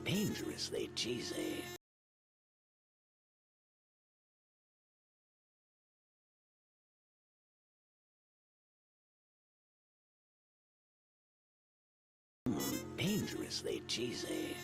Dangerously cheesy. Dangerously cheesy.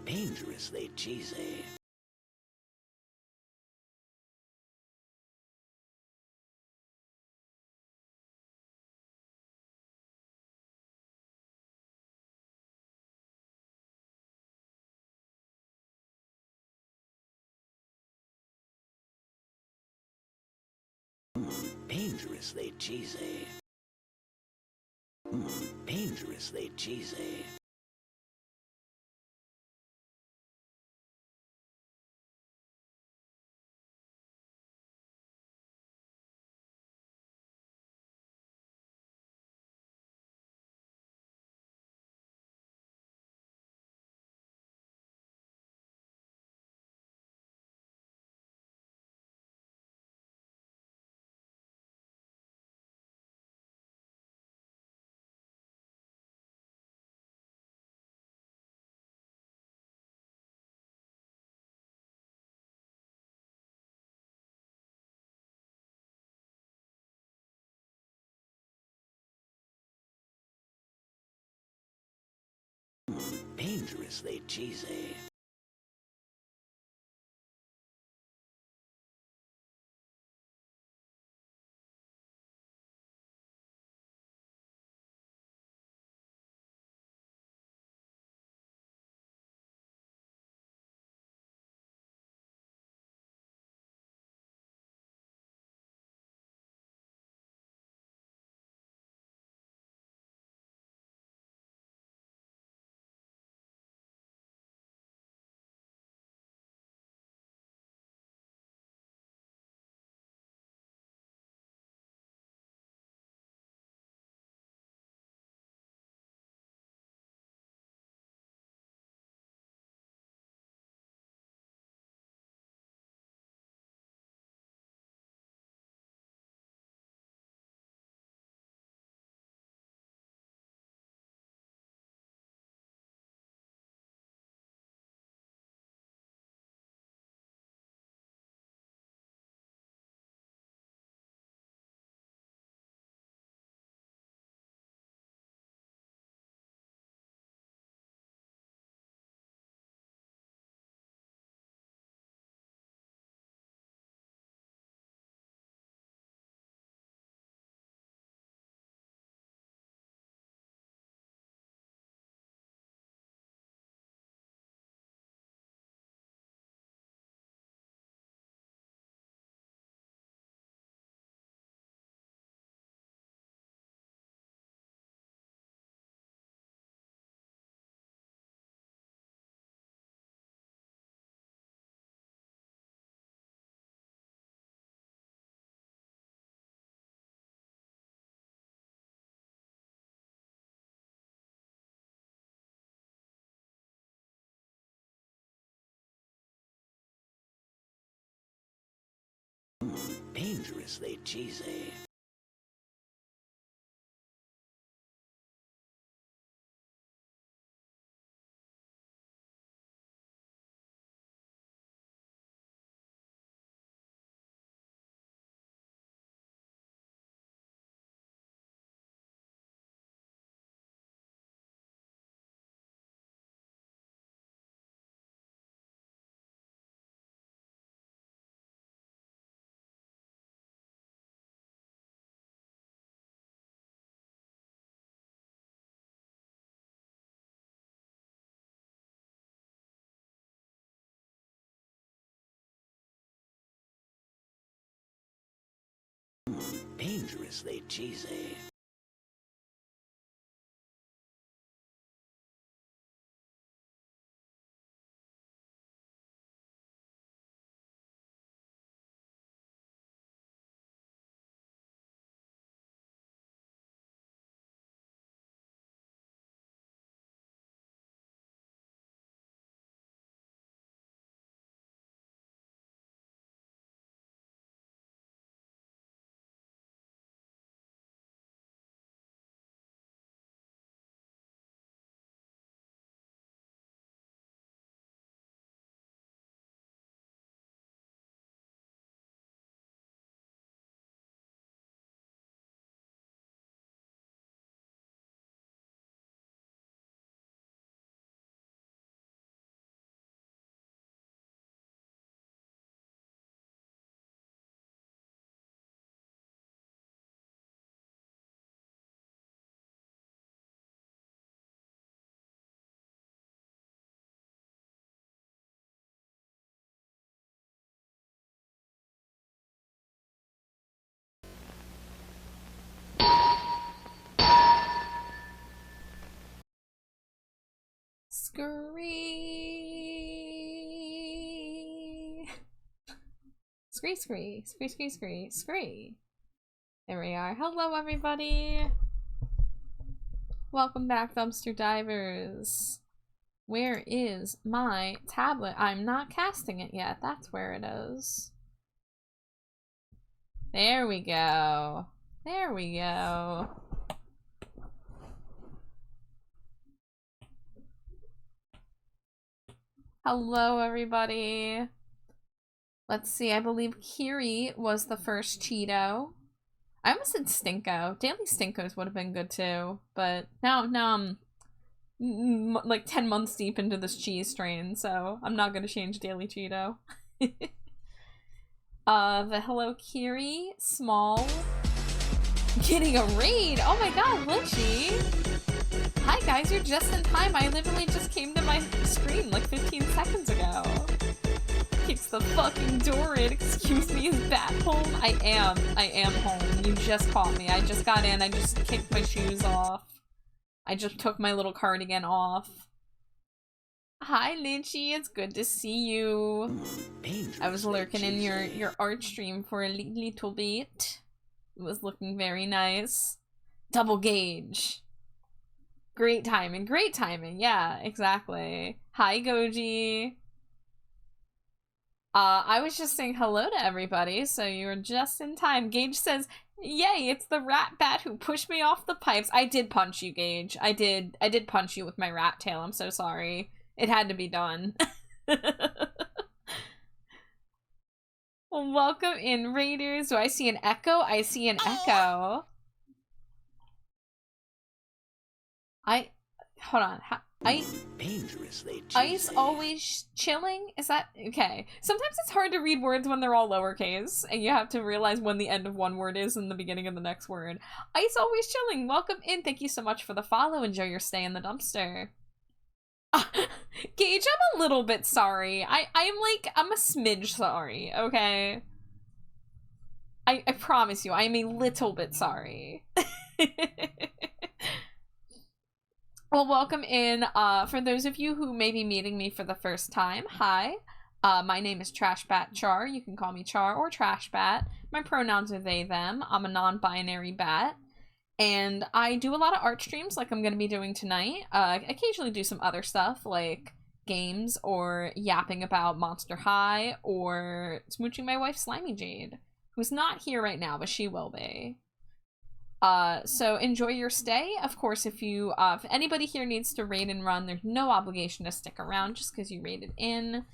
Dangerously cheesy. Dangerously cheesy. Dangerously cheesy. Dangerously cheesy. Dangerously cheesy. Dangerously cheesy. Scree. Scree, scree, scree, scree, scree, scree. There we are. Hello, everybody. Welcome back, dumpster divers. Where is my tablet? I'm not casting it yet. That's where it is. There we go. There we go. Hello, everybody. Let's see, I believe Kiri was the first Cheeto. I almost said Stinko. Daily Stinkos would have been good too, but now I'm like 10 months deep into this cheese strain, so I'm not gonna change Daily Cheeto. The hello Kiri, Small, getting a raid. Oh my god, Glitchy. Hi guys, you're just in time. I literally just came to my screen like 15 seconds ago. Kicks the fucking door in. Excuse me, is Bat home? I am home. You just caught me. I just got in. I just kicked my shoes off. I just took my little cardigan off. Hi, Lynchy. It's good to see you. I was lurking in your art stream for a little bit. It was looking very nice. Double gauge. Great timing. Great timing. Yeah, exactly. Hi, Goji. I was just saying hello to everybody, so you were just in time. Gage says, yay, it's the rat bat who pushed me off the pipes. I did punch you, Gage. I did punch you with my rat tail. I'm so sorry. It had to be done. Well, welcome in, Raiders. Do I see an echo? I see an echo. Hold on. Dangerously cheesy. Ice always chilling? Is that okay? Sometimes it's hard to read words when they're all lowercase, and you have to realize when the end of one word is and the beginning of the next word. Ice always chilling. Welcome in. Thank you so much for the follow. Enjoy your stay in the dumpster. Gage, I'm a little bit sorry. I'm a smidge sorry, okay? I promise you, I am a little bit sorry. Well, welcome in. For those of you who may be meeting me for the first time, hi. My name is Trashbat Char. You can call me Char or Trashbat. My pronouns are they, them. I'm a non-binary bat. And I do a lot of art streams like I'm going to be doing tonight. Occasionally do some other stuff like games or yapping about Monster High or smooching my wife Slimy Jade, who's not here right now, but she will be. So enjoy your stay. Of course, if anybody here needs to raid and run, there's no obligation to stick around just because you raided in.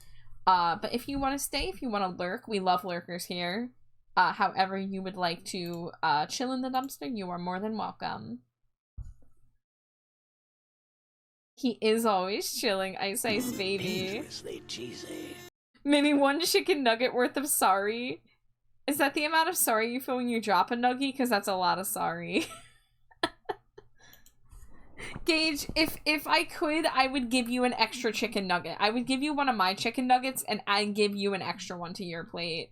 But if you want to stay, if you want to lurk, we love lurkers here. However you would like to chill in the dumpster, you are more than welcome. He is always chilling, Ice Ice Baby. Dangerously cheesy. Maybe one chicken nugget worth of sorry. Is that the amount of sorry you feel when you drop a nuggie? Because that's a lot of sorry. Gage, if I could, I would give you an extra chicken nugget. I would give you one of my chicken nuggets, and I'd give you an extra one to your plate.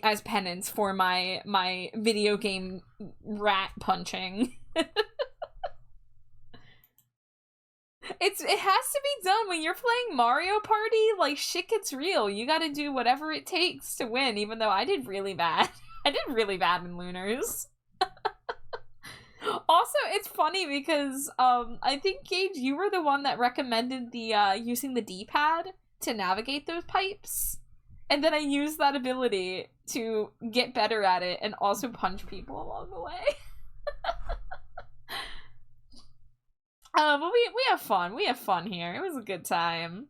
as penance for my video game rat punching. It has to be done when you're playing Mario Party. Like, shit gets real. You gotta do whatever it takes to win, even though I did really bad. I did really bad in Lunars. Also, it's funny because I think, Gage, you were the one that recommended the using the D-pad to navigate those pipes. And then I used that ability to get better at it and also punch people along the way. But we have fun. We have fun here. It was a good time.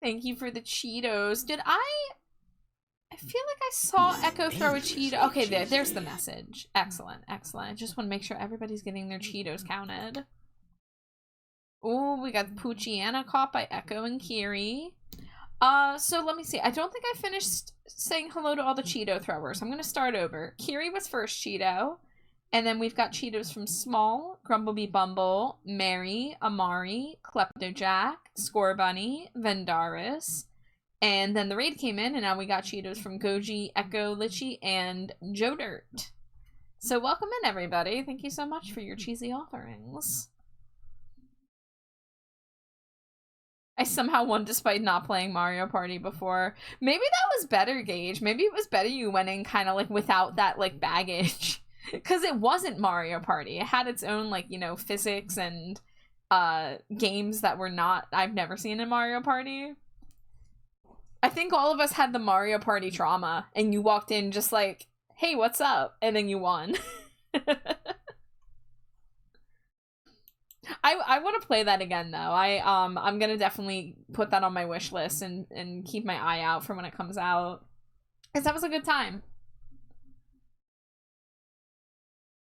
Thank you for the Cheetos. Did I feel like I saw Echo throw a Cheeto. Okay, there's the message. Excellent, excellent. I just want to make sure everybody's getting their Cheetos counted. Oh, we got Poochiana caught by Echo and Kiri. So let me see. I don't think I finished saying hello to all the Cheeto throwers. I'm gonna start over. Kiri was first Cheeto. And then we've got Cheetos from Small, Grumblebee Bumble, Mary, Amari, Kleptojack, Scorebunny, Vendaris. And then the raid came in, and now we got Cheetos from Goji, Echo, Litchi, and Joe Dirt. So welcome in, everybody. Thank you so much for your cheesy offerings. I somehow won despite not playing Mario Party before. Maybe that was better, Gage. Maybe it was better you went in kind of like without that like baggage. Because it wasn't Mario Party. It had its own, like, you know, physics and games that were not, I've never seen in Mario Party. I think all of us had the Mario Party trauma, and you walked in just like, hey, what's up? And then you won. I want to play that again, though. I'm gonna definitely put that on my wish list and keep my eye out for when it comes out. Because that was a good time.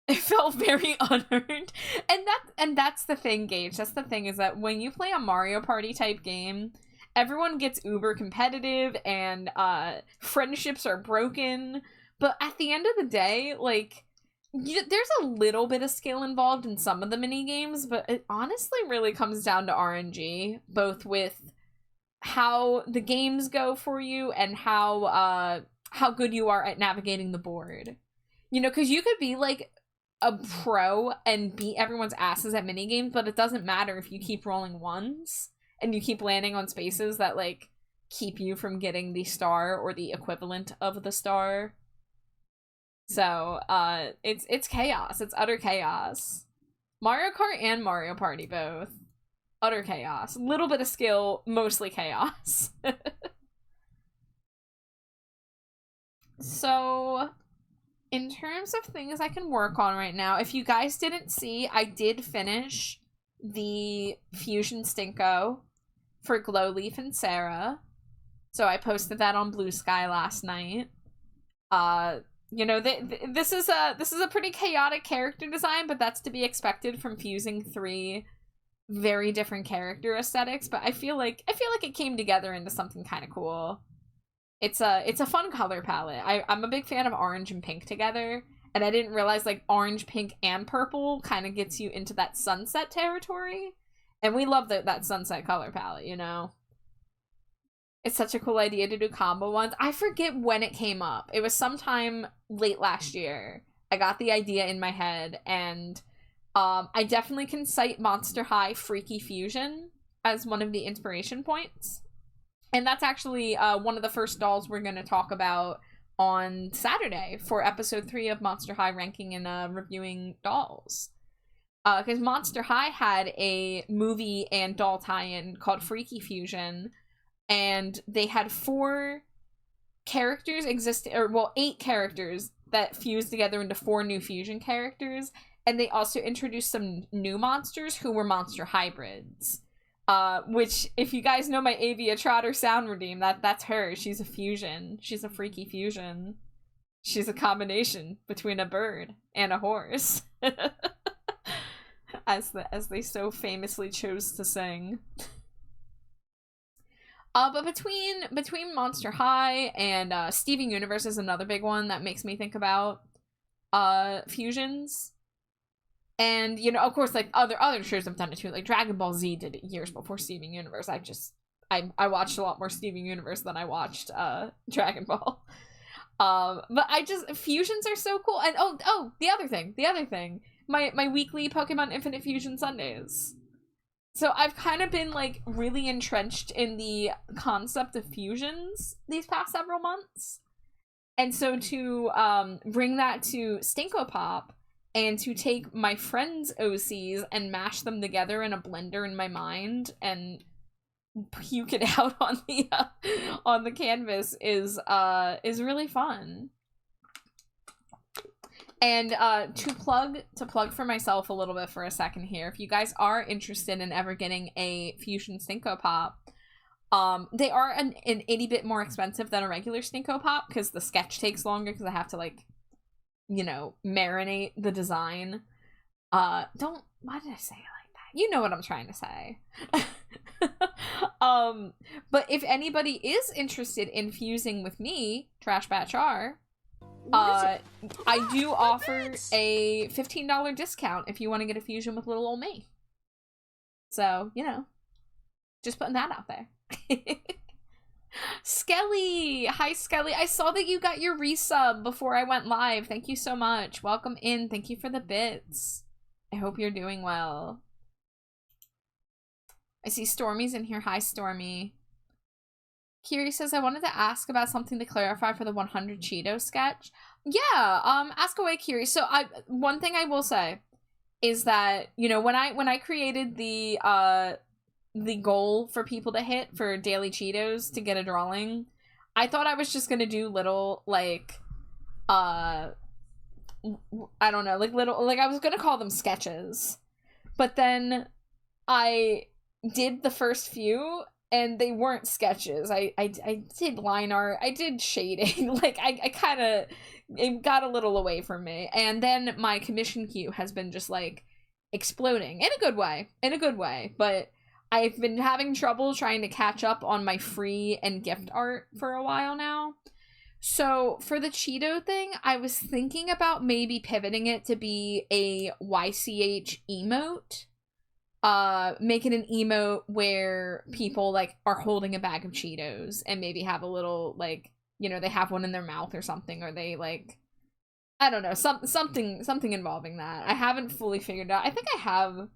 It felt very unearned. And that's the thing, Gage. That's the thing, is that when you play a Mario Party type game, everyone gets uber competitive and friendships are broken. But at the end of the day, like, there's a little bit of skill involved in some of the mini games, but it honestly really comes down to RNG, both with how the games go for you and how good you are at navigating the board. You know, because you could be like a pro and beat everyone's asses at minigames, but it doesn't matter if you keep rolling ones and you keep landing on spaces that like keep you from getting the star or the equivalent of the star. So it's chaos. It's utter chaos. Mario Kart and Mario Party both. Utter chaos. Little bit of skill, mostly chaos. So in terms of things I can work on right now, if you guys didn't see, I did finish the Fusion Stinko for Glowleaf and Sarah. So I posted that on Blue Sky last night. You know, this is a pretty chaotic character design, but that's to be expected from fusing 3 very different character aesthetics. But I feel like it came together into something kind of cool. It's a fun color palette. I'm a big fan of orange and pink together, and I didn't realize like orange, pink, and purple kind of gets you into that sunset territory, and we love that sunset color palette, you know? It's such a cool idea to do combo ones. I forget when it came up. It was sometime late last year. I got the idea in my head, and I definitely can cite Monster High Freaky Fusion as one of the inspiration points. And that's actually one of the first dolls we're going to talk about on Saturday for episode 3 of Monster High ranking and reviewing dolls. Because Monster High had a movie and doll tie-in called Freaky Fusion, and they had 4 characters or 8 characters that fused together into 4 new fusion characters, and they also introduced some new monsters who were monster hybrids. Which, if you guys know my Avia Trotter sound redeem, that's her. She's a fusion. She's a freaky fusion. She's a combination between a bird and a horse. as they so famously chose to sing. But between Monster High and Steven Universe is another big one that makes me think about fusions. And, you know, of course, like, other shows have done it too. Like, Dragon Ball Z did it years before Steven Universe. I I watched a lot more Steven Universe than I watched Dragon Ball. But fusions are so cool. And the other thing, my weekly Pokemon Infinite Fusion Sundays. So I've kind of been like really entrenched in the concept of fusions these past several months. And so to bring that to Stinko Pop and to take my friends' OCs and mash them together in a blender in my mind and puke it out on the canvas is really fun. And to plug for myself a little bit for a second here, if you guys are interested in ever getting a Fusion Stinko Pop, they are an itty bit more expensive than a regular Stinko Pop because the sketch takes longer because I have to, like, you know, marinate the design. Why did I say it like that? You know what I'm trying to say. But if anybody is interested in fusing with me, Trash Bat Char, I do offer a $15 discount if you want to get a fusion with little old me. So, you know, just putting that out there. Skelly! Hi, Skelly. I saw that you got your resub before I went live. Thank you so much. Welcome in. Thank you for the bits. I hope you're doing well. I see Stormy's in here. Hi, Stormy. Kiri says, I wanted to ask about something to clarify for the 100 Cheeto sketch. Yeah, ask away, Kiri. So one thing I will say is that, you know, when I created the goal for people to hit for daily Cheetos to get a drawing, I thought I was just gonna do little, like, I don't know, like little, like I was gonna call them sketches. But then I did the first few and they weren't sketches. I did line art, I did shading, like I kind of, it got a little away from me. And then my commission queue has been just like exploding in a good way, but I've been having trouble trying to catch up on my free and gift art for a while now. So for the Cheeto thing, I was thinking about maybe pivoting it to be a YCH emote. Make it an emote where people like are holding a bag of Cheetos and maybe have a little, like, you know, they have one in their mouth or something, or they, like, I don't know, something involving that. I haven't fully figured out. I think I have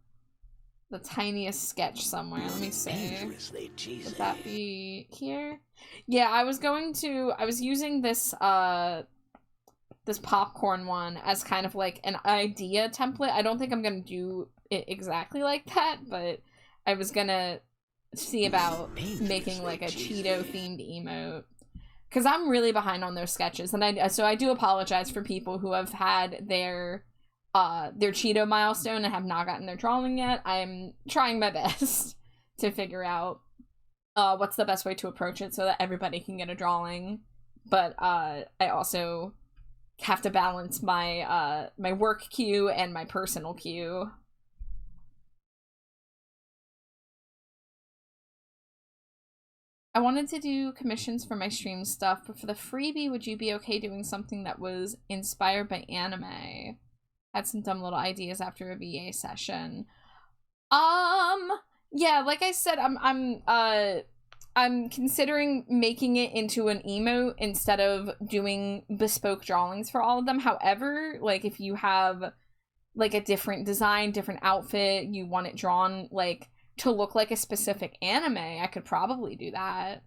the tiniest sketch somewhere. Let me see. Would that be here? Yeah, I was using this this popcorn one as kind of like an idea template. I don't think I'm gonna do it exactly like that, but I was gonna see about making like a Cheeto themed emote, because I'm really behind on those sketches, and I do apologize for people who have had their Cheeto milestone and have not gotten their drawing yet. I'm trying my best to figure out what's the best way to approach it so that everybody can get a drawing, but I also have to balance my my work queue and my personal queue. I wanted to do commissions for my stream stuff, but for the freebie, would you be okay doing something that was inspired by anime? Had some dumb little ideas after a VA session. Yeah, like I said, I'm considering making it into an emote instead of doing bespoke drawings for all of them. However, like if you have like a different design, different outfit, you want it drawn like to look like a specific anime, I could probably do that.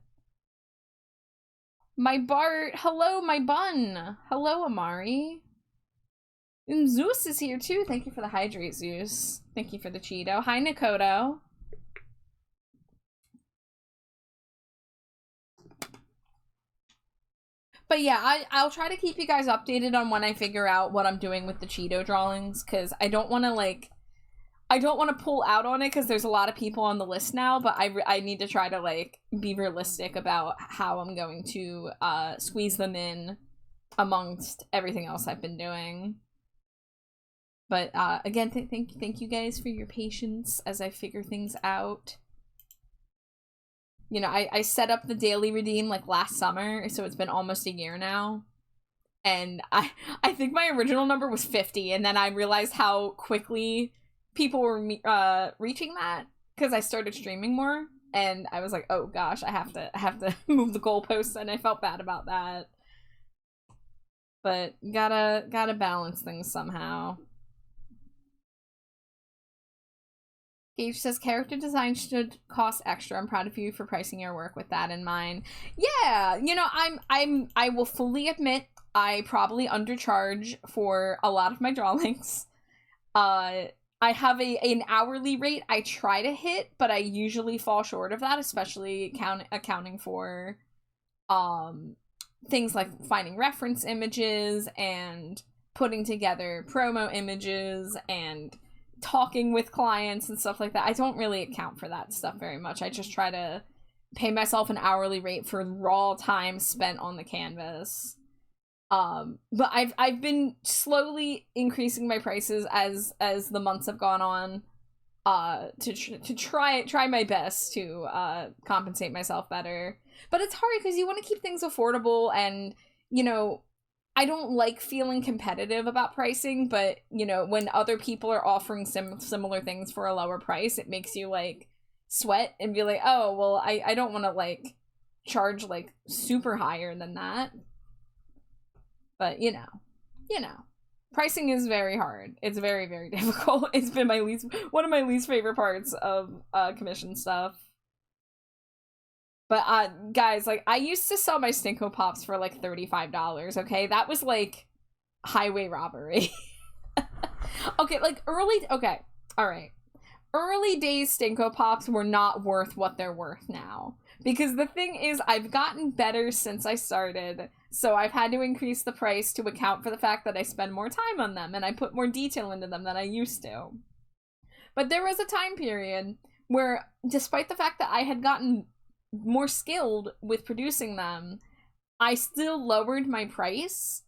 My Bart, hello, my bun. Hello, Amari. And Zeus is here too. Thank you for the hydrate, Zeus. Thank you for the Cheeto. Hi, Nakoto. But yeah, I'll try to keep you guys updated on when I figure out what I'm doing with the Cheeto drawings, because I don't want to like, I don't want to pull out on it because there's a lot of people on the list now, but I need to try to like be realistic about how I'm going to squeeze them in amongst everything else I've been doing. But again, thank you guys for your patience as I figure things out. You know, I set up the daily redeem like last summer, so it's been almost a year now. And I think my original number was 50, and then I realized how quickly people were reaching that because I started streaming more. and I was like, oh gosh, I have to move the goalposts, and I felt bad about that. But gotta balance things somehow. Gage says character design should cost extra. I'm proud of you for pricing your work with that in mind. Yeah, you know, I will fully admit I probably undercharge for a lot of my drawings. I have an hourly rate I try to hit, but I usually fall short of that, especially accounting for things like finding reference images and putting together promo images and talking with clients and stuff like that. I don't really account for that stuff very much. I just try to pay myself an hourly rate for raw time spent on the canvas. But I've been slowly increasing my prices as the months have gone on, to try my best to compensate myself better. But it's hard because you want to keep things affordable, and you know, I don't like feeling competitive about pricing, but you know, when other people are offering similar things for a lower price, it makes you like sweat and be like, oh well, I don't want to like charge like super higher than that. But you know, pricing is very hard. It's very, very difficult. It's been one of my least favorite parts of commission stuff. But guys, like I used to sell my Stinko Pops for like $35, okay? That was like highway robbery. Okay, like okay, alright. Early days Stinko Pops were not worth what they're worth now. Because the thing is, I've gotten better since I started, so I've had to increase the price to account for the fact that I spend more time on them and I put more detail into them than I used to. But there was a time period where, despite the fact that I had gotten more skilled with producing them, I still lowered my price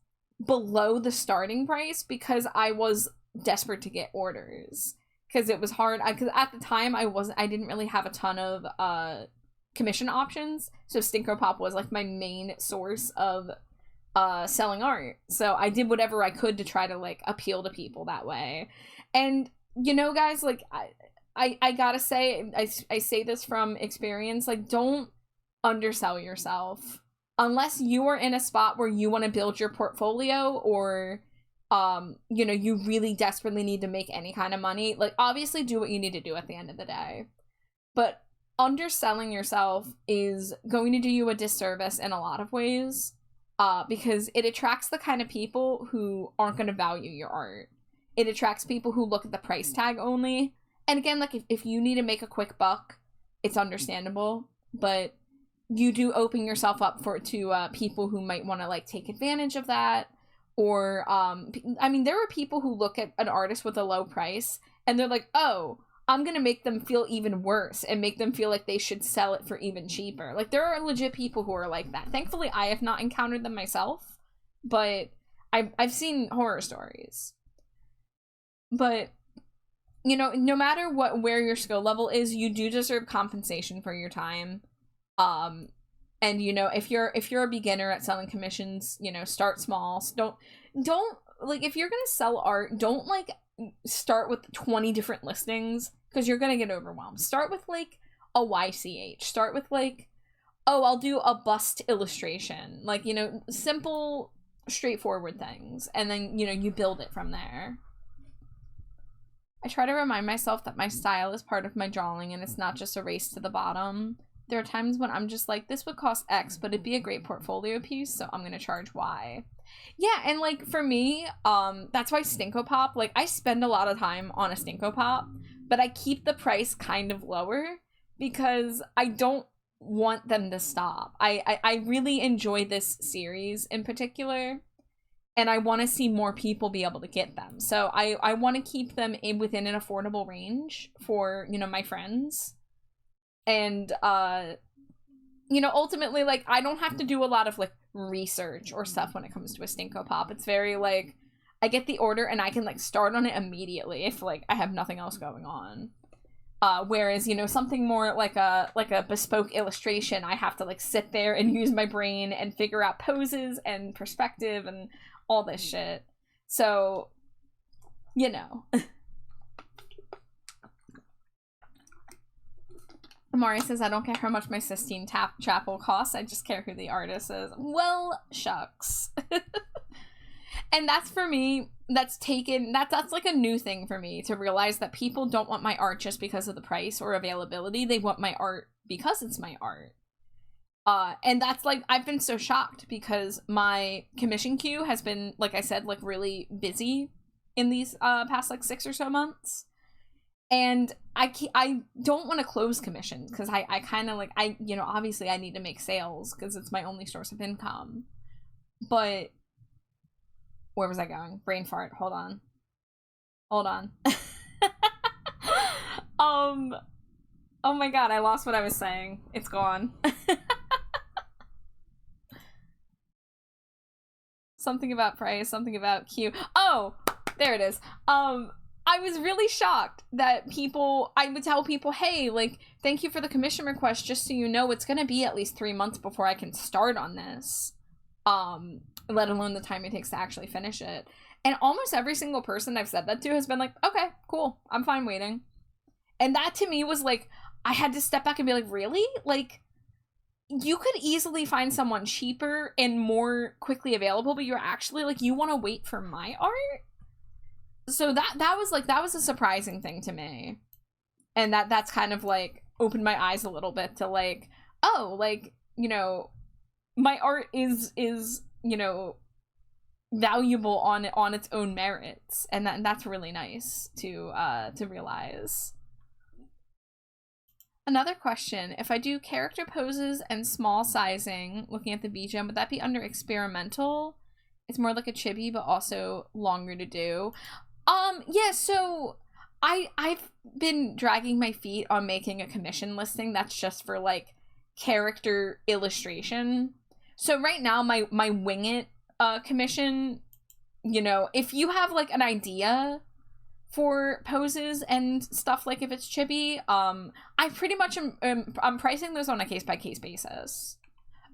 below the starting price because I was desperate to get orders. Because it was hard, because at the time I didn't really have a ton of commission options, so Stinko Pop was like my main source of selling art. So I did whatever I could to try to like appeal to people that way. And you know, guys, like I gotta say, I say this from experience, like don't undersell yourself unless you are in a spot where you want to build your portfolio, or you know, you really desperately need to make any kind of money. Like obviously do what you need to do at the end of the day, but underselling yourself is going to do you a disservice in a lot of ways, because it attracts the kind of people who aren't going to value your art. It attracts people who look at the price tag only. And again, like if you need to make a quick buck, it's understandable, but you do open yourself up to people who might want to like take advantage of that. Or I mean, there are people who look at an artist with a low price and they're like, oh, I'm gonna make them feel even worse and make them feel like they should sell it for even cheaper. Like there are legit people who are like that. Thankfully, I have not encountered them myself, but I've seen horror stories. But you know, no matter where your skill level is, you do deserve compensation for your time. And you know, if you're a beginner at selling commissions, you know, start small. Don't like, if you're gonna sell art, don't like start with 20 different listings, because you're gonna get overwhelmed. Start with like a YCH. Start with like, oh, I'll do a bust illustration. Like, you know, simple, straightforward things. And then, you know, you build it from there. I try to remind myself that my style is part of my drawing and it's not just a race to the bottom. There are times when I'm just like, this would cost X, but it'd be a great portfolio piece, so I'm gonna charge Y. Yeah, and like for me, that's why Stinko Pop, like I spend a lot of time on a Stinko Pop, but I keep the price kind of lower because I don't want them to stop. I really enjoy this series in particular, and I want to see more people be able to get them. So I want to keep them within an affordable range for, you know, my friends. And, you know, ultimately, like, I don't have to do a lot of, like, research or stuff when it comes to a Stinko Pop. It's very, like, I get the order and I can, like, start on it immediately if, like, I have nothing else going on. Whereas, you know, something more like a bespoke illustration, I have to, like, sit there and use my brain and figure out poses and perspective and all this shit. So, you know. Amari says, I don't care how much my Sistine Chapel costs, I just care who the artist is. Well, shucks. And that's, for me, that's like a new thing for me, to realize that people don't want my art just because of the price or availability. They want my art because it's my art. And that's, like, I've been so shocked because my commission queue has been, like I said, like, really busy in these past, like, 6 or so months. And I don't want to close commissions because I kind of, like, you know, obviously I need to make sales because it's my only source of income. But where was I going? Brain fart. Hold on. Oh my god, I lost what I was saying. It's gone. Something about price, something about queue. Oh, there it is. I was really shocked that I would tell people, hey, like, thank you for the commission request, just so you know, it's gonna be at least 3 months before I can start on this. Let alone the time it takes to actually finish it. And almost every single person I've said that to has been like, okay, cool, I'm fine waiting. And that to me was like, I had to step back and be like, really? Like, you could easily find someone cheaper and more quickly available, but you're actually like, you want to wait for my art? So that was a surprising thing to me. And that's kind of like opened my eyes a little bit to like, oh, like, you know, my art is, you know, valuable on its own merits, and that's really nice to realize. Another question, if I do character poses and small sizing, looking at the BGM, would that be under experimental? It's more like a chibi, but also longer to do. Yeah, so I've been dragging my feet on making a commission listing that's just for, like, character illustration. So right now, my Wing It commission, you know, if you have, like, an idea for poses and stuff, like if it's chibi, I pretty much I'm pricing those on a case-by-case basis.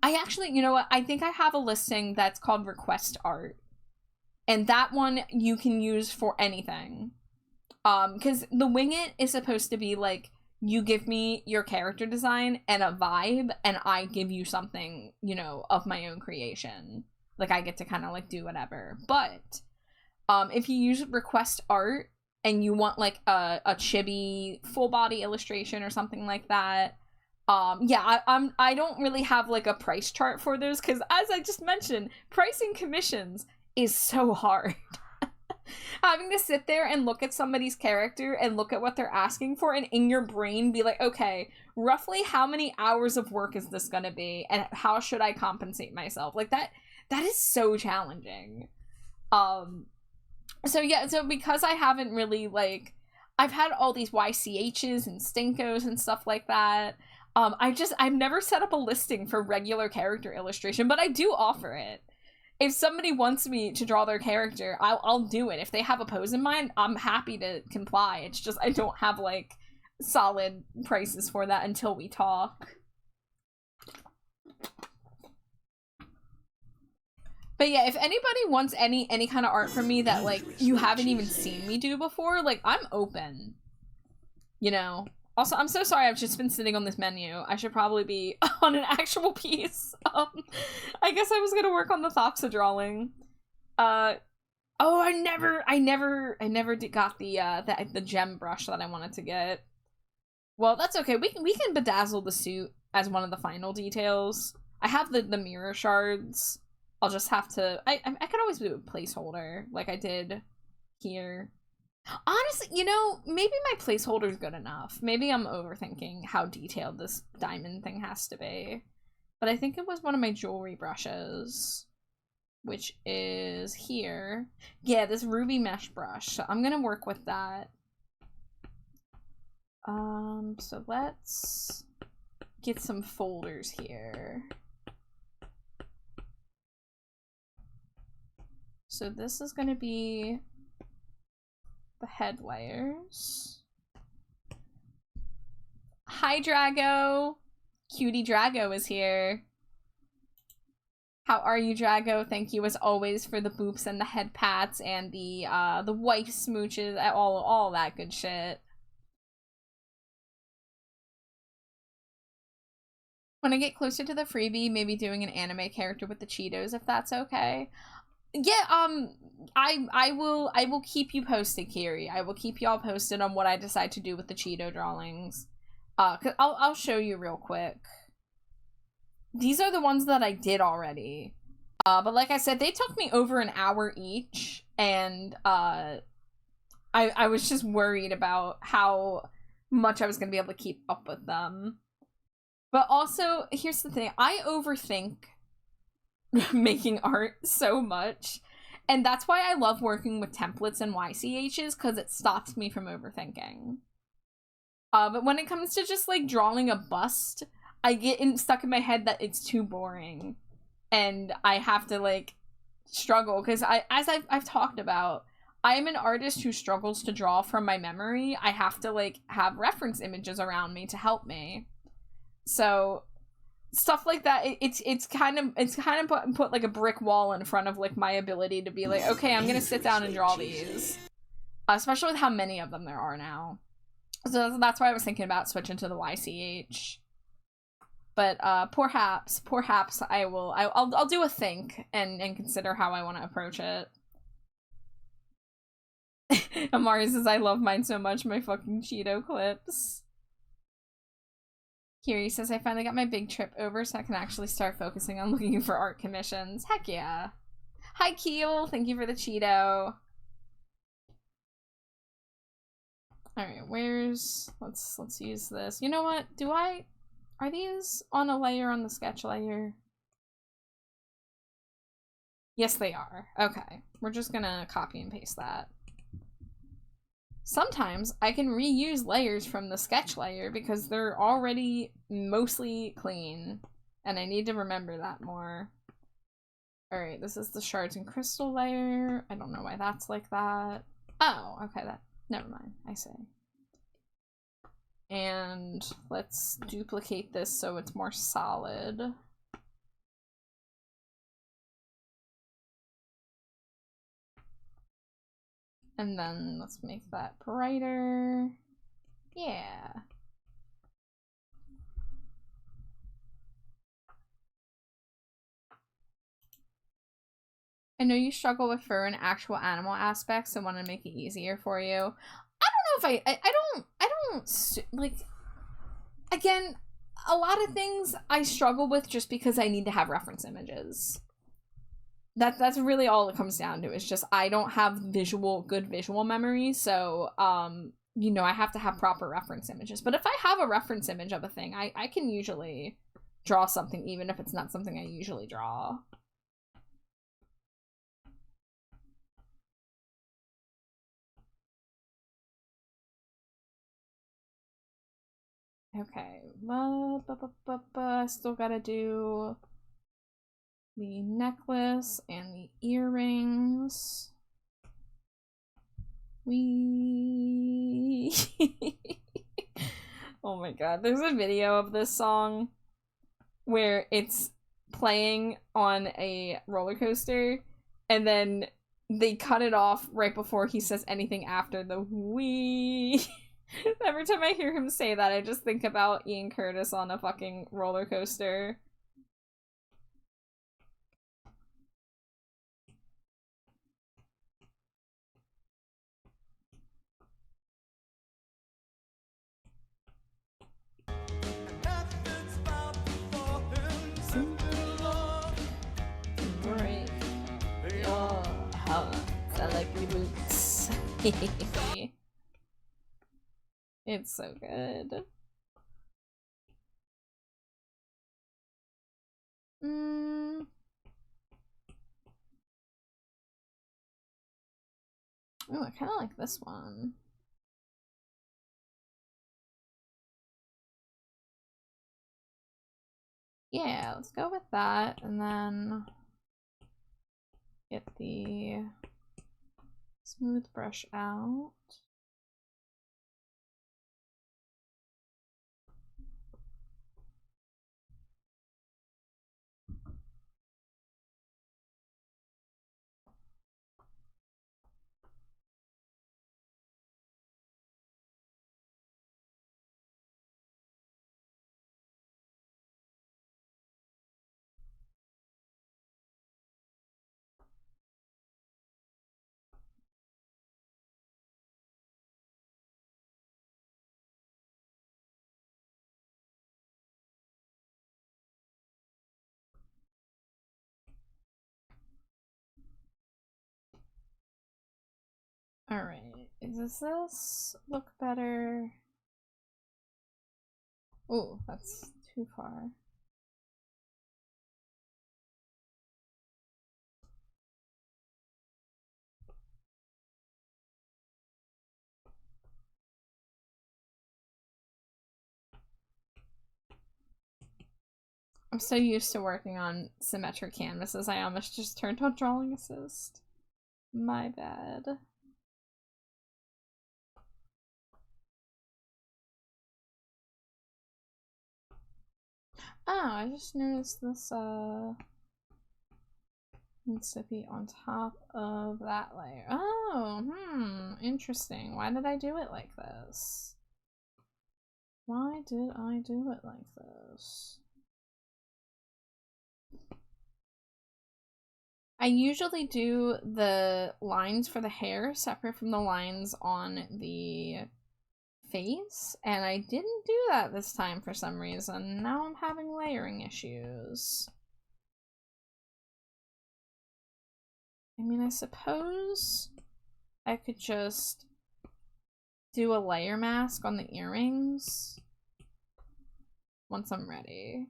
I actually, you know what, I think I have a listing that's called request art, and that one you can use for anything, because the Wing It is supposed to be like, you give me your character design and a vibe, and I give you something, you know, of my own creation. Like, I get to kind of like do whatever. But if you use request art and you want like a chibi full body illustration or something like that, yeah, I don't really have like a price chart for those, because as I just mentioned, pricing commissions is so hard. Having to sit there and look at somebody's character and look at what they're asking for, and in your brain be like, okay, roughly how many hours of work is this gonna be, and how should I compensate myself? Like, that is so challenging. So yeah, so because I haven't really, like, I've had all these YCHs and Stinkos and stuff like that, I've never set up a listing for regular character illustration, but I do offer it. If somebody wants me to draw their character, I'll do it. If they have a pose in mind, I'm happy to comply. It's just I don't have, like, solid prices for that until we talk. But yeah, if anybody wants any kind of art from me that, like, you haven't even seen me do before, like, I'm open. You know? Also, I'm so sorry I've just been sitting on this menu. I should probably be on an actual piece. I guess I was gonna work on the Thoxa drawing. Oh, I never got the gem brush that I wanted to get. Well, that's okay. We can bedazzle the suit as one of the final details. I have the mirror shards. I'll just have to. I could always do a placeholder like I did here. Honestly, you know, maybe my placeholder's good enough. Maybe I'm overthinking how detailed this diamond thing has to be. But I think it was one of my jewelry brushes, which is here. Yeah, this ruby mesh brush. So I'm gonna work with that. So let's get some folders here. So this is gonna be the head layers. Hi, Drago. Cutie Drago is here. How are you, Drago? Thank you as always for the boops and the head pats and the wife smooches, all that good shit. When I get closer to the freebie, maybe doing an anime character with the Cheetos, if that's okay. Yeah, I will keep you posted, Kiri. I will keep y'all posted on what I decide to do with the Cheeto drawings. Cause I'll show you real quick. These are the ones that I did already. But like I said, they took me over an hour each, and I was just worried about how much I was gonna be able to keep up with them. But also, here's the thing, I overthink making art so much, and that's why I love working with templates and YCHs, because it stops me from overthinking. But when it comes to just like drawing a bust, I get stuck in my head that it's too boring, and I have to like struggle, because as I've talked about, I'm an artist who struggles to draw from my memory. I have to like have reference images around me to help me. So stuff like that, it's kind of put like a brick wall in front of like my ability to be like, okay, I'm gonna sit down and draw these, especially with how many of them there are now. So that's why I was thinking about switching to the YCH. But perhaps I'll do a think and consider how I want to approach it. Amari says, I love mine so much, my fucking Cheeto clips. Kiri says, I finally got my big trip over, so I can actually start focusing on looking for art commissions. Heck yeah. Hi, Keel. Thank you for the Cheeto. Alright, where's... Let's use this. You know what? Are these on a layer on the sketch layer? Yes, they are. Okay. We're just gonna copy and paste that. Sometimes I can reuse layers from the sketch layer because they're already mostly clean, and I need to remember that more. Alright, this is the shards and crystal layer. I don't know why that's like that. Oh, okay, never mind, I see. And let's duplicate this so it's more solid. And then let's make that brighter. Yeah. I know you struggle with fur and actual animal aspects, so I want to make it easier for you. I don't know if I don't, like, again, a lot of things I struggle with just because I need to have reference images. That's really all it comes down to. It's just I don't have good visual memory, so you know, I have to have proper reference images. But if I have a reference image of a thing, I can usually draw something even if it's not something I usually draw. Okay, still gotta do the necklace and the earrings. Oh my god, there's a video of this song where it's playing on a roller coaster, and then they cut it off right before he says anything after the wee. Every time I hear him say that, I just think about Ian Curtis on a fucking roller coaster. Break your heart. I like reboots. It's so good. Oh, I kind of like this one. Yeah, let's go with that, and then get the smooth brush out. Alright, does this look better? Oh, that's too far. I'm so used to working on symmetric canvases, I almost just turned on drawing assist. My bad. Oh, I just noticed this needs to be on top of that layer. Oh, interesting. Why did I do it like this? Why did I do it like this? I usually do the lines for the hair separate from the lines on the face, and I didn't do that this time for some reason. Now I'm having layering issues. I mean, I suppose I could just do a layer mask on the earrings once I'm ready.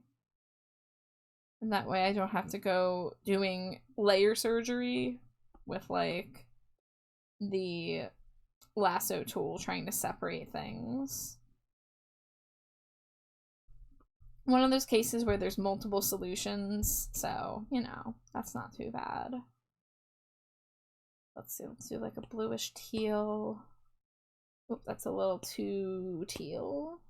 And that way I don't have to go doing layer surgery with like the lasso tool trying to separate things. One of those cases where there's multiple solutions, so, you know, that's not too bad. Let's see, let's do like a bluish teal. Oop, that's a little too teal.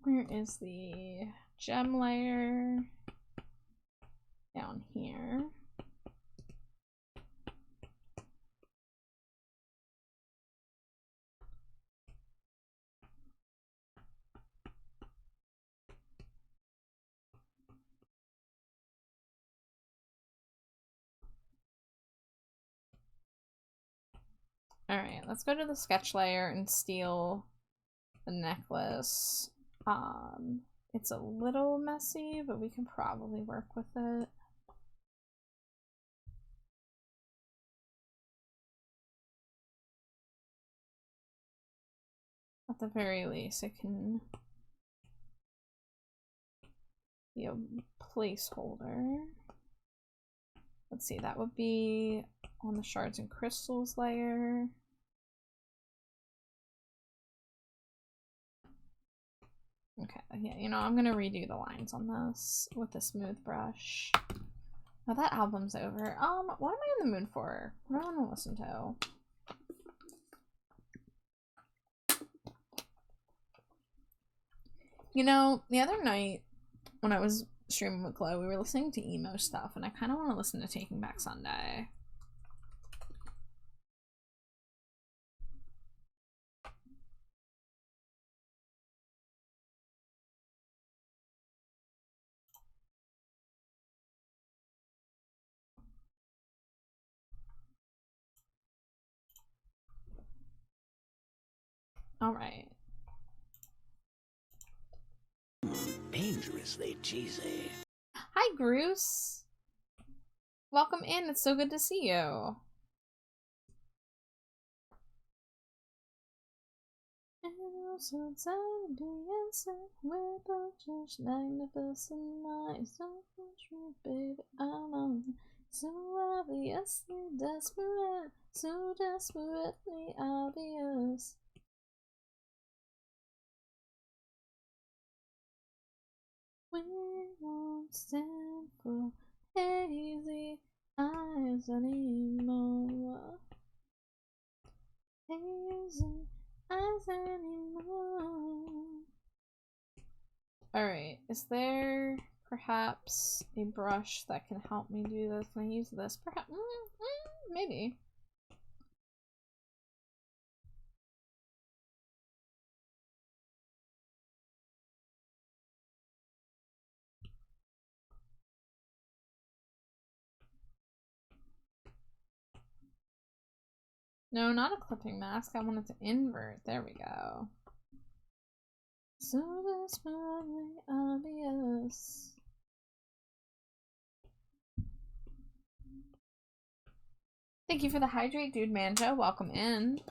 Where is the gem layer? Down here. Alright, let's go to the sketch layer and steal the necklace. It's a little messy, but we can probably work with it. At the very least, it can be a placeholder. Let's see, that would be on the shards and crystals layer. Okay, yeah, you know, I'm gonna redo the lines on this with a smooth brush. Now that album's over. What am I in the mood for? What do I want to listen to? You know, the other night when I was streaming with Chloe, we were listening to emo stuff, and I kind of want to listen to Taking Back Sunday. Alright. Dangerously cheesy. Hi, Bruce. Welcome in. It's so good to see you. Innocence and the answer without just magnificent eyes. Don't push me, baby. I'm on so obviously desperate, so desperately obvious. We won't stand for hazy eyes anymore. Hazy eyes anymore. Alright, is there perhaps a brush that can help me do this. Can I use this? Perhaps, maybe. No, not a clipping mask. I want it to invert. There we go. So that's probably obvious. Thank you for the hydrate, dude. Manjo, welcome in.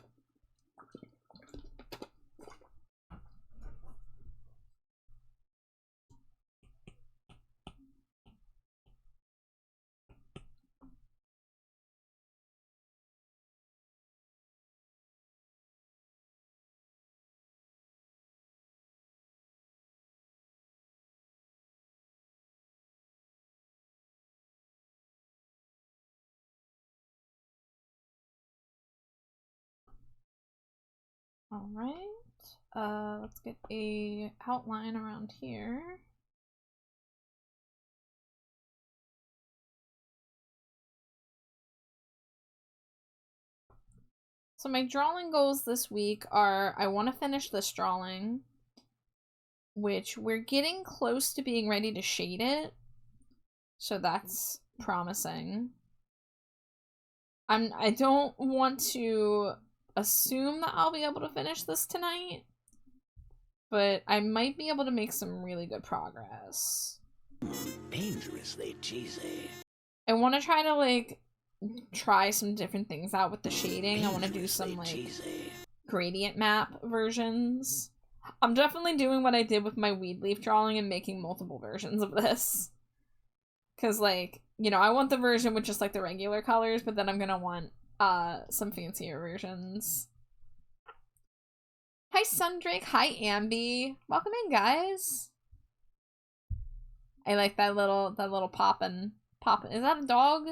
All right. Let's get a outline around here. So my drawing goals this week are, I want to finish this drawing, which we're getting close to being ready to shade it. So that's promising. I don't want to assume that I'll be able to finish this tonight, but I might be able to make some really good progress. Dangerously cheesy. I want to try to like try some different things out with the shading. I want to do some like gradient map versions. I'm definitely doing what I did with my weed leaf drawing and making multiple versions of this. Because like, you know, I want the version with just like the regular colors, but then I'm gonna want some fancier versions. Hi Sundrake, hi Ambi. Welcome in, guys. I like that little poppin'. Is that a dog?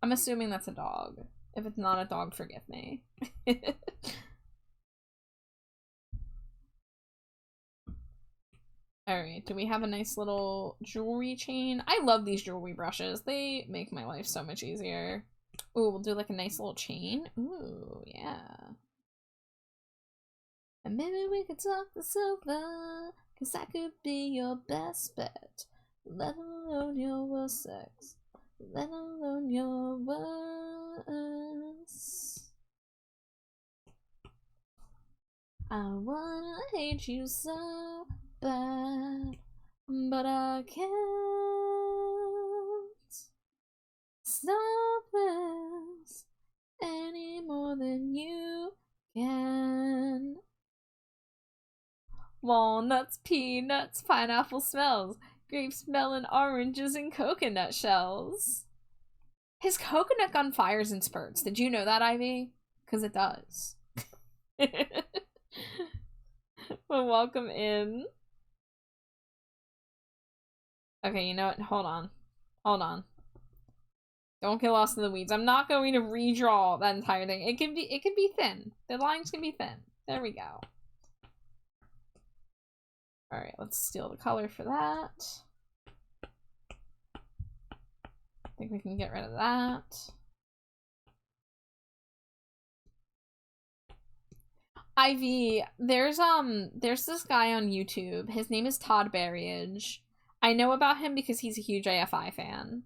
I'm assuming that's a dog. If it's not a dog, forgive me. Alright, do we have a nice little jewelry chain? I love these jewelry brushes. They make my life so much easier. Ooh, we'll do like a nice little chain. Ooh, yeah. And maybe we could talk this over, cause I could be your best bet. Let alone your worst sex. Let alone your worst. I wanna hate you so bad, but I can't stop this any more than you can. Walnuts, peanuts, pineapple smells, grapes, melon, oranges, and coconut shells. His coconut gun fires in spurts. Did you know that, Ivy? Because it does. Well, welcome in. Okay, you know what? Hold on. Hold on. Don't get lost in the weeds. I'm not going to redraw that entire thing. It can be thin. The lines can be thin. There we go. Alright, let's steal the color for that. I think we can get rid of that. Ivy, there's this guy on YouTube. His name is Todd Berriage. I know about him because he's a huge AFI fan.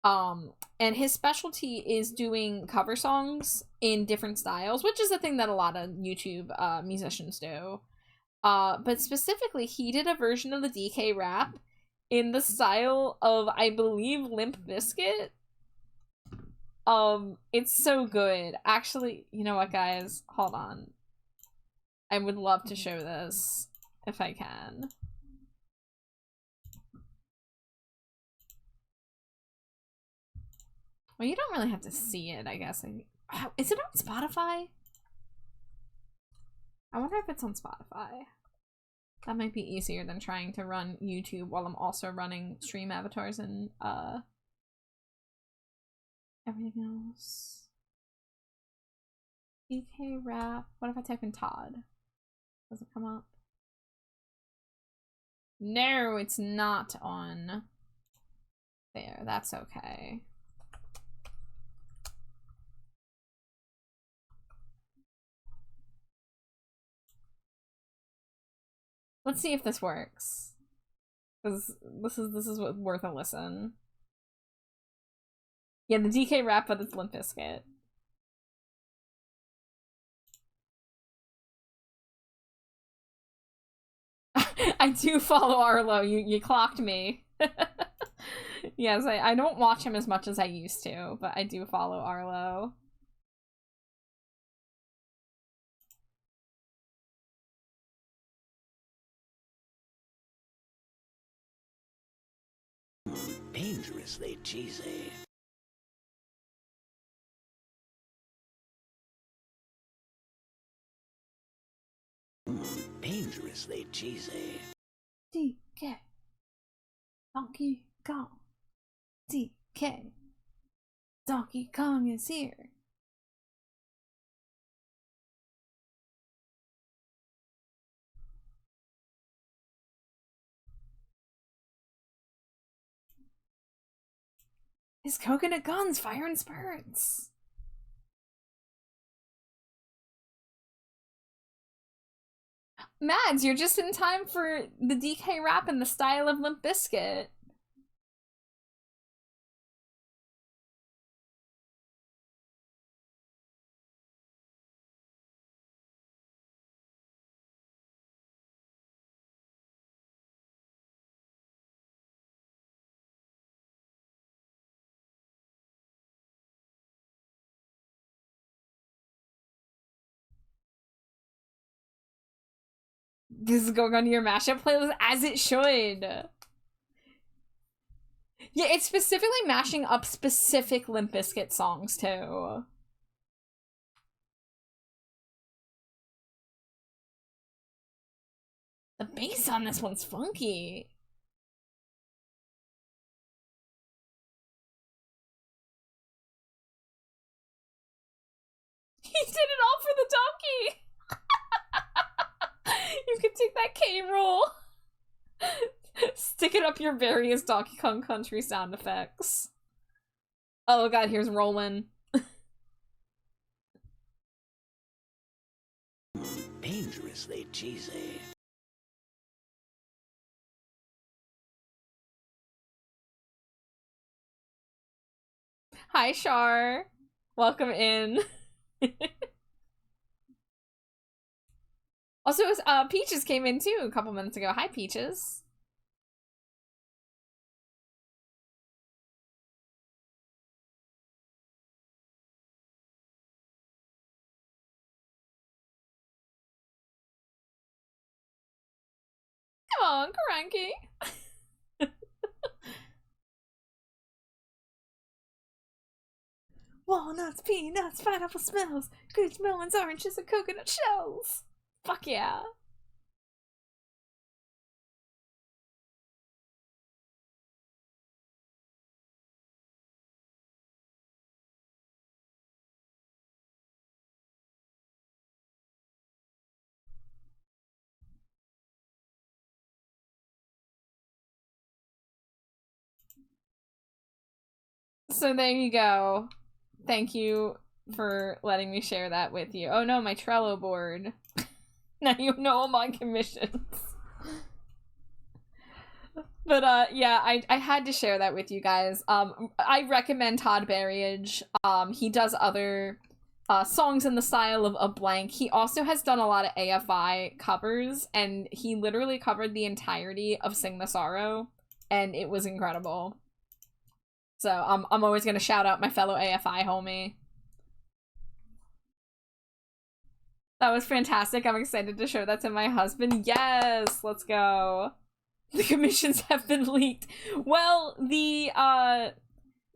And his specialty is doing cover songs in different styles, which is a thing that a lot of YouTube musicians do. But specifically, he did a version of the DK rap in the style of, I believe, Limp Bizkit. It's so good. Actually, you know what, guys? Hold on. I would love to show this if I can. Well, you don't really have to see it, I guess. Is it on Spotify? I wonder if it's on Spotify. That might be easier than trying to run YouTube while I'm also running stream avatars and everything else. DK rap. What if I type in Todd? Does it come up? No, it's not on there. That's okay. Let's see if this works. Because this is worth a listen. Yeah, the DK rap, but it's Limp Bizkit. I do follow Arlo. You clocked me. Yes, I don't watch him as much as I used to, but I do follow Arlo. Dangerously cheesy. Dangerously cheesy. DK. Donkey Kong. DK. Donkey Kong is here. His coconut guns firing spurts. Mads, you're just in time for the DK rap in the style of Limp Bizkit. This is going on your mashup playlist as it should. Yeah, it's specifically mashing up specific Limp Bizkit songs too. The bass on this one's funky. He did it all for the donkey. You can take that K roll. Stick it up your various Donkey Kong Country sound effects. Oh god, here's Rollin'. Dangerously cheesy. Hi, Char. Welcome in. Also, Peaches came in too a couple minutes ago. Hi, Peaches. Come on, cranky. Walnuts, peanuts, pineapple smells, grapes, melons, oranges, and coconut shells. Fuck yeah. So there you go. Thank you for letting me share that with you. Oh no, my Trello board. Now you know all my commissions. But yeah, I had to share that with you guys. I recommend Todd Berriage. He does other songs in the style of a blank. He also has done a lot of AFI covers, and he literally covered the entirety of Sing the Sorrow, and it was incredible. So I'm always gonna shout out my fellow AFI homie. That was fantastic. I'm excited to show that to my husband. Yes, let's go. The commissions have been leaked. Well, the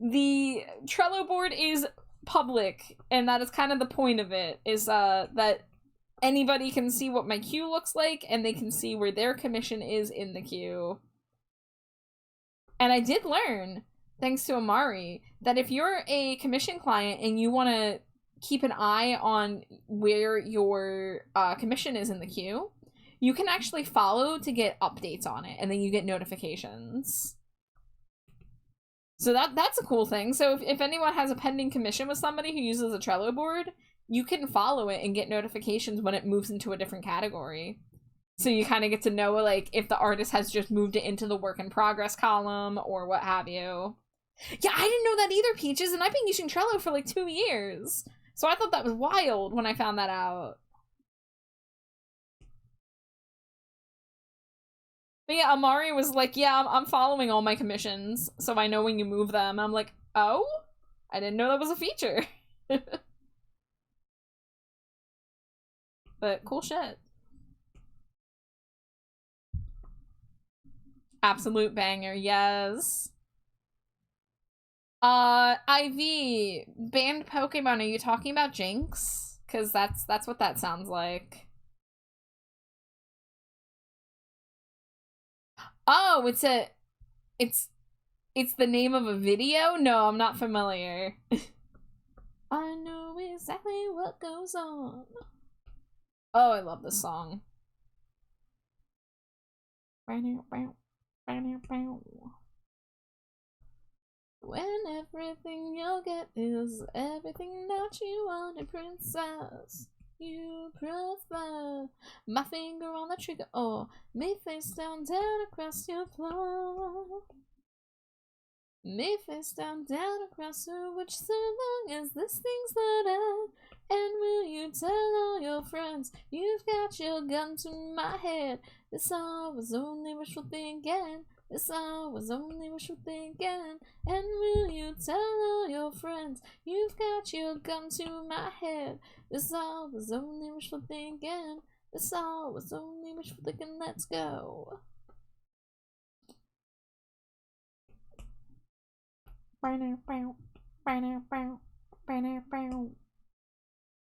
Trello board is public, and that is kind of the point of it, is that anybody can see what my queue looks like, and they can see where their commission is in the queue. And I did learn, thanks to Amari, that if you're a commission client and you want to keep an eye on where your commission is in the queue, you can actually follow to get updates on it, and then you get notifications. So that's a cool thing. So if anyone has a pending commission with somebody who uses a Trello board, you can follow it and get notifications when it moves into a different category. So you kind of get to know, like, if the artist has just moved it into the work in progress column or what have you. Yeah, I didn't know that either, Peaches, and I've been using Trello for like 2 years. So I thought that was wild when I found that out. But yeah, Amari was like, yeah, I'm following all my commissions, so I know when you move them. I'm like, oh? I didn't know that was a feature. But cool shit. Absolute banger, yes. Ivy, banned Pokemon, are you talking about Jinx? Cause that's what that sounds like. Oh, it's the name of a video? No, I'm not familiar. I know exactly what goes on. Oh, I love this song. When everything you'll get is everything that you wanted, princess. You prefer my finger on the trigger or me face down, down across your floor. Me face down, down across her, which so long as this thing's loaded. And will you tell all your friends you've got your gun to my head? This all was only wishful thinking. This all was only wishful thinking. And will you tell all your friends you've got your gun to my head? This all was only wishful thinking. This all was only wishful thinking. Let's go.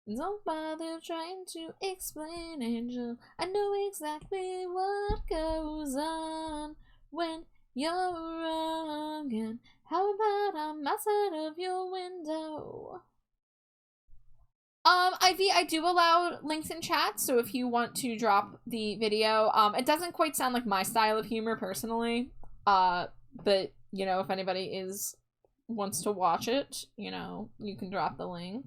Don't bother trying to explain, Angel. I know exactly what goes on when you're wrong. And how about I'm outside of your window? Ivy, I do allow links in chat, so if you want to drop the video, it doesn't quite sound like my style of humor personally, but, you know, if anybody wants to watch it, you know, you can drop the link.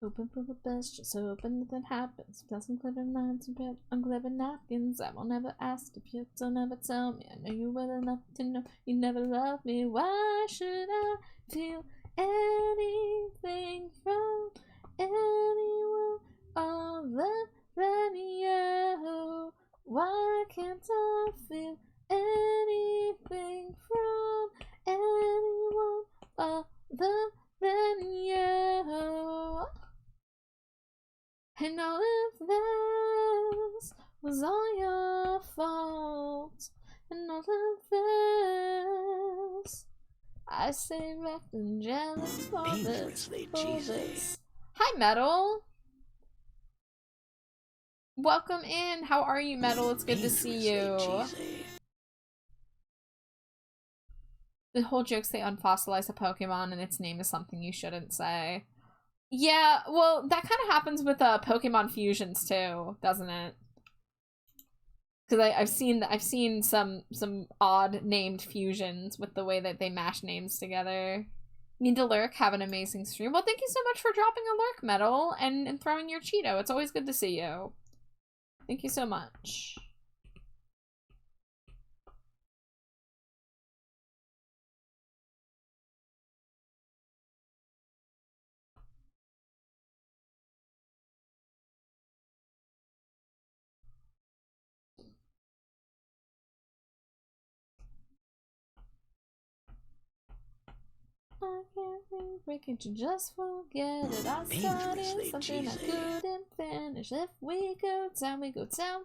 Open for the best, just hoping nothing happens. Plus some clever lines and pet on clever napkins. I won't ever ask if you don't ever tell me. I know you well enough to know you never loved me. Why should I feel anything from anyone other than you? Why can't I feel anything from anyone other than you? And all of this was all your fault. And all of this, I say wrecked and jealous for Dangerously cheesy. Hi, Metal. Welcome in. How are you, Metal? It's good to see you. Cheesy. The whole joke's they unfossilize a Pokemon and its name is something you shouldn't say. Yeah, well, that kind of happens with Pokemon fusions too, doesn't it? Because I've seen some odd named fusions with the way that they mash names together. Need to lurk. Have an amazing stream. Well, thank you so much for dropping a lurk, Metal, and throwing your Cheeto. It's always good to see you. Thank you so much. Why can't we break it to just forget it? I started something I couldn't finish. If we go down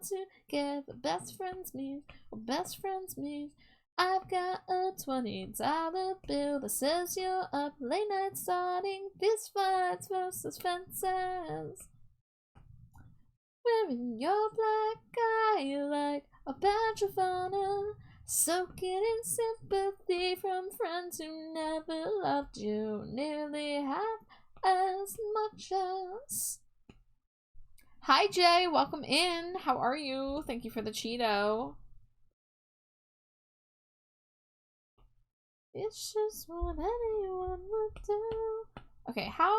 together. Best friends means, or best friends means. I've got a $20 bill that says you're up late night starting fist fights for suspenses. Wearing your black eye like a badge of honor, soaking in sympathy from friends who never loved you nearly half as much as. Hi Jay, welcome in. How are you? Thank you for the Cheeto. It's just what anyone would do. Okay, how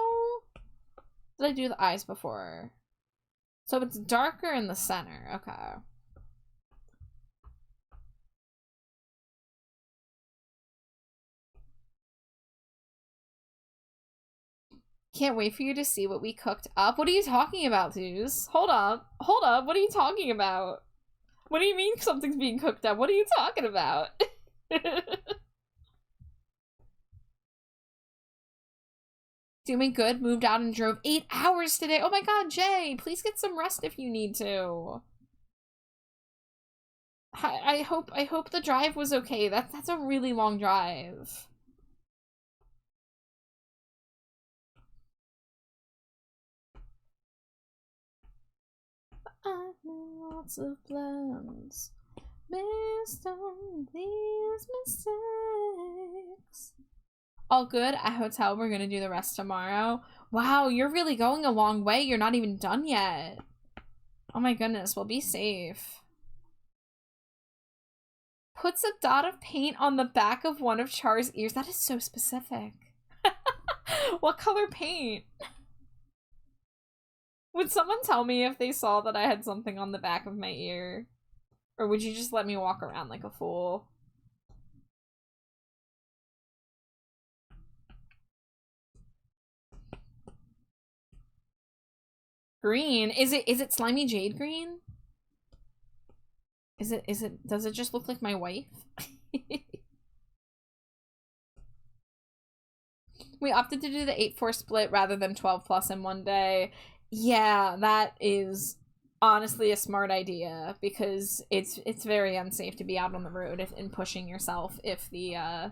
did I do the eyes before? So it's darker in the center. Okay. Can't wait for you to see what we cooked up. What are you talking about, Zeus? Hold up. Hold up. What are you talking about? What do you mean something's being cooked up? What are you talking about? Doing good. Moved out and drove 8 hours today. Oh my god, Jay, please get some rest if you need to. I hope the drive was okay. That's a really long drive. I made lots of plans based on these mistakes. All good at hotel. We're gonna do the rest tomorrow. Wow, you're really going a long way. You're not even done yet. Oh my goodness. Well, be safe. Puts a dot of paint on the back of one of Char's ears. That is so specific. What color paint? Would someone tell me if they saw that I had something on the back of my ear? Or would you just let me walk around like a fool? Green? Is it slimy jade green? Does it just look like my wife? We opted to do the 8-4 split rather than 12+ in one day. Yeah, that is honestly a smart idea because it's very unsafe to be out on the road and pushing yourself if the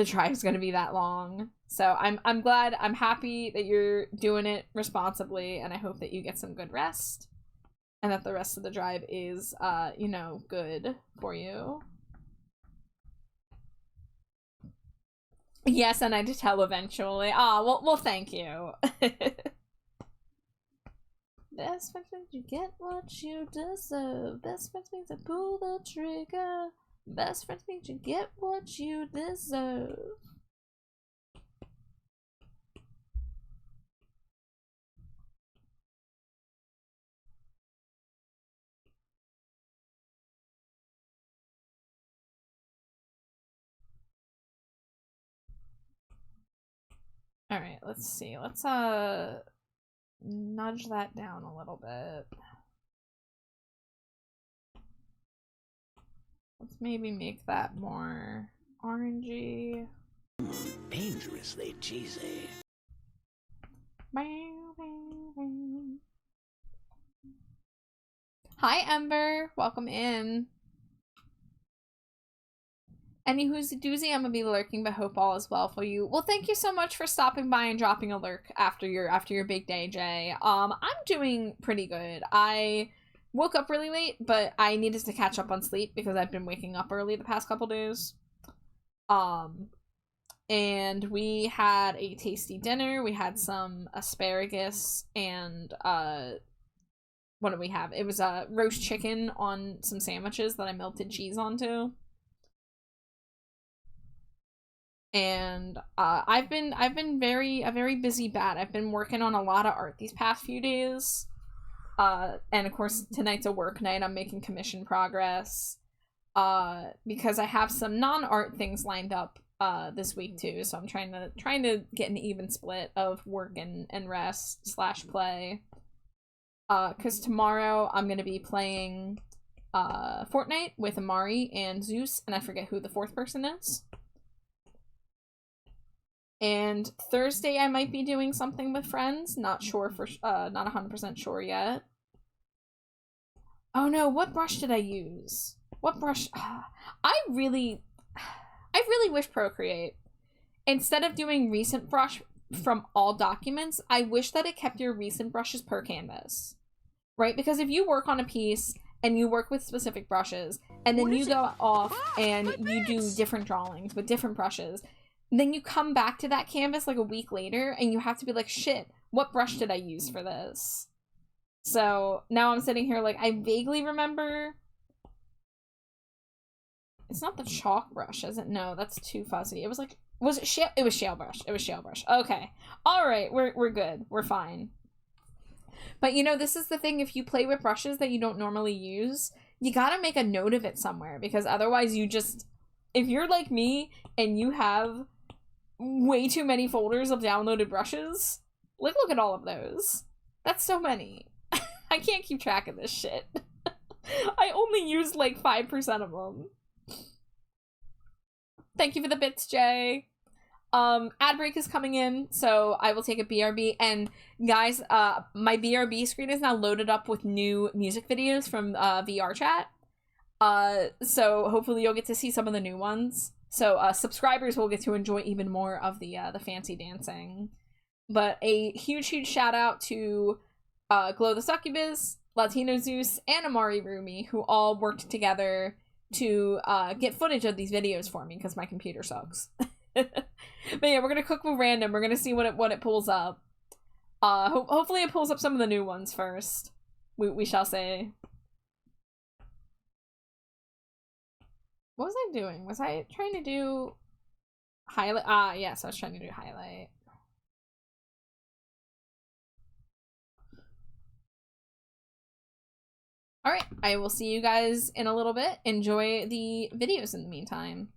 drive is going to be that long. So I'm glad, I'm happy that you're doing it responsibly, and I hope that you get some good rest and that the rest of the drive is you know, good for you. Yes, and I did tell eventually. Ah, well, thank you. Best friends means you get what you deserve. Best friends means I pull the trigger. Best friends means you get what you deserve. Alright, let's see. Let's nudge that down a little bit. Let's maybe make that more orangey. Dangerously cheesy. Hi, Ember. Welcome in. Any who's a doozy, I'm gonna be lurking, but hope all is well for you. Well, thank you so much for stopping by and dropping a lurk after your big day, Jay. I'm doing pretty good. I woke up really late, but I needed to catch up on sleep because I've been waking up early the past couple days. And we had a tasty dinner. We had some asparagus and what did we have? It was a roast chicken on some sandwiches that I melted cheese onto. And I've been a very busy bat. I've been working on a lot of art these past few days. And of course tonight's a work night. I'm making commission progress. Because I have some non-art things lined up this week too. So I'm trying to get an even split of work and rest / play. Cause tomorrow I'm gonna be playing Fortnite with Amari and Zeus, and I forget who the fourth person is. And Thursday I might be doing something with friends. Not sure for not 100% sure yet. Oh no, what brush did I use? What brush? I really wish Procreate, instead of doing recent brush from all documents, I wish that it kept your recent brushes per canvas. Right? Because if you work on a piece and you work with specific brushes, and then you go off and you do different drawings with different brushes, then you come back to that canvas like a week later and you have to be like, shit, what brush did I use for this? So now I'm sitting here like, I vaguely remember. It's not the chalk brush, is it? No, that's too fuzzy. It was like, was it shale? It was shale brush. It was shale brush. Okay. All right, we're good. We're fine. But you know, this is the thing, if you play with brushes that you don't normally use, you gotta make a note of it somewhere, because otherwise you just, if you're like me and you have way too many folders of downloaded brushes, like look at all of those. That's so many. I can't keep track of this shit. I only used like 5% of them. Thank you for the bits, Jay. Ad break is coming in, so I will take a BRB. And guys, my BRB screen is now loaded up with new music videos from VR chat. So hopefully you'll get to see some of the new ones. So subscribers will get to enjoy even more of the fancy dancing. But a huge shout out to Glow the Succubus, Latino Zeus, and Amari Rumi, who all worked together to get footage of these videos for me because my computer sucks. But yeah, we're gonna cook with random. We're gonna see what it pulls up. Hopefully it pulls up some of the new ones first. We shall say. What was I doing? Was I trying to do highlight? Ah, yes, I was trying to do highlight. All right, I will see you guys in a little bit. Enjoy the videos in the meantime.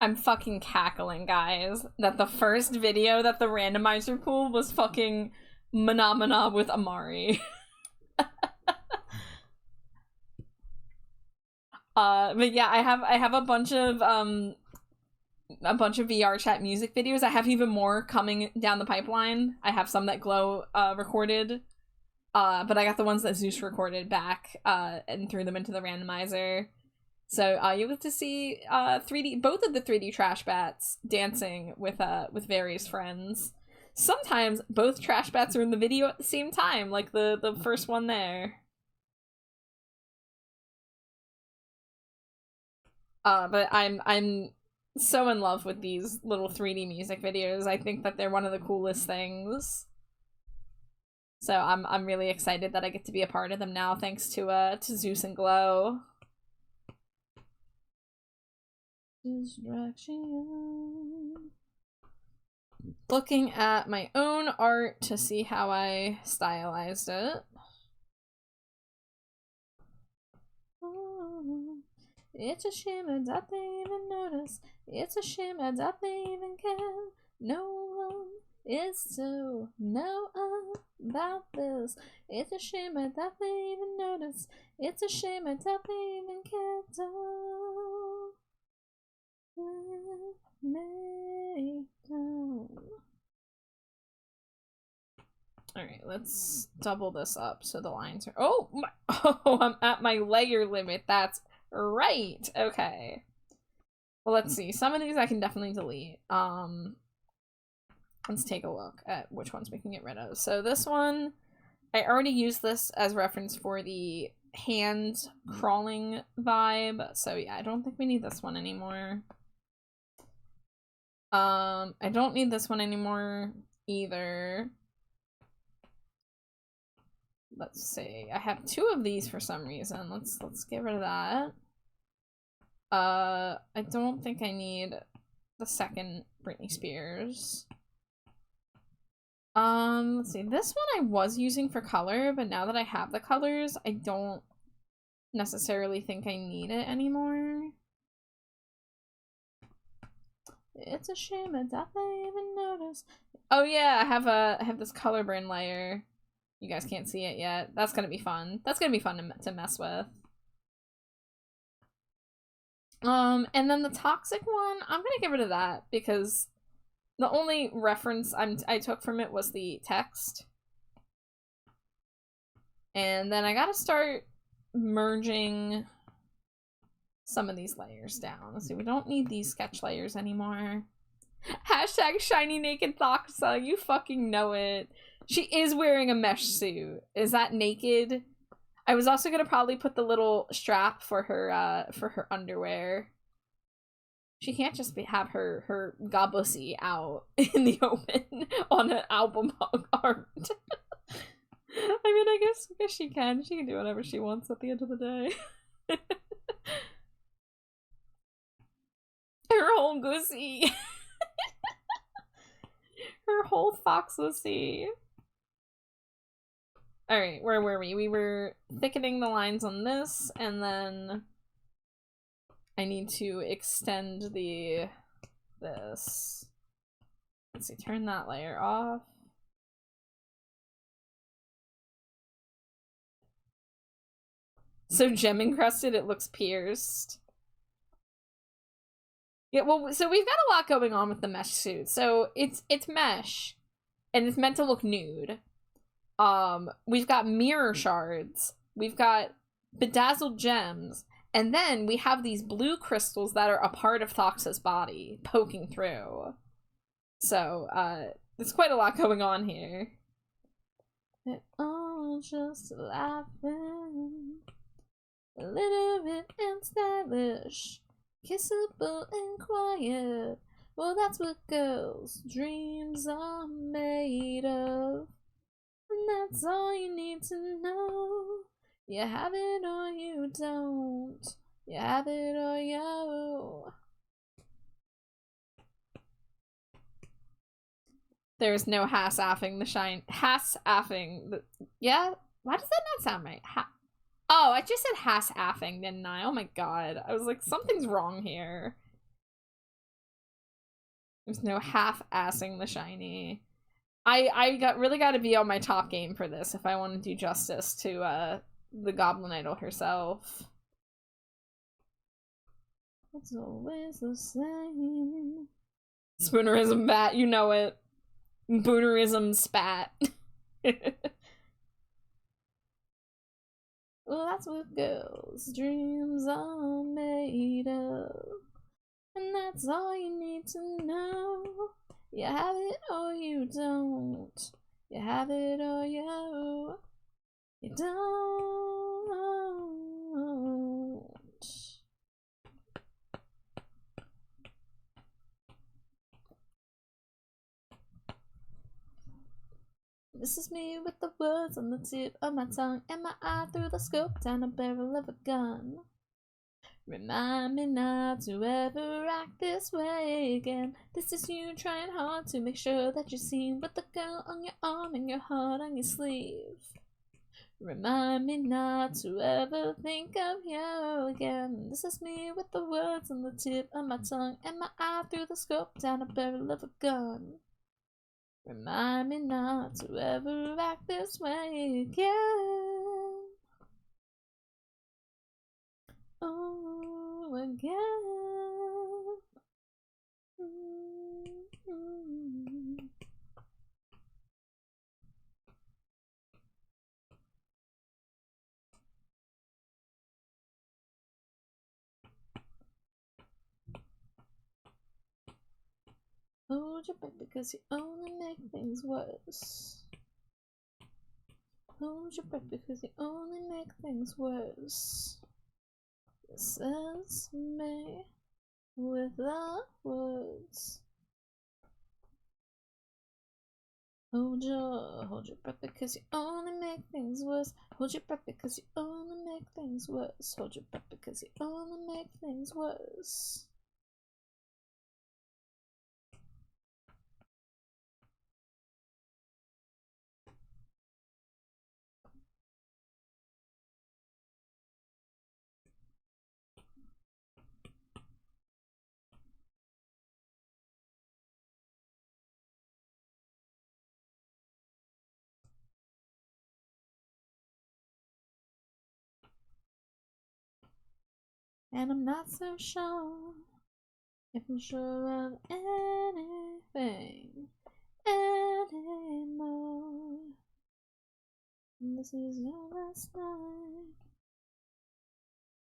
I'm fucking cackling, guys, that the first video that the randomizer pulled was fucking Phenomena with Amari. But yeah, I have a bunch of VR chat music videos. I have even more coming down the pipeline. I have some that Glow recorded, but I got the ones that Zeus recorded back and threw them into the randomizer. So you get to see 3D, both of the 3D Trash Bats dancing with various friends. Sometimes both Trash Bats are in the video at the same time, like the first one there. But I'm so in love with these little 3D music videos. I think that they're one of the coolest things. So I'm really excited that I get to be a part of them now, thanks to Zeus and Glow. Distraction. Looking at my own art to see how I stylized it. It's a shimmer that they even notice. It's a shimmer that they even can. No one is to know about this. It's a shimmer that they even notice. It's a shimmer that they even can. Don't let me down. Alright, let's double this up so the lines are— oh, I'm at my layer limit. That's right. Okay. Well, let's see. Some of these I can definitely delete. Let's take a look at which ones we can get rid of. So this one, I already used this as reference for the hand crawling vibe. So yeah, I don't think we need this one anymore. I don't need this one anymore either. Let's see. I have 2 of these for some reason. Let's get rid of that. I don't think I need the second Britney Spears. Let's see. This one I was using for color, but now that I have the colors, I don't necessarily think I need it anymore. It's a shame that they even notice. Oh yeah, I have this color burn layer. You guys can't see it yet. That's gonna be fun. That's gonna be fun to mess with. And then the toxic one, I'm gonna get rid of that because the only reference I took from it was the text. And then I gotta start merging some of these layers down. Let's see, we don't need these sketch layers anymore. Hashtag shiny naked Thoxa, you fucking know it. She is wearing a mesh suit. Is that naked? I was also gonna probably put the little strap for her underwear. She can't just have her gobussy out in the open on an album art. I mean, I guess she can. She can do whatever she wants at the end of the day. Her whole goosey. Her whole foxussy. Alright, where were we? We were thickening the lines on this, and then I need to extend this. Let's see, turn that layer off. So gem encrusted, it looks pierced. Yeah, well, so we've got a lot going on with the mesh suit. So it's mesh, and it's meant to look nude. We've got mirror shards, we've got bedazzled gems, and then we have these blue crystals that are a part of Thoxa's body poking through. So, there's quite a lot going on here. They're all just laughing, a little bit and stylish, kissable and quiet. Well, that's what girls' dreams are made of. And that's all you need to know. You have it or you don't. You have it or you. There's no half-affing the shine. Half-affing the— yeah? Why does that not sound right? Oh, I just said half-affing, didn't I? Oh my god. I was like, something's wrong here. There's no half-assing the shiny. I really got to be on my top game for this if I want to do justice to the Goblin Idol herself. It's always the same. Spoonerism bat, you know it. Boonerism spat. Well, that's what girls' dreams are made of. And that's all you need to know. You have it or you don't. You have it or you don't. This is me with the words on the tip of my tongue and my eye through the scope down a barrel of a gun. Remind me not to ever act this way again. This is you trying hard to make sure that you're seen with the girl on your arm and your heart on your sleeve. Remind me not to ever think of you again. This is me with the words on the tip of my tongue and my eye through the scope down a barrel of a gun. Remind me not to ever act this way again. Oh, again. Hold your breath because you only make things worse. Hold your breath because you only make things worse. This is me with the words. Hold your breath because you only make things worse. Hold your breath because you only make things worse. Hold your breath because you only make things worse. And I'm not so sure if I'm sure of anything anymore. And this is your last night.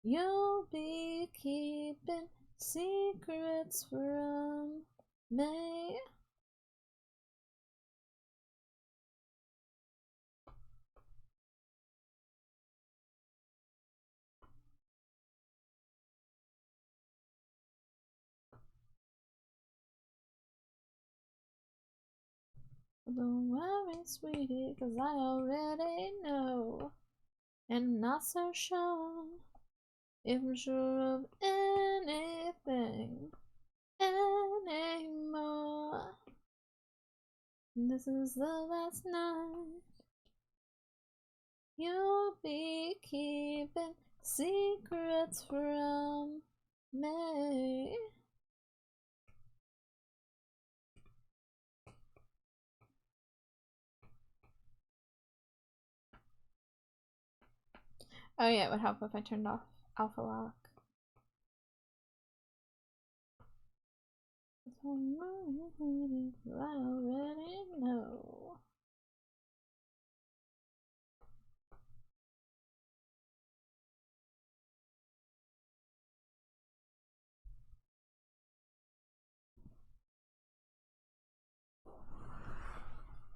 You'll be keeping secrets from me. Don't worry, sweetie, 'cause I already know. And I'm not so sure if I'm sure of anything anymore. And this is the last night. You'll be keeping secrets from me. Oh yeah, it would help if I turned off alpha lock. I already know.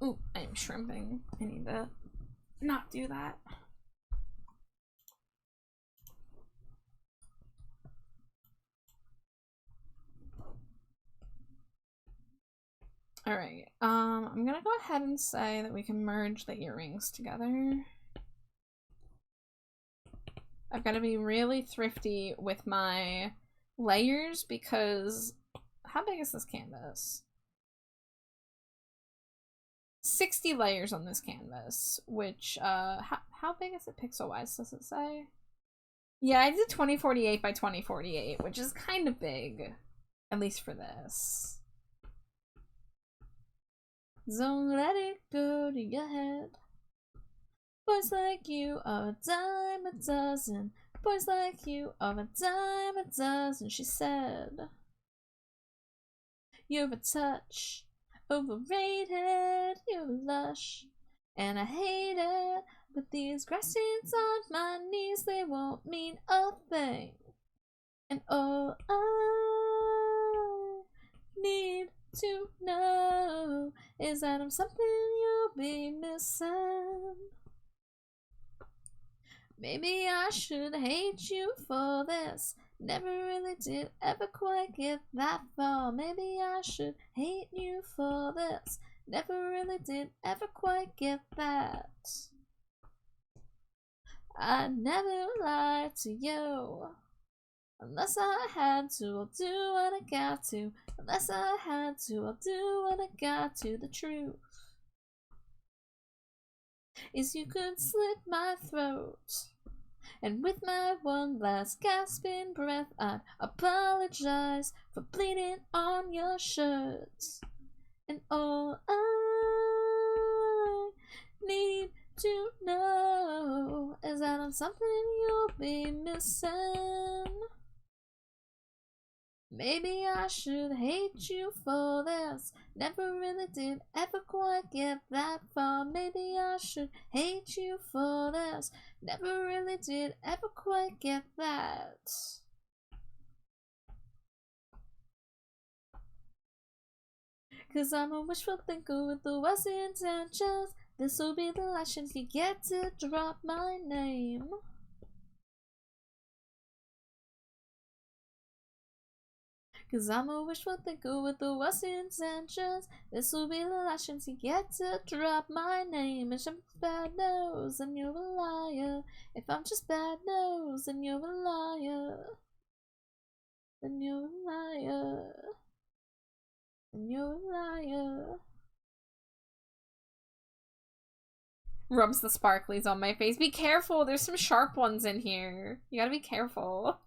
Ooh, I'm shrimping. I need to not do that. Alright, I'm gonna go ahead and say that we can merge the earrings together. I've got to be really thrifty with my layers because how big is this canvas? 60 layers on this canvas, which how big is it pixel wise, does it say? Yeah, I did 2048 by 2048, which is kind of big, at least for this. Don't let it go to your head. Boys like you are a dime a dozen. Boys like you are a dime a dozen, she said. You're a touch overrated, you're lush, and I hate it. But these grass stains on my knees, they won't mean a thing. And all I need to know is that I'm something you'll be missing. Maybe I should hate you for this. Never really did ever quite get that far. Maybe I should hate you for this. Never really did ever quite get that. I never lied to you. Unless I had to, I'll do what I got to. Unless I had to, I'll do what I got to. The truth is you could slit my throat, and with my one last gasping breath I'd apologize for bleeding on your shirt. And all I need to know is that I'm something you'll be missing. Maybe I should hate you for this. Never really did ever quite get that far. Maybe I should hate you for this. Never really did ever quite get that. Cause I'm a wishful thinker with the worst intentions. This'll be the last chance you get to drop my name. Cause I'm a wishful thinker with the worst intentions. This will be the last chance you get to drop my name. If I'm just bad news, then you're a liar. If I'm just bad news, then you're a liar. Then you're a liar. Then you're a liar. Rubs the sparklies on my face. Be careful, there's some sharp ones in here. You gotta be careful.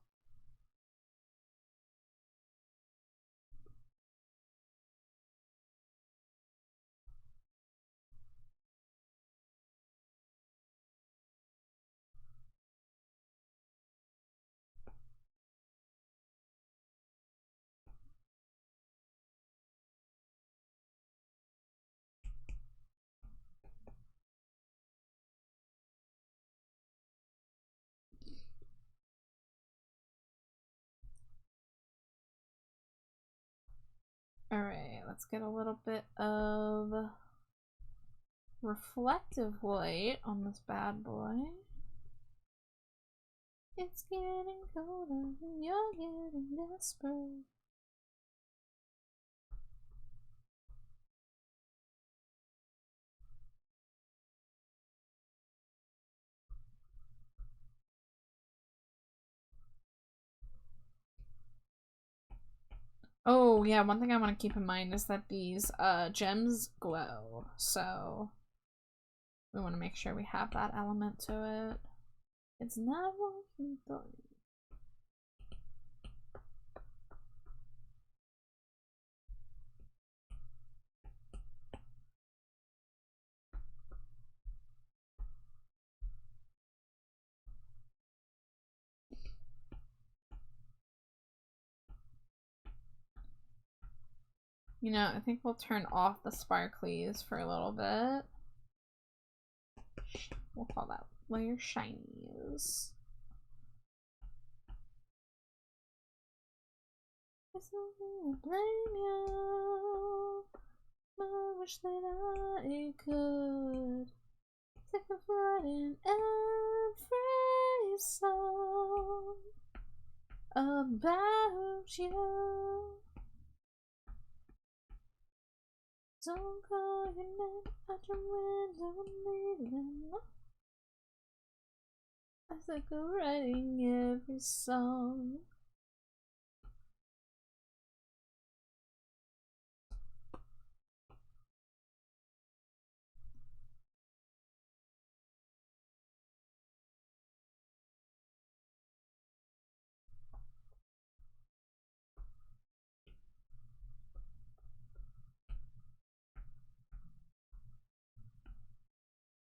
Alright, let's get a little bit of reflective light on this bad boy. It's getting colder and you're getting desperate. Oh yeah, one thing I want to keep in mind is that these gems glow, so we want to make sure we have that element to it. It's not what you thought. You know, I think we'll turn off the sparklies for a little bit. We'll call that layer shinies. It's not gonna blame you. I wish that I could take a part in every song about you. Don't call your name out your window and leaving. I think of writing every song.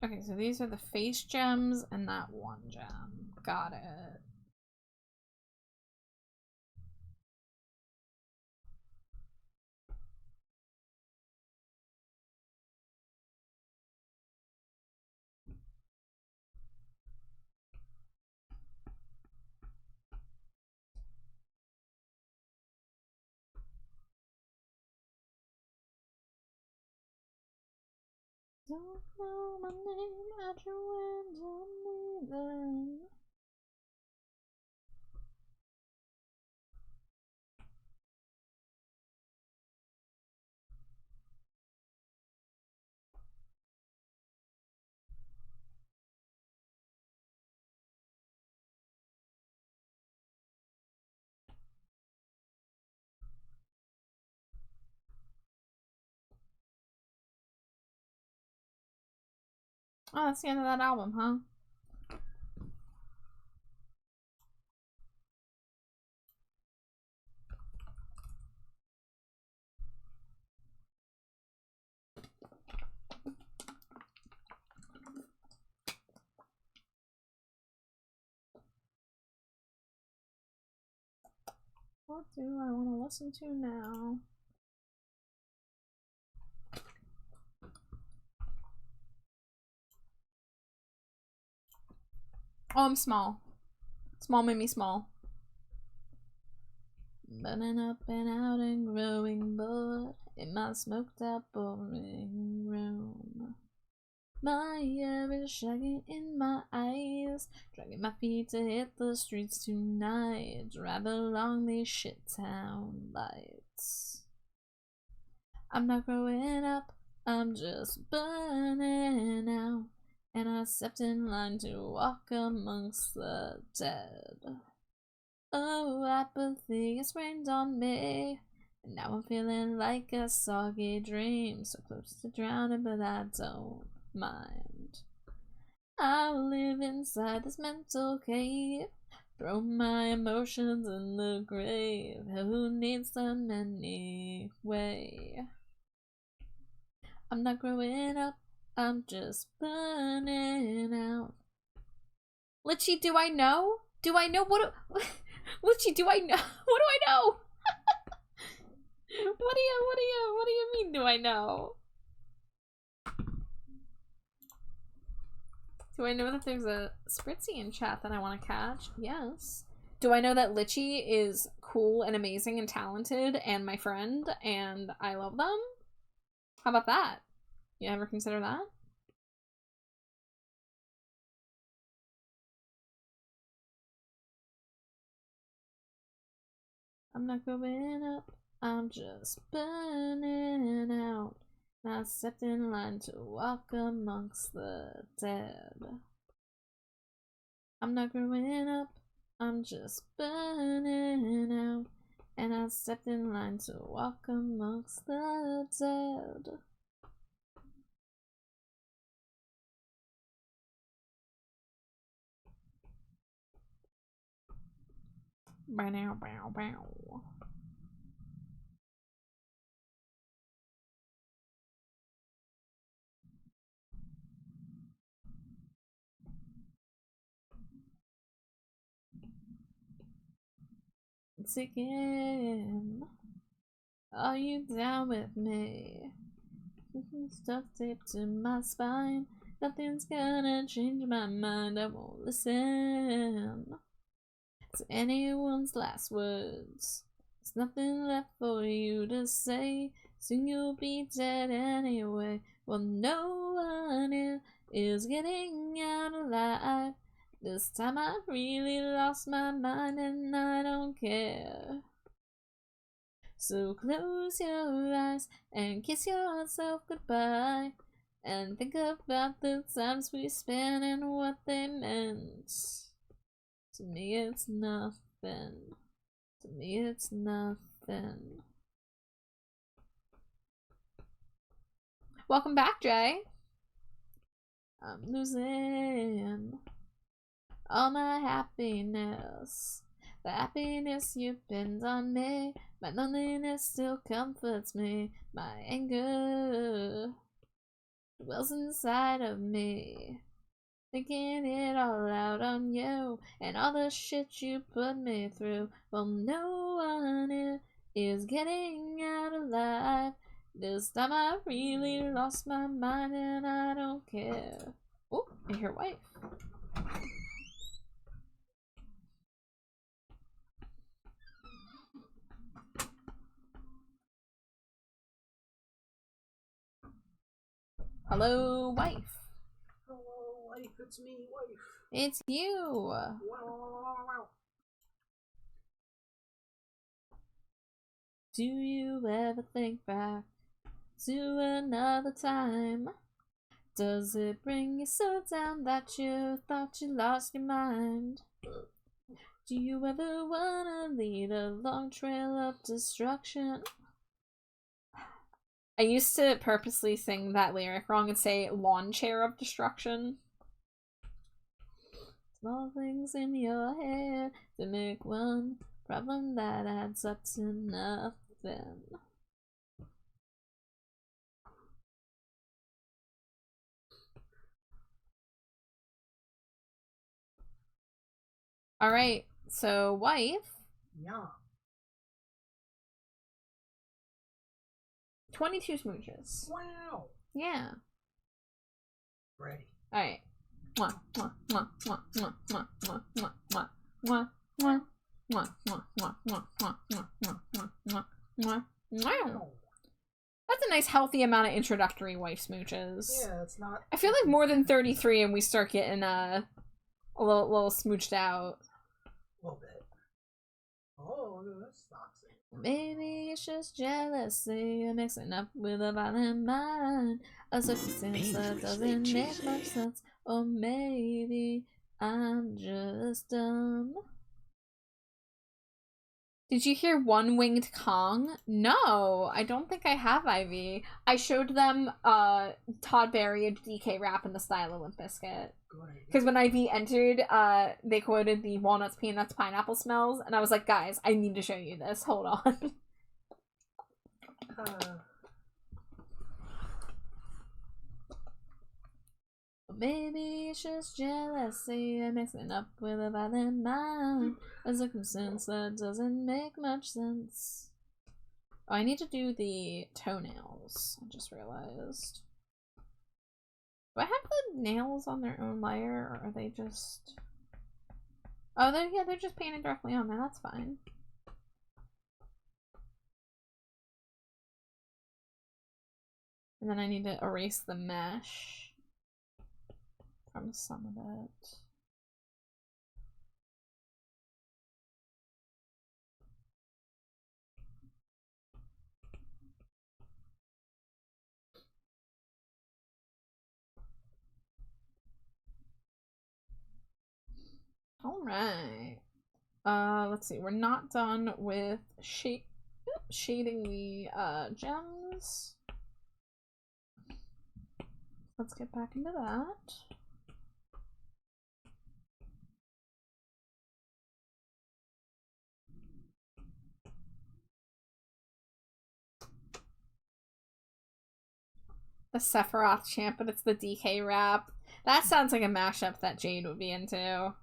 Okay, so these are the face gems and that one gem. Got it. Don't know my name at your window neither. Oh, that's the end of that album, huh? What do I want to listen to now? Oh, I'm small. Small made me small. Burning up and out and growing bored in my smoked out boring room. My hair is shagging in my eyes, dragging my feet to hit the streets tonight. Drive along these shit town lights. I'm not growing up, I'm just burning out, and I stepped in line to walk amongst the dead. Oh, apathy has rained on me, and now I'm feeling like a soggy dream, so close to drowning, but I don't mind. I'll live inside this mental cave, throw my emotions in the grave. Who needs them anyway? I'm not growing up, I'm just burning out. Litchi, do I know? Do I know what? Litchi, do I know? What do I know? What do you mean? Do I know? Do I know that there's a Spritzy in chat that I want to catch? Yes. Do I know that Litchi is cool and amazing and talented and my friend and I love them? How about that? You ever consider that? I'm not growing up, I'm just burning out. I stepped in line to walk amongst the dead. I'm not growing up, I'm just burning out. And I stepped in line to walk amongst the dead. Bow, bow, bow, bow. Once again, are you down with me? Stuff taped to my spine. Nothing's gonna change my mind. I won't listen to anyone's last words. There's nothing left for you to say. Soon you'll be dead anyway. Well, no one is getting out alive. This time I really lost my mind and I don't care. So close your eyes and kiss yourself goodbye. And think about the times we spent and what they meant. To me it's nothing. To me it's nothing. Welcome back, Jay. I'm losing all my happiness. The happiness you pinned on me. My loneliness still comforts me. My anger dwells inside of me. Thinking it all out on you and all the shit you put me through. Well, no one is getting out alive. This time I really lost my mind and I don't care. Oh, I hear wife. Hello, wife. Hello, wife. It's me, wife. It's you. Wow, wow, wow. Do you ever think back to another time? Does it bring you so down that you thought you lost your mind? Do you ever wanna lead a long trail of destruction? I used to purposely sing that lyric wrong and say lawn chair of destruction. Small things in your head to make one problem that adds up to nothing. Alright, so wife. Yeah. 22 smooches. Wow. Yeah. Ready. Alright. Mwah, mwah, mwah, mwah, mwah, mwah, mwah, mwah, mwah, mwah, mwah, mwah, mwah, mwah, mwah, mwah, mwah, mwah, mwah, mwah. That's a nice healthy amount of introductory wife smooches. Yeah, it's not. I feel like more than 33 and we start getting a little smooched out. A little bit. Oh, look at this toxic. Maybe it's just jealousy you're mixing up with a violent mind. A circumstance that doesn't make much sense. Or maybe I'm just dumb. Did you hear One-Winged Kong? No, I don't think I have, Ivy. I showed them Todd Berry and DK rap in the style of Limp Bizkit. Because when Ivy entered, they quoted the walnuts, peanuts, pineapple smells, and I was like, guys, I need to show you this. Hold on. Maybe it's just jealousy I'm mixing up with a violent mind. A circumstance that doesn't make much sense. Oh, I need to do the toenails. I just realized. Do I have the nails on their own layer, or are they just... Oh, they're just painted directly on there. That's fine. And then I need to erase the mesh from some of it. Alright. Let's see. We're not done with shading the gems. Let's get back into that. The Sephiroth chant, but it's the DK rap. That sounds like a mashup that Jade would be into.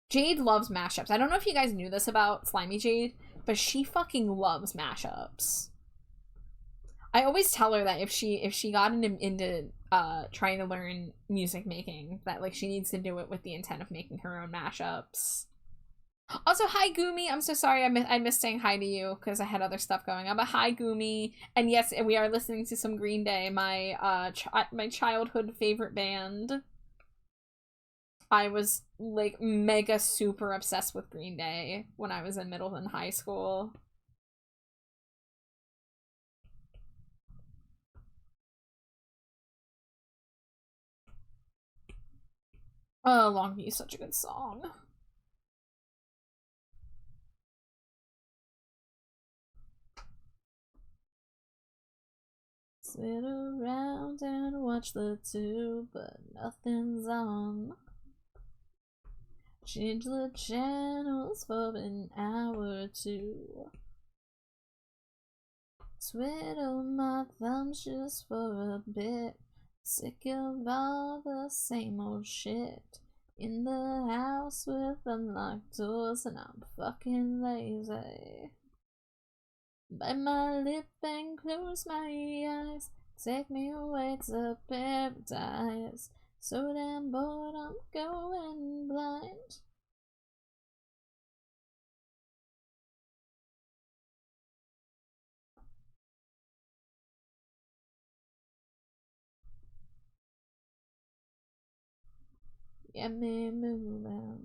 Jade loves mashups. I don't know if you guys knew this about Slimy Jade, but she fucking loves mashups. I always tell her that if she got into trying to learn music making, that like she needs to do it with the intent of making her own mashups. Also, hi Gumi. I'm so sorry I missed saying hi to you because I had other stuff going on. But hi Gumi, and yes, we are listening to some Green Day, my my childhood favorite band. I was like mega super obsessed with Green Day when I was in middle and high school. Oh, Longview is such a good song. Sit around and watch the tube, but nothing's on. Change the channels for an hour or two. Twiddle my thumbs just for a bit. Sick of all the same old shit. In the house with unlocked doors and I'm fucking lazy. Bite my lip and close my eyes. Take me away to paradise. So damn bored I'm going blind. Get me moving.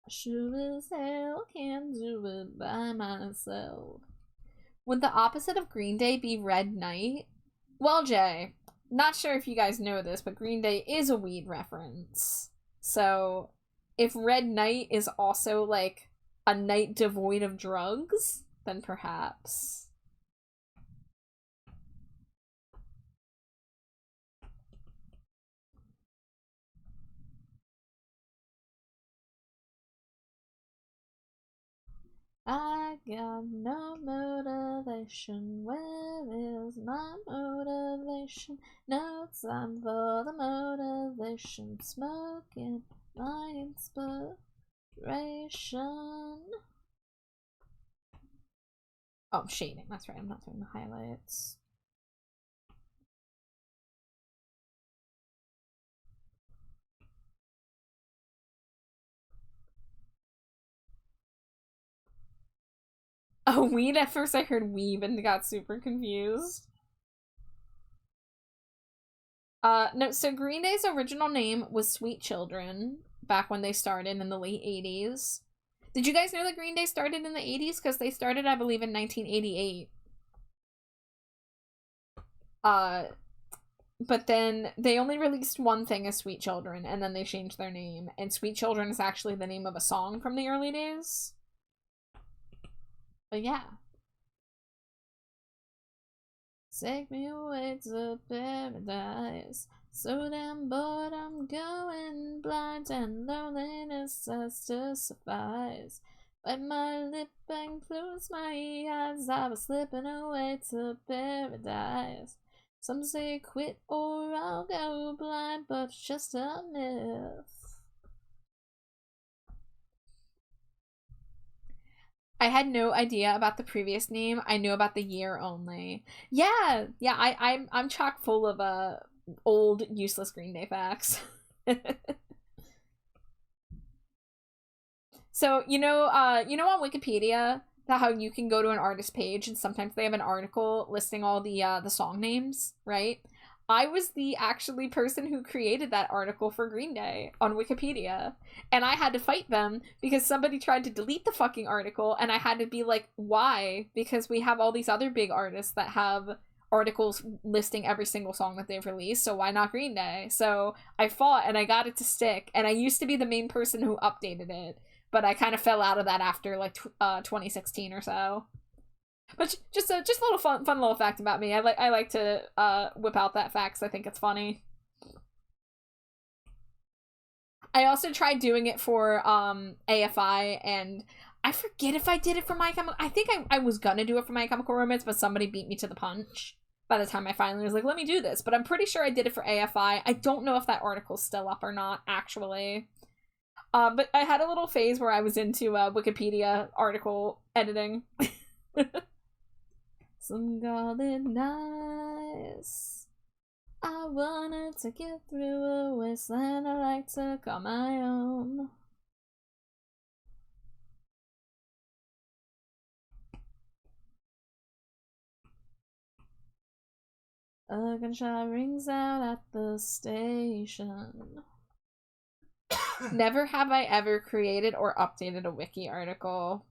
I sure as hell can't do it by myself. Would the opposite of Green Day be Red Night? Well, Jay, not sure if you guys know this, but Green Day is a weed reference. So, if Red Night is also like a night devoid of drugs, then perhaps. I got no motivation. Where is my motivation? No time for the motivation. Smoking my inspiration. Oh, I'm shading. That's right. I'm not doing the highlights. Oh, weed? At first I heard weeb and got super confused. No, so Green Day's original name was Sweet Children back when they started in the late 80s. Did you guys know that Green Day started in the 80s? Because they started, I believe, in 1988. But then they only released one thing as Sweet Children, and then they changed their name. And Sweet Children is actually the name of a song from the early days. But yeah. Take me away to paradise. So damn bored I'm going blind, and loneliness has to suffice. Bite my lip and close my eyes. I was slipping away to paradise. Some say quit or I'll go blind, but it's just a myth. I had no idea about the previous name. I knew about the year only. Yeah, I'm chock full of old useless Green Day facts. So you know on Wikipedia that how you can go to an artist page and sometimes they have an article listing all the song names, right? I was the actually person who created that article for Green Day on Wikipedia. And I had to fight them because somebody tried to delete the fucking article and I had to be like, why? Because we have all these other big artists that have articles listing every single song that they've released, so why not Green Day? So I fought and I got it to stick, and I used to be the main person who updated it, but I kind of fell out of that after like 2016 or so. But just a little fun little fact about me. I like to whip out that fact 'cause I think it's funny. I also tried doing it for AFI, and I forget if I did it for My Chemical. I think I was gonna do it for My Chemical Romance, but somebody beat me to the punch by the time I finally was like, let me do this. But I'm pretty sure I did it for AFI. I don't know if that article's still up or not, actually. But I had a little phase where I was into Wikipedia article editing. Some call it nice. I wanted to get through a wasteland I like to call my own. A gunshot rings out at the station. Never have I ever created or updated a wiki article.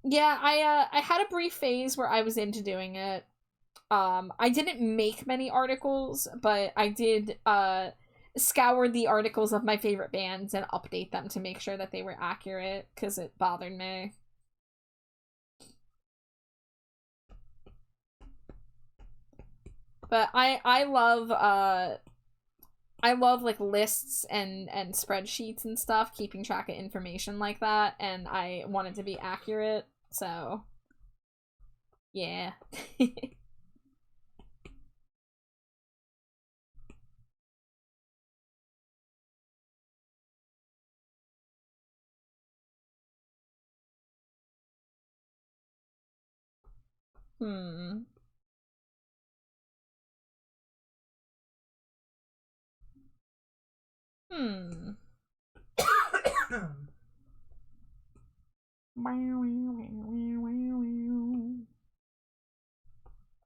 Yeah, I had a brief phase where I was into doing it. I didn't make many articles, but I did scour the articles of my favorite bands and update them to make sure that they were accurate, because it bothered me. But I love like lists and spreadsheets and stuff, keeping track of information like that, and I want it to be accurate, so Yeah. Hmm. Hmm.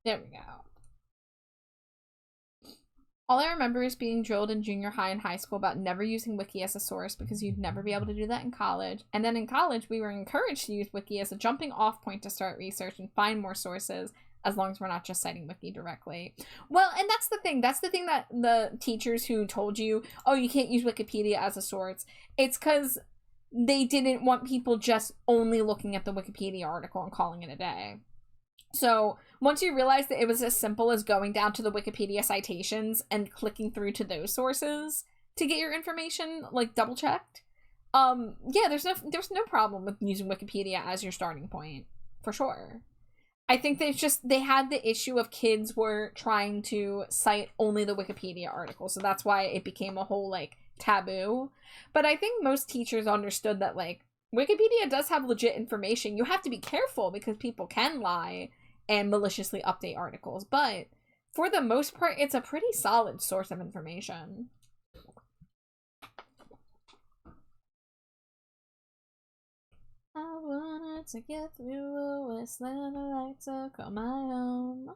There we go. All I remember is being drilled in junior high and high school about never using Wiki as a source because you'd never be able to do that in college. And then in college, we were encouraged to use Wiki as a jumping off point to start research and find more sources, as long as we're not just citing Wiki directly. Well, and that's the thing. That's the thing that the teachers who told you, oh, you can't use Wikipedia as a source, it's because they didn't want people just only looking at the Wikipedia article and calling it a day. So once you realize that it was as simple as going down to the Wikipedia citations and clicking through to those sources to get your information like double checked, yeah, there's no problem with using Wikipedia as your starting point, for sure. I think they had the issue of kids were trying to cite only the Wikipedia article, so that's why it became a whole like taboo. But I think most teachers understood that like Wikipedia does have legit information. You have to be careful because people can lie and maliciously update articles, but for the most part, it's a pretty solid source of information. I wanted to get through a wasteland, I like to call my own.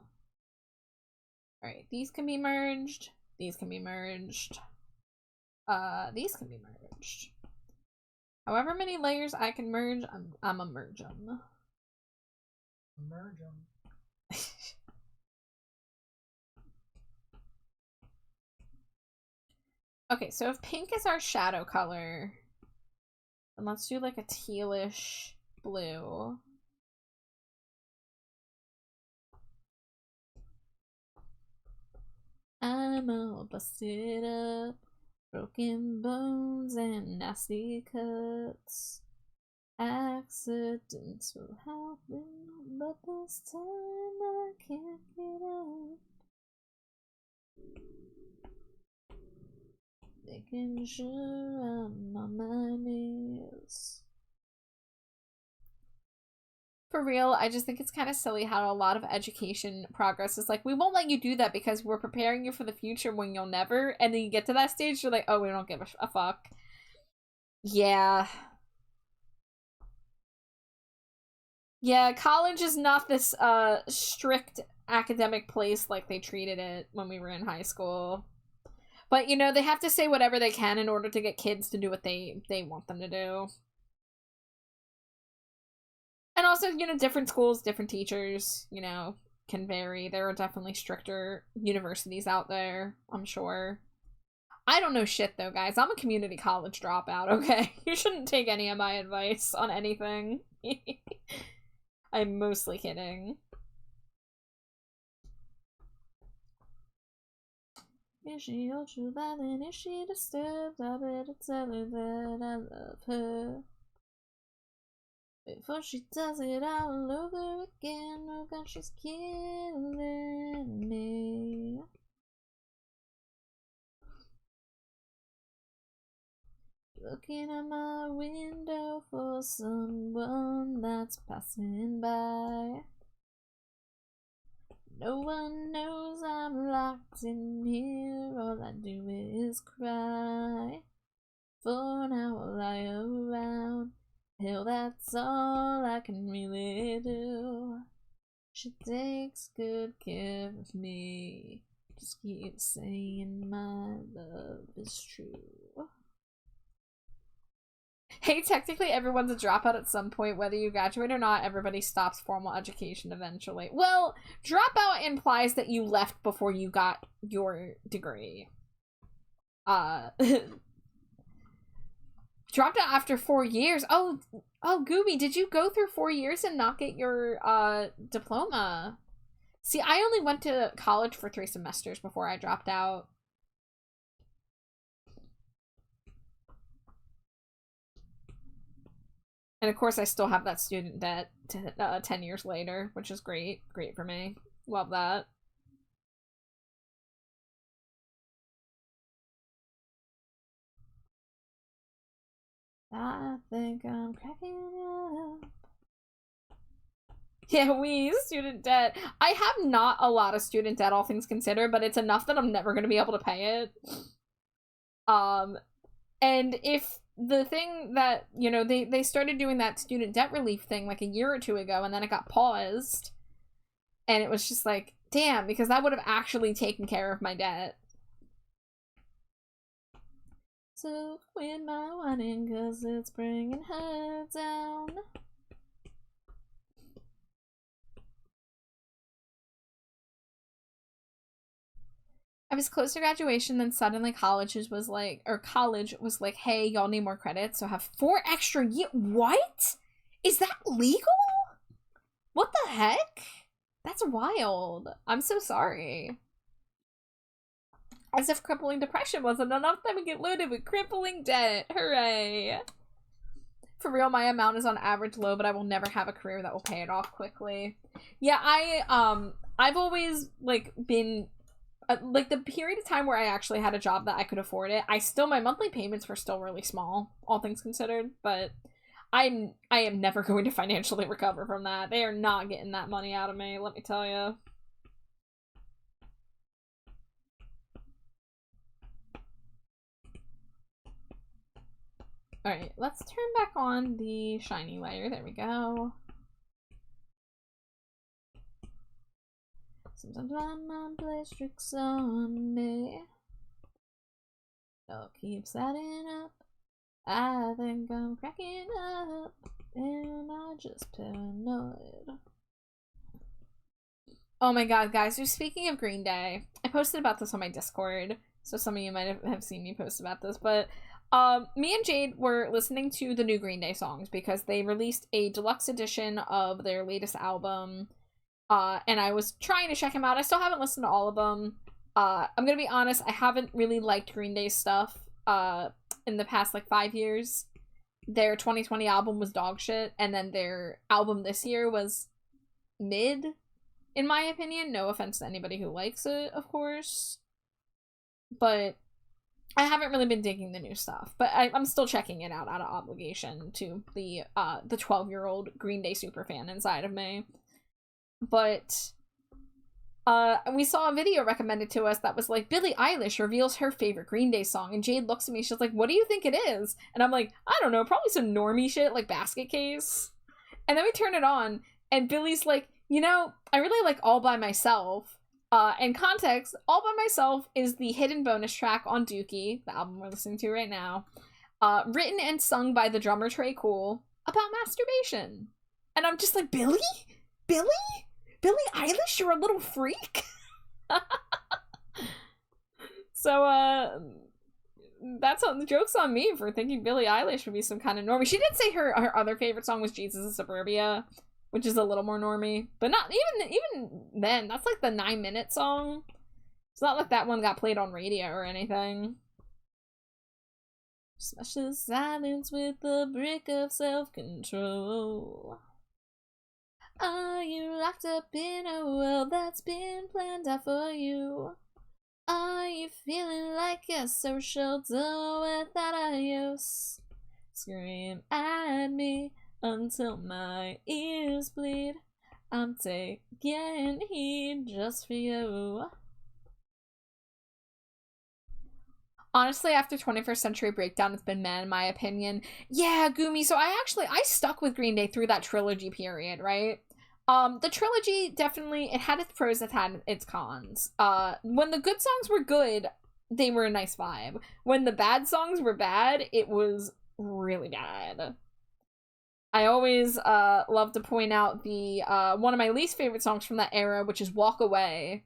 Alright, these can be merged. These can be merged. These can be merged. However many layers I can merge, I'm a merge them. Merge them. Okay, so if pink is our shadow color, then let's do like a tealish blue. I'm all busted up, broken bones and nasty cuts. Accidents will happen, but this time I can't get up. Making sure I'm on my knees. For real, I just think it's kind of silly how a lot of education progress is like, we won't let you do that because we're preparing you for the future when you'll never, and then you get to that stage, you're like, oh, we don't give a fuck. Yeah. Yeah, college is not this strict academic place like they treated it when we were in high school. But, you know, they have to say whatever they can in order to get kids to do what they want them to do. And also, you know, different schools, different teachers, you know, can vary. There are definitely stricter universities out there, I'm sure. I don't know shit, though, guys. I'm a community college dropout, okay? You shouldn't take any of my advice on anything. I'm mostly kidding. Is she ultra violent? Is she disturbed? I better tell her that I love her before she does it all over again. Oh god, she's killing me. Looking at my window for someone that's passing by. No one knows I'm locked in here. All I do is cry. For now I'll lie around. Hell, that's all I can really do. She takes good care of me. Just keep saying my love is true. Hey, technically everyone's a dropout at some point, whether you graduate or not. Everybody stops formal education eventually. Well, dropout implies that you left before you got your degree. Dropped out after 4 years. Oh, Gooby, did you go through 4 years and not get your diploma? See, I only went to college for 3 semesters before I dropped out. And of course, I still have that student debt 10 years later, which is great. Great for me. Love that. I think I'm cracking up. Yeah, student debt. I have not a lot of student debt, all things considered, but it's enough that I'm never going to be able to pay it. And if the thing that, you know, they started doing that student debt relief thing like a year or two ago, and then it got paused, and it was just like, damn, because that would have actually taken care of my debt. So quit my whining, cause it's bringing her down. I was close to graduation, then suddenly college was like, hey, y'all need more credits, so have 4 extra years. What? Is that legal? What the heck? That's wild. I'm so sorry. As if crippling depression wasn't enough, then we get loaded with crippling debt. Hooray. For real, my amount is on average low, but I will never have a career that will pay it off quickly. Yeah, I've always, like, been... like, the period of time where I actually had a job that I could afford it, my monthly payments were still really small, all things considered, but I am never going to financially recover from that. They are not getting that money out of me, let me tell you. Alright, let's turn back on the shiny layer. There we go. Sometimes my mind plays tricks on me. No, keeps adding up. I think I'm cracking up. And I'm just paranoid. Oh my god, guys, so speaking of Green Day, I posted about this on my Discord, so some of you might have seen me post about this, but me and Jade were listening to the new Green Day songs because they released a deluxe edition of their latest album, and I was trying to check them out. I still haven't listened to all of them. I'm gonna be honest, I haven't really liked Green Day stuff in the past like 5 years. Their 2020 album was dog shit, and then their album this year was mid, in my opinion. No offense to anybody who likes it, of course, but I haven't really been digging the new stuff, but I'm still checking it out of obligation to the 12-year-old Green Day superfan inside of me. But we saw a video recommended to us that was like, Billie Eilish reveals her favorite Green Day song, and Jade looks at me, she's like, what do you think it is? And I'm like, I don't know, probably some normie shit like Basket Case. And then we turn it on, and Billie's like, you know, I really like All By Myself. In context, All By Myself is the hidden bonus track on Dookie, the album we're listening to right now, written and sung by the drummer Trey Cool about masturbation. And I'm just like, Billie? Billie Eilish, you're a little freak? So, that's the joke's on me for thinking Billie Eilish would be some kind of normie. She did say her other favorite song was Jesus of Suburbia, which is a little more normie, but not even then. That's like the 9-minute song. It's not like that one got played on radio or anything. Smash the silence with a brick of self-control. Are you locked up in a world that's been planned out for you? Are you feeling like a social door without adios? Scream at me until my ears bleed. I'm taking heed just for you. Honestly, after 21st Century Breakdown, it's been meh in my opinion. Yeah, Gumi, so I stuck with Green Day through that trilogy period, right? The trilogy definitely, it had its pros, it had its cons. When the good songs were good, they were a nice vibe. When the bad songs were bad, it was really bad. I always love to point out the one of my least favorite songs from that era, which is Walk Away,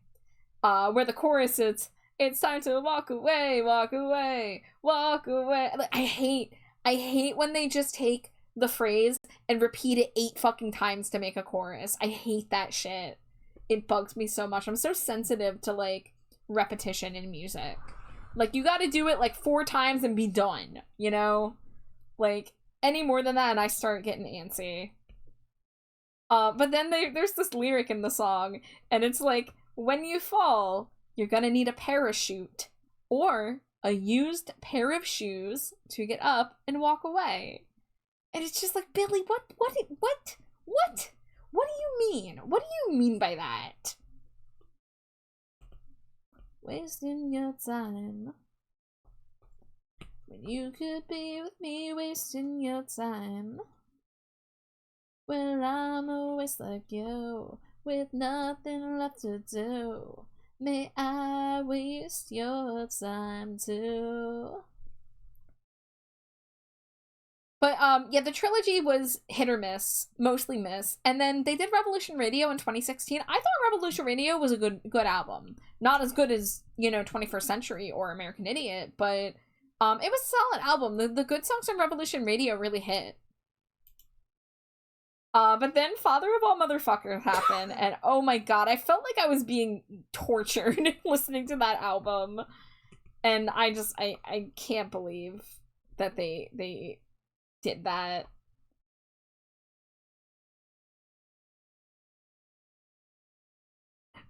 where the chorus is, it's time to walk away, walk away, walk away. Like, I hate when they just take the phrase and repeat it 8 fucking times to make a chorus. I hate that shit. It bugs me so much. I'm so sensitive to, like, repetition in music. Like, you gotta do it, like, 4 times and be done, you know? Like, any more than that and I start getting antsy. But then there's this lyric in the song, and it's like, when you fall, you're gonna need a parachute or a used pair of shoes to get up and walk away. And it's just like, Billy, what do you mean? What do you mean by that? Wasting your time when you could be with me, wasting your time. Well, I'm a waste like you, with nothing left to do. May I waste your time too? But yeah, the trilogy was hit or miss, mostly miss. And then they did Revolution Radio in 2016. I thought Revolution Radio was a good album. Not as good as, you know, 21st Century or American Idiot, but it was a solid album. The good songs on Revolution Radio really hit. But then Father of All Motherfuckers happened, and oh my god, I felt like I was being tortured listening to that album. And I can't believe that they did that.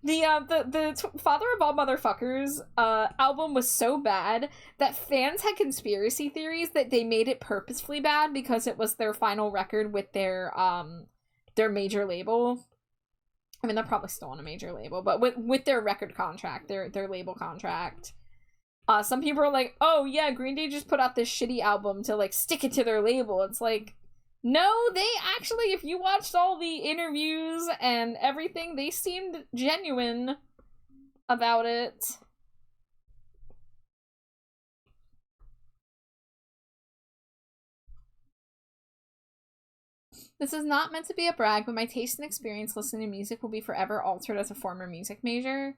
The Father of All Motherfuckers album was so bad that fans had conspiracy theories that they made it purposefully bad because it was their final record with their major label. I mean, they're probably still on a major label, but with their record contract, their label contract. Some people are like, oh yeah, Green Day just put out this shitty album to like stick it to their label. It's like, no, they actually, if you watched all the interviews and everything, they seemed genuine about it. This is not meant to be a brag, but my taste and experience listening to music will be forever altered as a former music major.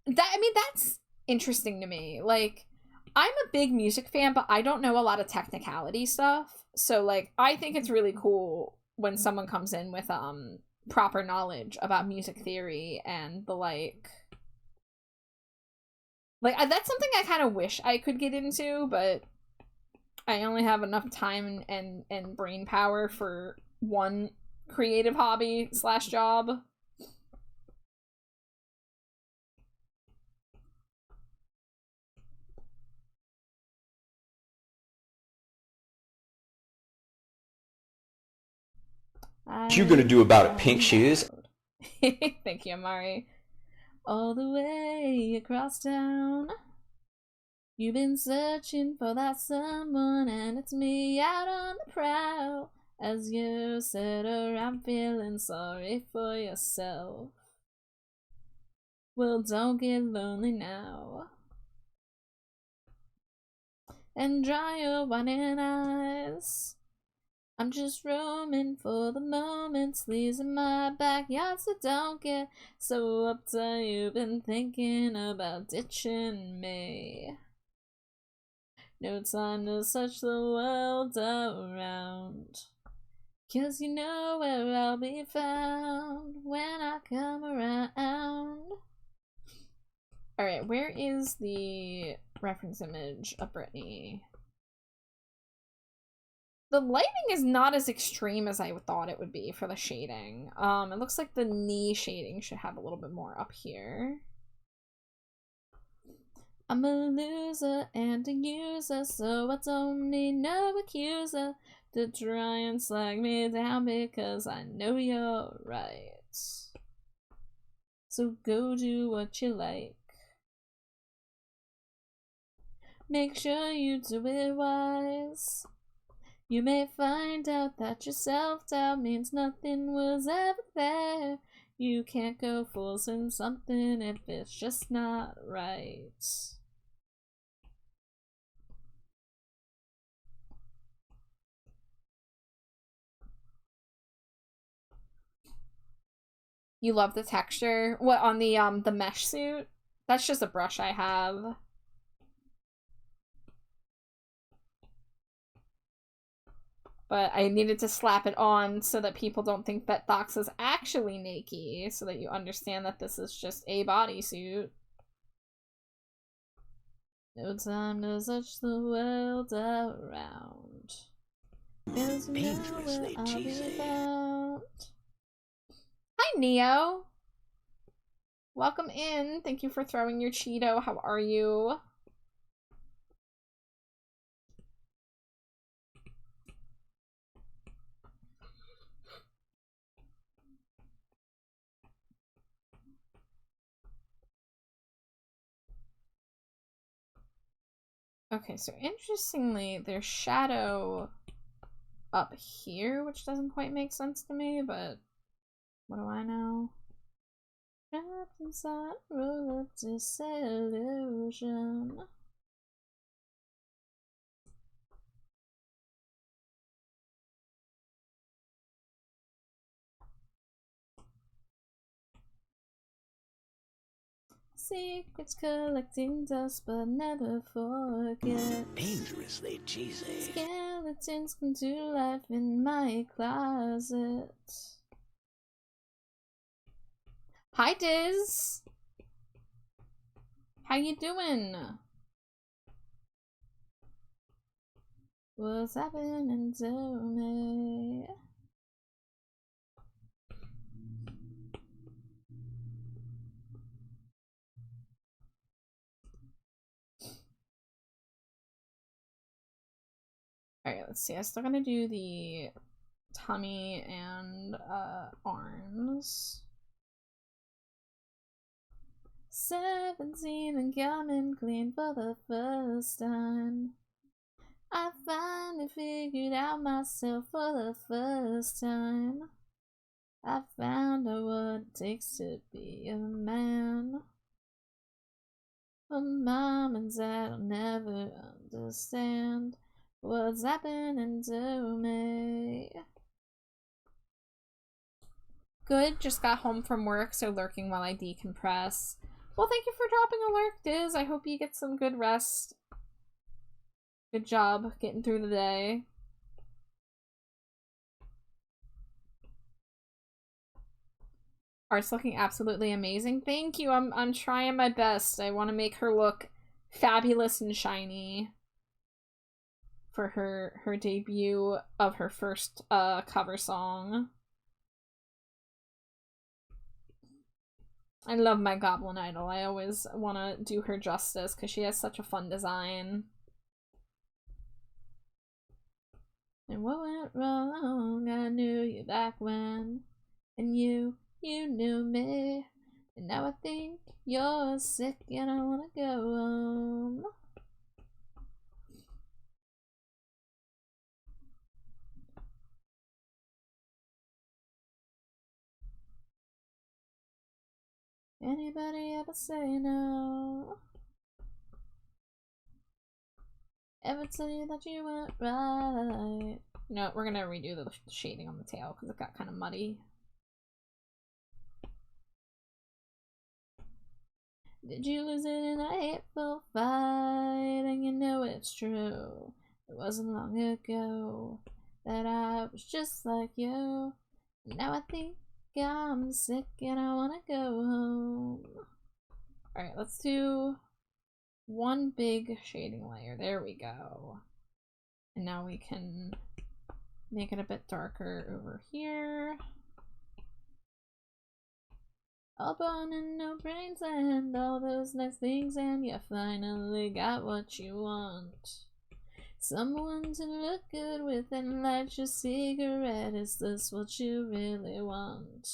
That's interesting to me. Like, I'm a big music fan, but I don't know a lot of technicality stuff. So, like, I think it's really cool when someone comes in with proper knowledge about music theory and the like that's something I kind of wish I could get into, but I only have enough time and brain power for one creative hobby / job. What you gonna do about it, pink shoes? Thank you, Amari. All the way across town, you've been searching for that someone, and it's me out on the prowl. As you sit around feeling sorry for yourself. Well, don't get lonely now. And dry your whining eyes. I'm just roaming for the moment, sleeves in my backyard, so don't get so uptight. You've been thinking about ditching me. No time to search the world around, 'cause you know where I'll be found when I come around. Alright, where is the reference image of Britney? The lighting is not as extreme as I thought it would be for the shading. It looks like the knee shading should have a little bit more up here. I'm a loser and a user, so I don't need no accuser to try and slag me down, because I know you're right. So go do what you like. Make sure you do it wise. You may find out that your self-doubt means nothing was ever there. You can't go forcing something if it's just not right. You love the texture? What, on the mesh suit? That's just a brush I have. But I needed to slap it on so that people don't think that Dox is actually naked, so that you understand that this is just a bodysuit. No time to search the world around. Feels Dangerously cheesy. Hi, Neo. Welcome in. Thank you for throwing your Cheeto. How are you? Okay, so interestingly, there's shadow up here, which doesn't quite make sense to me, but what do I know? Trapped inside a roll of disillusion. Secrets collecting dust, but never forget. Dangerously cheesy. Skeletons come to life in my closet. Hi, Diz. How you doing? What's happening to me? Alright, let's see. I'm still gonna do the tummy and arms. 17 and coming clean for the first time. I finally figured out myself for the first time. I found out what it takes to be a man. But mom and dad'll never understand what's happening to me. Good, just got home from work, so lurking while I decompress. Well, thank you for dropping a lurk, Diz. I hope you get some good rest. Good job getting through the day. Art's looking absolutely amazing. Thank you. I'm trying my best. I want to make her look fabulous and shiny for her debut of her first cover song. I love my Goblin Idol. I always want to do her justice because she has such a fun design. And what went wrong? I knew you back when, and you knew me. And now I think you're sick and I wanna go home. Anybody ever say no? Ever tell you that you weren't right? No, we're gonna redo the shading on the tail because it got kind of muddy. Did you lose it in a hateful fight? And you know it's true. It wasn't long ago that I was just like you. Now I think I'm sick and I wanna go home. Alright, let's do one big shading layer. There we go. And now we can make it a bit darker over here. All bone and no brains and all those nice things, and you finally got what you want. Someone to look good with and light your cigarette. Is this what you really want?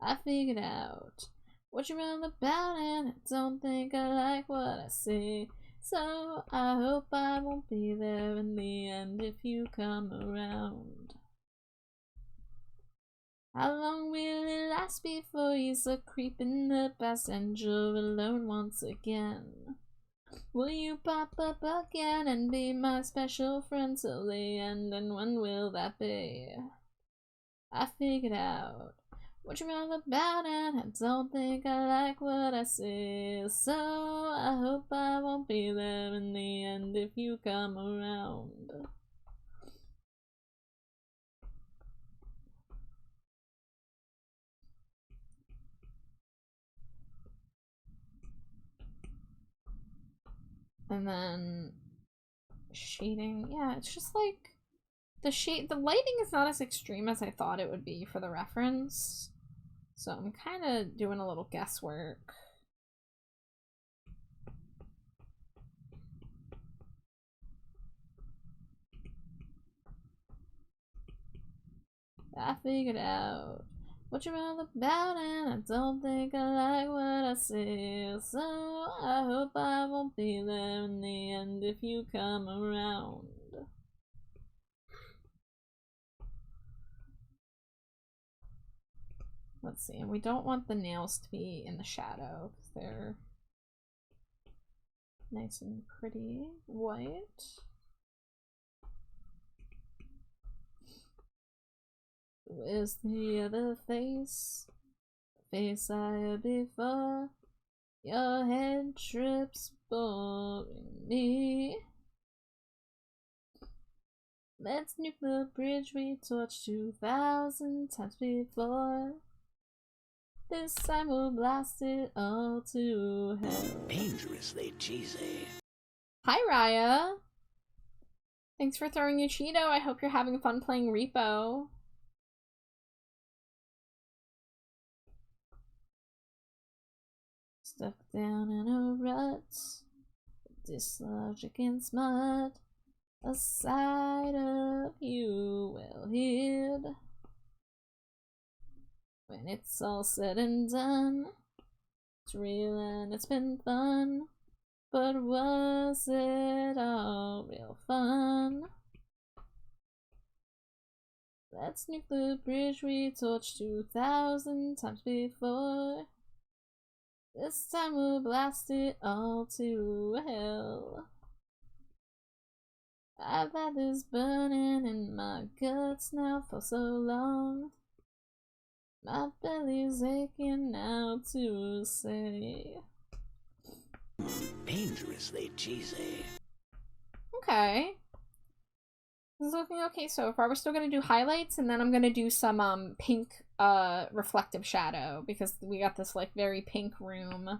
I figured out what you're all about and I don't think I like what I see. So I hope I won't be there in the end if you come around. How long will it last before you start creeping the passenger alone once again? Will you pop up again and be my special friend till the end? And when will that be? I figured out what you're all about and I don't think I like what I see. So I hope I won't be there in the end if you come around. And then shading, yeah, it's just like the lighting is not as extreme as I thought it would be for the reference. So I'm kind of doing a little guesswork. I figured out what you're all about, and I don't think I like what I see. So I hope I won't be there in the end if you come around. Let's see, and we don't want the nails to be in the shadow because they're nice and pretty white. Where's the other face? The face I had before. Your head trips boring me. Let's nuke the bridge we torched 2,000 times before. This time we'll blast it all to hell. Dangerously cheesy. Hi, Raya. Thanks for throwing your Cheeto. I hope you're having fun playing Repo. Stuck down in a rut, dislogic and smut, a side of you well hid. When it's all said and done, it's real and it's been fun, but was it all real fun? Let's nuke the bridge we torched 2,000 times before. This time we'll blast it all to hell. I've had this burning in my guts now for so long. My belly's aching now to say. Dangerously cheesy. Okay. This is looking okay so far. We're still gonna do highlights, and then I'm gonna do some pink reflective shadow because we got this like very pink room.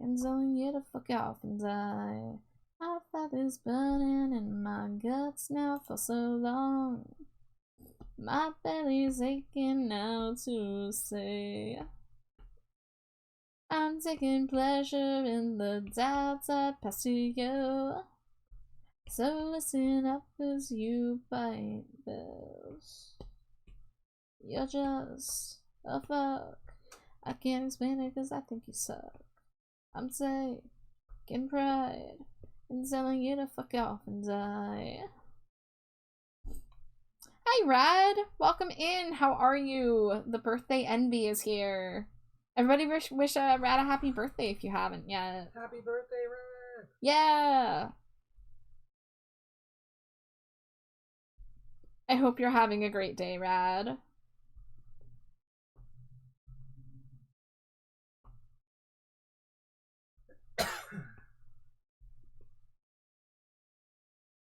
And telling you to fuck off and die. I've had this burning in my guts now for so long. My belly's aching now to say. I'm taking pleasure in the doubts I pass to you. So listen up, 'cause you bite bills. You're just a fuck. I can't explain it 'cause I think you suck. I'm taking pride in telling you to fuck off and die. Hi, Rad! Welcome in. How are you? The birthday envy is here. Everybody wish Rad a happy birthday if you haven't yet. Happy birthday, Rad! Yeah! I hope you're having a great day, Rad.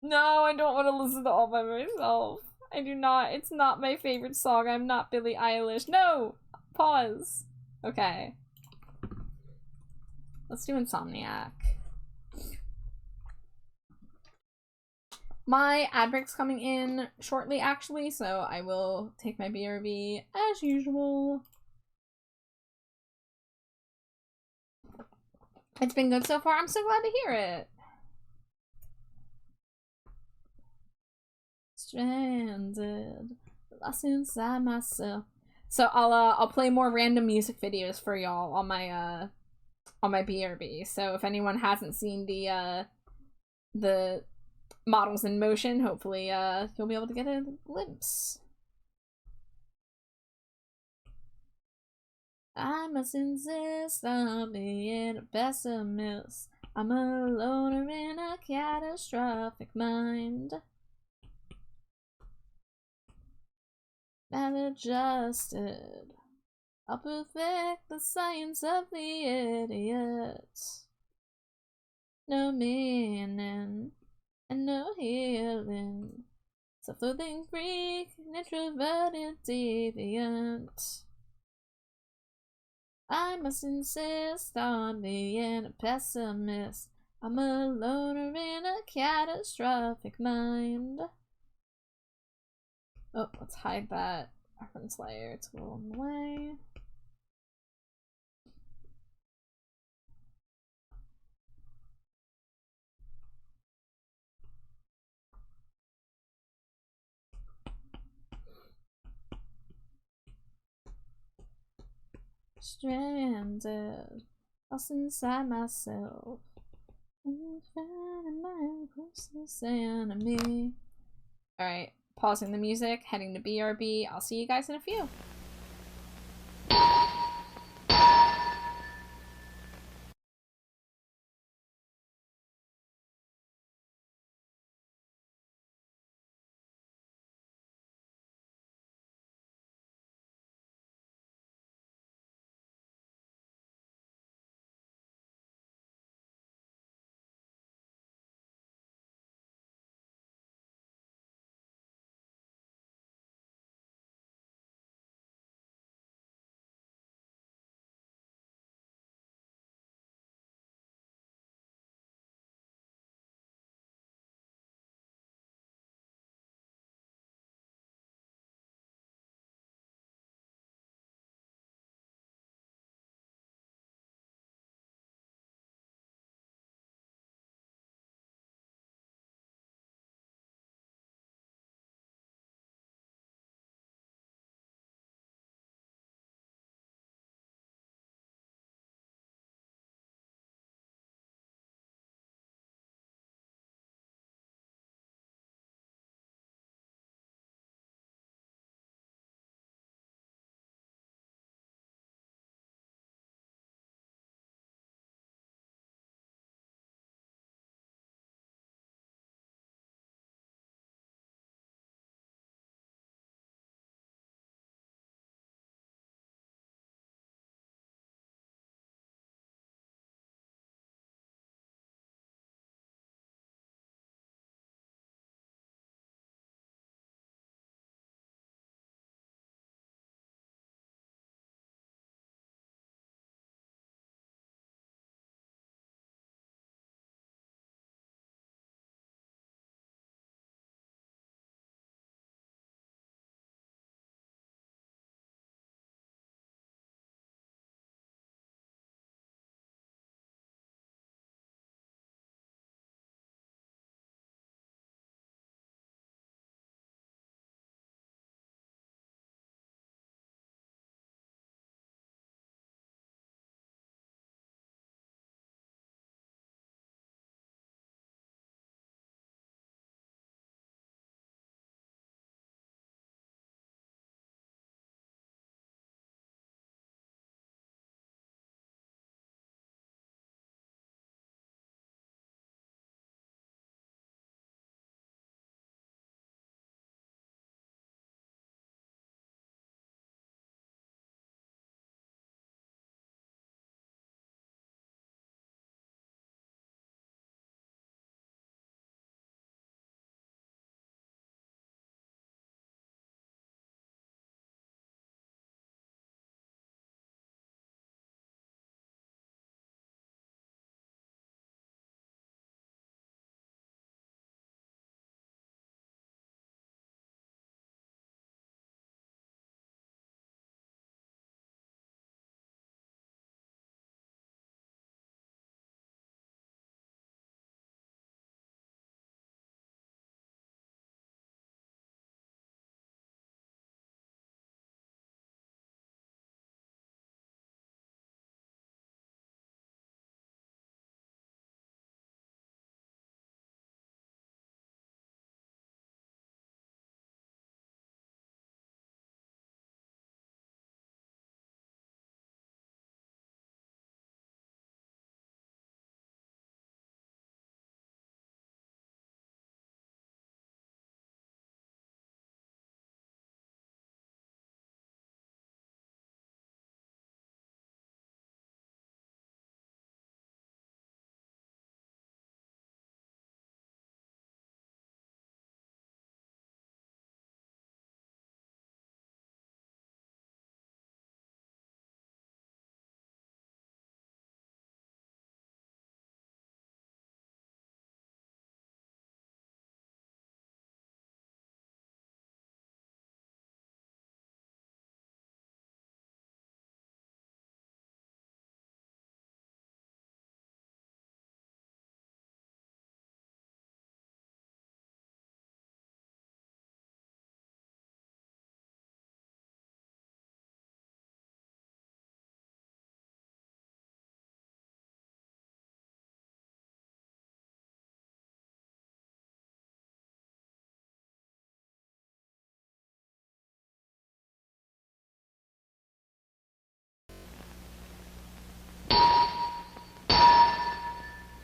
No, I don't want to listen to all by myself. I do not. It's not my favorite song. I'm not Billie Eilish. No! Pause. Okay. Let's do Insomniac. My ad break's coming in shortly, actually, so I will take my BRB as usual. It's been good so far. I'm so glad to hear it. Stranded, lost inside myself. So I'll play more random music videos for y'all on my BRB. So if anyone hasn't seen the models in motion, hopefully you'll be able to get a glimpse. I must insist on being a pessimist. I'm a loner in a catastrophic mind. Maladjusted. I'll perfect the science of the idiot. No meaning and no healing. Self-loathing freak, an introverted deviant. I must insist on being a pessimist. I'm a loner in a catastrophic mind. Oh, let's hide that reference layer. It's a little in the way. Stranded, lost inside myself. I'm finding my closest enemy. Alright, pausing the music, heading to BRB. I'll see you guys in a few.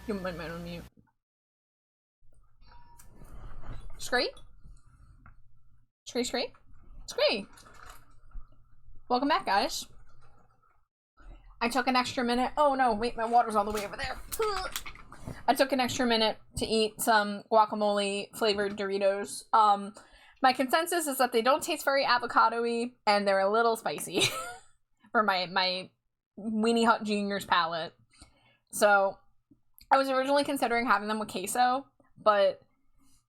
You might on mute. Scree? Scree, scree? Scree! Welcome back, guys. I took an extra minute. Oh no, wait, my water's all the way over there. I took an extra minute to eat some guacamole flavored Doritos. My consensus is that they don't taste very avocado-y and they're a little spicy for my Weenie Hut Junior's palate. So I was originally considering having them with queso, but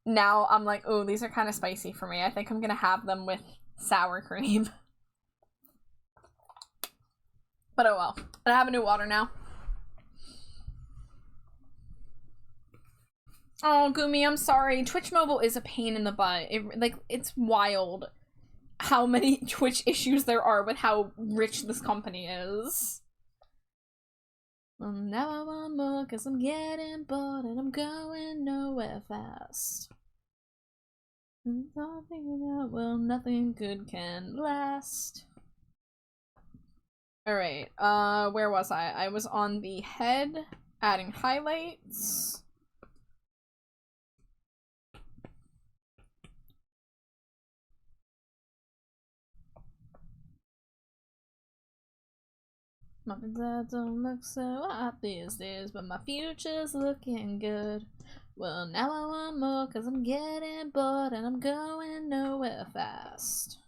now I'm like, oh, these are kind of spicy for me. I think I'm gonna have them with sour cream. But oh well. And I have a new water now. Oh, Gumi, I'm sorry. Twitch Mobile is a pain in the butt. It's wild how many Twitch issues there are with how rich this company is. Well, now I want more cause I'm getting bored and I'm going nowhere fast. And I'm thinking out, well, nothing good can last. Alright, where was I? I was on the head, adding highlights. Mom and Dad don't look so hot these days, but my future's looking good. Well, now I want more cause I'm getting bored and I'm going nowhere fast.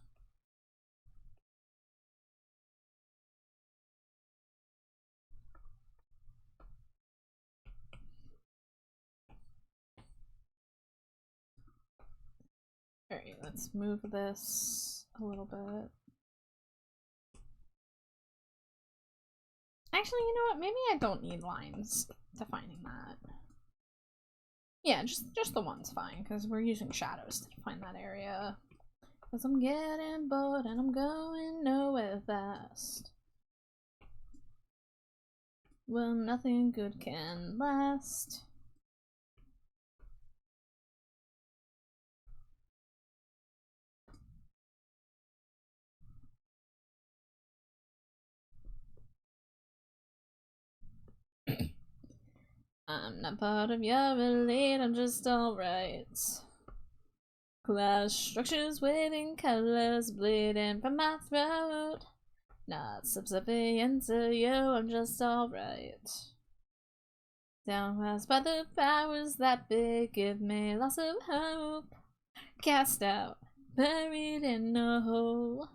Alright, let's move this a little bit. Actually, you know what? Maybe I don't need lines defining that. Yeah, just the one's fine, because we're using shadows to define that area. Because I'm getting bored and I'm going nowhere fast. Well, nothing good can last. I'm not part of your elite, I'm just alright. Class structures waving colors bleeding from my throat. Not subservient to you, I'm just alright. Downcast by the powers that be, give me lots of hope. Cast out, buried in a hole.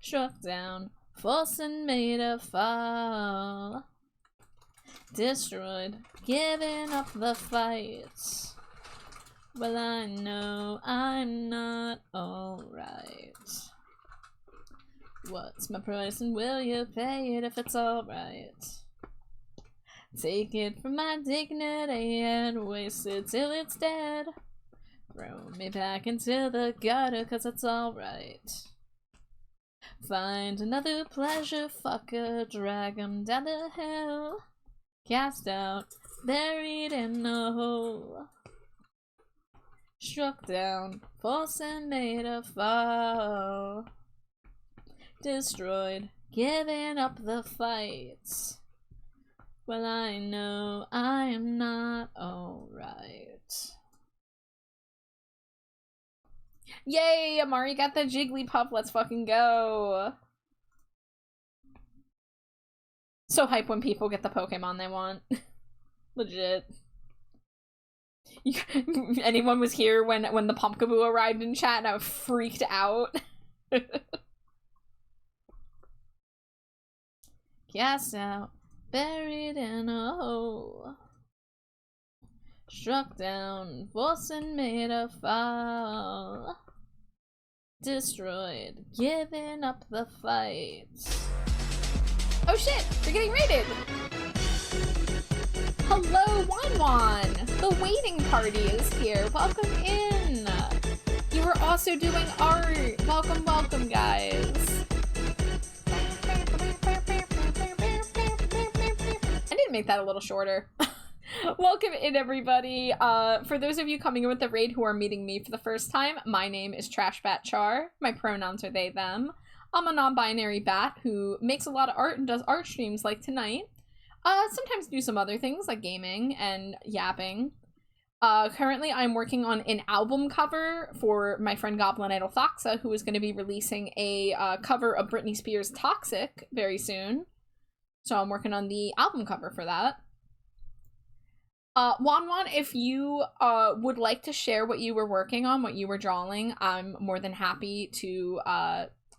Struck down, forced and made a fall. Destroyed, giving up the fight. Well, I know I'm not alright. What's my price and will you pay it if it's alright? Take it from my dignity and waste it till it's dead. Throw me back into the gutter cause it's alright. Find another pleasure fucker, drag him down the hill. Cast out, buried in a hole. Struck down, forced and made a fall. Destroyed, giving up the fight. Well, I know I am not alright. Yay! Amari got the Jigglypuff, let's fucking go! So hype when people get the Pokemon they want. Legit. Anyone was here when the Pumpkaboo arrived in chat and I freaked out. Cast out, buried in a hole. Struck down, forced and made a fall. Destroyed, giving up the fight. Oh shit, we're getting raided! Hello, Wan! The waiting party is here. Welcome in! You were also doing art. Welcome, welcome, guys. I didn't make that a little shorter. Welcome in, everybody. For those of you coming in with the raid who are meeting me for the first time, my name is TrashBatChar. My pronouns are they, them. I'm a non-binary bat who makes a lot of art and does art streams like tonight. Sometimes do some other things like gaming and yapping. Currently I'm working on an album cover for my friend Goblin Idol Foxa, who is going to be releasing a cover of Britney Spears' Toxic very soon. So I'm working on the album cover for that. Wanwan, if you would like to share what you were working on, what you were drawing, I'm more than happy to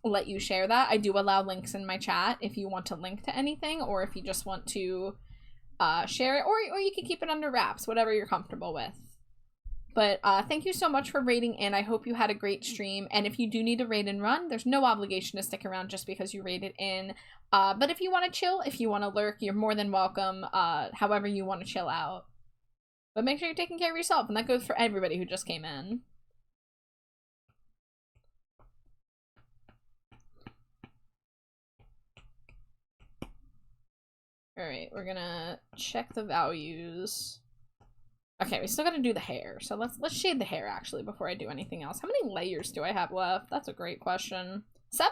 let you share that. I do allow links in my chat if you want to link to anything, or if you just want to share it, or you can keep it under wraps, whatever you're comfortable with. But thank you so much for raiding in. I hope you had a great stream, and if you do need to raid and run, there's no obligation to stick around just because you raided in. But if you want to chill, if you want to lurk, you're more than welcome, however you want to chill out. But make sure you're taking care of yourself, and that goes for everybody who just came in. Alright, we're gonna check the values. Okay, we still gotta do the hair, so let's shade the hair actually before I do anything else. How many layers do I have left? That's a great question. 7?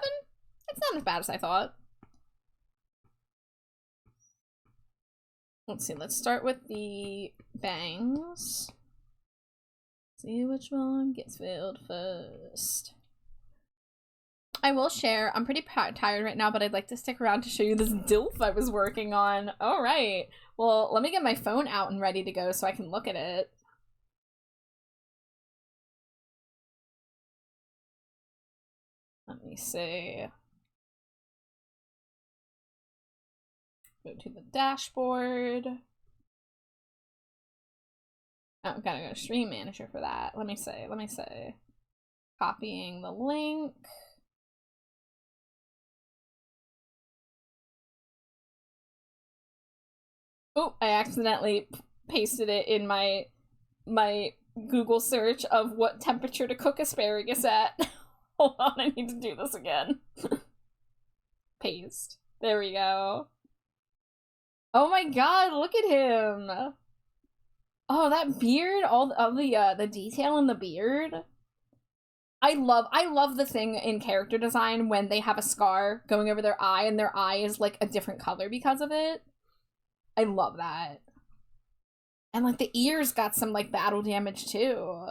It's not as bad as I thought. Let's see, let's start with the bangs. See which one gets filled first. I will share, I'm pretty tired right now, but I'd like to stick around to show you this DILF I was working on. Alright, well, let me get my phone out and ready to go so I can look at it. Let me see. Go to the dashboard. Oh, gotta go to Stream Manager for that. Let me see. Copying the link. Oh, I accidentally pasted it in my Google search of what temperature to cook asparagus at. Hold on, I need to do this again. Paste. There we go. Oh my god, look at him! Oh, that beard, all the detail in the beard. I love the thing in character design when they have a scar going over their eye and their eye is like a different color because of it. I love that. And like the ears got some like battle damage too.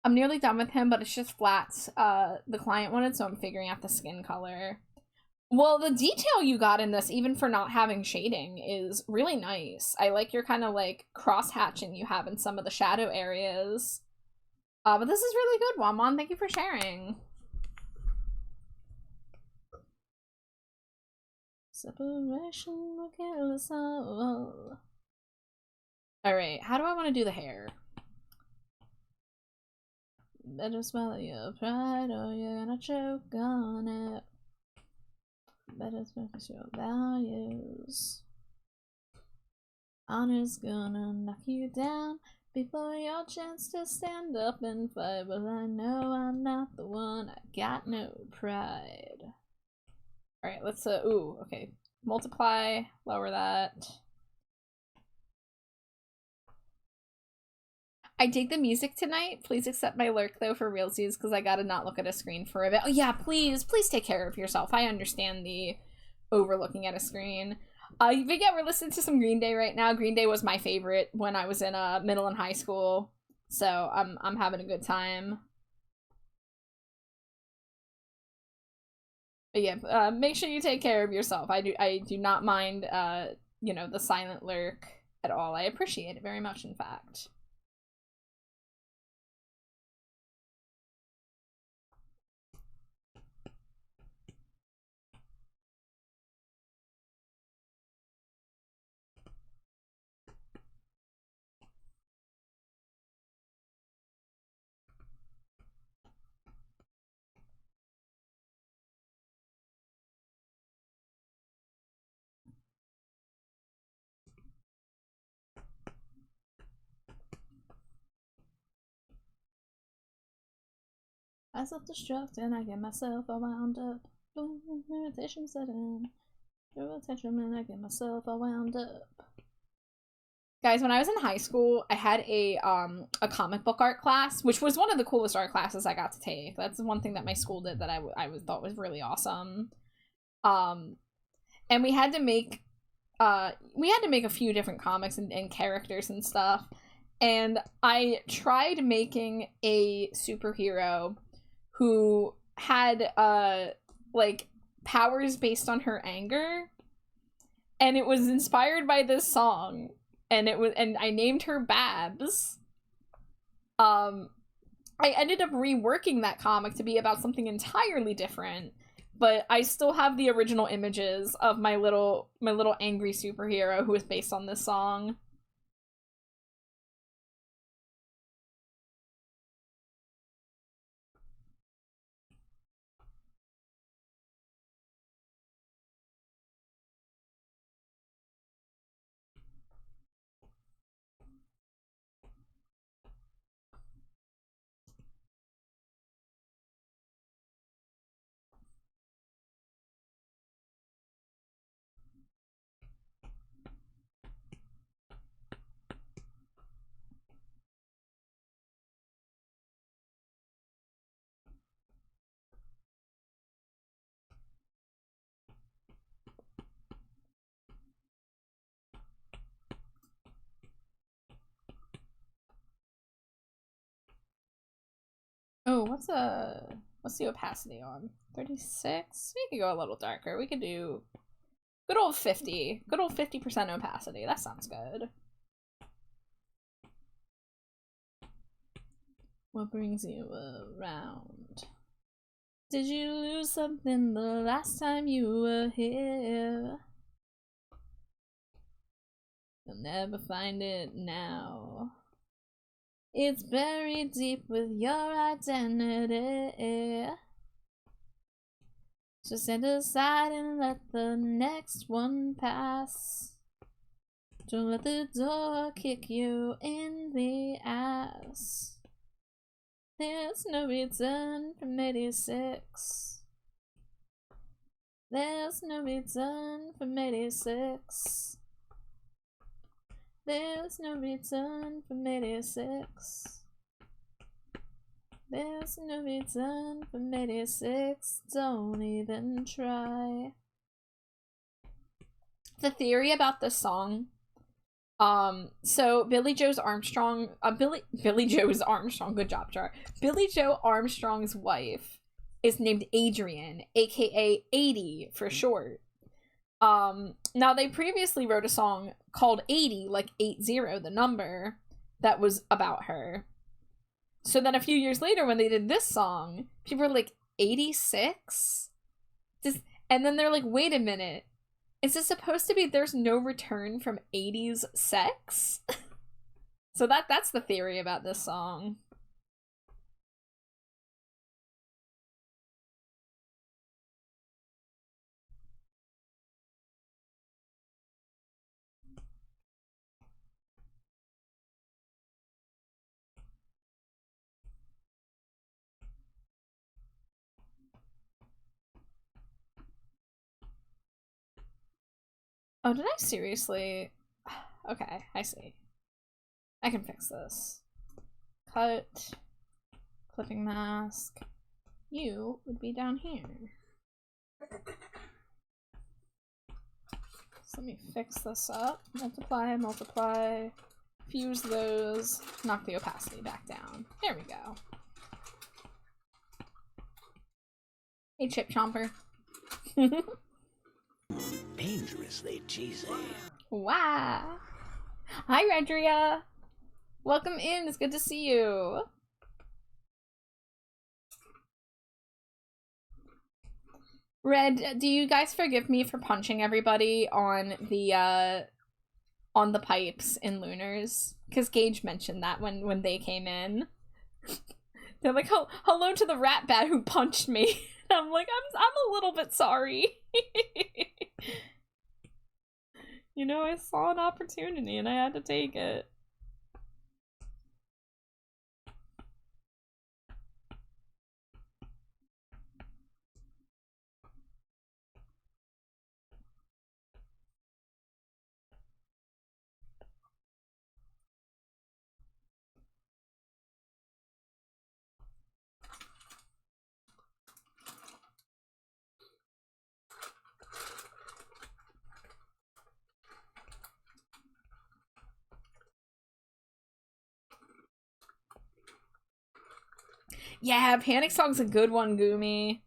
I'm nearly done with him, but it's just flats the client wanted, so I'm figuring out the skin color. Well, the detail you got in this, even for not having shading, is really nice. I like your kind of like cross-hatching you have in some of the shadow areas. But this is really good, Wamon. Thank you for sharing. Separation will kill us all. Alright, how do I want to do the hair? Better swallow your pride or you're gonna choke on it. Better focus your values. Honor's gonna knock you down before your chance to stand up and fight. But I know I'm not the one. I got no pride. Alright, let's ooh, okay. Multiply, lower that. I dig the music tonight. Please accept my lurk though for realsies because I gotta not look at a screen for a bit. Oh yeah, please take care of yourself. I understand the overlooking at a screen. But yeah, we're listening to some Green Day right now. Green Day was my favorite when I was in middle and high school. So I'm having a good time. But yeah, make sure you take care of yourself. I do not mind you know, the silent lurk at all. I appreciate it very much, in fact. I self-destruct and I get myself all wound up. Irritation set in. Through attention and I get myself all wound up. Guys, when I was in high school, I had a comic book art class, which was one of the coolest art classes I got to take. That's one thing that my school did that I thought was really awesome. And we had to make we had to make a few different comics and characters and stuff, and I tried making a superhero who had like powers based on her anger, and it was inspired by this song, and I named her Babs. I ended up reworking that comic to be about something entirely different, but I still have the original images of my little angry superhero who is based on this song. Oh, what's the opacity on? 36? We could go a little darker. We could do good old 50. Good old 50% opacity. That sounds good. What brings you around? Did you lose something the last time you were here? You'll never find it now. It's buried deep with your identity. So stand aside and let the next one pass. Don't let the door kick you in the ass. There's no return from 86. There's no return from 86. There's no return from 86. There's no return from 86. Don't even try. The theory about this song, so Billy Joe Armstrong, good job, Char. Billy Joe Armstrong's wife is named Adrian, aka 80 for short. Now they previously wrote a song called 80, like 80, the number, that was about her. So then a few years later when they did this song, people were like, 86? And then they're like, wait a minute. Is this supposed to be there's no return from 80s sex? So that's the theory about this song. Oh, did I seriously? Okay, I see. I can fix this. Cut. Clipping mask. You would be down here. So let me fix this up. Multiply, multiply. Fuse those. Knock the opacity back down. There we go. Hey, Chip Chomper. Dangerously cheesy. Wow. Hi, Redria. Welcome in. It's good to see you. Red, do you guys forgive me for punching everybody on the pipes in Lunars? Because Gage mentioned that when they came in. They're like, oh, hello to the rat bat who punched me. I'm like, I'm a little bit sorry. You know, I saw an opportunity and I had to take it. Yeah, Panic Song's a good one, Gumi.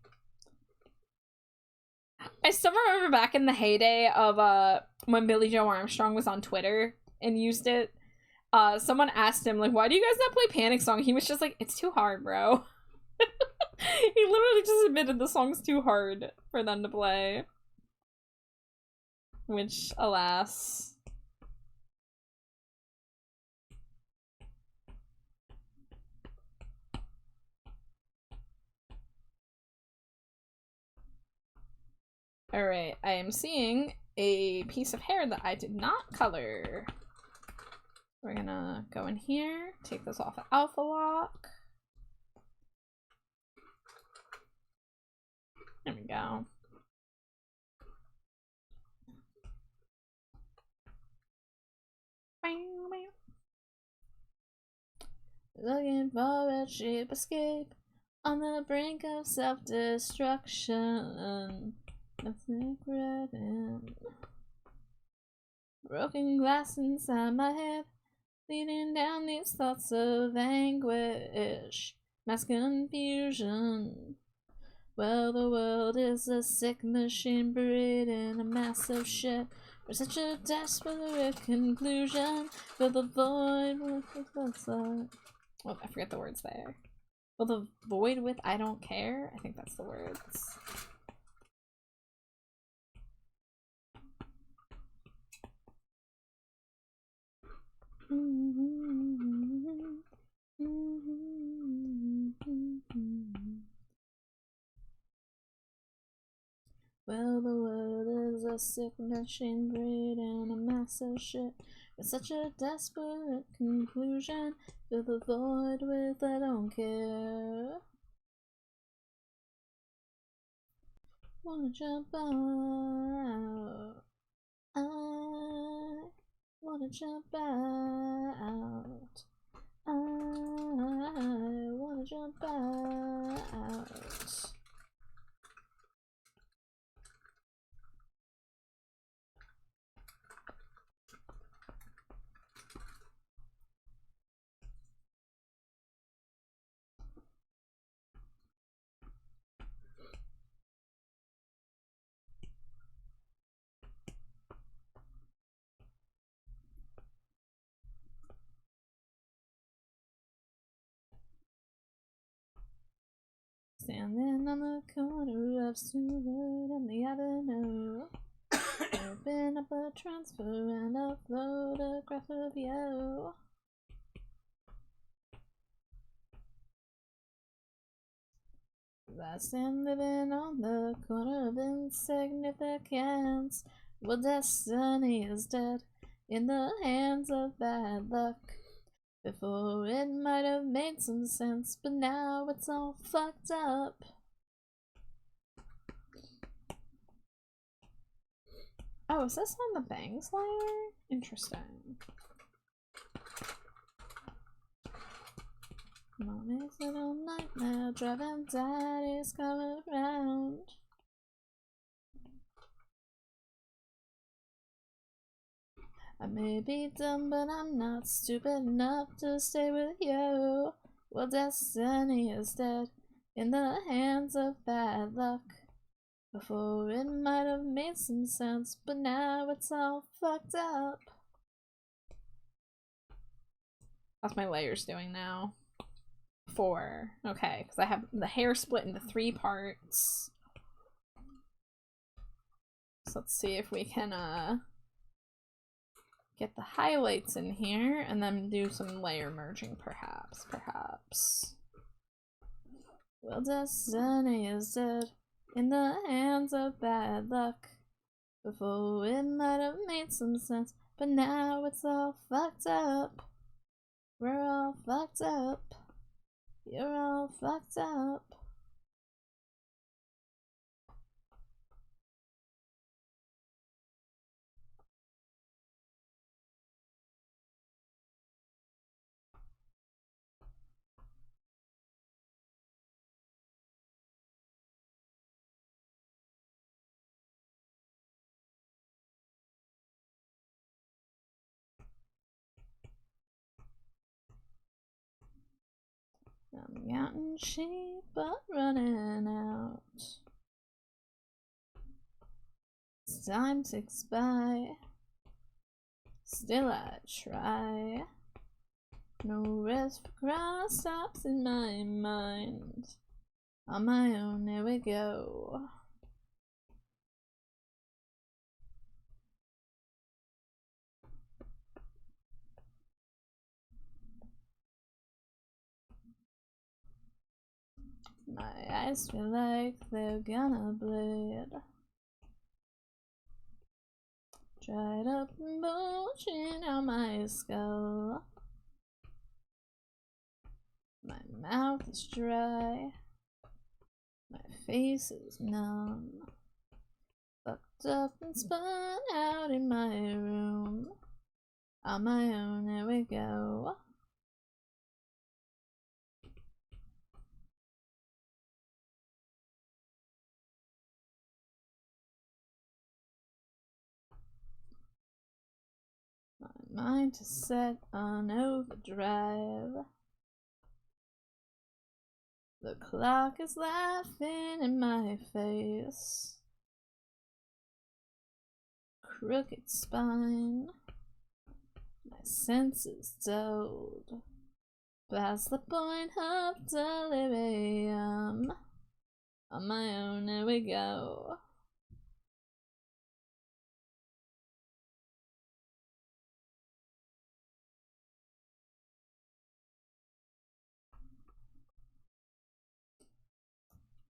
I still remember back in the heyday of when Billy Joe Armstrong was on Twitter and used it. Someone asked him, like, why do you guys not play Panic Song? He was just like, it's too hard, bro. He literally just admitted the song's too hard for them to play. Which, alas. Alright, I am seeing a piece of hair that I did not color. We're gonna go in here, take this off of Alpha Lock. There we go. Looking for a cheap escape on the brink of self-destruction. Nothing regretting. Broken glass inside my head, leading down these thoughts of anguish, mass confusion. Well, the world is a sick machine buried in a mass of shit. We're such a desperate conclusion. Fill the void with the oh, I forget the words there. Fill the void with I don't care? I think that's the words. Well, the world is a sick machine breed and a mass of shit. With such a desperate conclusion, fill the void with I don't care. Wanna jump out. I wanna jump out. I wanna jump out. Standing on the corner of Stewart and the Avenue. Open up a transfer and a photograph of you. I stand living on the corner of insignificance. Well, destiny is dead in the hands of bad luck. Before it might have made some sense, but now it's all fucked up. Oh, is this on the Bangs layer? Interesting. Mommy's little nightmare driving daddy's car around. I may be dumb, but I'm not stupid enough to stay with you. Well, destiny is dead in the hands of bad luck. Before it might have made some sense, but now it's all fucked up. That's my layers doing now. 4. Okay, because I have the hair split into 3 parts. So let's see if we can, get the highlights in here and then do some layer merging, perhaps. Well, destiny is dead in the hands of bad luck. Before it might have made some sense, but now it's all fucked up. We're all fucked up. You're all fucked up. I'm counting sheep but running out. As time ticks by, still I try. No rest for cross stops in my mind. On my own, here we go. My eyes feel like they're gonna bleed. Dried up and bulging out my skull. My mouth is dry. My face is numb. Fucked up and spun out in my room. On my own, here we go. My mind is set on overdrive. The clock is laughing in my face. Crooked spine. My senses dulled. Past the point of delirium. On my own, here we go.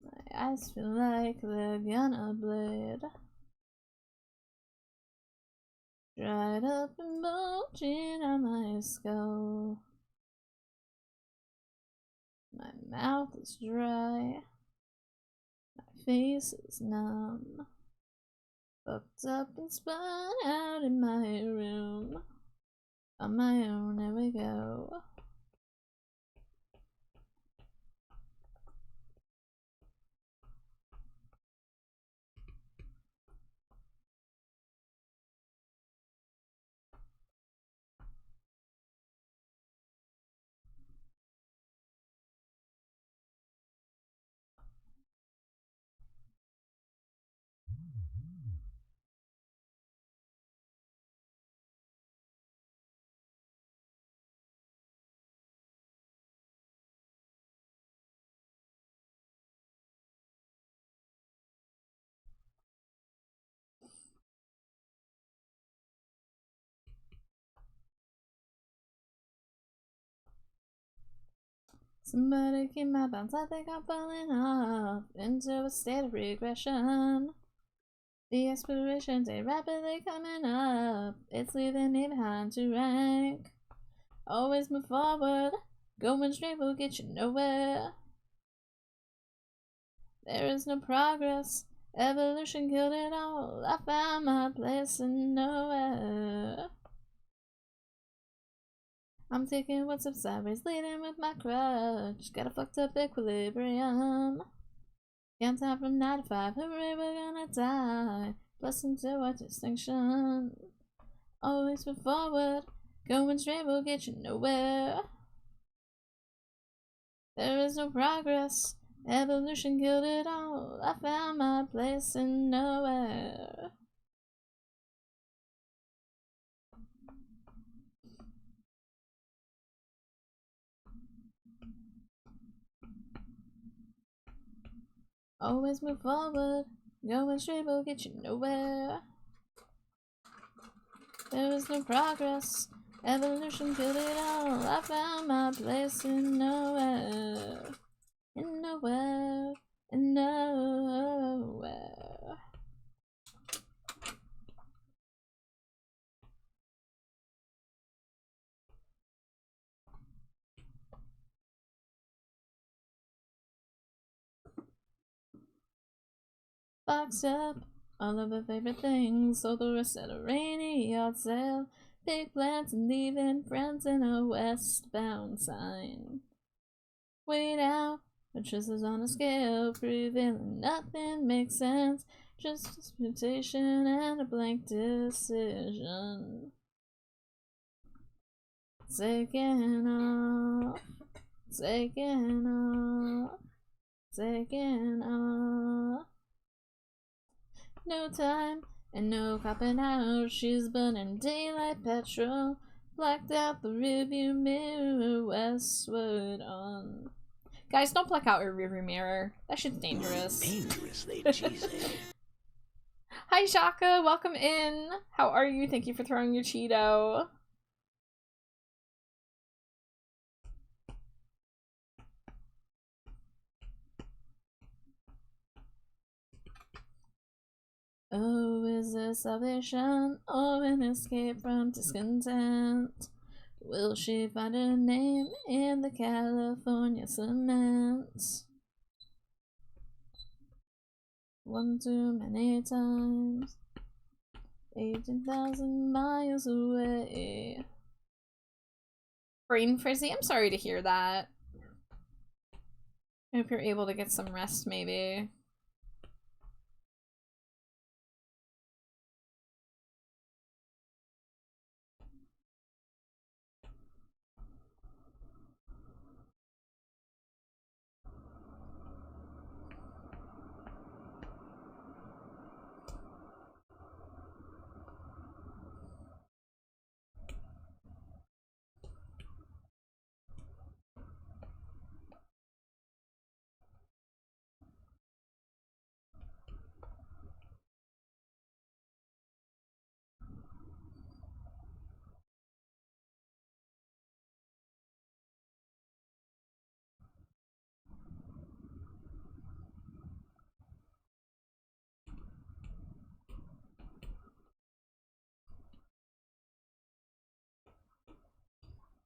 My eyes feel like they're gonna bleed. Dried up and bulging on my skull. My mouth is dry. My face is numb. Fucked up and spun out in my room. On my own, here we go. Somebody keep my bounce, I think I'm falling off into a state of regression. The expiration date rapidly coming up, it's leaving me behind to rank. Always move forward, going straight will get you nowhere. There is no progress, evolution killed it all. I found my place in nowhere. I'm taking one step sideways, leading with my crutch. Got a fucked up equilibrium. Can't time from 9 to 5, hooray, we're gonna die. Blessing to our distinction. Always move forward, going straight will get you nowhere. There is no progress, evolution killed it all. I found my place in nowhere. Always move forward, going straight will get you nowhere. There is no progress, evolution killed it all. I found my place in nowhere. In nowhere, in nowhere. Boxed up all of her favorite things, so the rest at a rainy yard sale. Big plans and leaving friends in a westbound sign. Wait out, matrices on a scale, revealing nothing makes sense. Just disputation and a blank decision. Taking off, taking off, taking off. No time and no copping out. She's burning daylight petrol. Blacked out the rearview mirror, westward on. Guys, don't black out your rearview mirror. That shit's dangerous. Dangerously cheesy. Hi, Shaka. Welcome in. How are you? Thank you for throwing your Cheeto. Oh, is this salvation or an escape from discontent? Will she find her name in the California cement? One too many times, 18,000 miles away. Brain frizzy, I'm sorry to hear that. I hope you're able to get some rest, maybe.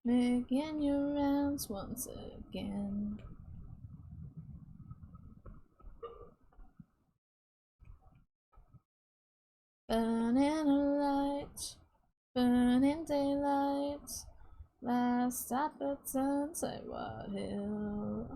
Begin your rounds once again. Burning a light, burning daylight. Last stop at Sunset What Hill.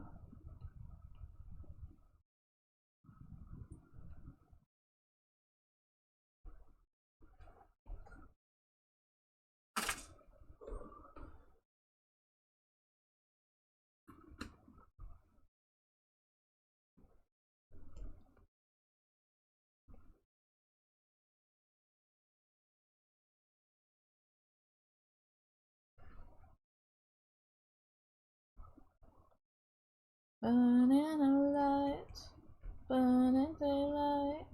Burning a light, burning daylight.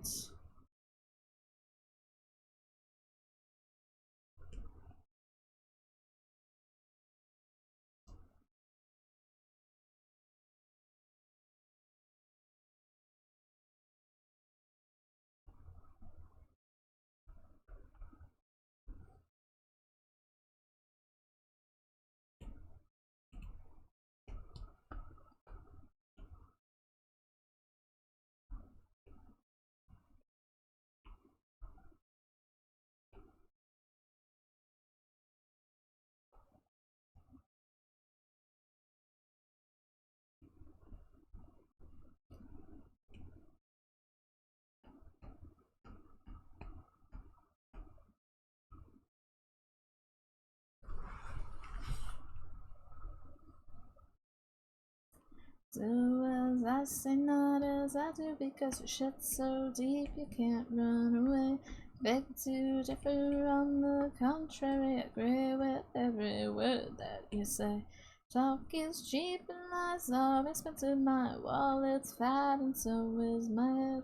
Do as I say, not as I do, because your shit's so deep you can't run away. Beg to differ, on the contrary, agree with every word that you say. Talk is cheap and lies are expensive, my wallet's fat and so is my head.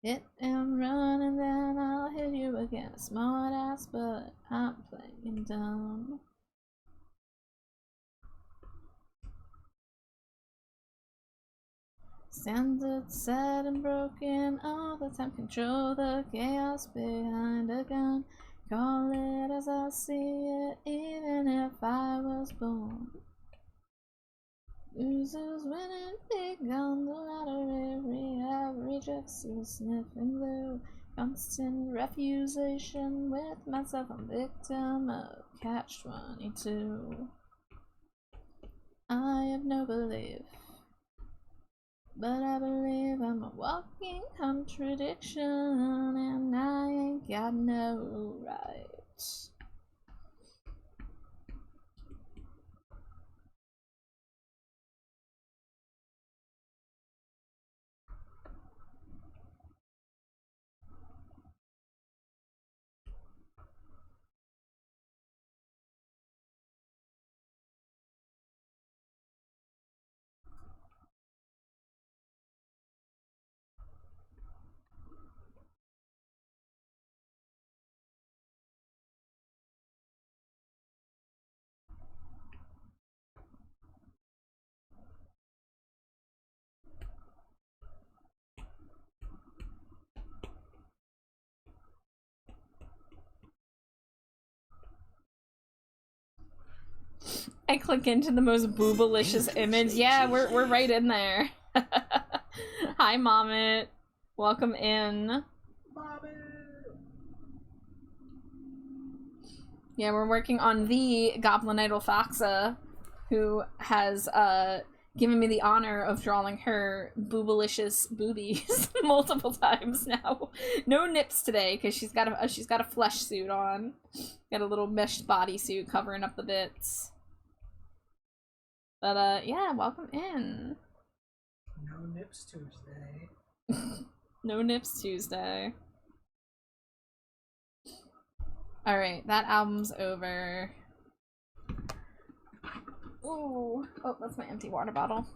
Hit and run and then I'll hit you again, a smart ass, but I'm playing dumb. Standard set and broken all the time. Control the chaos behind a gun. Call it as I see it, even if I was born. Losers winning big on the lottery. Rehab rejects who sniffing glue. Constant refusation with myself. I'm victim of catch-22. I have no belief, but I believe I'm a walking contradiction, and I ain't got no rights. I click into the most boobalicious image. Yeah, we're right in there. Hi, Mommet. Welcome in. Yeah, we're working on the Goblin Idol Foxa, who has given me the honor of drawing her boobalicious boobies multiple times now. No nips today because she's got a flesh suit on. Got a little mesh bodysuit covering up the bits. But yeah, welcome in. No Nips Tuesday. No Nips Tuesday. Alright, that album's over. Ooh. Oh, that's my empty water bottle.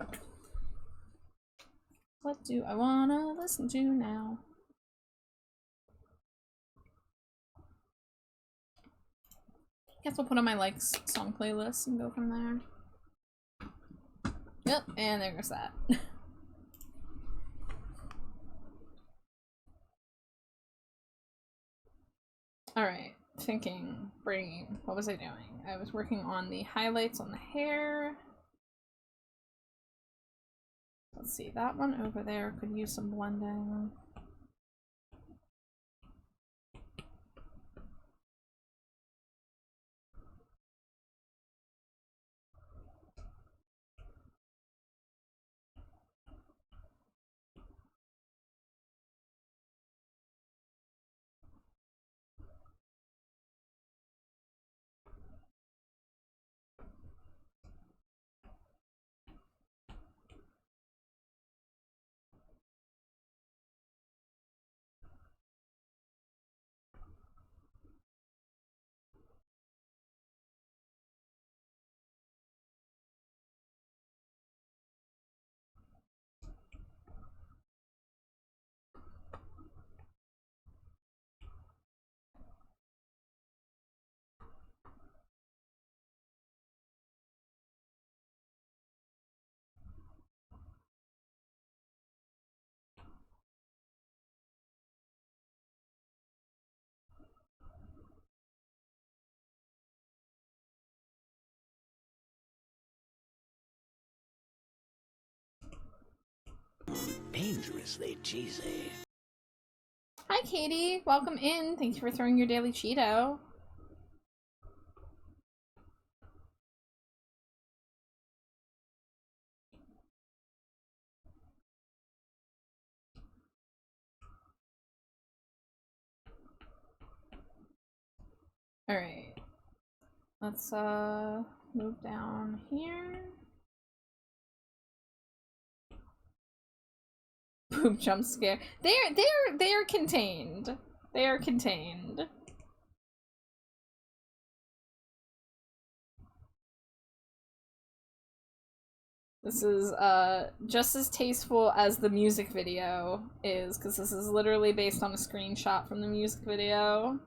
What do I wanna listen to now? Guess we'll put on my likes song playlist and go from there. Yep, and there goes that. Alright, thinking, brain, what was I doing? I was working on the highlights on the hair. Let's see, that one over there could use some blending. Dangerously cheesy. Hi Katie, welcome in. Thank you for throwing your daily Cheeto. Alright. Let's move down here. Boom jump scare. They are contained. They are contained. This is just as tasteful as the music video is, because this is literally based on a screenshot from the music video.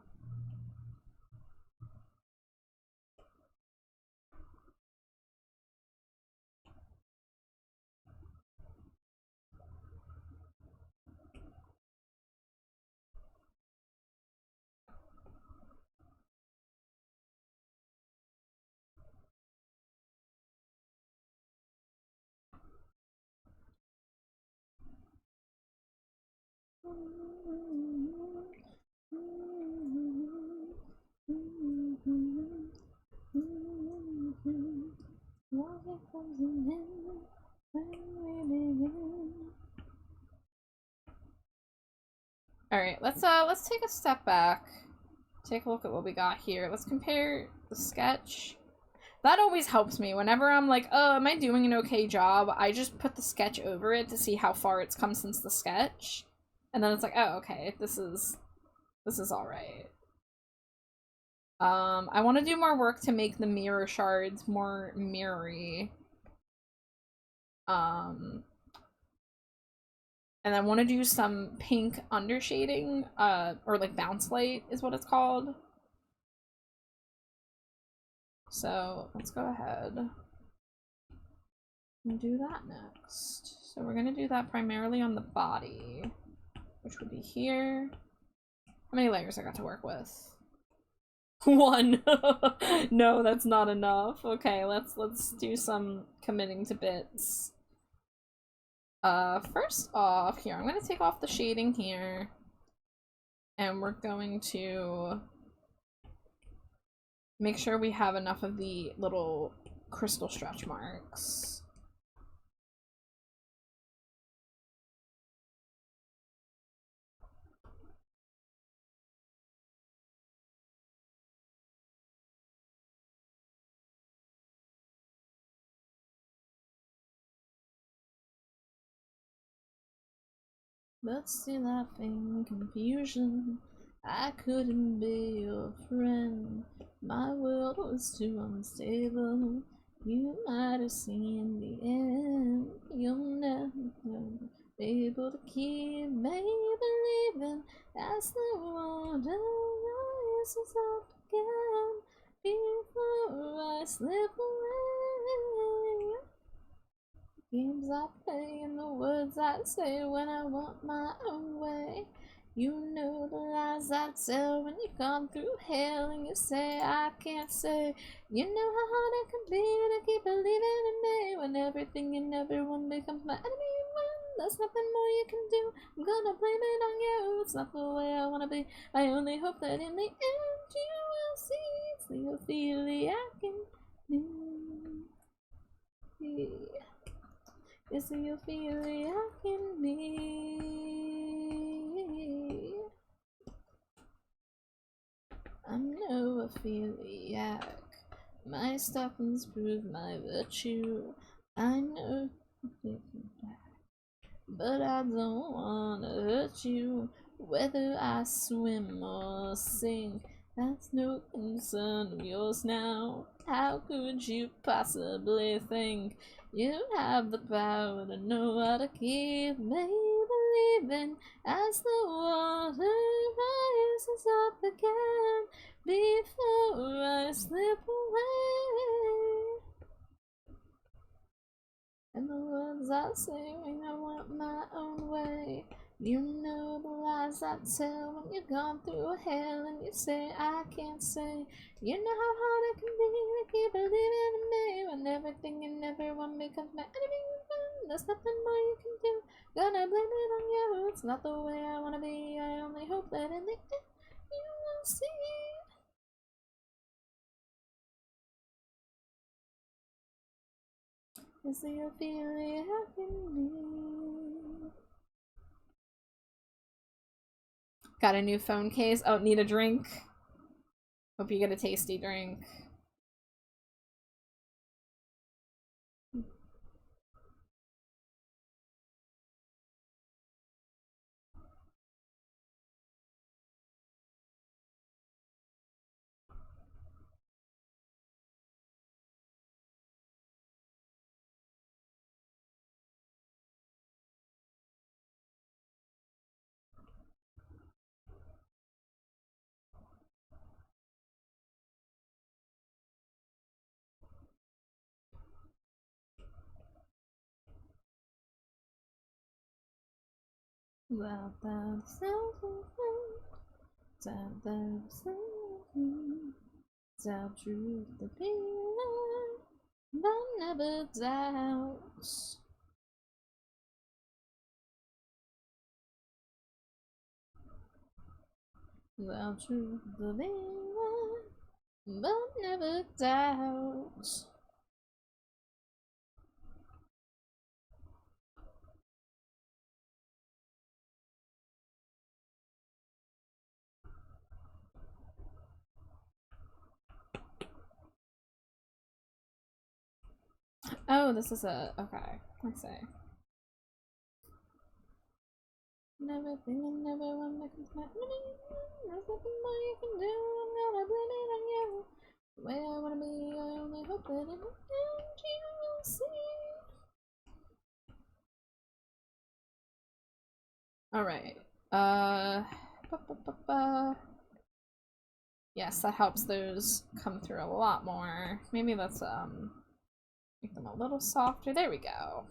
Alright, let's take a step back. Take a look at what we got here. Let's compare the sketch. That always helps me. Whenever I'm like, oh, am I doing an okay job? I just put the sketch over it to see how far it's come since the sketch. And then it's like, oh, okay, this is alright. I want to do more work to make the mirror shards more mirrory. And I want to do some pink undershading, or like bounce light is what it's called. So let's go ahead and do that next. So we're gonna do that primarily on the body, which would be here. How many layers I got to work with? One. No, that's not enough. Okay, let's do some committing to bits. First off, here, I'm gonna take off the shading here. And we're going to make sure we have enough of the little crystal stretch marks. But still I think confusion. I couldn't be your friend. My world was too unstable. You might have seen the end. You'll never be able to keep me believing as the water rises up again before I slip away. Games I play and the words I say when I want my own way. You know the lies I tell when you've gone through hell and you say I can't say. You know how hard it can be to keep believing in me when everything and everyone becomes my enemy. There's nothing more you can do. I'm gonna blame it on you. It's not the way I wanna be. I only hope that in the end you will see it's the Ophelia I can be. It's the Ophelia I can be. I'm no Opheliac. My stockings prove my virtue. I know, but I don't wanna hurt you. Whether I swim or sing, that's no concern of yours now. How could you possibly think you have the power to know how to keep me believing as the water rises up again before I slip away? And the words I say when I want my own way. You know the lies I tell when you've gone through hell and you say I can't say. You know how hard it can be to keep believing in me when everything and everyone becomes my enemy. There's nothing more you can do. Gonna blame it on you. It's not the way I wanna be. I only hope that in the end you will see. It's the Ophelia I can be. Got a new phone case. Oh, need a drink? Hope you get a tasty drink. Doubt truth the feeling, but never doubts. Doubt truth the feeling, but never doubts. Oh, this is a okay. I say. Never thinking, never one becomes my enemy. There's nothing more you can do. I'm gonna blame it on you. The way I wanna be, I only hope that in the end you will see. Alright. Yes, that helps those come through a lot more. Maybe let's make them a little softer. There we go.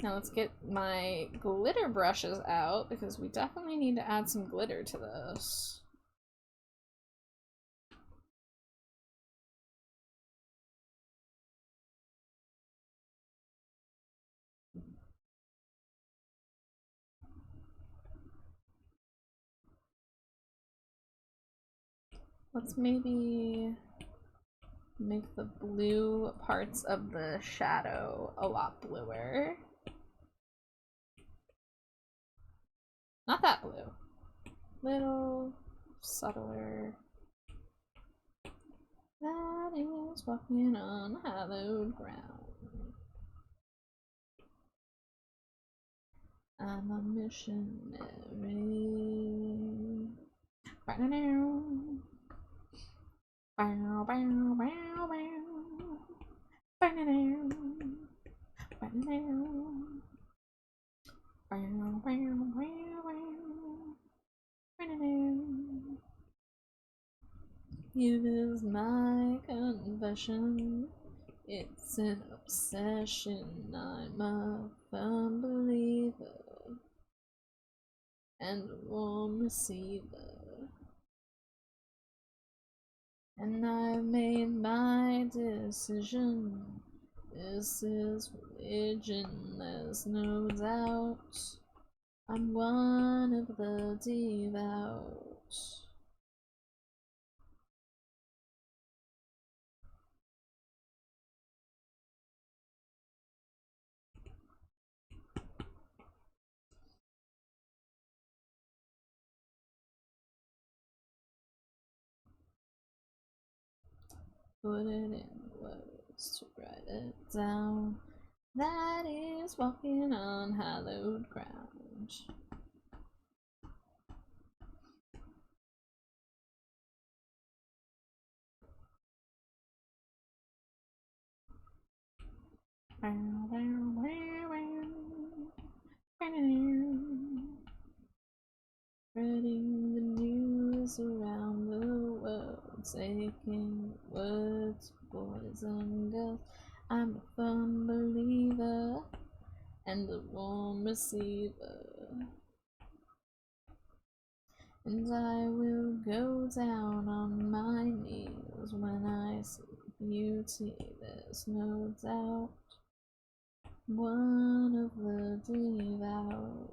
Now let's get my glitter brushes out because we definitely need to add some glitter to this. Let's maybe make the blue parts of the shadow a lot bluer. Not that blue. Little subtler. That is walking on hallowed ground. I'm a missionary. Bow, bow, bow, bow, bow. It is my confession. It's an obsession. I'm a firm believer and a warm receiver. And I've made my decision. This is religion, there's no doubt. I'm one of the devout. Put it in words to write it down. That is walking on hallowed ground. Spreading the news around the world, taking words, boys and girls. I'm a firm believer and a warm receiver. And I will go down on my knees when I see beauty, there's no doubt. One of the devout.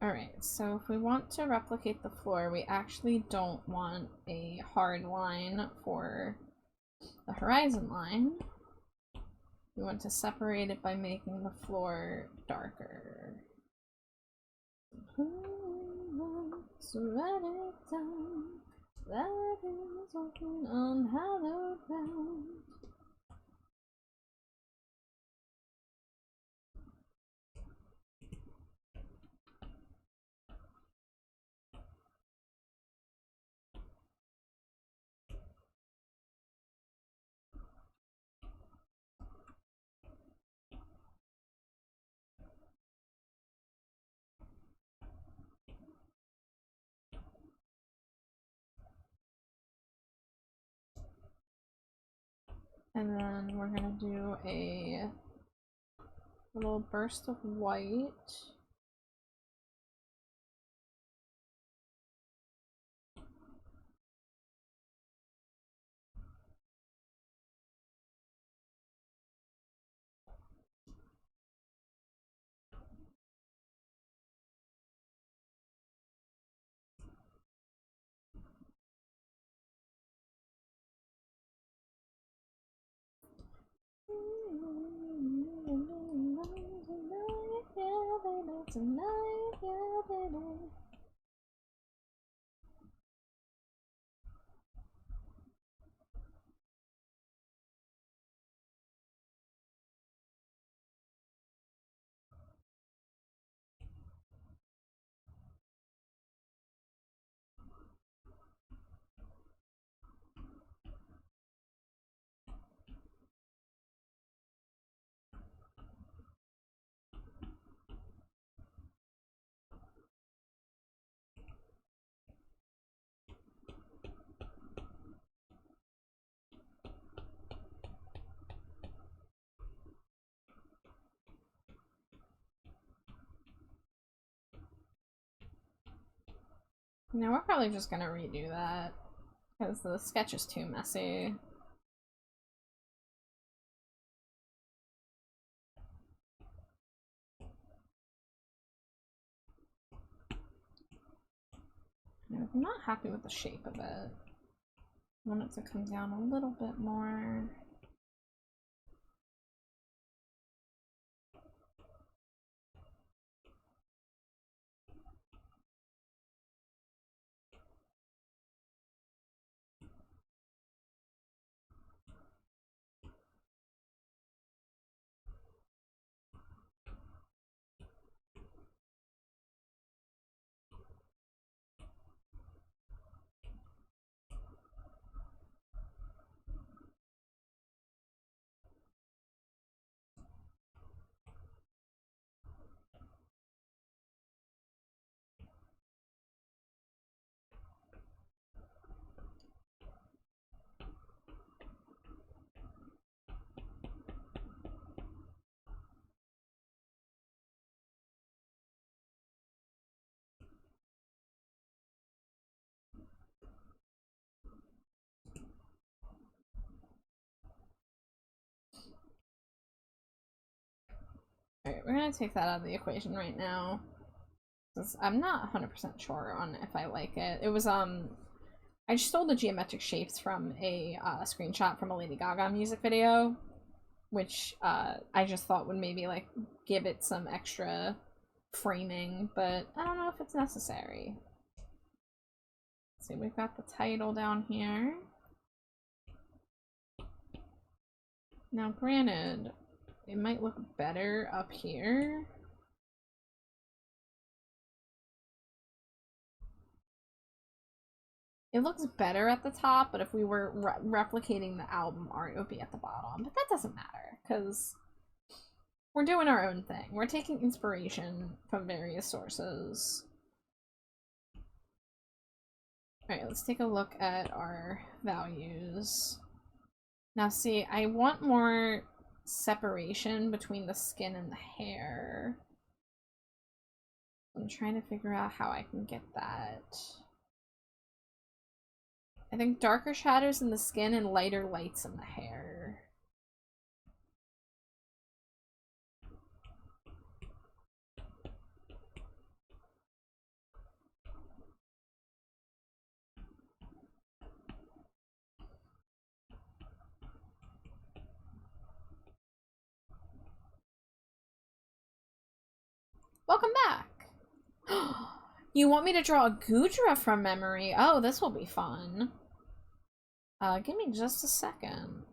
Alright, so if we want to replicate the floor, we actually don't want a hard line for the horizon line. We want to separate it by making the floor darker. Who wants to write it down? That is walking on hallowed ground. And then we're gonna do a little burst of white. tonight, yeah, baby. Now we're probably just gonna redo that because the sketch is too messy. I'm not happy with the shape of it. I want it to come down a little bit more. Alright, we're gonna take that out of the equation right now. I'm not 100% sure on if I like it. It was, I stole the geometric shapes from a screenshot from a Lady Gaga music video, which I just thought would maybe, like, give it some extra framing, but I don't know if it's necessary. Let's see, we've got the title down here. Now, granted, it might look better up here. It looks better at the top, but if we were replicating the album art, it would be at the bottom. But that doesn't matter, because we're doing our own thing. We're taking inspiration from various sources. Alright, let's take a look at our values. Now see, I want more separation between the skin and the hair. I'm trying to figure out how I can get that. I think darker shadows in the skin and lighter lights in the hair. Welcome back! You want me to draw a Gudra from memory? Oh, this will be fun. Give me just a second.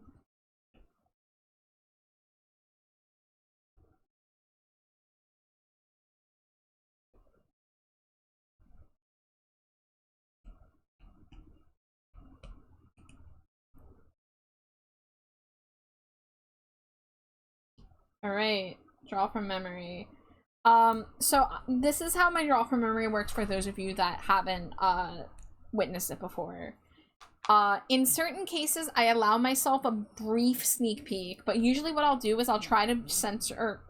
Alright, draw from memory. So this is how my draw from memory works for those of you that haven't witnessed it before. In certain cases, I allow myself a brief sneak peek, but usually what I'll do is I'll try to censor, or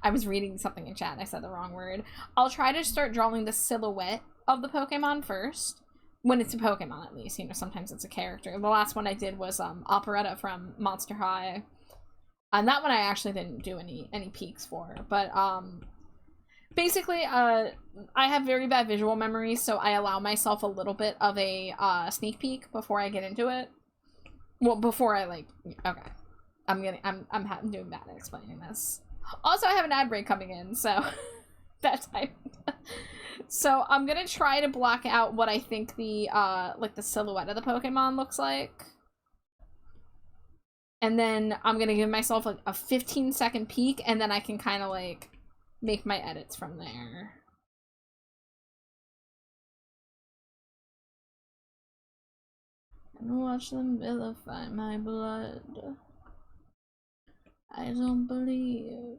I was reading something in chat and I said the wrong word. I'll try to start drawing the silhouette of the Pokemon first, when it's a Pokemon at least, you know, sometimes it's a character. The last one I did was Operetta from Monster High, and that one I actually didn't do any peeks for, but basically, I have very bad visual memory, so I allow myself a little bit of a sneak peek before I get into it. Well, before I okay, I'm doing bad at explaining this. Also, I have an ad break coming in, so That time. So I'm gonna try to block out what I think the like the silhouette of the Pokemon looks like. And then I'm gonna give myself like a 15-second peek, and then I can kind of like make my edits from there. And watch them vilify my blood. I don't believe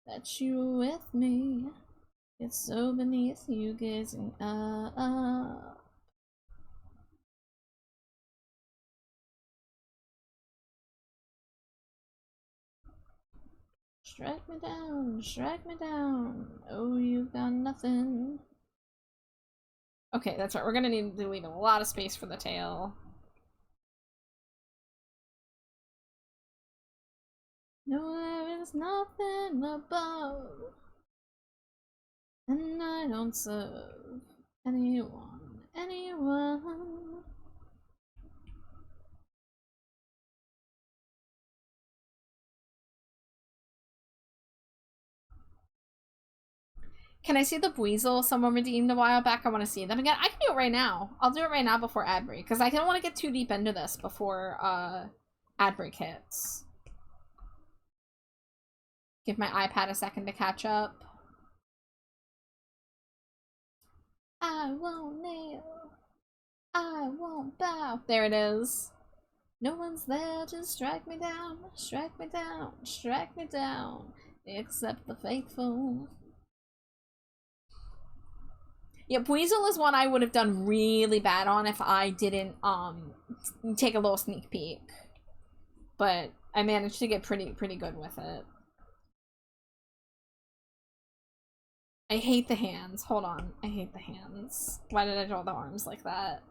that you were with me. It's so beneath you gazing up. Strike me down, strike me down. Oh, you've got nothing. Okay, that's right. We're gonna need to leave a lot of space for the tail. No, there is nothing above. And I don't serve anyone. Can I see the Weasel someone redeemed a while back? I want to see them again. I can do it right now. I'll do it right now before ad break, because I don't want to get too deep into this before ad break hits. Give my iPad a second to catch up. I won't kneel. I won't bow. There it is. No one's there to strike me down, strike me down, strike me down, except the faithful. Yeah, Weasel is one I would have done really bad on if I didn't take a little sneak peek. But I managed to get pretty good with it. I hate the hands. Hold on. I hate the hands. Why did I draw the arms like that?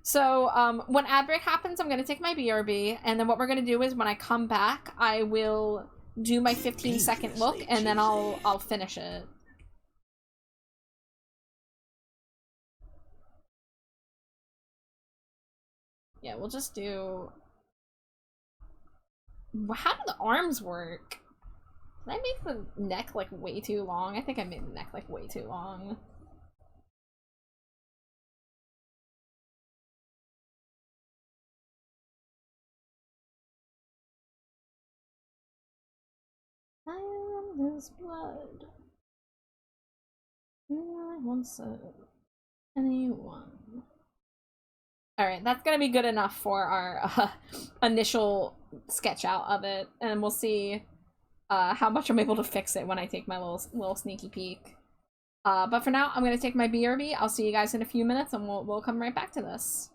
So, when ad break happens, I'm going to take my BRB, and then what we're going to do is when I come back, I will do my 15-second look, and then I'll finish it. Yeah, we'll just do... How do the arms work? Did I make the neck, like, way too long? I think I made the neck, like, way too long. I am this blood. I won't serve anyone. Alright, that's gonna be good enough for our initial sketch out of it, and we'll see how much I'm able to fix it when I take my little sneaky peek. But for now, I'm gonna take my BRB. I'll see you guys in a few minutes, and we'll come right back to this.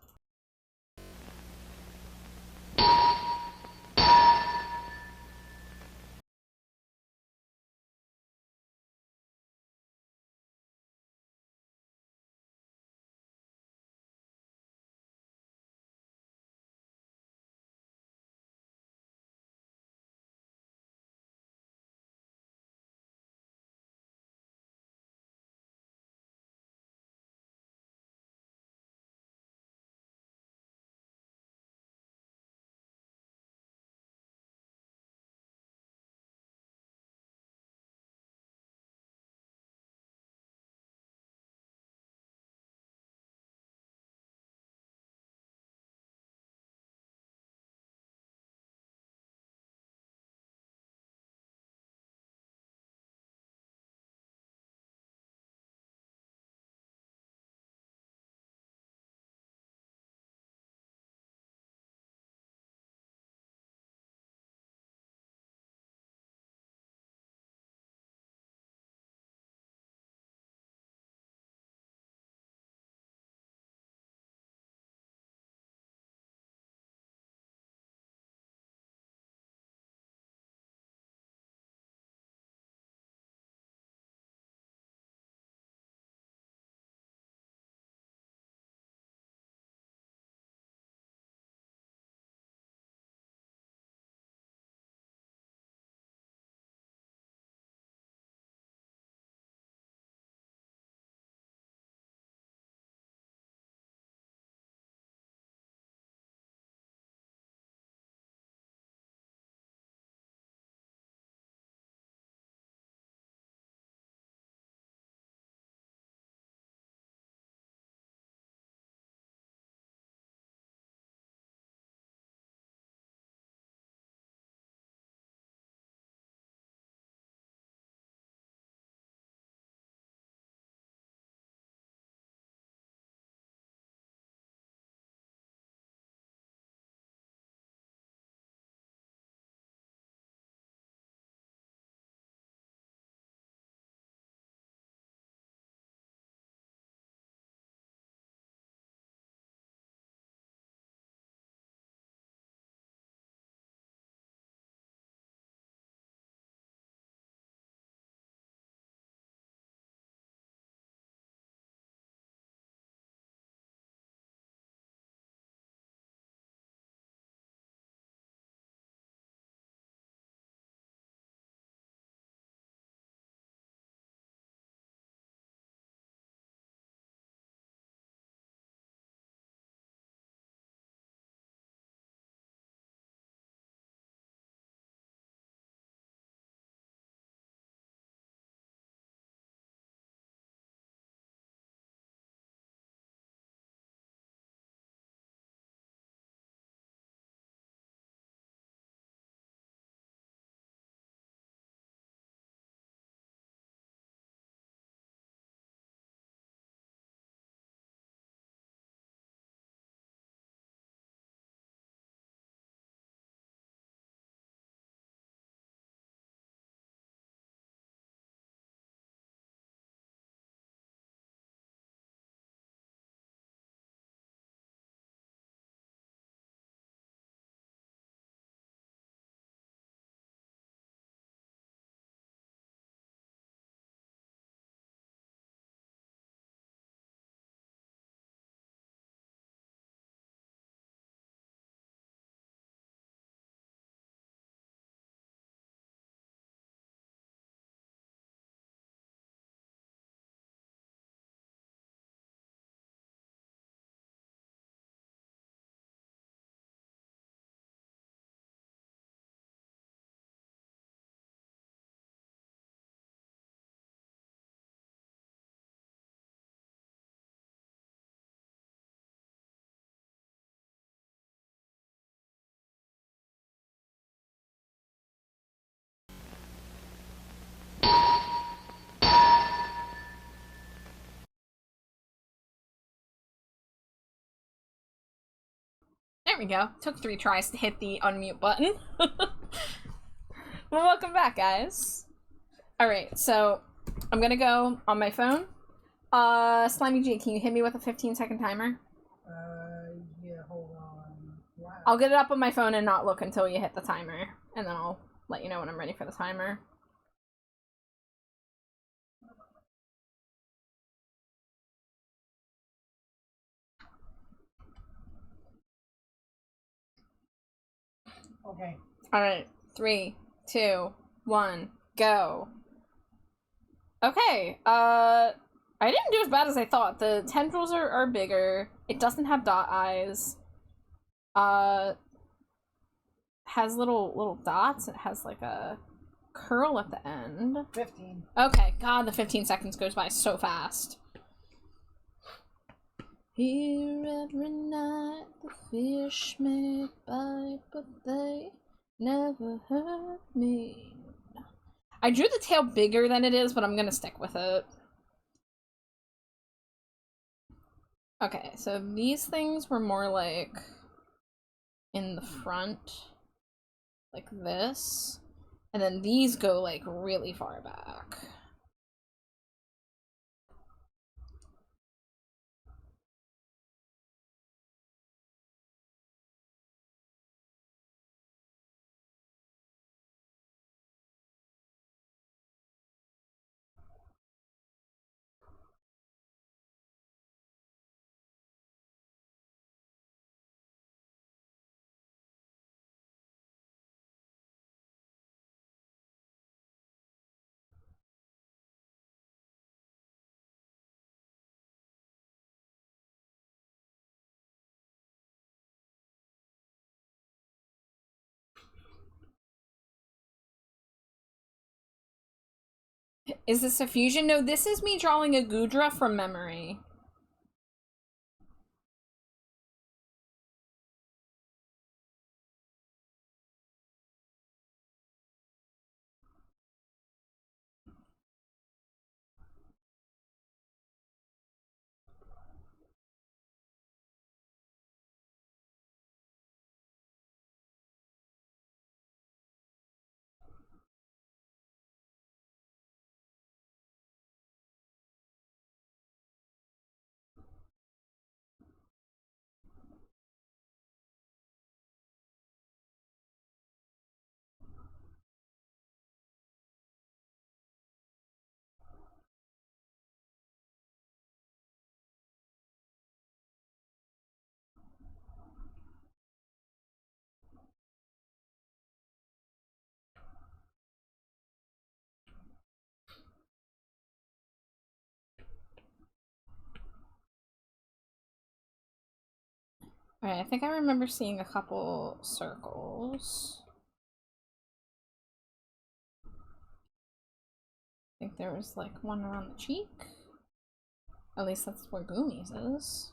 There we go. Took 3 tries to hit the unmute button. Well, welcome back, guys. Alright, so I'm gonna go on my phone. Slimy G, can you hit me with a 15-second timer? Yeah, hold on. Wow. I'll get it up on my phone and not look until you hit the timer, and then I'll let you know when I'm ready for the timer. Okay. Alright, 3, 2, 1, go. Okay, I didn't do as bad as I thought. The tendrils are bigger. It doesn't have dot eyes. Has little dots. It has like a curl at the end. 15. Okay, god, the 15 seconds goes by so fast. Here every night the fish may bite, but they never hurt me. I drew the tail bigger than it is, but I'm gonna stick with it. Okay, so these things were more like in the front, like this, and then these go like really far back. Is this a fusion? No, this is me drawing a Gudra from memory. Alright, I think I remember seeing a couple circles. I think there was like one around the cheek. At least that's where Boomies is.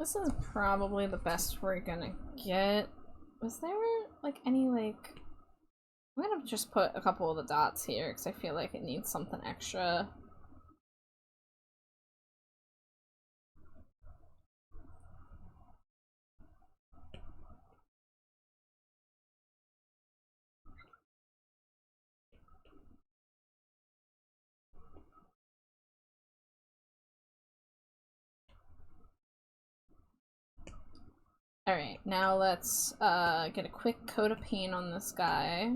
This is probably the best we're gonna get. Was there, like, any, like... I'm gonna just put a couple of the dots here, because I feel like it needs something extra. Alright, now let's get a quick coat of paint on this guy.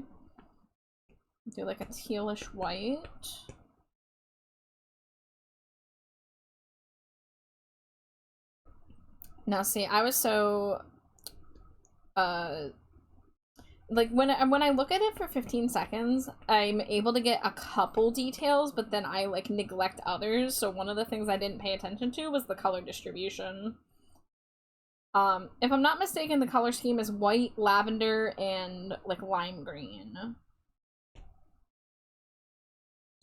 Do like a tealish white. Now see, I was so like when I look at it for 15 seconds, I'm able to get a couple details, but then I like neglect others. So one of the things I didn't pay attention to was the color distribution. If I'm not mistaken, the color scheme is white, lavender, and like lime green.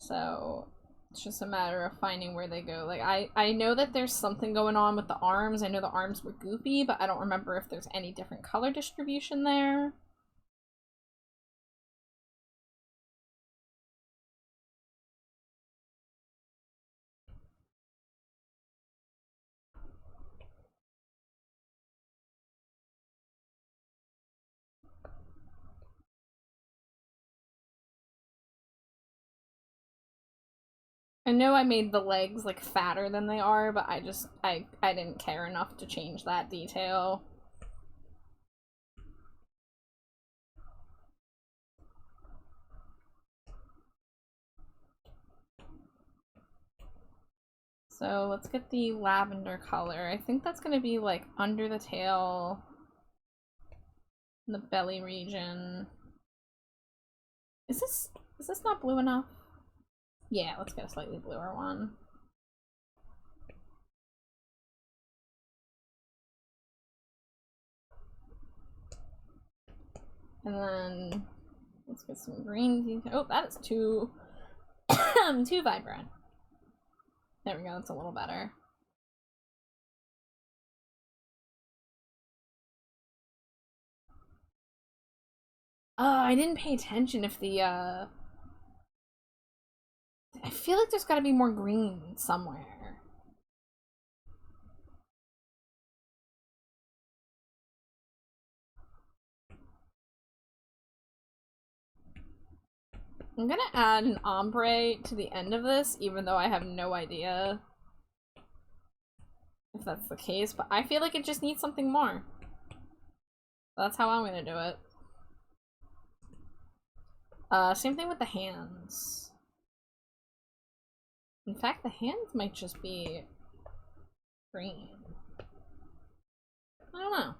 So it's just a matter of finding where they go. Like I know that there's something going on with the arms. I know the arms were goopy, but I don't remember if there's any different color distribution there. I know I made the legs like fatter than they are, but I didn't care enough to change that detail. So let's get the lavender color. I think that's gonna be like under the tail, in the belly region. Is this not blue enough? Yeah, let's get a slightly bluer one. And then let's get some green. Oh, that is too too vibrant. There we go, that's a little better. I didn't pay attention if the I feel like there's gotta be more green somewhere. I'm gonna add an ombre to the end of this, even though I have no idea if that's the case, but I feel like it just needs something more. That's how I'm gonna do it. Same thing with the hands. In fact, the hands might just be green. I don't know.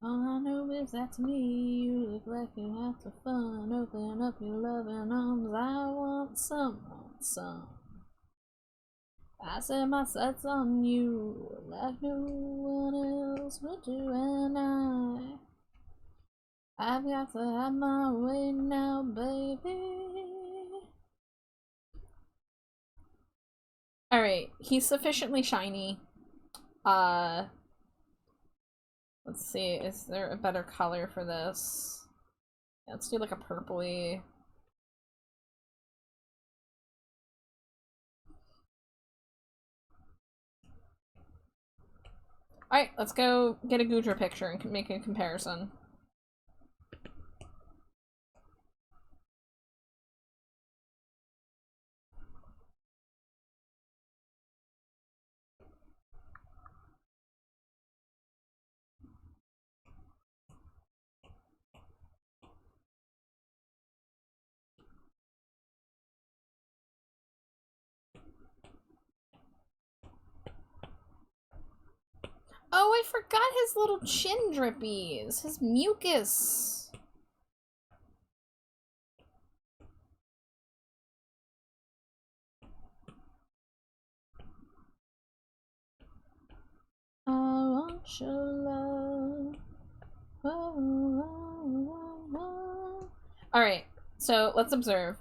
All I know is that to me, you look like you have to fun. Open up your loving arms. I want some. I set my sights on you like no one else would do, and I've got to have my way now, baby. Alright, he's sufficiently shiny. Let's see, is there a better color for this? Yeah, let's do like a purpley. Alright, let's go get a Gudra picture and make a comparison. Oh, I forgot his little chin drippies. His mucus. want your love. Alright, so let's observe.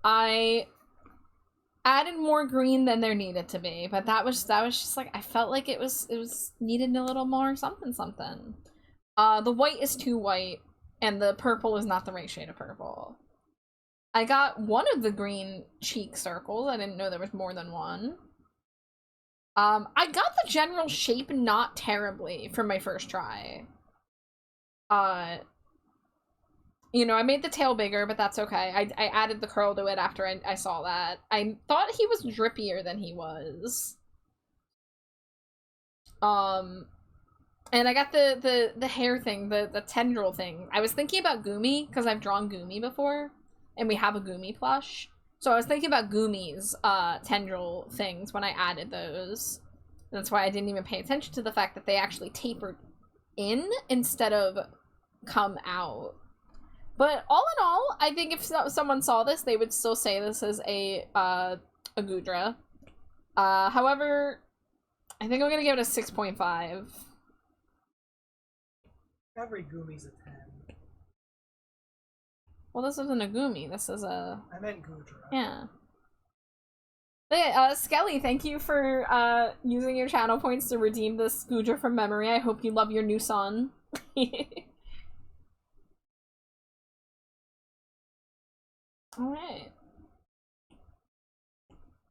I added more green than there needed to be, but that was just like, I felt like it was needed a little more something. The white is too white, and the purple is not the right shade of purple. I got one of the green cheek circles. I didn't know there was more than one. I got the general shape not terribly for my first try. You know, I made the tail bigger, but that's okay. I added the curl to it after I saw that. I thought he was drippier than he was. And I got the hair thing, the tendril thing. I was thinking about Gumi, because I've drawn Gumi before, and we have a Gumi plush. So I was thinking about Gumi's tendril things when I added those. That's why I didn't even pay attention to the fact that they actually tapered in instead of come out. But all in all, I think if someone saw this, they would still say this is a Gudra. However, I think I'm gonna give it a 6.5. Every Gumi's a 10. Well, this isn't a Gumi. This is a... I meant Gudra. Yeah. Hey, Skelly, thank you for using your channel points to redeem this Gudra from memory. I hope you love your new son. Alright.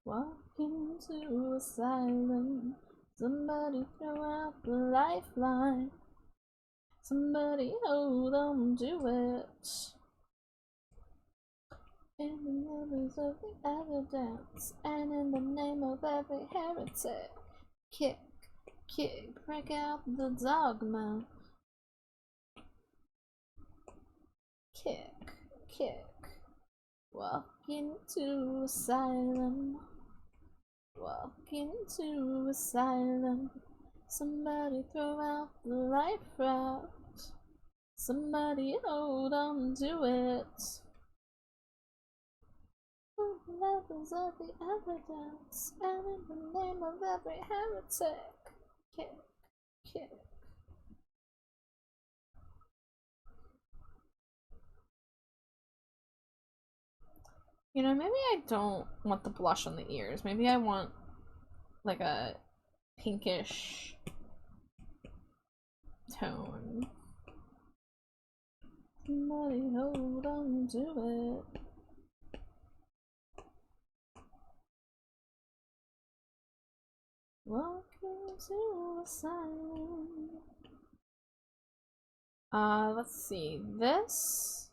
Walk into asylum. Somebody throw out the lifeline. Somebody hold on to it. In the numbers of the evidence, and in the name of every heretic, kick, break out the dogma. Kick, walk into asylum. Walk into asylum. Somebody throw out the life route. Somebody hold on to it. Levels of the evidence, and in the name of every heretic, kick. You know, maybe I don't want the blush on the ears. Maybe I want like a pinkish tone. Somebody hold on to it. Welcome to asylum. Let's see. This?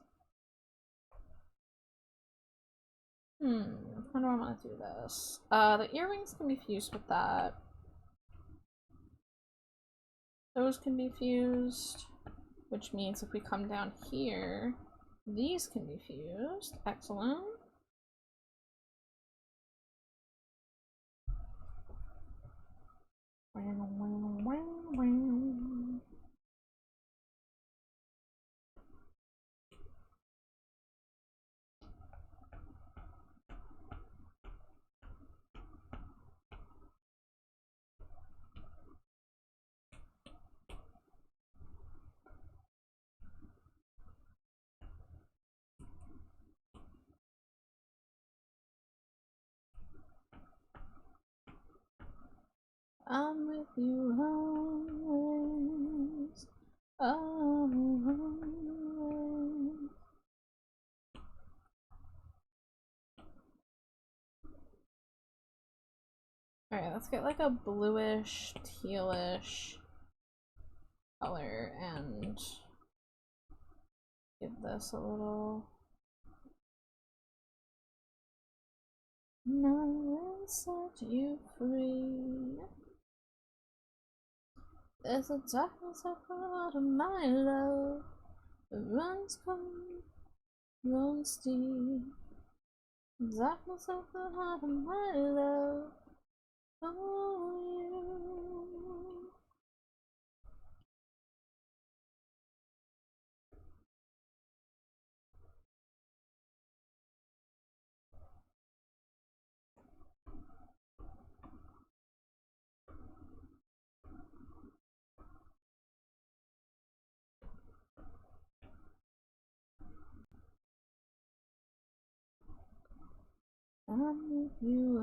How do I want to do this? The earrings can be fused with that. Those can be fused, which means if we come down here, these can be fused. Excellent. I'm with you always. Always. Alright, let's get like a bluish, tealish color and give this a little. Now we'll set you free. There's a darkness out of my love. It runs deep. Darkness of the heart of my love. Oh, you. I'm with you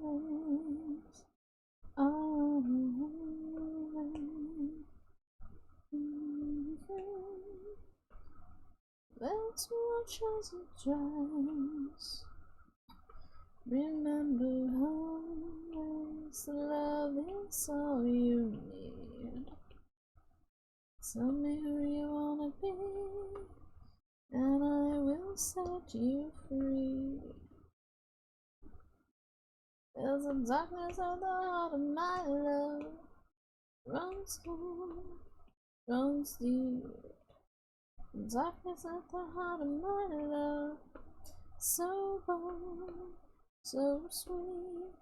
always, always. Let's watch as it dries. Remember always, love is all you need. Tell me who you wanna be, and I will set you free. There's a darkness at the heart of my love, runs cold, runs deep. Darkness at the heart of my love, so bold, so sweet.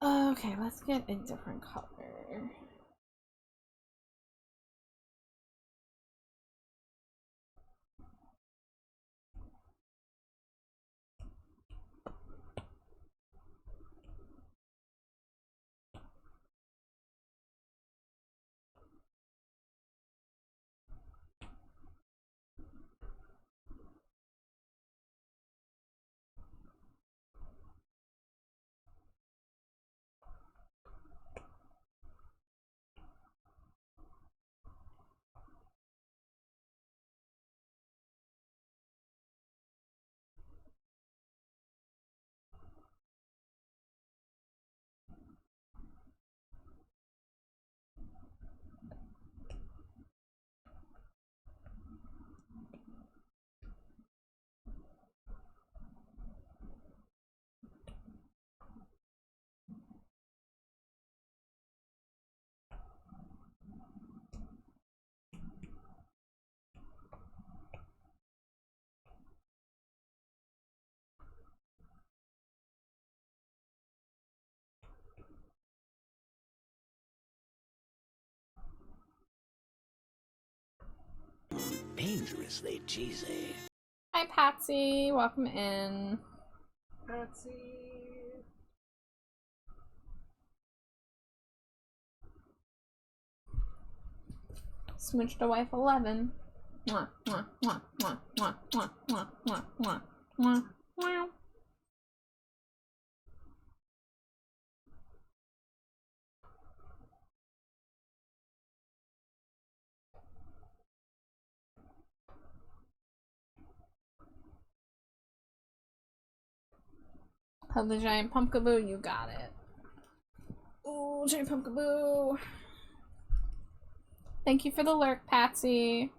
Okay, let's get a different color. Dangerously cheesy. Hi Patsy, welcome in. Patsy. Smooched a wife 11. Mwah, mwah, mwah, mwah, mwah, mwah, mwah, mwah, mwah, mwah, mwah. Hug the giant pumpkaboo, you got it. Ooh, giant pumpkaboo. Thank you for the lurk, Patsy.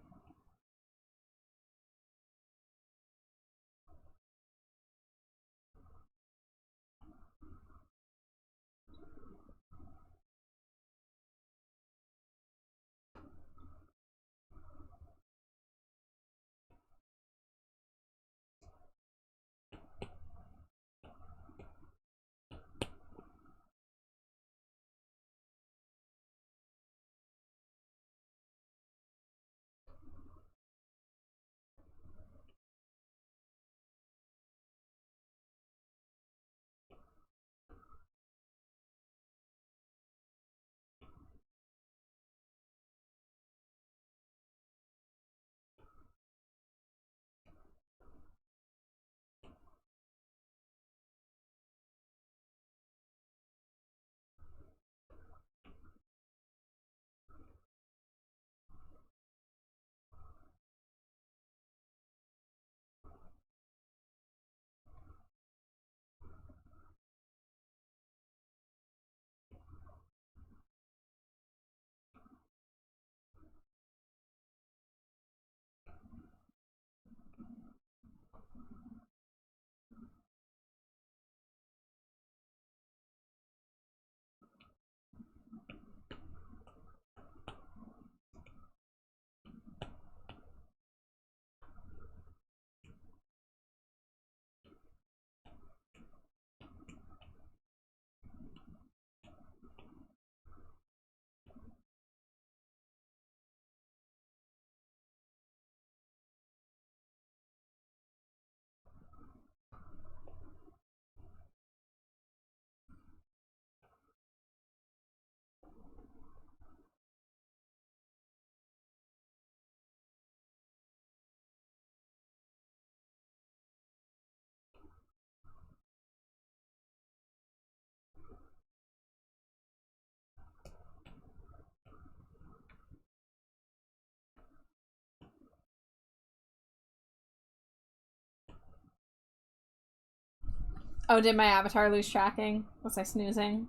Oh, did my avatar lose tracking? Was I snoozing?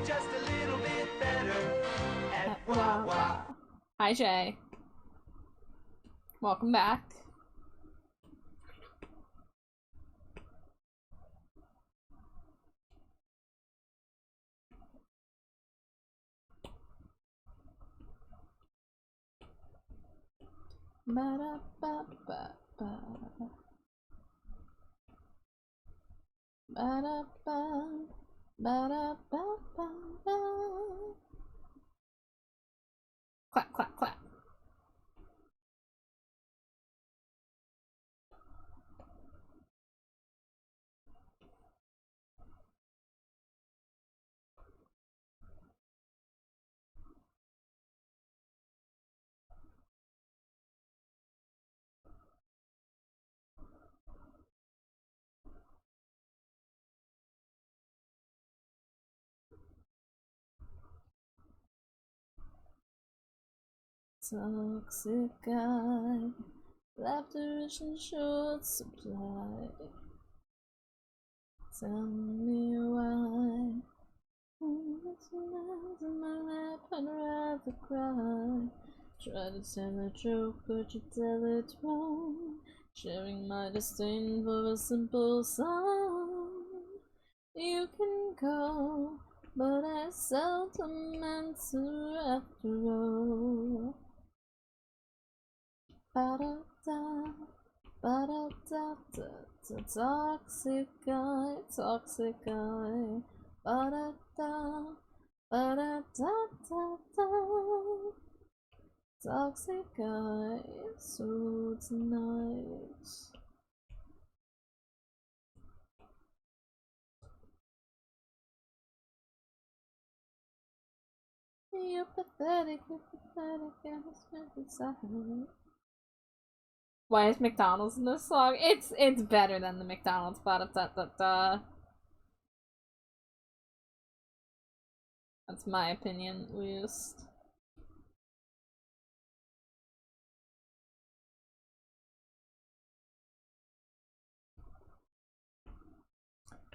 Just a little bit better at Wawa. Hi, Jay. Welcome back. Ba-da-ba-ba-ba. Ba-da-ba. Ba-da-ba-ba-ba. Clap, clap, clap. Toxic guy, laughter is in short supply. Tell me why. It's in my lap, I'd rather cry. Try to tell a joke, but you tell it wrong. Sharing my disdain for a simple song. You can go, but I seldom answer after all. Ba-da-da, ba-da-da-da, toxic guy, toxic guy. Ba-da-da, ba-da-da-da-da, toxic guy. So tonight, you're pathetic, and it's very sad. Why is McDonald's in this song? It's better than the McDonald's ba-da-da-da-da. That's my opinion, at least.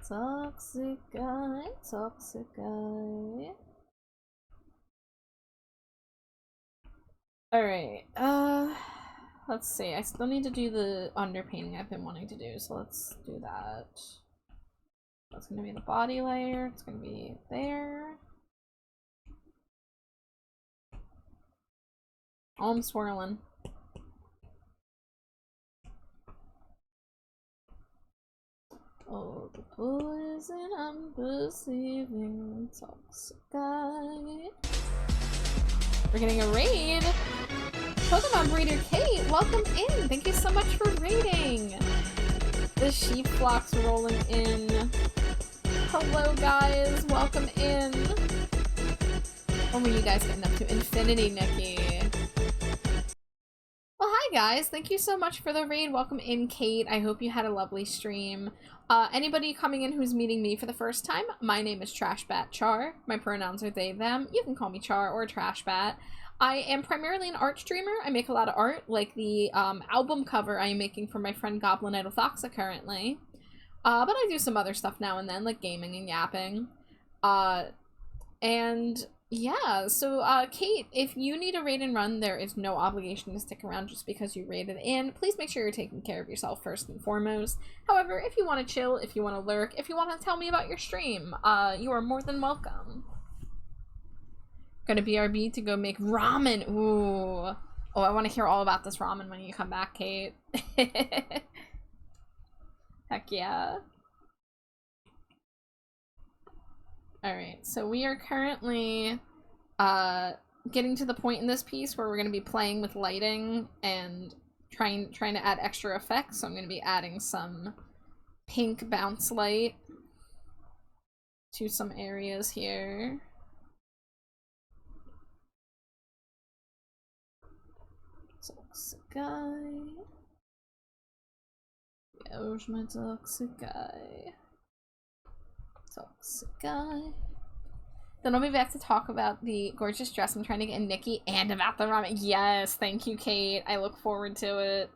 Toxic guy, toxic guy. Alright, let's see. I still need to do the underpainting I've been wanting to do, so let's do that. That's gonna be the body layer, it's gonna be there. Oh, I'm swirling. Oh, the poison I'm perceiving, toxic guy. We're getting a raid! Pokemon Breeder Kate, welcome in! Thank you so much for raiding! The sheep flock's rolling in. Hello guys, welcome in! What were you guys getting up to? Infinity, Nikki. Well, hi guys. Thank you so much for the raid. Welcome in, Kate. I hope you had a lovely stream. Anybody coming in who's meeting me for the first time, my name is Trashbat Char. My pronouns are they, them. You can call me Char or Trashbat. I am primarily an art streamer. I make a lot of art, like the album cover I am making for my friend Goblin Edothoxa currently. But I do some other stuff now and then, like gaming and yapping. And yeah, so Kate, if you need a raid and run, there is no obligation to stick around just because you raided in. Please make sure you're taking care of yourself first and foremost. However, if you want to chill, if you want to lurk, if you want to tell me about your stream, you are more than welcome. Gonna BRB to go make ramen. Ooh. Oh, I want to hear all about this ramen when you come back, Kate. Heck yeah. Alright, so we are currently getting to the point in this piece where we're going to be playing with lighting and trying to add extra effects. So I'm going to be adding some pink bounce light to some areas here. Toxic-guy. Where's my toxic-guy? Toxic-guy. Then I'll be back to talk about the gorgeous dress I'm trying to get in Nikki and about the ramen. Yes, thank you, Kate. I look forward to it.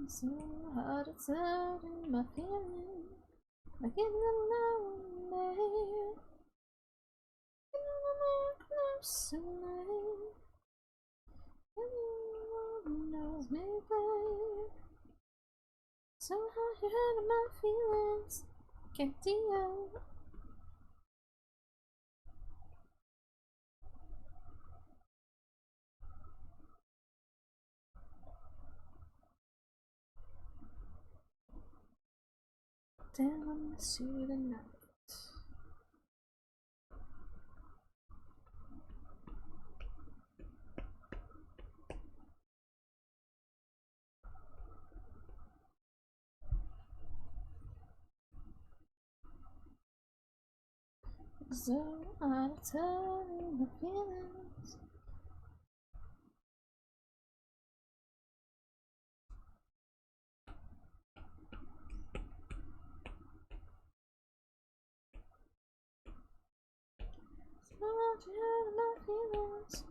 So hard to tell my feelings. I get lonely. Close enough. Everyone knows me, babe. So hard to hurt my feelings. Can't deal. Damn, I miss you tonight. So hard to tell my feelings. So hard to hurt my feelings.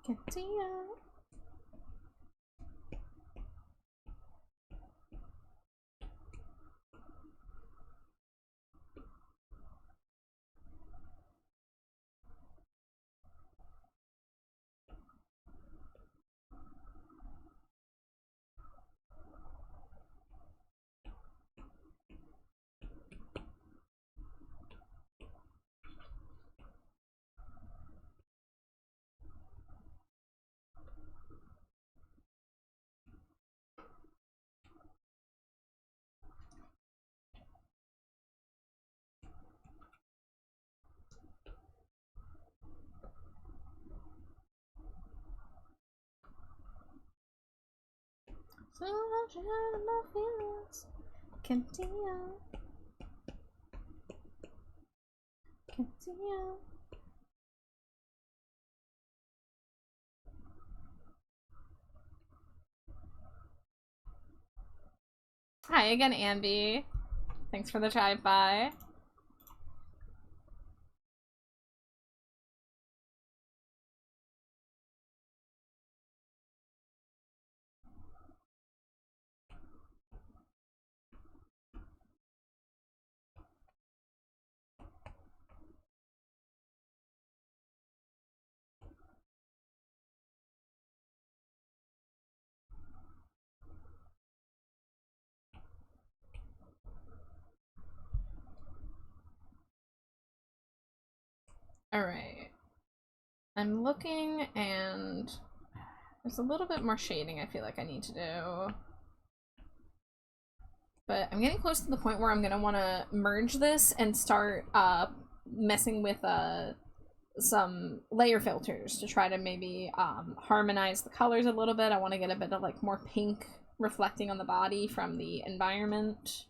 Can't deal. So hard to hurt my feelings. Can't deal. Can't deal. Hi again, Ambi. Thanks for the drive-by. Alright. I'm looking and there's a little bit more shading I feel like I need to do. But I'm getting close to the point where I'm gonna want to merge this and start messing with some layer filters to try to maybe harmonize the colors a little bit. I want to get a bit of like more pink reflecting on the body from the environment.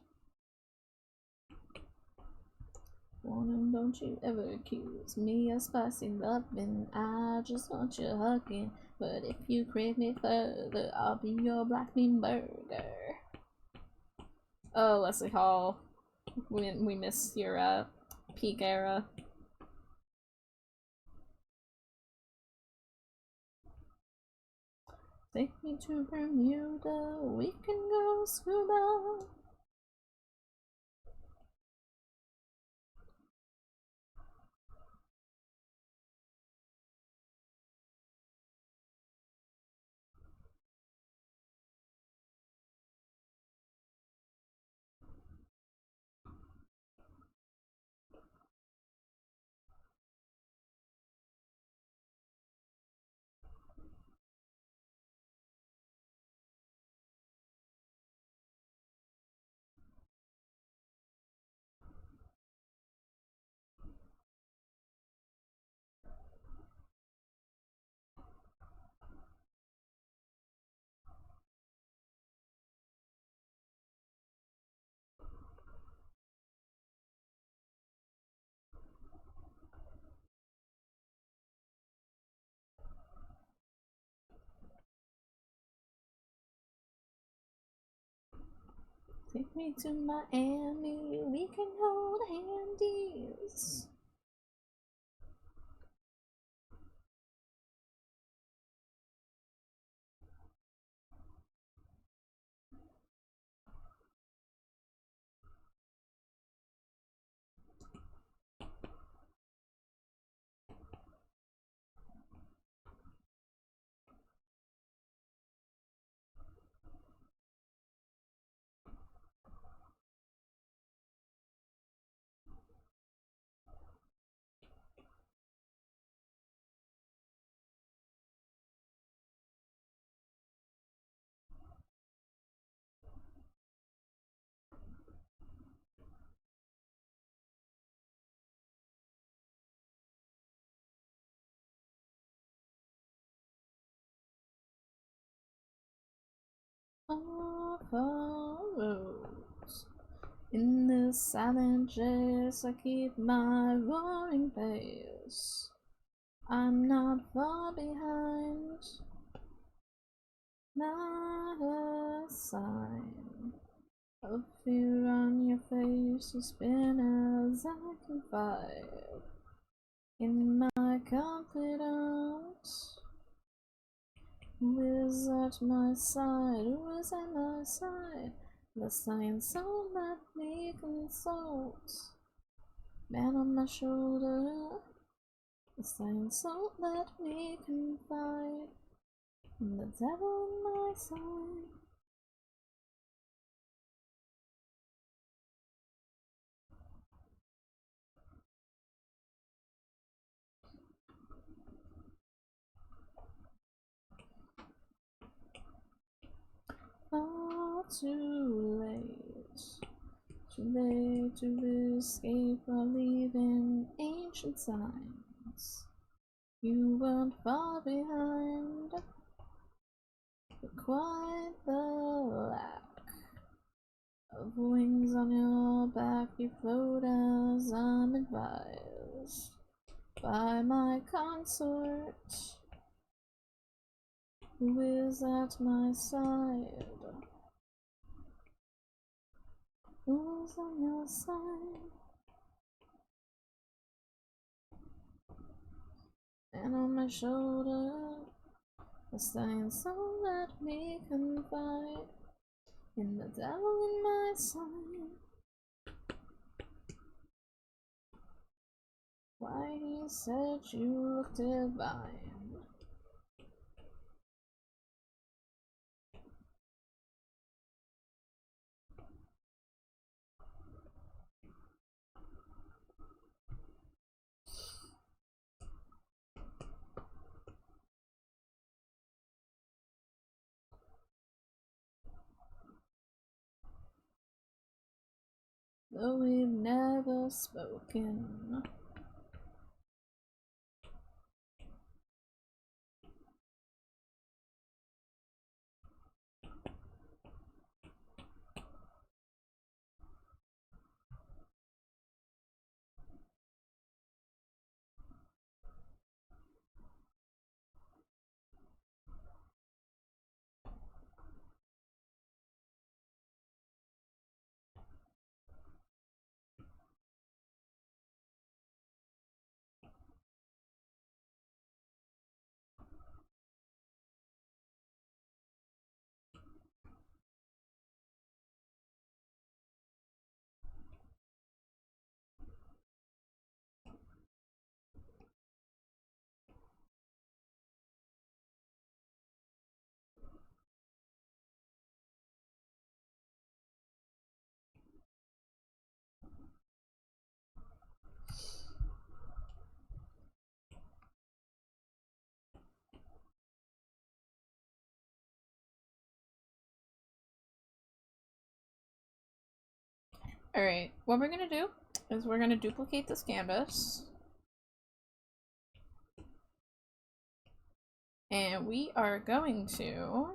Woman, don't you ever accuse me of spicy loving. I just want you hugging. But if you crave me further, I'll be your black bean burger. Oh, Leslie Hall. We miss your peak era. Take me to Bermuda, we can go scuba. Take me to Miami, we can hold handies. Off our roads. In the silent chase, I keep my roaring pace. I'm not far behind, not a sign of fear on your face. You spin as I confide in my confidence. Who is at my side? Who is at my side? The science so let me consult. Man on my shoulder. The science so let me confide. And the devil on my side. All too late. Too late to escape or leave in ancient signs. You weren't far behind, but quite the lack of wings on your back. You float as I'm advised by my consort, who is at my side. Who's on your side? And on my shoulder, the signs so let me confide in the devil in my side. Why he said you look divine. though we've never spoken. Alright, what we're gonna do is we're gonna duplicate this canvas. And we are going to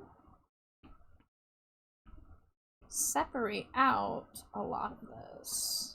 separate out a lot of this.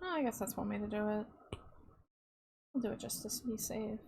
Oh, I guess that's one way to do it. We'll do it just to be safe.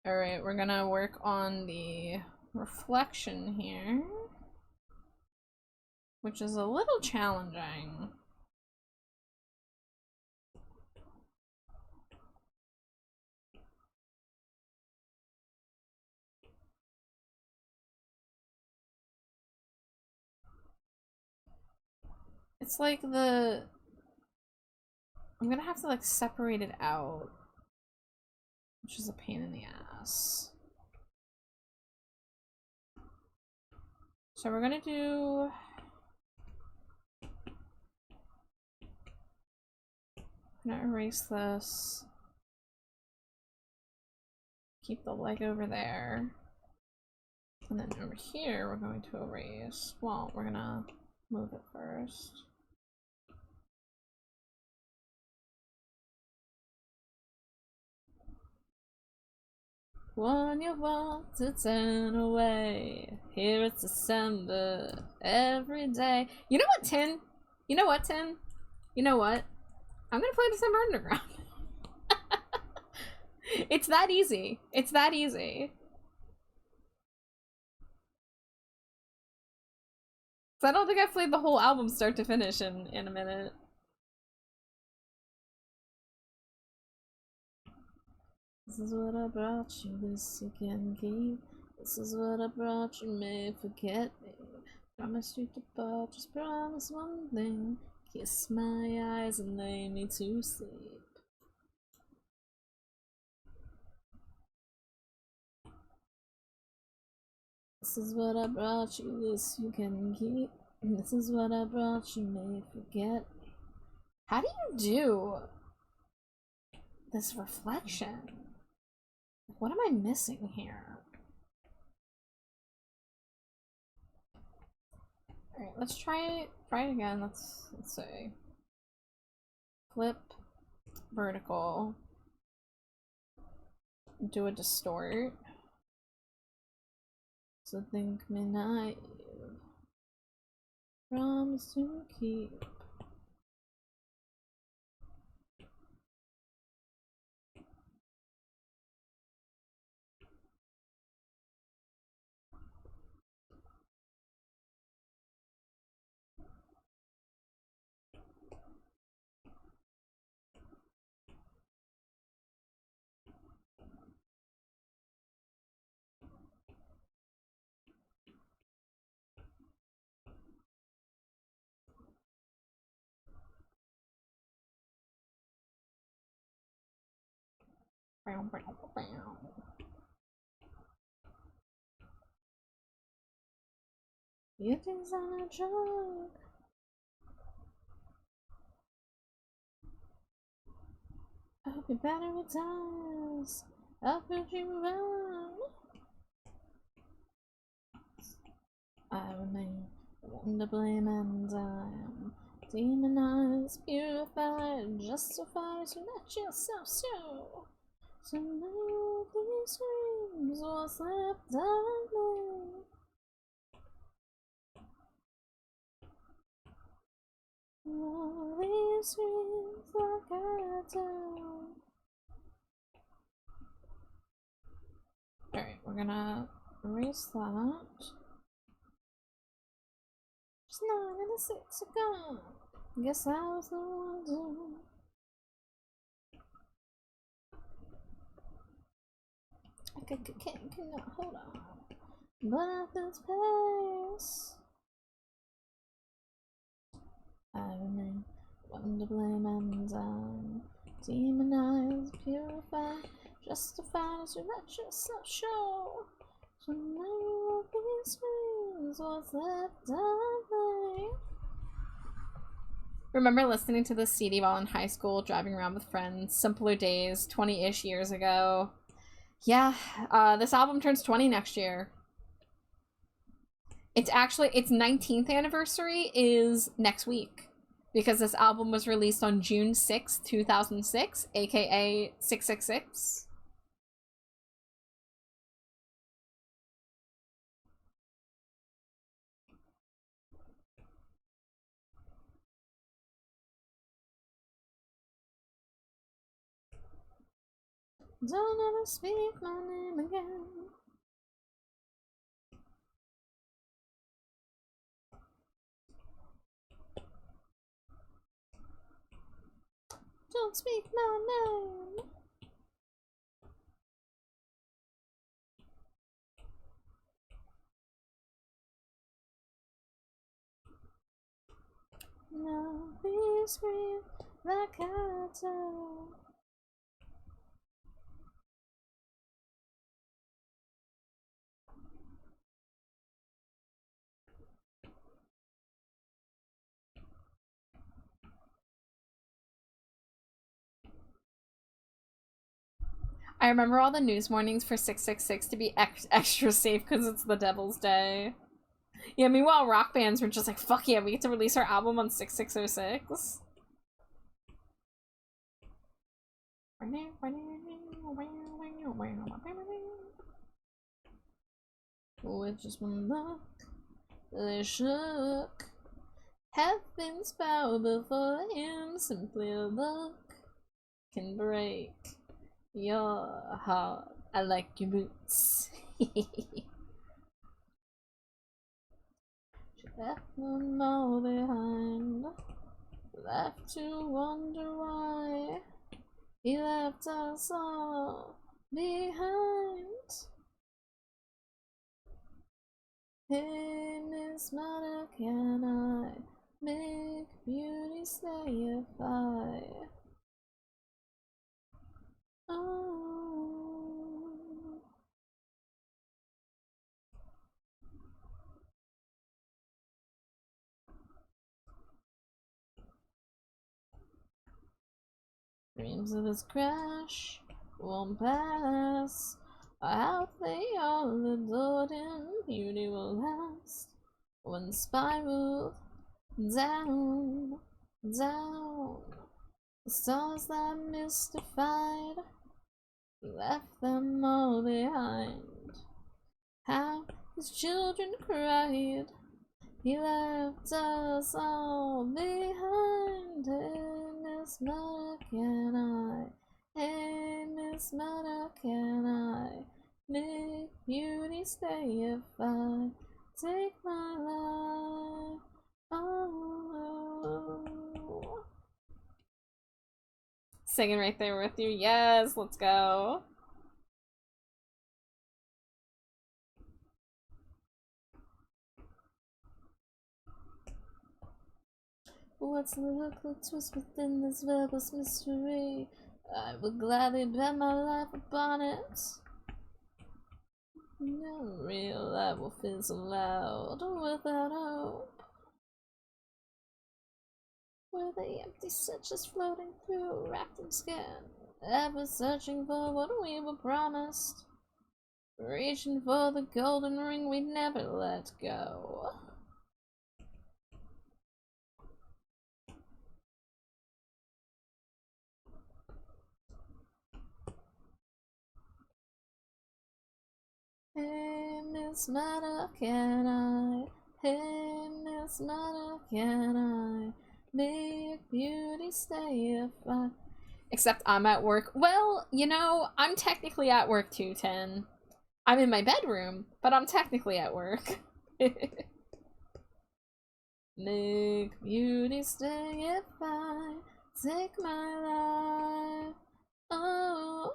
Alright, we're gonna work on the reflection here, which is a little challenging. It's like I'm gonna have to like separate it out, which is a pain in the ass. So we're gonna do... I'm gonna erase this. Keep the leg over there. And then over here, we're going to erase. Well, we're gonna move it first. When you want to turn away, here it's December every day. You know what, Tin? You know what, Tin? You know what? I'm gonna play December Underground. It's that easy. It's that easy. So I don't think I've played the whole album start to finish in a minute. This is what I brought you, this you can keep. This is what I brought you, may forget me. Promise you to part, just promise one thing. Kiss my eyes and lay me to sleep. This is what I brought you, this you can keep. This is what I brought you, may forget me. How do you do this reflection? What am I missing here? Alright, let's try it again. Let's see. Flip, vertical. do a distort. So think me naive. Promise to keep. You think I'm a joke? I hope your battery dies. I'll put you around. I remain one to blame, and I'm demonized, purified, justified to let yourself show. So now these dreams, what's left of me? All these dreams like I do. Alright, we're gonna erase that. Just 9 and the 6 are gone. Guess I was the one to. I cannot hold on. But at this pace, I remain one to blame, and I'm demonized, purified, justified to let yourself show. So now these dreams, what's left of me? Remember listening to this CD while in high school, driving around with friends, simpler days, 20-ish years ago. Yeah, this album turns 20 next year. It's actually, its 19th anniversary is next week, because this album was released on June 6th, 2006, aka 666. Don't ever speak my name again. Don't speak my name. No, we scream like I do. I remember all the news mornings for 666 to be extra safe because it's the Devil's Day. Yeah, meanwhile, rock bands were just like, fuck yeah, we get to release our album on 6606. With just one look, they shook. Heaven's bow before him, simply a look can break your heart. I like your boots. She left them all behind, left to wonder why he left us all behind. Hey, Miss Mother, can I make beauty stay if I? Oh. Dreams of his crash won't pass. How they all adored him, beauty will last. When spiraled down, down, the stars that mystified left them all behind. How his children cried, he left us all behind. Hey, Miss Mother, can I? Hey, Miss Mother, can I make beauty stay if I take my life? Oh. Singing right there with you. Yes, let's go. What's the look, the twist within this verbose mystery? I would gladly bet my life upon it. No real life will fizzle out without hope. Where the empty stitches floating through wrapped in skin, ever searching for what we were promised, reaching for the golden ring we'd never let go. Hey, Miss Mother, can I? Hey, Miss Mother, can I make beauty stay if I... Except I'm at work. Well, you know, I'm technically at work too, 10. I'm in my bedroom, but I'm technically at work. Make beauty stay if I take my life. Oh.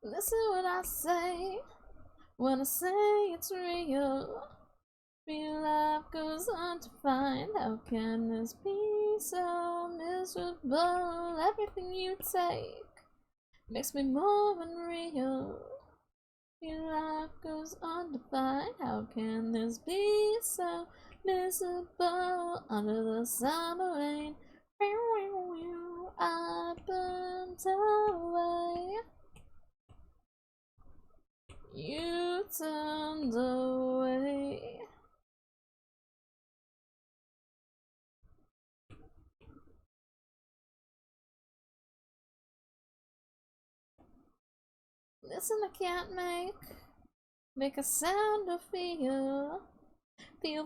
Listen what I say when I say it's real. Real life goes undefined. How can this be so miserable? Everything you take makes me more unreal. Real life goes undefined. How can this be so miserable? Under the summer rain, I burnt away. You turned away. Listen, I can't make a sound or feel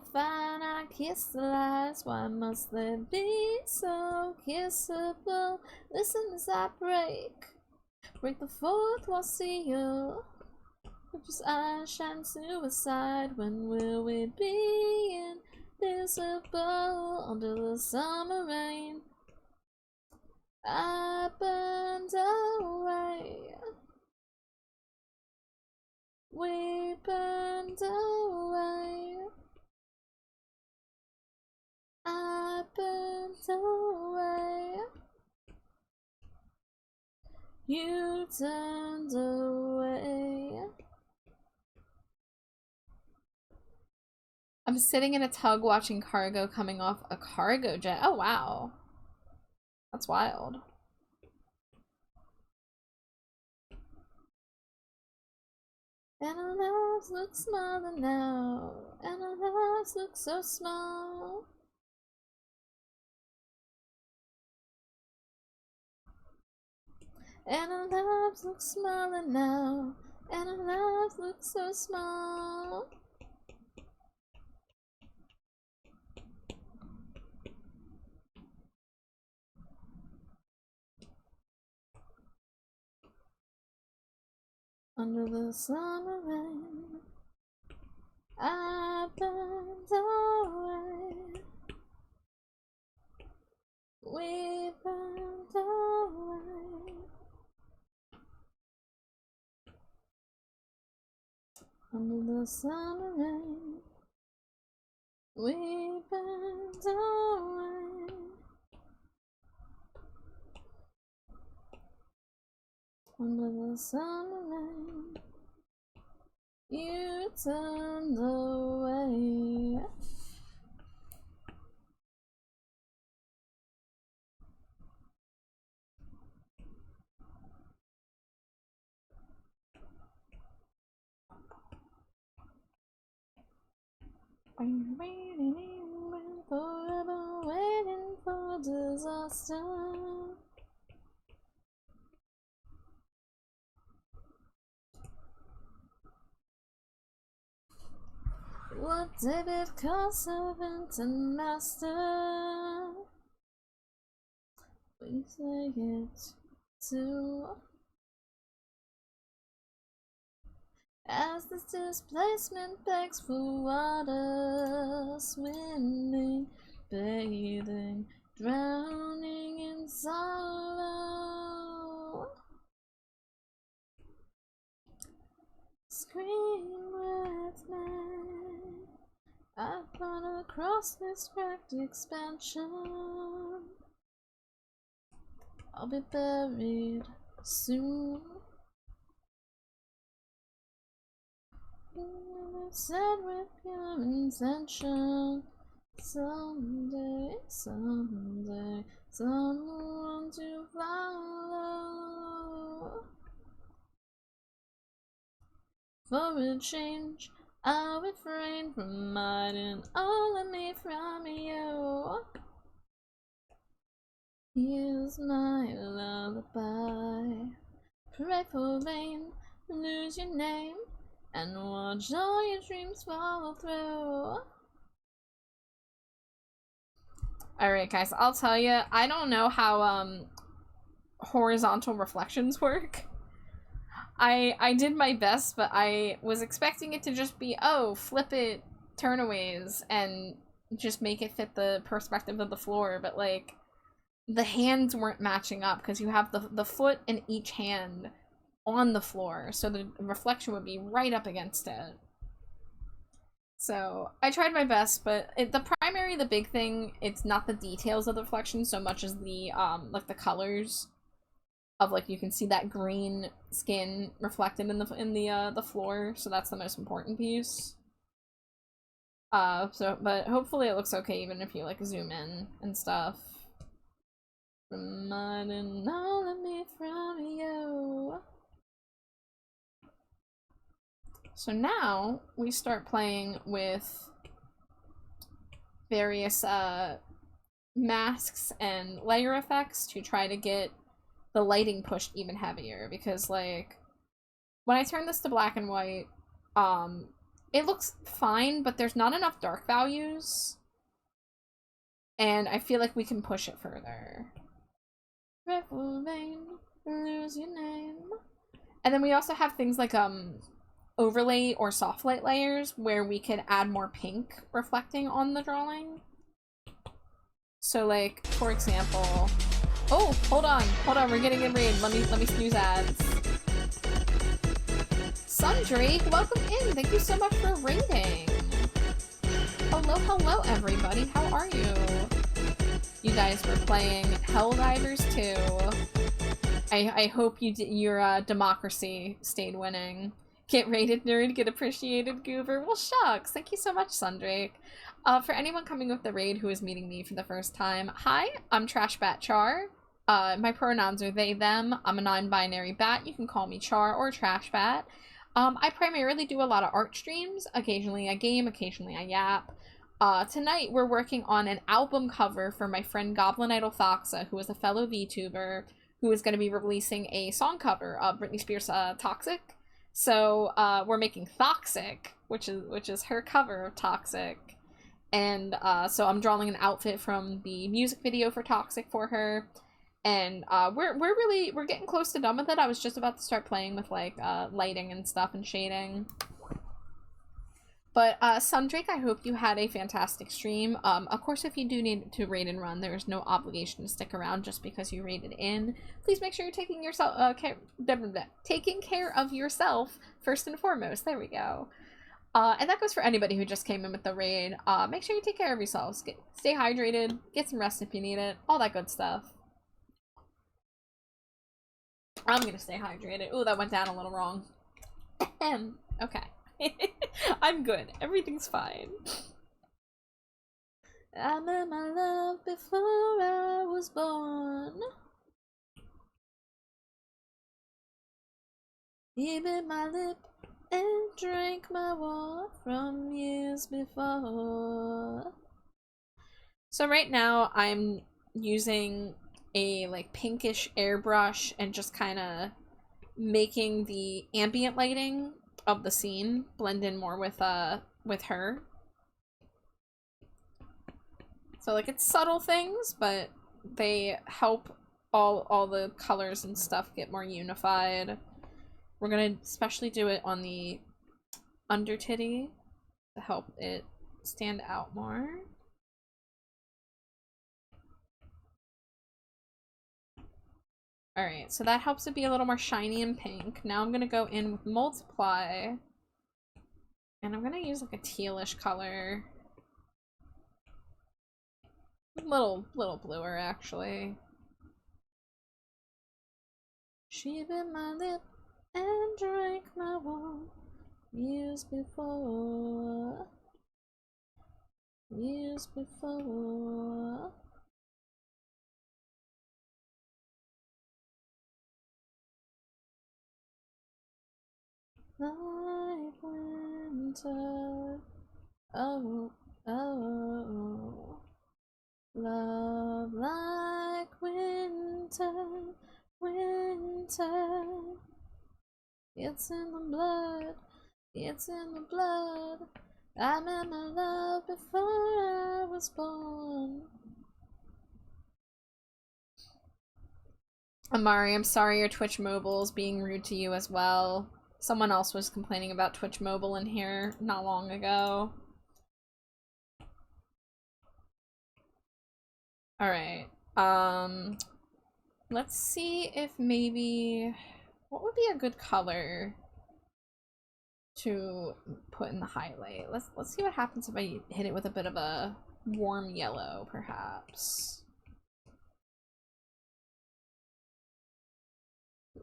fine. I kiss the lies. Why must they be so kissable? Listen as I break the fourth wall seal. Just eyes shine suicide. When will we be invisible under the summer rain? I burned away. We burned away. I burned away. You turned away. I'm sitting in a tug watching cargo coming off a cargo jet. Oh wow. That's wild. And our lives look smaller now. And our lives look so small. And our lives look smaller now. And our lives look so small. Under the summer rain, I burned away. We burned away. Under the summer rain, we burned away. Under the summer rain, you turned away. Forever waiting for disaster. What David calls servant and master, we say it too. As this displacement begs for water, swimming, bathing, drowning in sorrow. Scream with me, I've gone across this wrecked expansion. I'll be buried soon. Said with pure intention, someday, someday, someone to follow. For a change, I refrain from hiding all of me from you. Here's my lullaby. Pray for rain, lose your name, and watch all your dreams follow through. Alright guys, I'll tell you, I don't know how horizontal reflections work. I did my best, but I was expecting it to just be, oh, flip it turnaways and just make it fit the perspective of the floor, but like the hands weren't matching up because you have the foot in each hand on the floor, so the reflection would be right up against it. So I tried my best, but the big thing, it's not the details of the reflection so much as the like the colors of, like, you can see that green skin reflected in the floor, so that's the most important piece. But hopefully it looks okay even if you like zoom in and stuff. Reminding all of me from you. So now we start playing with various masks and layer effects to try to get the lighting pushed even heavier, because like when I turn this to black and white, it looks fine, but there's not enough dark values, and I feel like we can push it further. Lose your name. And then we also have things like overlay or soft light layers where we could add more pink reflecting on the drawing. So like, for example, oh, hold on, we're getting a raid. Let me snooze ads. Sundrake, welcome in. Thank you so much for raiding. Hello, everybody. How are you? You guys were playing Helldivers 2. I hope your democracy stayed winning. Get rated, nerd. Get appreciated, goober. Well, shucks. Thank you so much, Sundrake. For anyone coming with the raid who is meeting me for the first time, hi, I'm Trashbat Char. My pronouns are they, them. I'm a non-binary bat. You can call me Char or Trashbat. I primarily do a lot of art streams. Occasionally I game, occasionally I yap. Tonight we're working on an album cover for my friend Goblin Idol Thoxa, who is a fellow VTuber, who is going to be releasing a song cover of Britney Spears' Toxic. So we're making Toxic, which is her cover of Toxic. And so I'm drawing an outfit from the music video for Toxic for her. And we're getting close to done with it. I was just about to start playing with like lighting and stuff and shading. But Sundrake, I hope you had a fantastic stream. Of course, if you do need to raid and run, there is no obligation to stick around just because you raided in. Please make sure you're taking taking care of yourself first and foremost. There we go. And that goes for anybody who just came in with the raid. Make sure you take care of yourselves. Stay hydrated. Get some rest if you need it. All that good stuff. I'm gonna stay hydrated. Ooh, that went down a little wrong. Okay. I'm good. Everything's fine. I met my love before I was born. He bit my lip, and drank my water from years before. So right now I'm using a like pinkish airbrush and just kind of making the ambient lighting of the scene blend in more with her. So like it's subtle things, but they help all the colors and stuff get more unified. We're gonna especially do it on the under titty to help it stand out more. Alright, so that helps it be a little more shiny and pink. Now I'm gonna go in with multiply. And I'm gonna use like a tealish color. Little bluer actually. She bit my lip and drank my warm years before. Years before. Like winter, oh, oh, love like winter, winter. It's in the blood, it's in the blood. I met my love before I was born. Amari, I'm sorry your Twitch mobile is being rude to you as well. Someone else was complaining about Twitch mobile in here not long ago. Alright. Let's see if maybe... What would be a good color to put in the highlight? Let's see what happens if I hit it with a bit of a warm yellow, perhaps.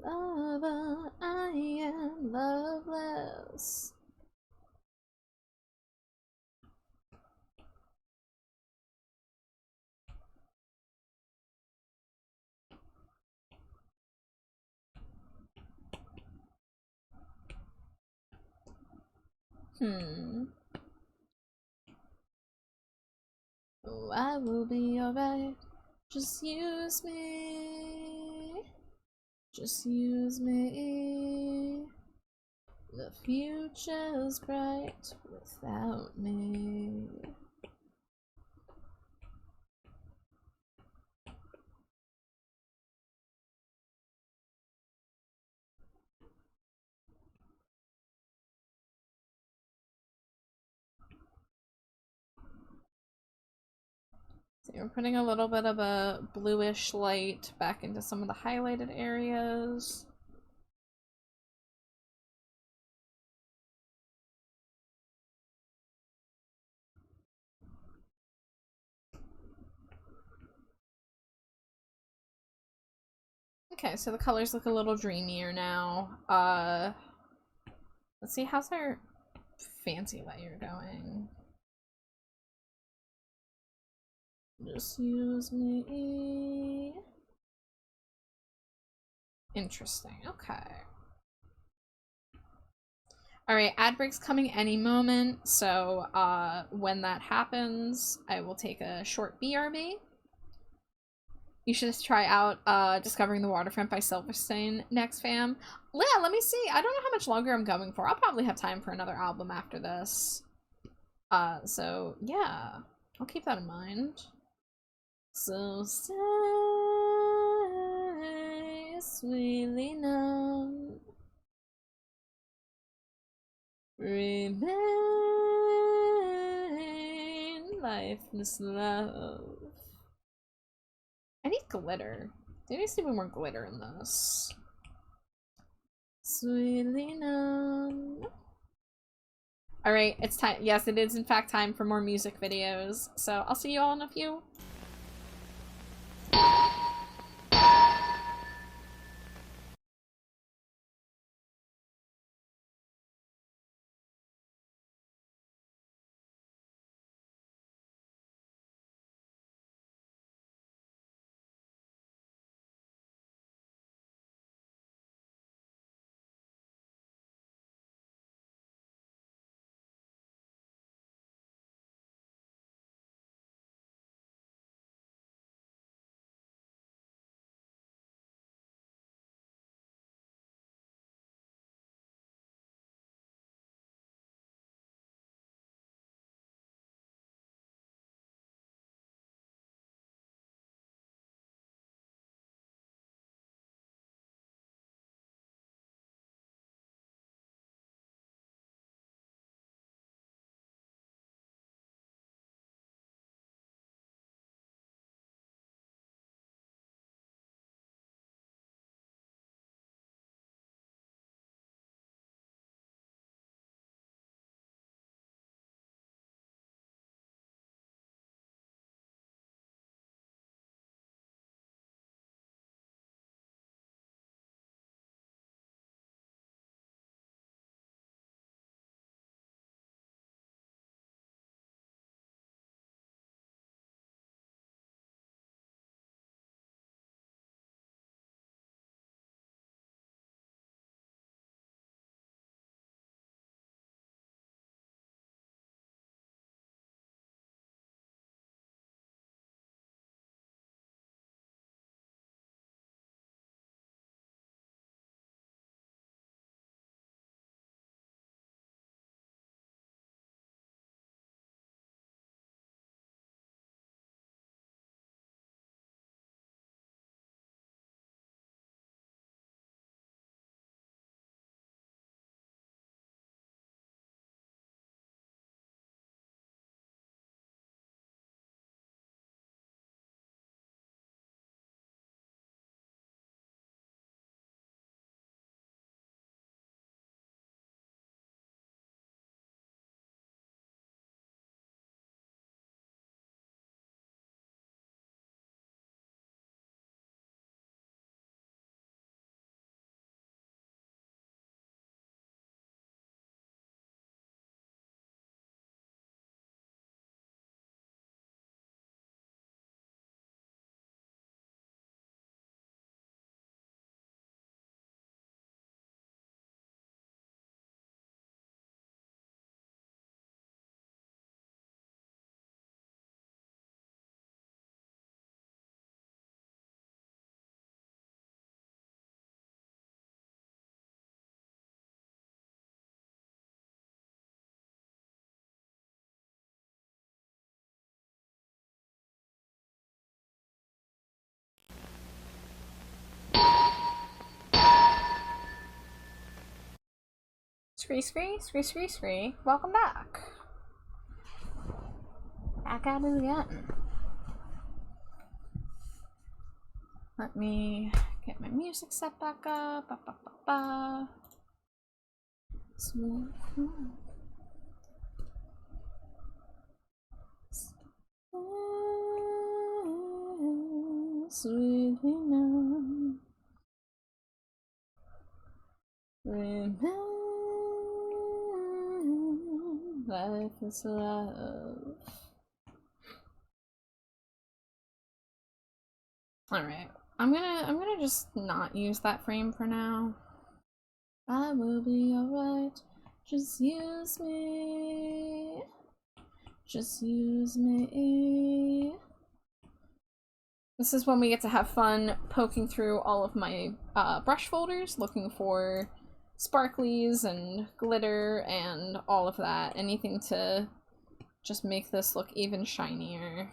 Lover, I am loveless. Oh, I will be alright. Just use me. Just use me. The future's bright without me. So we're putting a little bit of a bluish light back into some of the highlighted areas. Okay, so the colors look a little dreamier now. Let's see, how's our fancy layer going? Just use me. Interesting, okay. Alright, ad break's coming any moment, so when that happens, I will take a short BRB. You should just try out Discovering the Waterfront by Silverstein next, fam. Yeah, let me see. I don't know how much longer I'm going for. I'll probably have time for another album after this. So yeah, I'll keep that in mind. So stay sweetly numb. Remain lifeless love. I need glitter. There needs to be more glitter in this. Sweetly numb. Alright, it's time. Yes, it is in fact time for more music videos. So I'll see you all in a few. Scree. Welcome back. Back at it again. Let me get my music set back up. Smooth. Sweetly numb. Remember, life is love. Alright. I'm gonna just not use that frame for now. I will be alright. Just use me. Just use me. This is when we get to have fun poking through all of my brush folders, looking for sparklies and glitter and all of that. Anything to just make this look even shinier.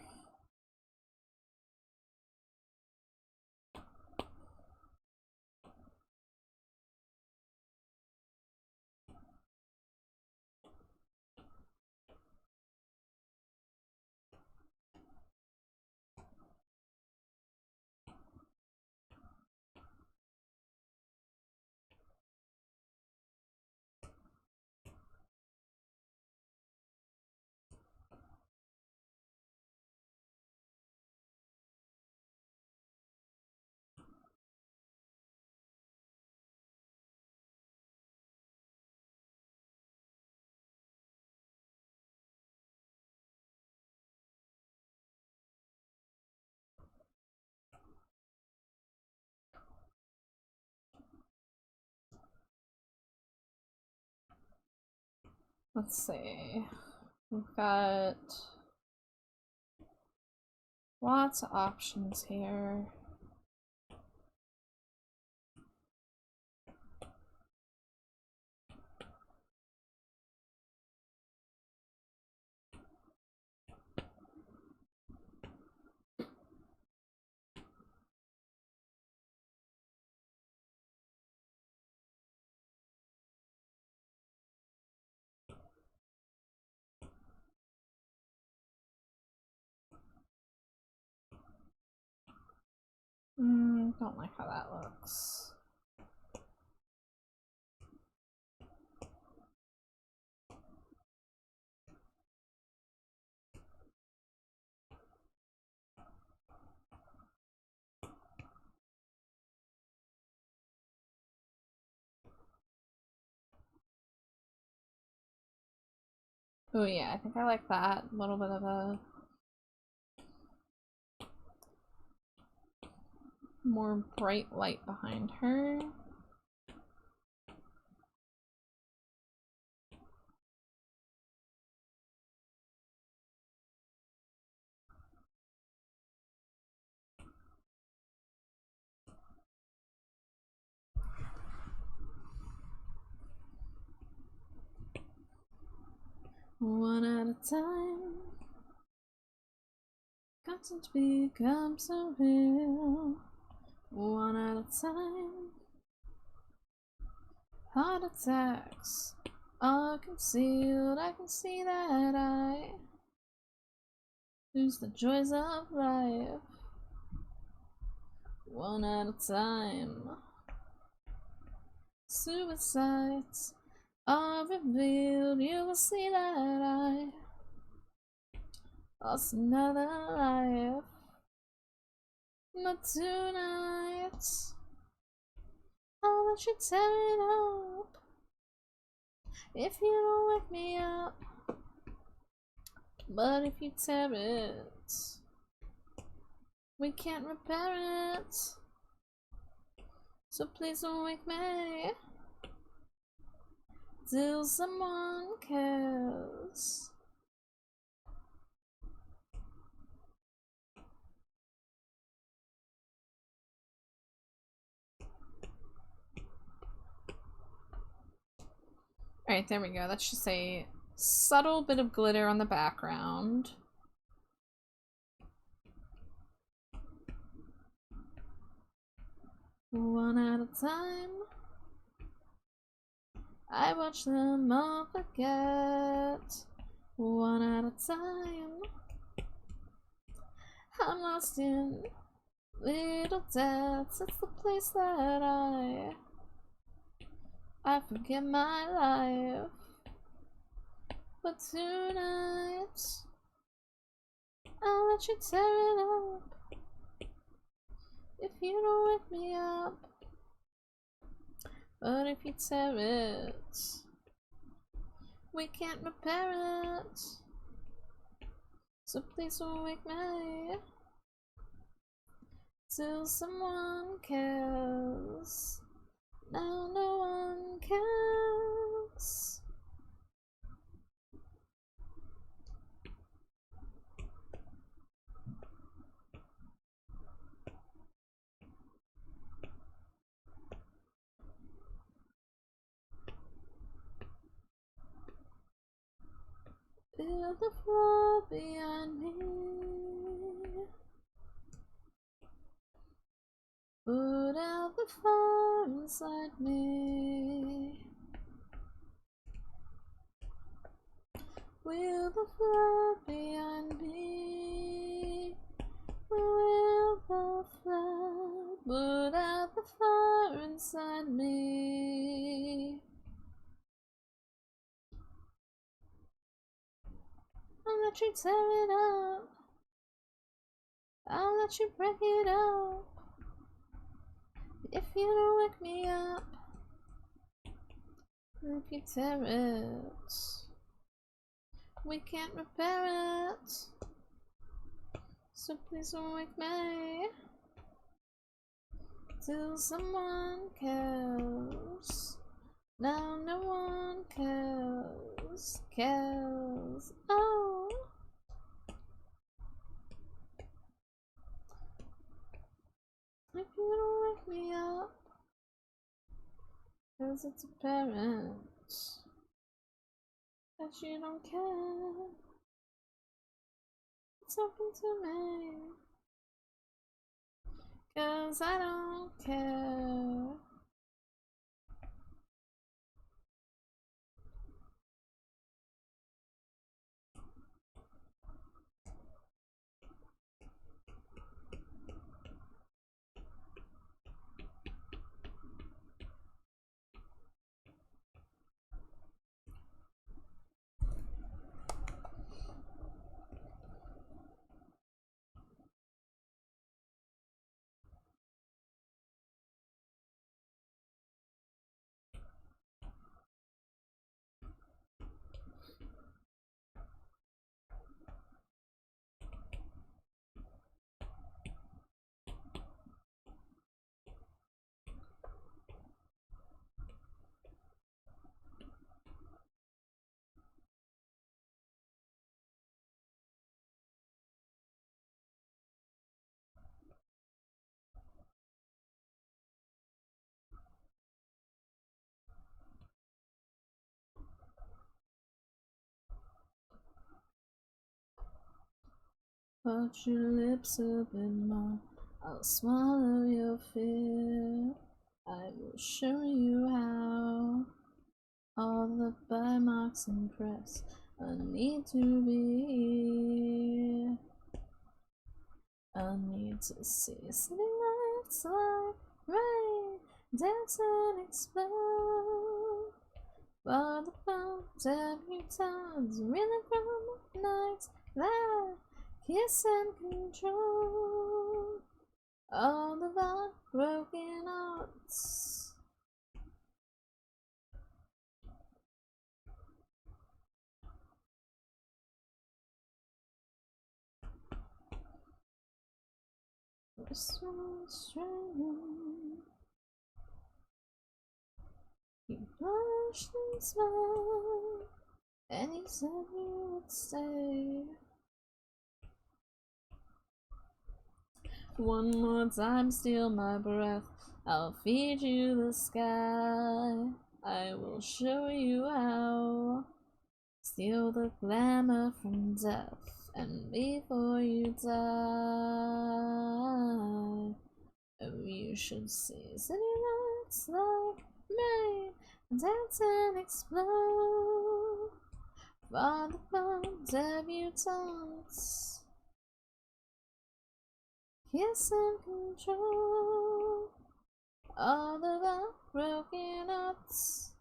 Let's see. We've got lots of options here. Don't like how that looks. Oh yeah, I think I like that. A little bit of a more bright light behind her. One at a time, got to become so real. One at a time, heart attacks are concealed. I can see that I lose the joys of life. One at a time, suicides are revealed. You will see that I lost another life. But tonight, I'll let you tear it up. If you don't wake me up, but if you tear it, we can't repair it. So please don't wake me till someone cares. Alright, there we go. That's just a subtle bit of glitter on the background. One at a time. I watch them all forget, one at a time. I'm lost in little deaths. It's the place that I forget my life. But tonight I'll let you tear it up if you don't wake me up. But if you tear it, we can't repair it. So please don't wake me till someone cares. Now no one cares. Feel the floor behind me. Put out the fire inside me. Will the floor behind me? Will the floor put out the fire inside me? I'll let you tear it up. I'll let you break it up if you don't wake me up. If you tear it, we can't repair it. So please don't wake me till someone cares. Now no one cares. Oh. If you don't wake me up, 'cause it's apparent that you don't care. It's open to me, 'cause I don't care. Put your lips a bit more, I'll swallow your fear. I will show you how. All the bite marks impress a need to be. I need to see city lights like rain, dance and explode. For the bones every time's really from nights that kiss and control. All the broken hearts. We're so strong. You blushed and smiled, and you said you would stay. One more time, steal my breath. I'll feed you the sky. I will show you how. Steal the glamour from death, and before you die, oh, you should see city lights like May dance and explode for the fun debutantes. Kiss and control all of the broken hearts.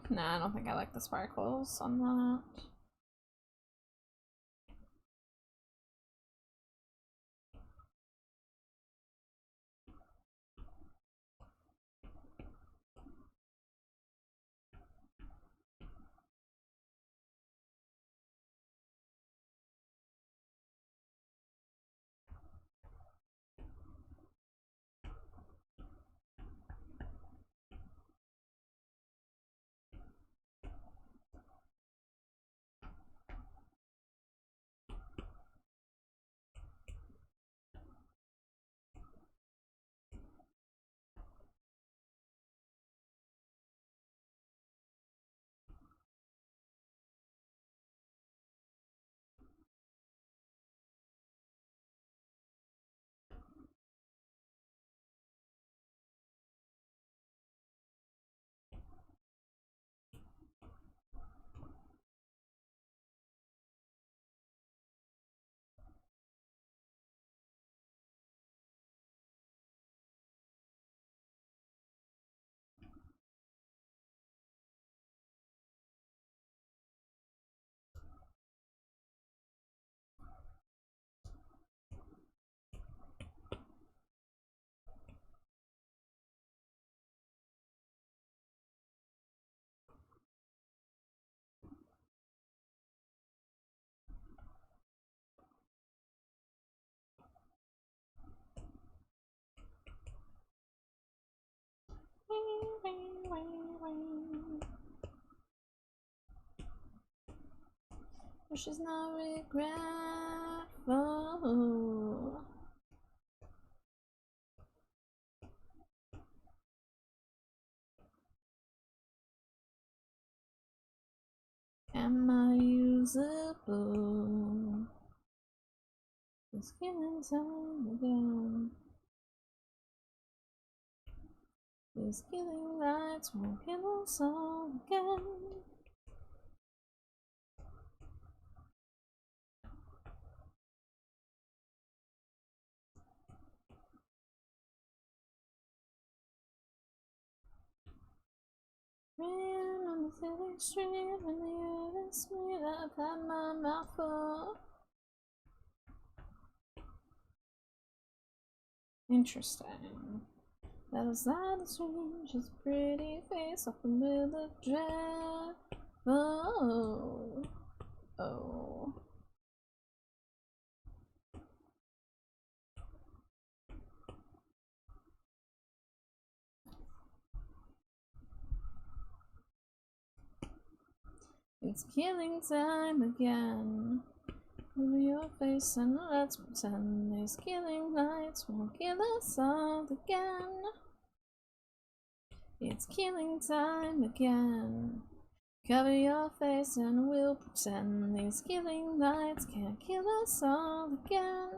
Nah, I don't think I like the sparkles on that. She's not regretful. Am I usable? It's killing time again. These killing lights won't kill us all again. Rain on the city street when the earth is sweet. I've had my mouth full. Interesting. That is not a strange, just pretty face open with a dread. Oh. Oh. It's killing time again. Over your face and let's pretend these killing lights won't kill us all again. It's killing time again. Cover your face and we'll pretend these killing lights can't kill us all again.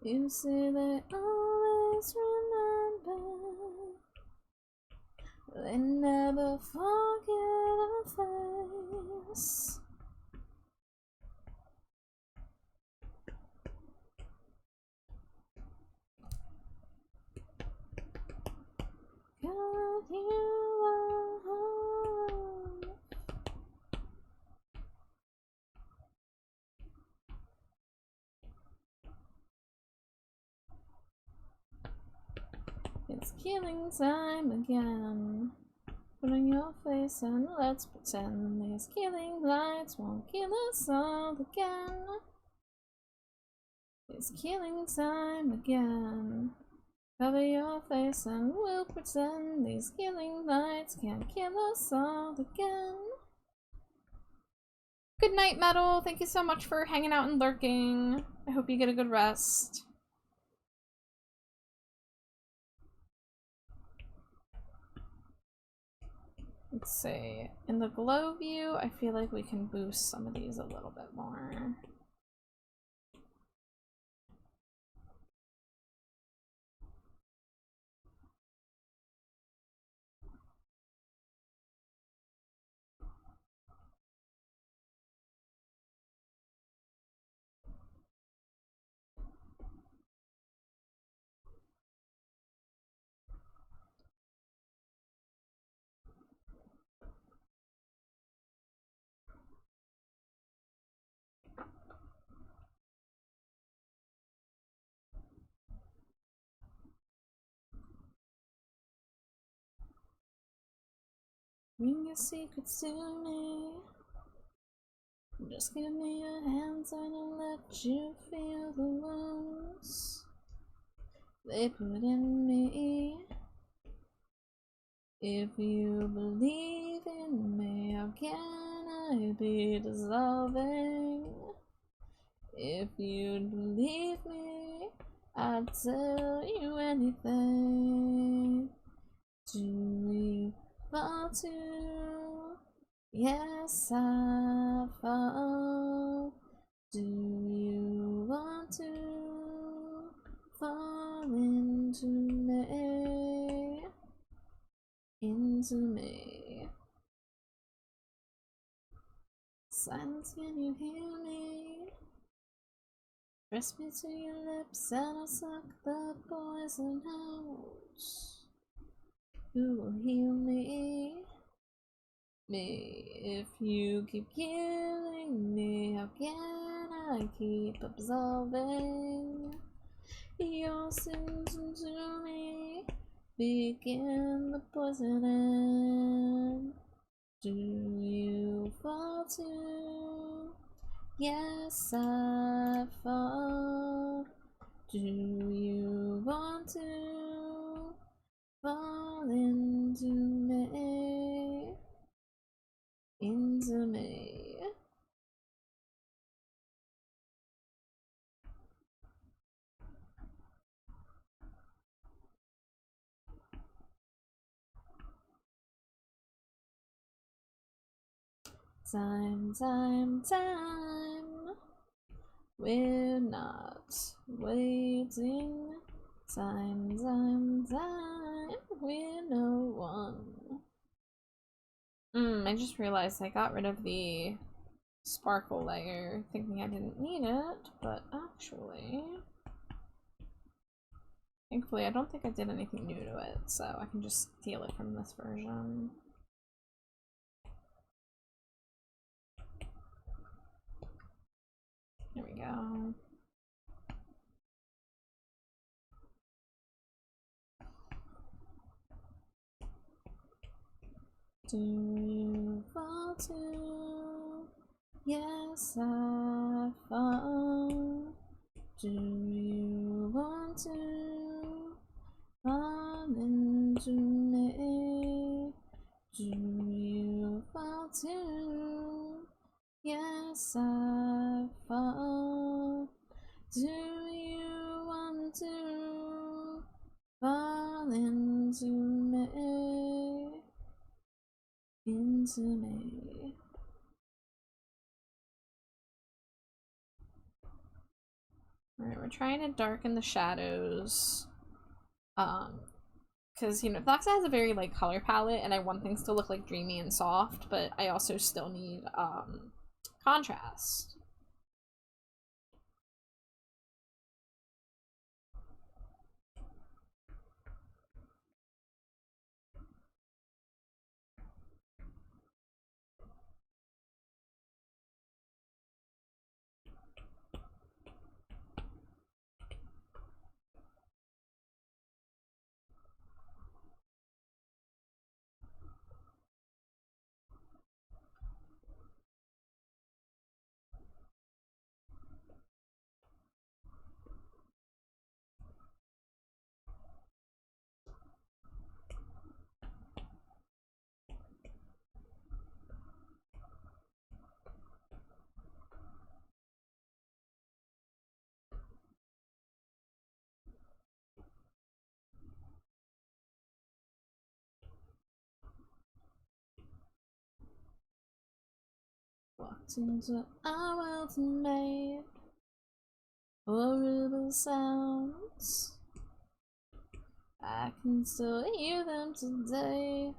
You say they always remember, they never forget our face. God, you are home. It's killing time again. Put on your face and let's pretend these killing lights won't kill us all again. It's killing time again. Cover your face and we'll pretend these killing lights can't kill us all again. Good night, Metal. Thank you so much for hanging out and lurking. I hope you get a good rest. Let's see. In the glow view, I feel like we can boost some of these a little bit more. Bring your secrets to me. Just give me your hands and I'll let you feel the wounds they put in me. If you believe in me, how can I be dissolving? If you'd believe me, I'd tell you anything. Do you fall to? Yes, I fall. Do you want to fall into me? Into me. Silence, can you hear me? Press me to your lips and I'll suck the poison out. Who will heal me? Me. If you keep killing me, how can I keep absolving your sins into me? Begin the poisoning. Do you fall too? Yes, I fall. Do you want to fall into me? Into me. Time, time, time. We're not waiting. Time, time, time. We're no one. I just realized I got rid of the sparkle layer, thinking I didn't need it, but actually, thankfully I don't think I did anything new to it, so I can just steal it from this version. There we go. Do you fall too? Yes, I fall. Do you want to fall into me? Do you fall too? Yes, I fall. Do you want to fall into me? Into me. Alright, we're trying to darken the shadows. Because, you know, Foxa has a very, like, color palette, and I want things to look, like, dreamy and soft, but I also still need, contrast. into our world and made horrible sounds. I can still hear them today.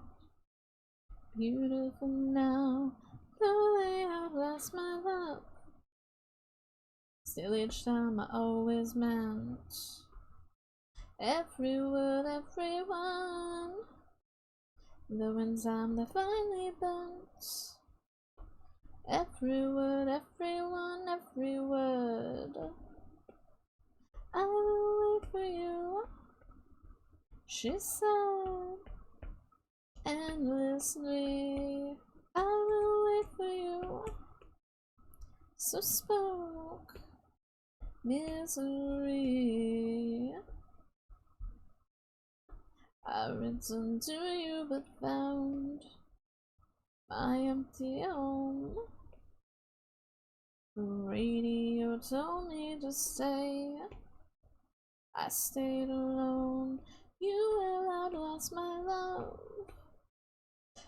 Beautiful now, the way I've lost my love. Still each time I always meant every word, everyone. Though in time they finally bent. Every word, everyone, every word. I will wait for you, she said endlessly. I will wait for you, so spoke misery. I returned to you but found my empty home. The radio told me to stay. I stayed alone. You allowed lost my love.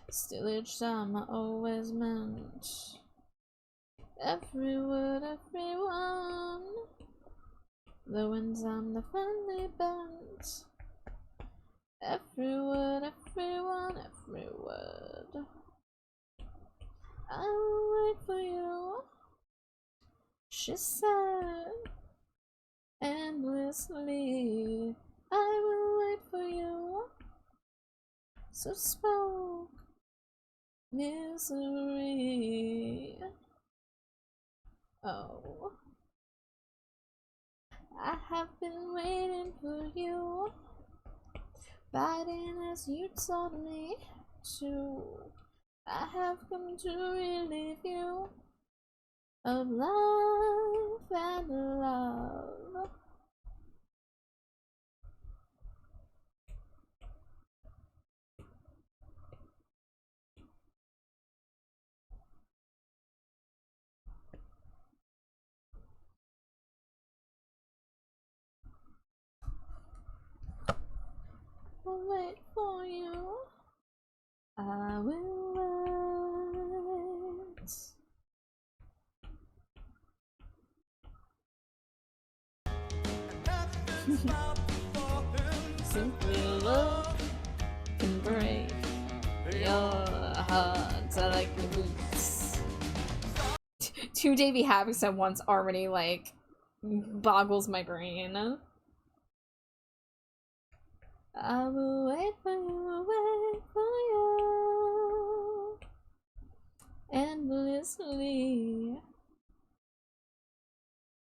Still each time I always meant every word, everyone. Though in time they finally bent. Every word, everyone, every word. I will wait for you, she said endlessly. I will wait for you, so spoke misery. Oh, I have been waiting for you, fighting as you taught me to. I have come to relieve you of love and love. I'll wait for you. I will wait. Simply love can break your heart. I like the boots. Two Davey Havocks at once already like boggles my brain. I will wait for you, endlessly.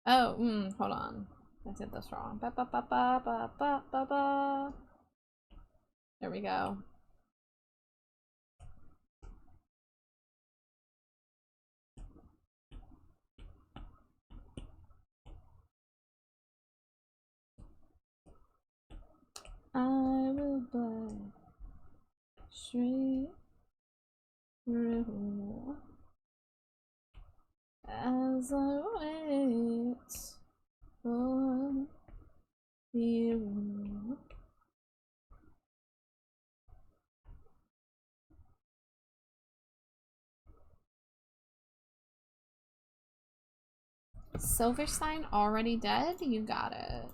Oh, hold on. I did this wrong. Ba ba ba ba ba ba ba ba. There we go. I will buy straight through as I wait for you. Silverstein already dead? You got it.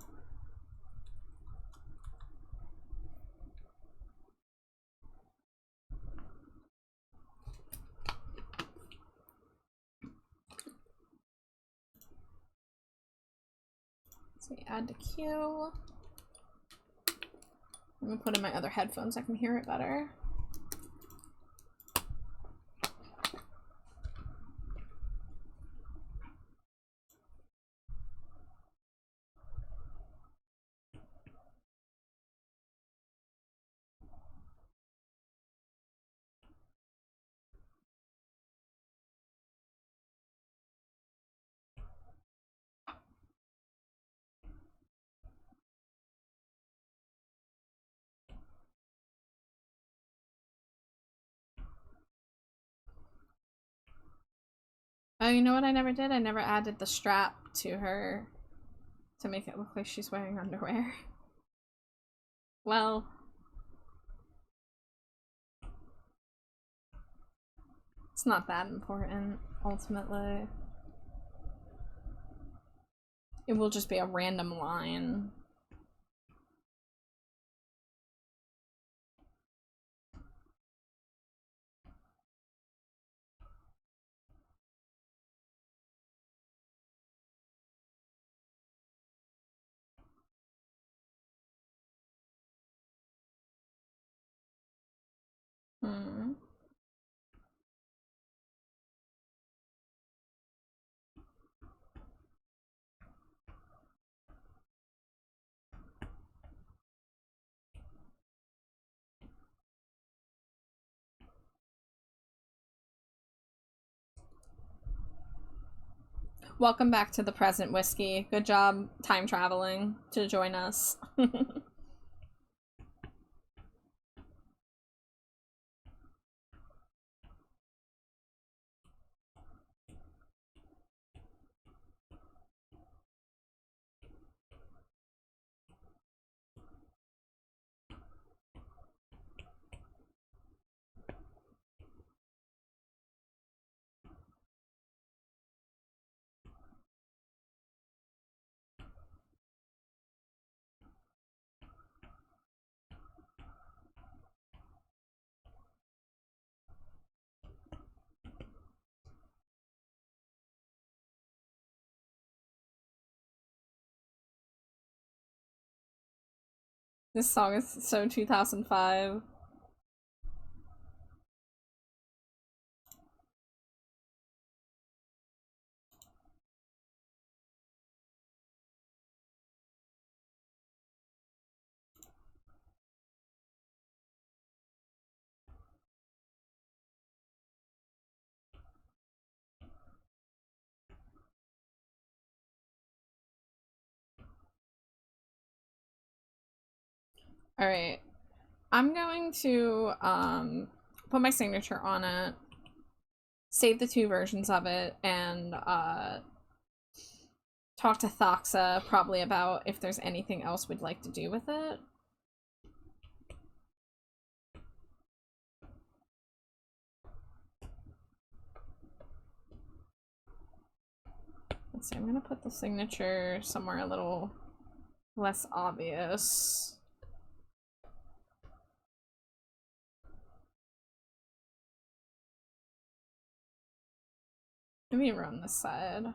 So add to queue. I'm gonna put in my other headphones so I can hear it better. Oh, you know what I never did? I never added the strap to her to make it look like she's wearing underwear. Well, it's not that important. ultimately. It will just be a random line. Hmm. Welcome back to the present, Whiskey. Good job time traveling to join us. This song is so 2005. Alright. I'm going to put my signature on it, save the 2 versions of it, and talk to Thoxa probably about if there's anything else we'd like to do with it. Let's see, I'm gonna put the signature somewhere a little less obvious. Let me run this side.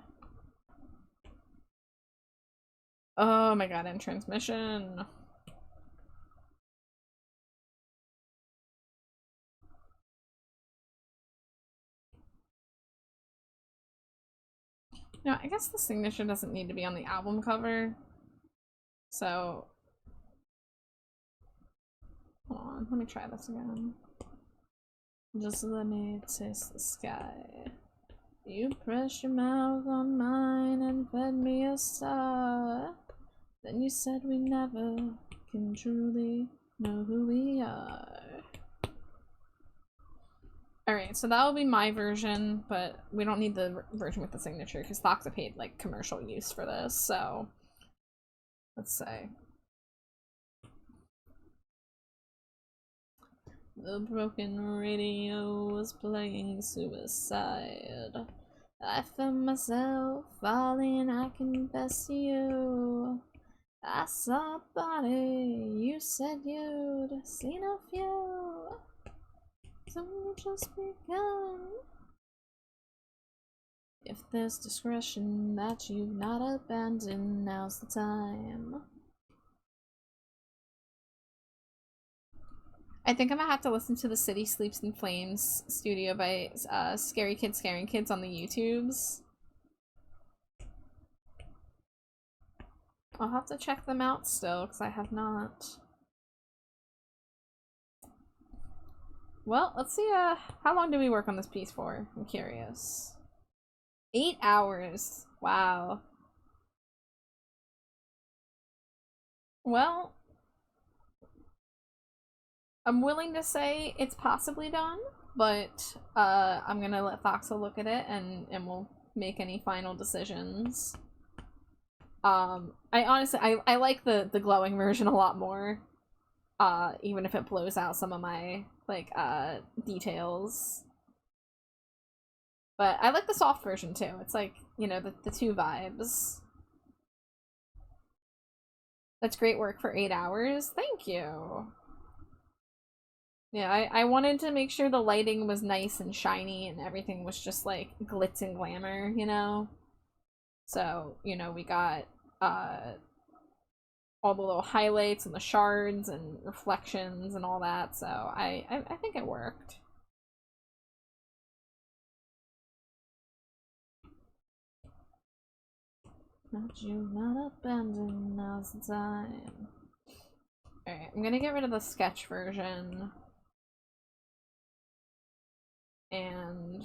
Oh my god, in transmission. No, I guess the signature doesn't need to be on the album cover. So, hold on, let me try this again. Just let me taste the sky. You pressed your mouth on mine and fed me a star. Then you said we never can truly know who we are. Alright, so that will be my version, but we don't need the version with the signature because Thoxa paid like commercial use for this, so let's say. The broken radio was playing suicide. I found myself falling, I confess to you. I saw a body, you said you'd seen a few. So we just begun. If there's discretion that you've not abandoned, now's the time. I think I'm gonna have to listen to the City Sleeps in Flames studio by Scary Kids Scaring Kids on the YouTubes. I'll have to check them out still, because I have not. Well, let's see, how long do we work on this piece for? I'm curious. 8 hours. Wow. Well, I'm willing to say it's possibly done, but I'm gonna let Thoxa look at it and we'll make any final decisions. I honestly I like the glowing version a lot more. Even if it blows out some of my like details. But I like the soft version too. It's like, you know, the two vibes. That's great work for 8 hours. Thank you. Yeah, I wanted to make sure the lighting was nice and shiny and everything was just like glitz and glamour, you know? So, you know, we got all the little highlights and the shards and reflections and all that, so I think it worked. Not you, not abandoned, now's the time. Alright, I'm gonna get rid of the sketch version. And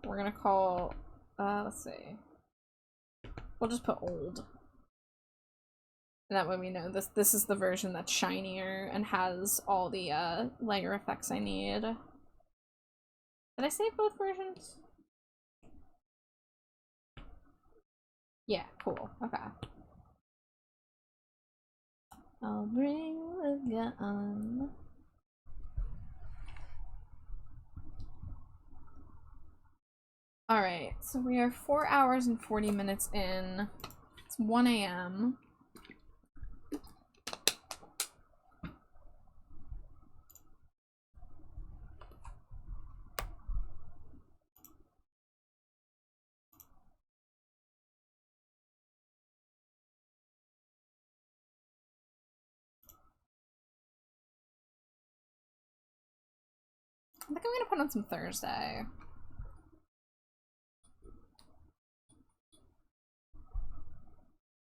we're gonna call, let's see. We'll just put old. And that way we know this is the version that's shinier and has all the layer effects I need. Did I save both versions? Yeah, cool. Okay. I'll bring the gun. Alright, so we are 4 hours and 40 minutes in. It's 1 a.m. I think I'm gonna put on some Thursday.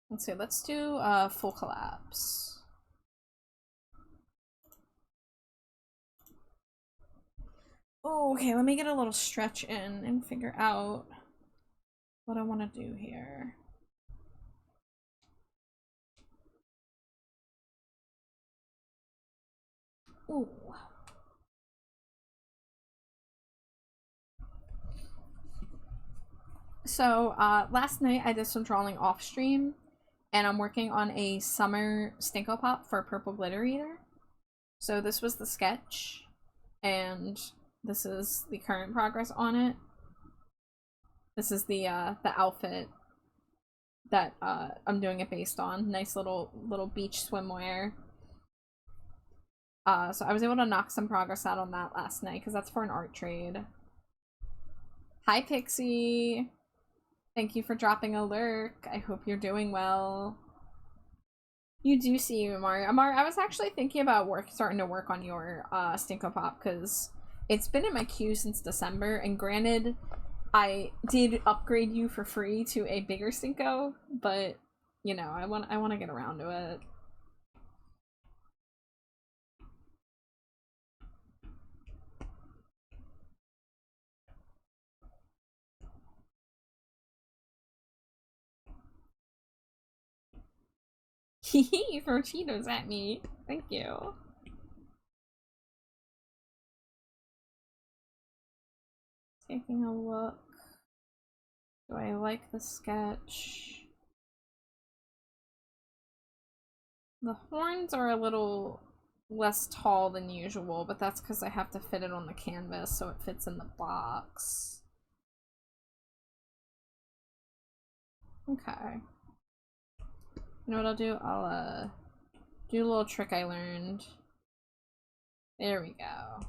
Let's see, let's do full collapse. Oh, okay, let me get a little stretch in and figure out what I want to do here. Ooh. So, last night I did some drawing off stream, and I'm working on a summer Stinko Pop for Purple Glitter Eater. So this was the sketch, and this is the current progress on it. This is the outfit that I'm doing it based on. Nice little beach swimwear. So I was able to knock some progress out on that last night, because that's for an art trade. Hi, Pixie! Thank you for dropping a lurk. I hope you're doing well. You do see you, Amar. Amar, I was actually thinking about starting to work on your Stinko Pop, because it's been in my queue since December, and granted, I did upgrade you for free to a bigger Stinko, but, you know, I want to get around to it. Hehe, throw Cheetos at me. Thank you. Taking a look. Do I like the sketch? The horns are a little less tall than usual, but that's because I have to fit it on the canvas so it fits in the box. Okay. You know what I'll do? I'll do a little trick I learned. There we go.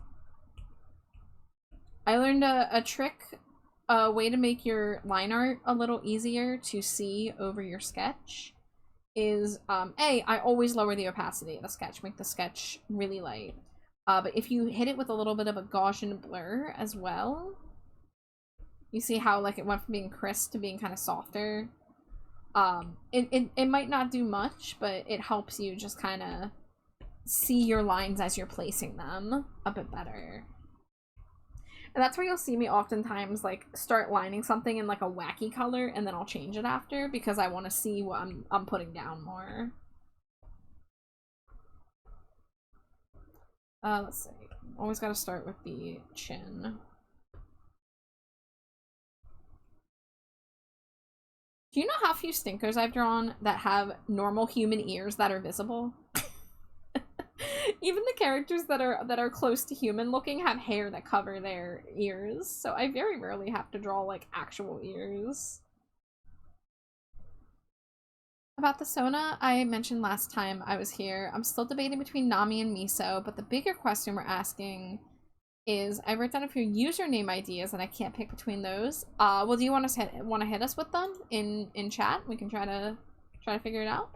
I learned a trick, a way to make your line art a little easier to see over your sketch is, I always lower the opacity of the sketch, make the sketch really light. But if you hit it with a little bit of a Gaussian blur as well, you see how, like, it went from being crisp to being kind of softer. It might not do much, but it helps you just kind of see your lines as you're placing them a bit better. And that's where you'll see me oftentimes, like, start lining something in, like, a wacky color, and then I'll change it after, because I want to see what I'm putting down more. Let's see. Always gotta start with the chin. Do you know how few stinkers I've drawn that have normal human ears that are visible? Even the characters that are close to human looking have hair that cover their ears, so I very rarely have to draw like actual ears. About the Sona, I mentioned last time I was here. I'm still debating between Nami and Miso, but the bigger question we're asking is I wrote down a few username ideas and I can't pick between those. Well, do you want to hit us with them in chat? We can try to figure it out.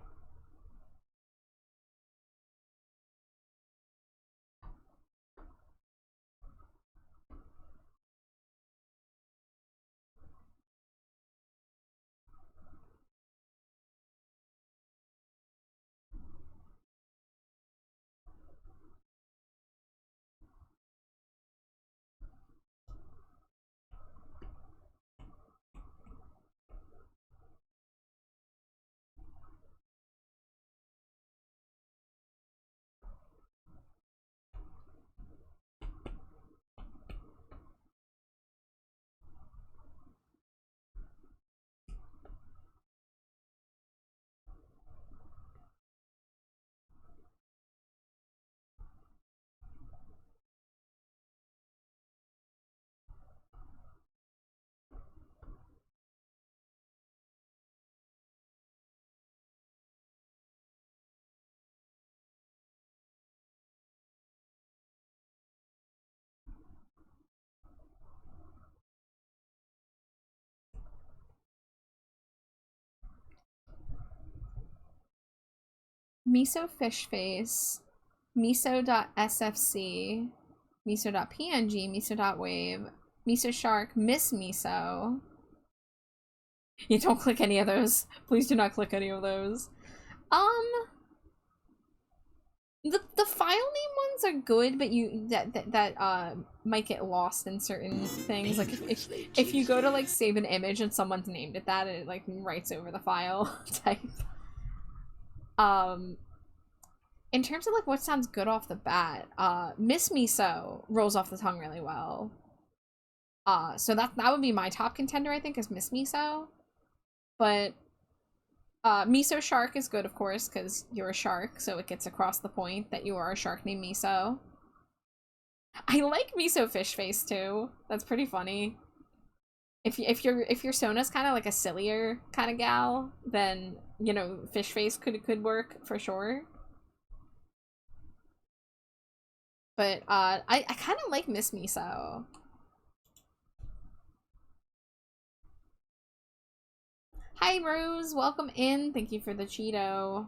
Miso fish face, miso.sfc, miso.png, miso.wave, miso shark, miss miso. You don't click any of those. Please do not click any of those. The file name ones are good, but that might get lost in certain things. Like if you go to like save an image and someone's named it that, it like writes over the file type. In terms of like what sounds good off the bat, Miss Miso rolls off the tongue really well. So that would be my top contender, I think, is Miss Miso. But Miso Shark is good, of course, because you're a shark, so it gets across the point that you are a shark named Miso. I like Miso Fish Face too. That's pretty funny. If your Sona's kind of like a sillier kind of gal, then you know Fish Face could work for sure. But I kind of like Miss Miso. Hi Rose, welcome in. Thank you for the Cheeto.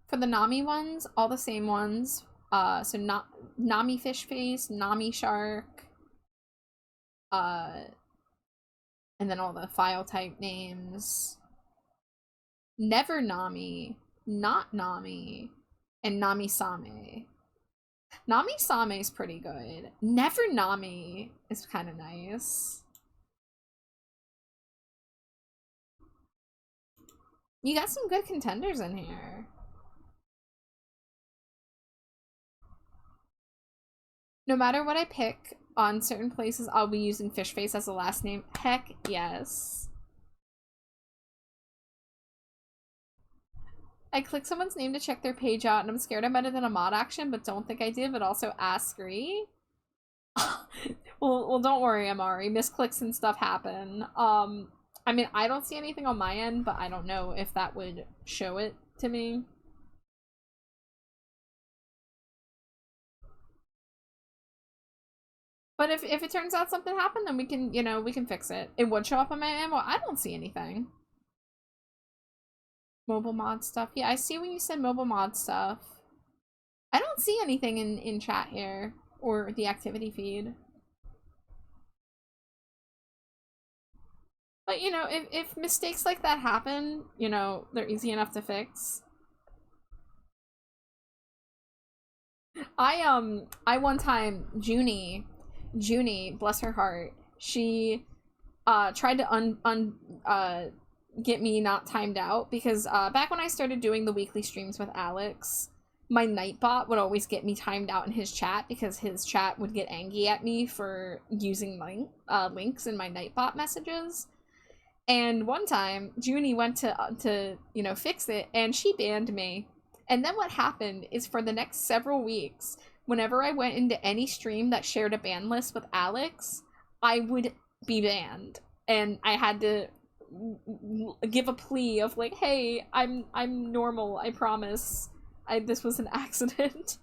For the Nami ones, all the same ones. So not Nami Fish Face, Nami Shark, and then all the file type names. Never Nami, not Nami, and Nami Same. Nami Same is pretty good. Never Nami is kind of nice. You got some good contenders in here. No matter what I pick, on certain places I'll be using Fish Face as a last name. Heck yes. I clicked someone's name to check their page out, and I'm scared I might have done a mod action, but don't think I did, but also ask scree. well, don't worry, Amari. Misclicks and stuff happen. I mean, I don't see anything on my end, but I don't know if that would show it to me. But if it turns out something happened, then we can, you know, we can fix it. It would show up on my end. Well, I don't see anything. Mobile mod stuff. Yeah, I see when you said mobile mod stuff. I don't see anything in chat here or the activity feed. But, you know, if mistakes like that happen, you know, they're easy enough to fix. I one time, Junie, bless her heart, she tried to get me not timed out because back when I started doing the weekly streams with Alex, my Nightbot would always get me timed out in his chat because his chat would get angry at me for using links in my Nightbot messages. And one time, Junie went to you know, fix it, and she banned me. And then what happened is for the next several weeks, whenever I went into any stream that shared a ban list with Alex, I would be banned. And I had to give a plea of like, hey, I'm normal, I promise. This was an accident.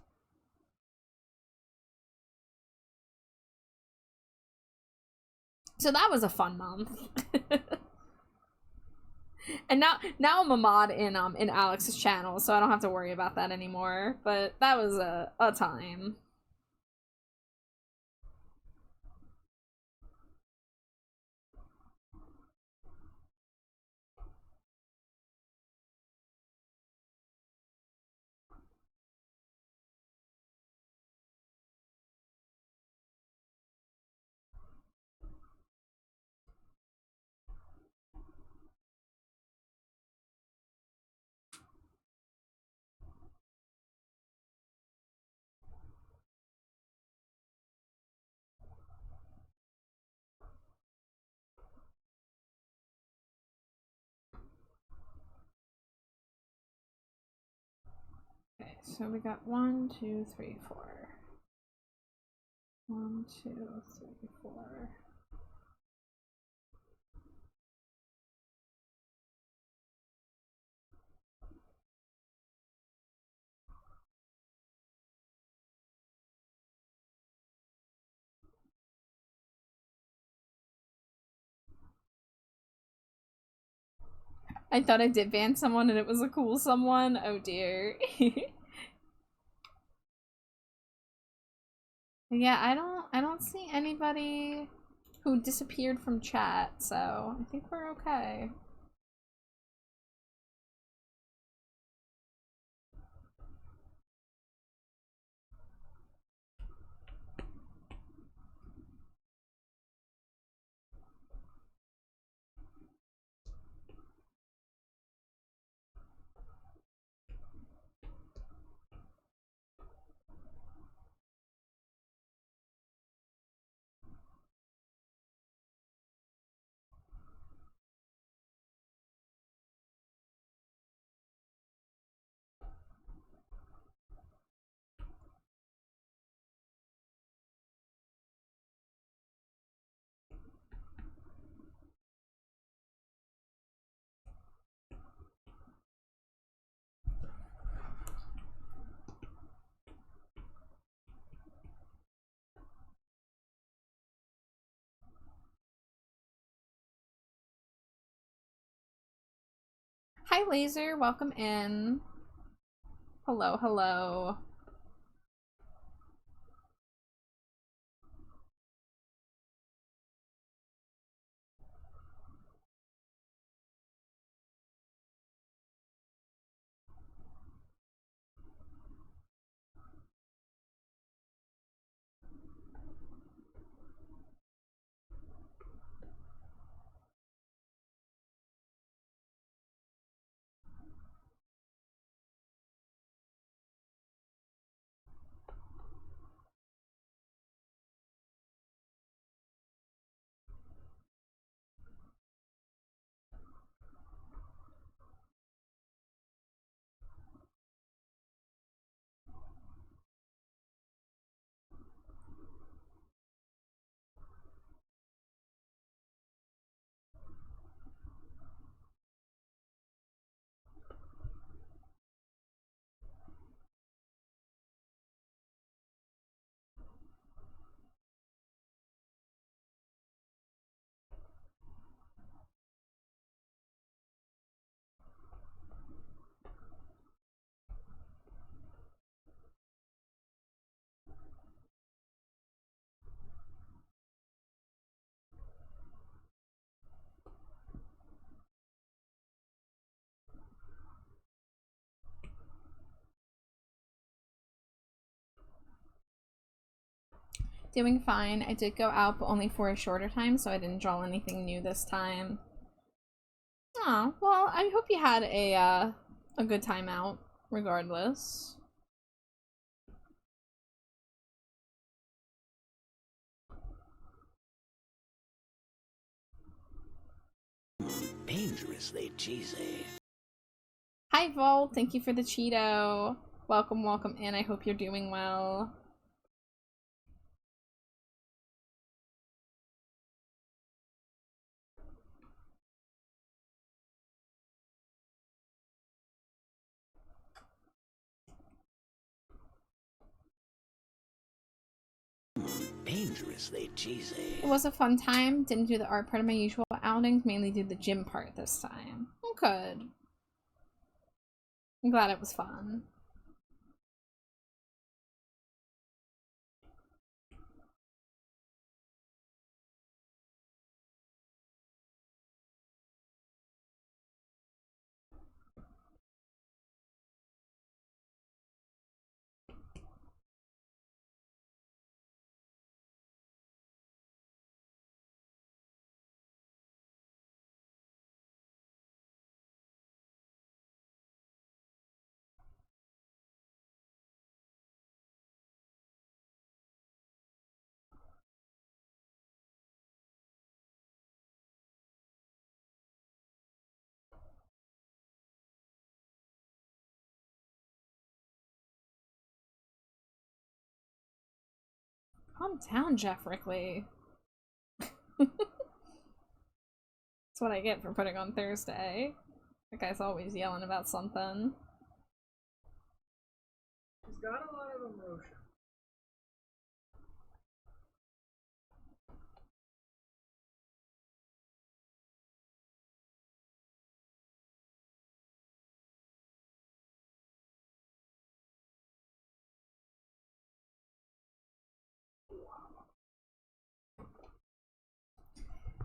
So that was a fun month. And now I'm a mod in Alex's channel, so I don't have to worry about that anymore. But that was a time. Okay, so we got 1, 2, 3, 4. 1, 2, 3, 4. I thought I did ban someone and it was a cool someone. Oh dear. Yeah, I don't see anybody who disappeared from chat, so I think we're okay. Hi Laser, welcome in. Hello, hello. Doing fine. I did go out, but only for a shorter time, so I didn't draw anything new this time. Oh, well, I hope you had a good time out, regardless. Dangerously cheesy. Hi, Volt. Thank you for the Cheeto. Welcome, welcome in. I hope you're doing well. Dangerously cheesy. It was a fun time. Didn't do the art part of my usual outings. Mainly did the gym part this time. Oh, good. I'm glad it was fun. Calm down, Jeff Rickley. That's what I get for putting on Thursday. That guy's always yelling about something. He's got a lot of emotion.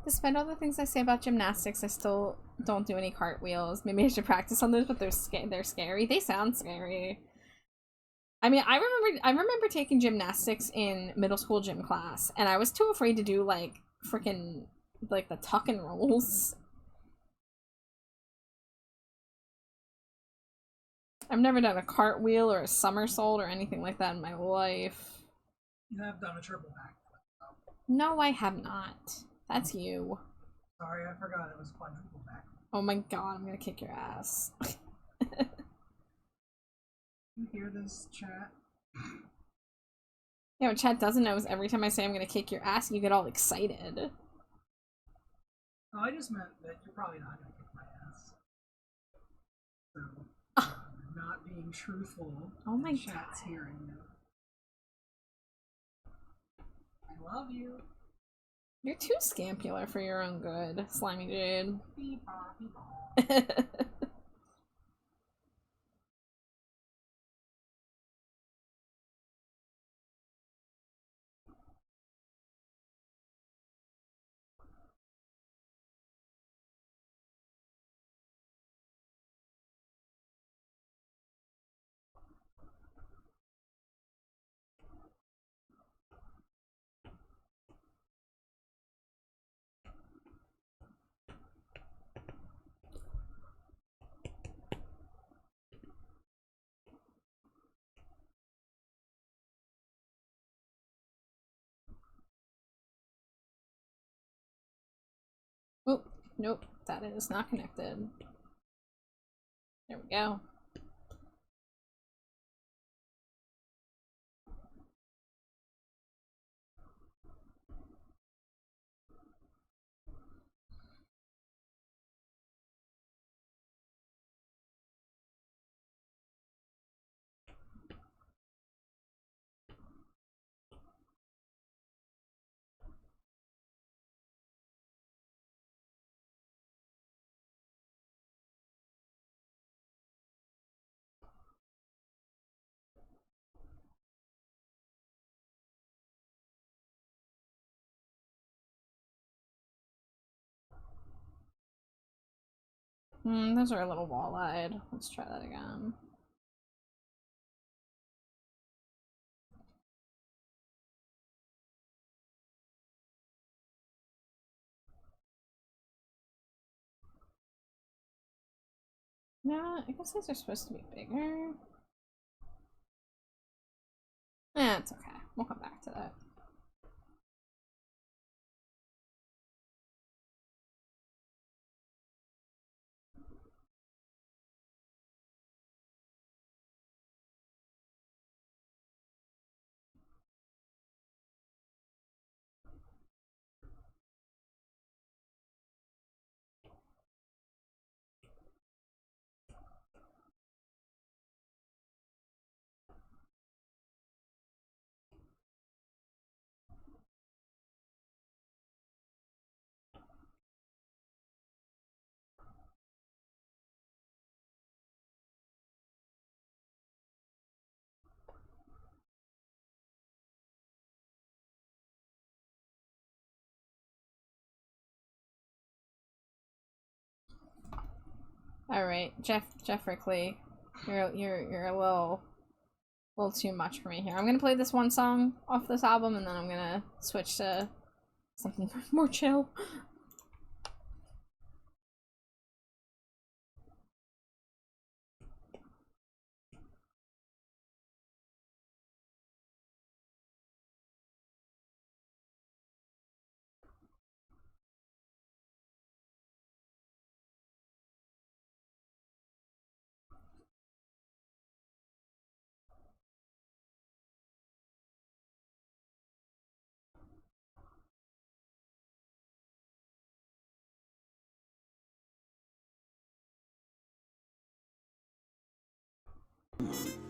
Despite all the things I say about gymnastics, I still don't do any cartwheels. Maybe I should practice on those, but they're scary. They sound scary. I mean, I remember taking gymnastics in middle school gym class, and I was too afraid to do like freaking like the tuck and rolls. I've never done a cartwheel or a somersault or anything like that in my life. You have done a triple backflip. No, I have not. That's you. Sorry, I forgot it was quadruple backflip. Oh my god, I'm gonna kick your ass. You hear this, chat? Yeah, what chat doesn't know is every time I say I'm gonna kick your ass, you get all excited. Oh, I just meant that you're probably not gonna kick my ass. So, not being truthful. Oh my chat's god. hearing you. I love you. You're too scampular for your own good, slimy dude. Beep-bop, beep-bop. Oh, nope, that is not connected. There we go. Those are a little wall-eyed. Let's try that again. No, I guess these are supposed to be bigger. Eh, it's okay. We'll come back to that. Alright, Jeff Rickley. You're a little too much for me here. I'm gonna play this one song off this album and then I'm gonna switch to something more chill.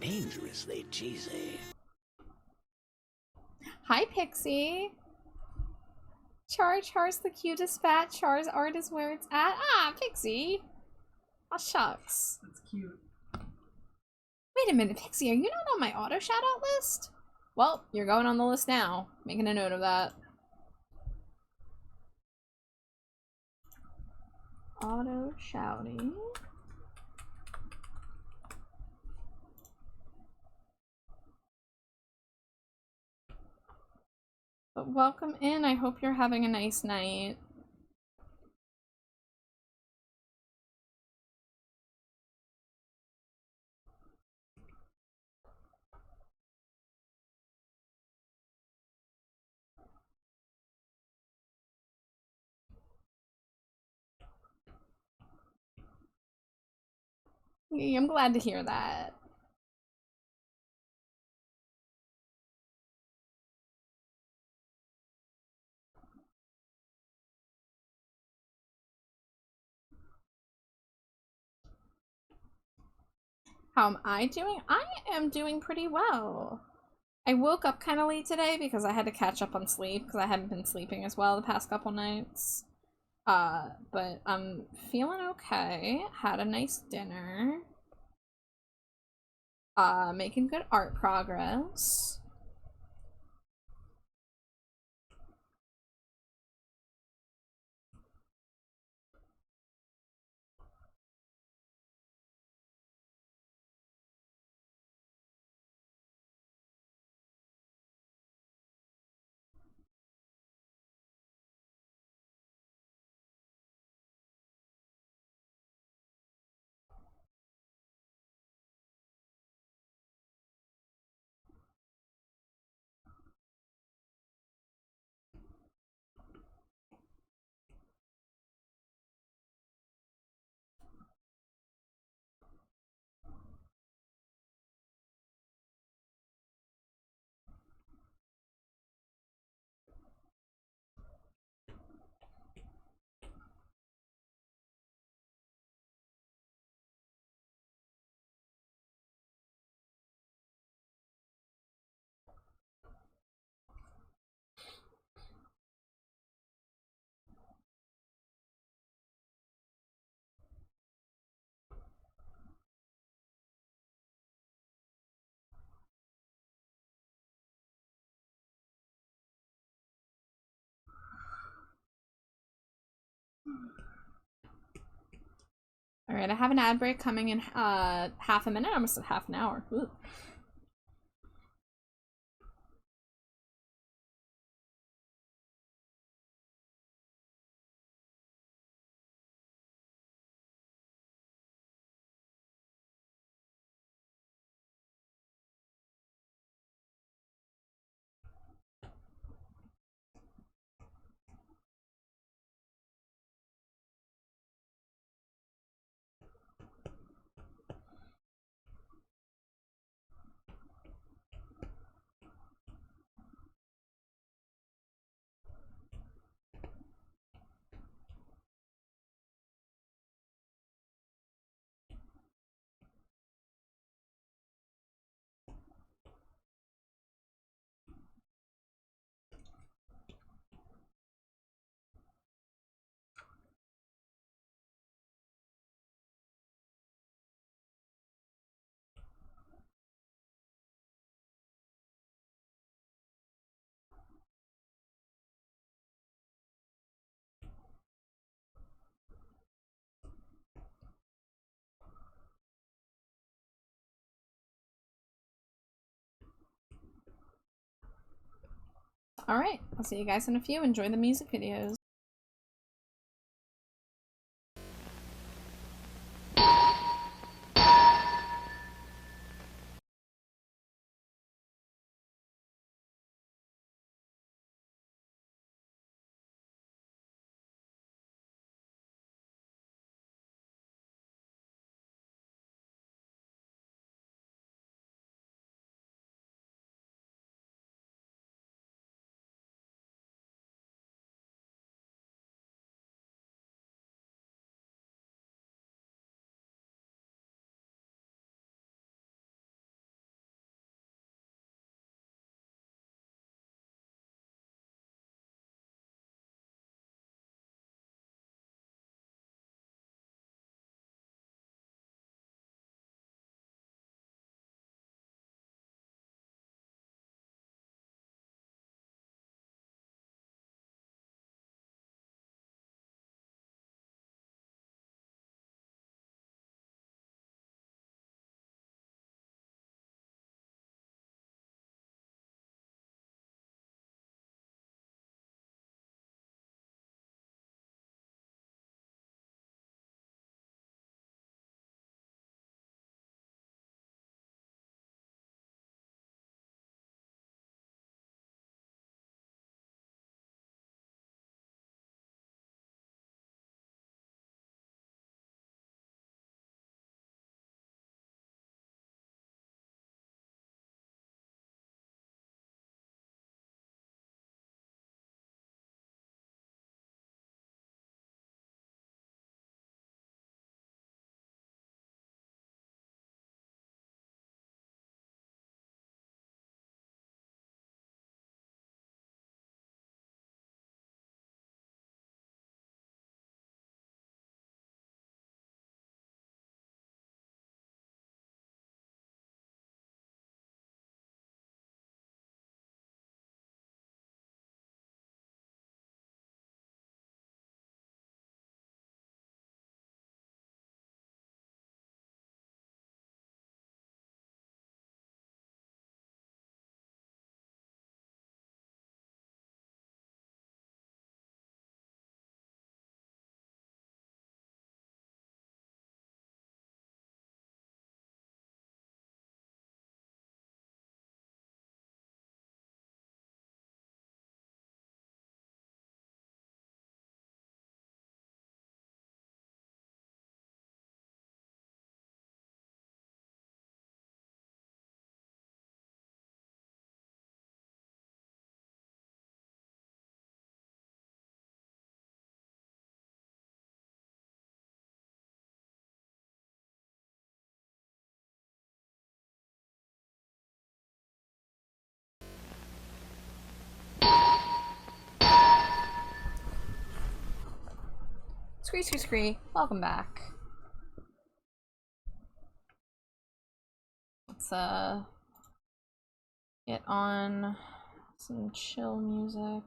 Dangerously cheesy. Hi, Pixie! Char's the cutest bat. Char's art is where it's at. Ah, Pixie! Aw, shucks. That's cute. Wait a minute, Pixie, are you not on my auto shoutout list? Well, you're going on the list now. Making a note of that. Auto shouting. But welcome in. I hope you're having a nice night. I'm glad to hear that. How am I doing? I am doing pretty well. I woke up kind of late today because I had to catch up on sleep because I hadn't been sleeping as well the past couple nights. But I'm feeling okay. Had a nice dinner. Making good art progress. Alright, I have an ad break coming in half a minute. I almost said half an hour. Ooh. Alright, I'll see you guys in a few. Enjoy the music videos. Scree. Welcome back. Let's get on some chill music.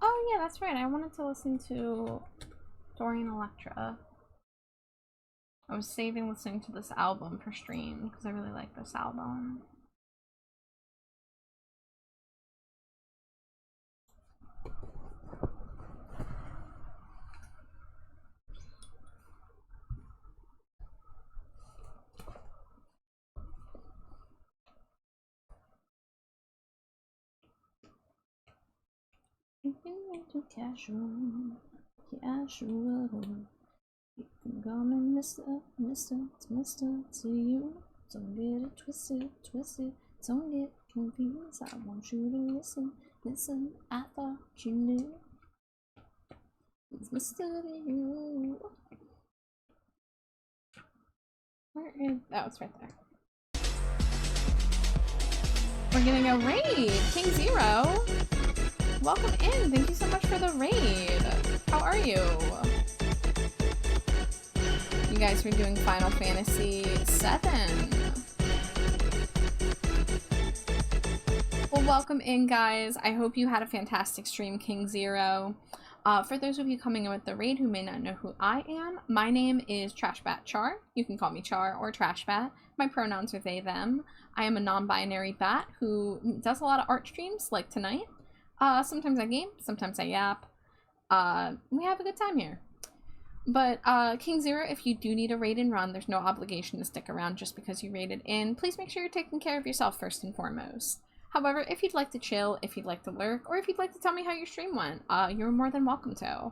Oh yeah, that's right. I wanted to listen to Dorian Electra. I was saving listening to this album for stream because I really like this album. Casual. You can call me Mr. to you. Don't get it twisted. Don't get confused. I want you to listen. I thought you knew. It's Mr. to you. Where is? Oh, it's right there. We're getting a raid. King Zero. Welcome in. Thank you so much for the raid. How are you? You guys were doing Final Fantasy VII. Well, welcome in, guys. I hope you had a fantastic stream, King Zero. For those of you coming in with the raid who may not know who I am, my name is Trashbat Char. You can call me Char or Trashbat. My pronouns are they, them. I am a non-binary bat who does a lot of art streams, like tonight. Sometimes I game, sometimes I yap. We have a good time here. But, King Zero, if you do need a raid and run, there's no obligation to stick around just because you raided in. Please make sure you're taking care of yourself first and foremost. However, if you'd like to chill, if you'd like to lurk, or if you'd like to tell me how your stream went, you're more than welcome to.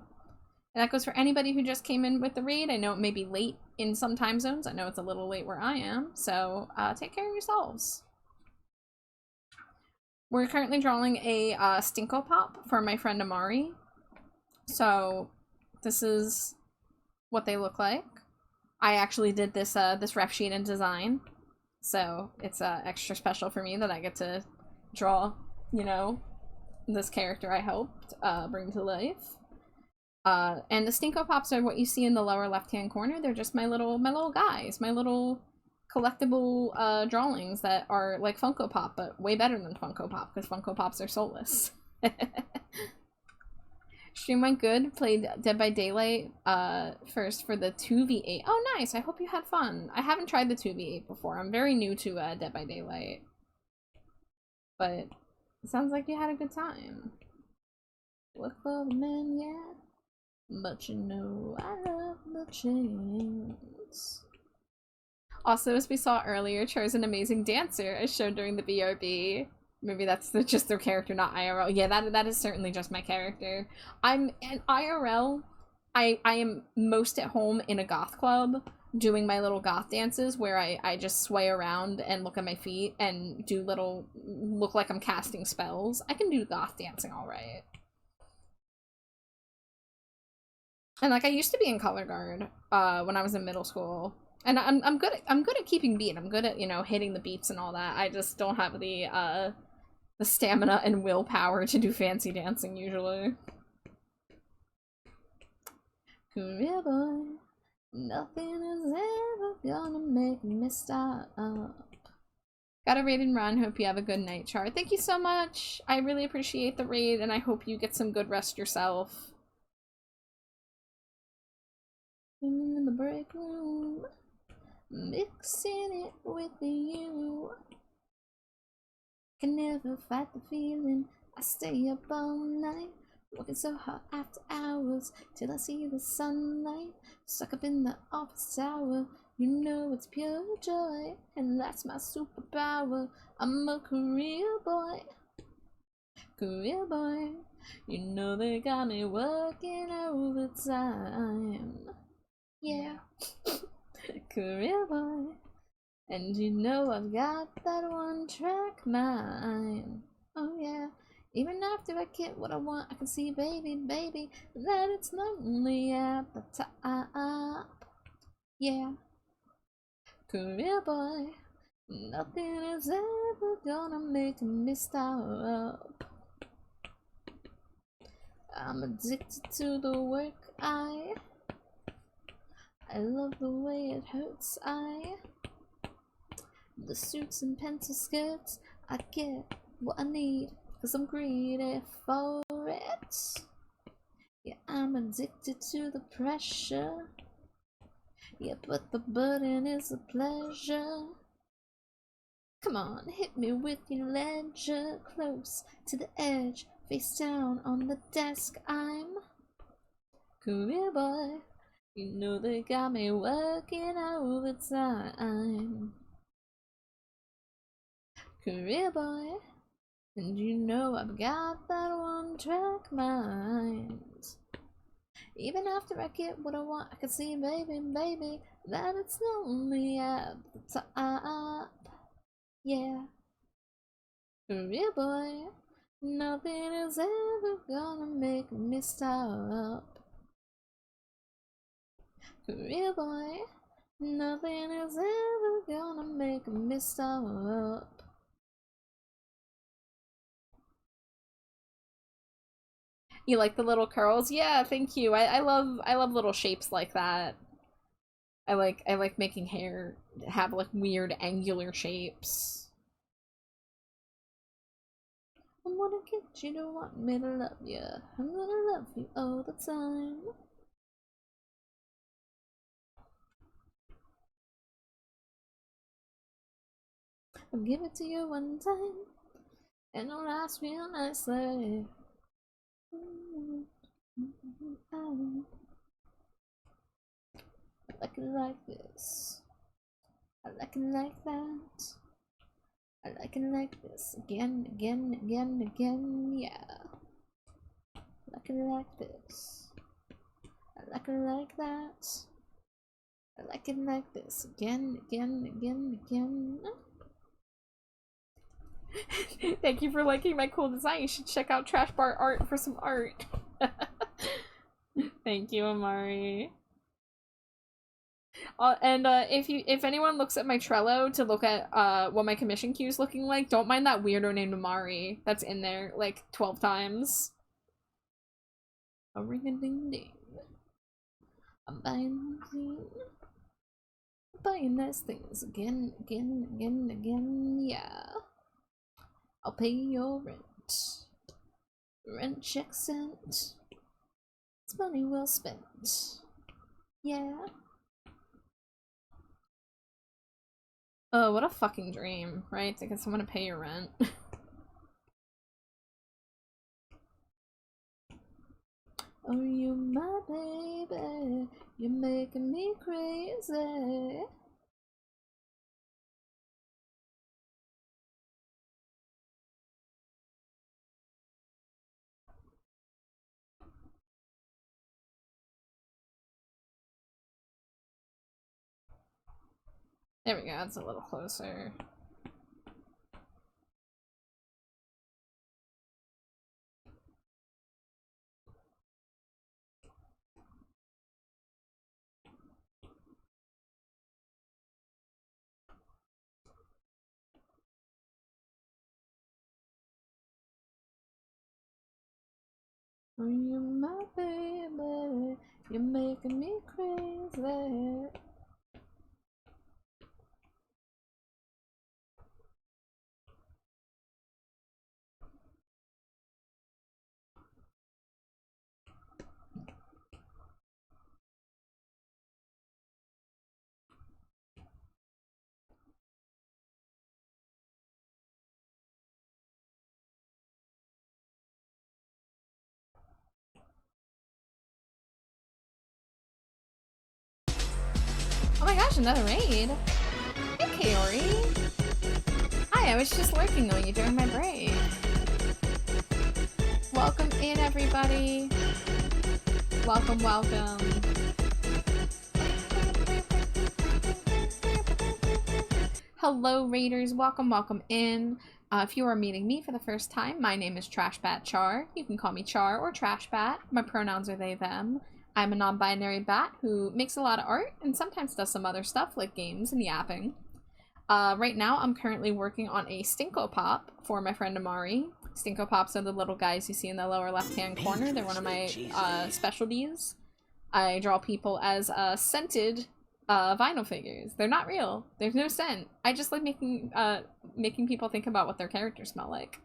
And that goes for anybody who just came in with the raid. I know it may be late in some time zones. I know it's a little late where I am, so take care of yourselves. We're currently drawing a Stinko Pop for my friend Amari. So this is what they look like. I actually did this this ref sheet and design, so it's extra special for me that I get to draw, you know, this character I helped bring to life. And the Stinko Pops are what you see in the lower left-hand corner. They're just my little guys, my little collectible drawings that are like Funko Pop, but way better than Funko Pop, because Funko Pops are soulless. Stream went good. Played Dead by Daylight first for the 2v8. Oh, nice. I hope you had fun. I haven't tried the 2v8 before. I'm very new to Dead by Daylight. But it sounds like you had a good time. Look for the men, yeah. But you know I love the chains. Also, as we saw earlier, Char's an amazing dancer, as shown during the BRB. Maybe that's just their character, not IRL. Yeah, that is certainly just my character. I'm an IRL. I am most at home in a goth club doing my little goth dances where I just sway around and look at my feet and do look like I'm casting spells. I can do goth dancing all right. And like I used to be in color guard when I was in middle school. And I'm good at keeping beat. I'm good at, you know, hitting the beats and all that. I just don't have the stamina and willpower to do fancy dancing usually. Career boy, nothing is ever gonna make me stop. Got a raid and run. Hope you have a good night, Char. Thank you so much. I really appreciate the raid, and I hope you get some good rest yourself. In the break room, mixing it with you. Can never fight the feeling. I stay up all night, working so hard after hours till I see the sunlight. Stuck up in the office tower, you know it's pure joy, and that's my superpower. I'm a career boy, you know they got me working overtime. Yeah, career boy. And you know I've got that one track mind. Oh yeah, even after I get what I want, I can see, baby, that it's lonely at the top. Yeah, career boy, nothing is ever gonna make me stop. I'm addicted to the work I love the way it hurts the suits and pencil skirts, I get what I need, cause I'm greedy for it. Yeah, I'm addicted to the pressure. Yeah, but the burden is a pleasure. Come on, hit me with your ledger, close to the edge, face down on the desk. I'm career boy, you know they got me working overtime. Career boy, and you know I've got that one track mind. Even after I get what I want, I can see, baby, that it's lonely at the top. Yeah, career boy, nothing is ever gonna make me stop. Career boy, nothing is ever gonna make me stop. You like the little curls? Yeah, thank you. I love little shapes like that. I like making hair have like weird angular shapes. I'm wanna get you, don't want me to love you. I'm gonna love you all the time. I'll give it to you one time, and I'll ask real nicely. I like it like this. I like it like that. I like it like this. Again, again, again, again, yeah. I like it like this. I like it like that. I like it like this. Again, again, again, again. Thank you for liking my cool design. You should check out Trash Bar Art for some art. Thank you, Amari. And if anyone looks at my Trello to look at what my commission queue is looking like, don't mind that weirdo named Amari that's in there like 12 times. A ring a ding ding. I'm buying nice things again, again, again, again, yeah. I'll pay your rent. Rent check sent. It's money well spent. Yeah. Oh, what a fucking dream, right? To get someone to pay your rent. Oh, you my baby. You're making me crazy. There we go, that's a little closer. Oh, you my baby. You're making me crazy. Oh my gosh, another raid. Hey, Kaori. Hi, I was just lurking on you during my break. Welcome in, everybody. Welcome, welcome. Hello, raiders. Welcome, welcome in. If you are meeting me for the first time, my name is Trashbat Char. You can call me Char or Trashbat. My pronouns are they, them. I'm a non-binary bat who makes a lot of art and sometimes does some other stuff like games and yapping. Right now, I'm currently working on a Stinko Pop for my friend Amari. Stinko Pops are the little guys you see in the lower left-hand corner. They're one of my specialties. I draw people as scented vinyl figures. They're not real. There's no scent. I just like making people think about what their characters smell like.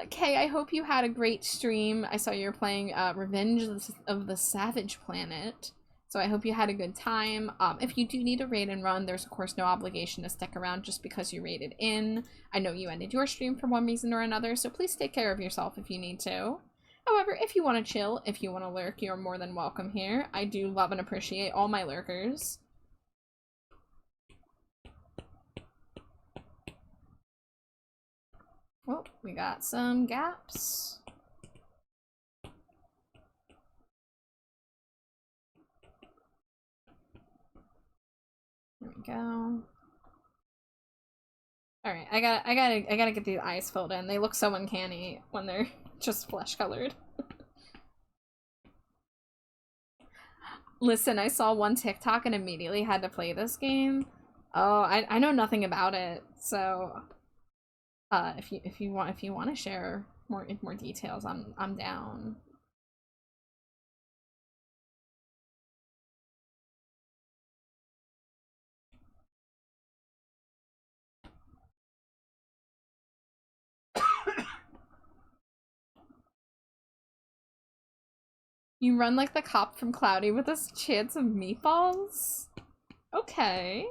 Kay, I hope you had a great stream. I saw you were playing Revenge of the Savage Planet. So I hope you had a good time. If you do need a raid and run, there's of course no obligation to stick around just because you raided in. I know you ended your stream for one reason or another, so please take care of yourself if you need to. However, if you want to chill, if you want to lurk, you're more than welcome here. I do love and appreciate all my lurkers. Oh, we got some gaps. There we go. All right, I gotta get these eyes filled in. They look so uncanny when they're just flesh colored. Listen, I saw one TikTok and immediately had to play this game. Oh, I know nothing about it, so if you want to share more details, I'm down. You run like the cop from Cloudy with a chance of meatballs? Okay.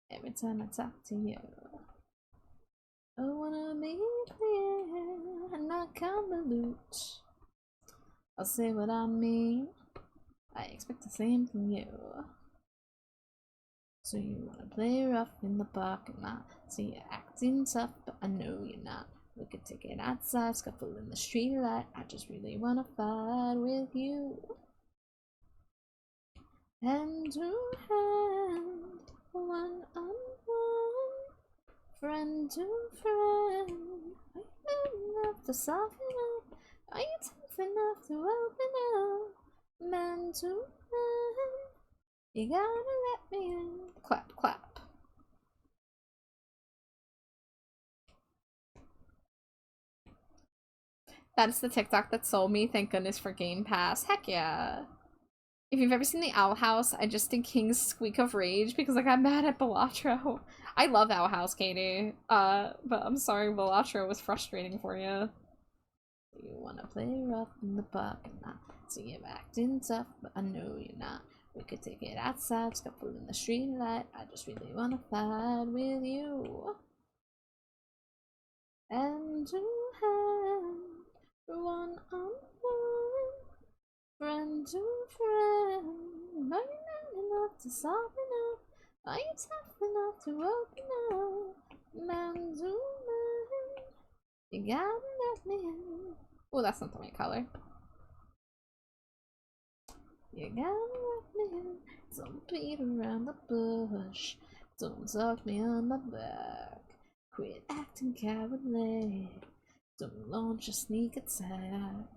Every time I talk to you, I wanna be clear and not convolute. I'll say what I mean. I expect the same from you. So you wanna play rough in the parking lot. So you're acting tough, but I know you're not. We could take it outside, scuffle in the street light. I just really wanna fight with you. Hand to hand, one on one, friend to friend. Are you man enough to soften up? Are you tough enough to open up? Man to man, you gotta let me in. Clap, clap. That's the TikTok that sold me. Thank goodness for Game Pass. Heck yeah. If you've ever seen the Owl House, I just did King's Squeak of Rage because I got mad at Balatro. I love Owl House, Katie. But I'm sorry Balatro was frustrating for you. You wanna play rough in the parking lot. So you're acting tough, but I know you're not. We could take it outside, scuffle in the street light. I just really wanna fight with you. Hand to hand, one on one, friend to friend. Are you man enough to soften up? Are you tough enough to open up? Man to man, you gotta let me in. Oh, that's not the right color. You gotta let me in. Don't beat around the bush. Don't talk me on my back. Quit acting cowardly. Don't launch a sneak attack.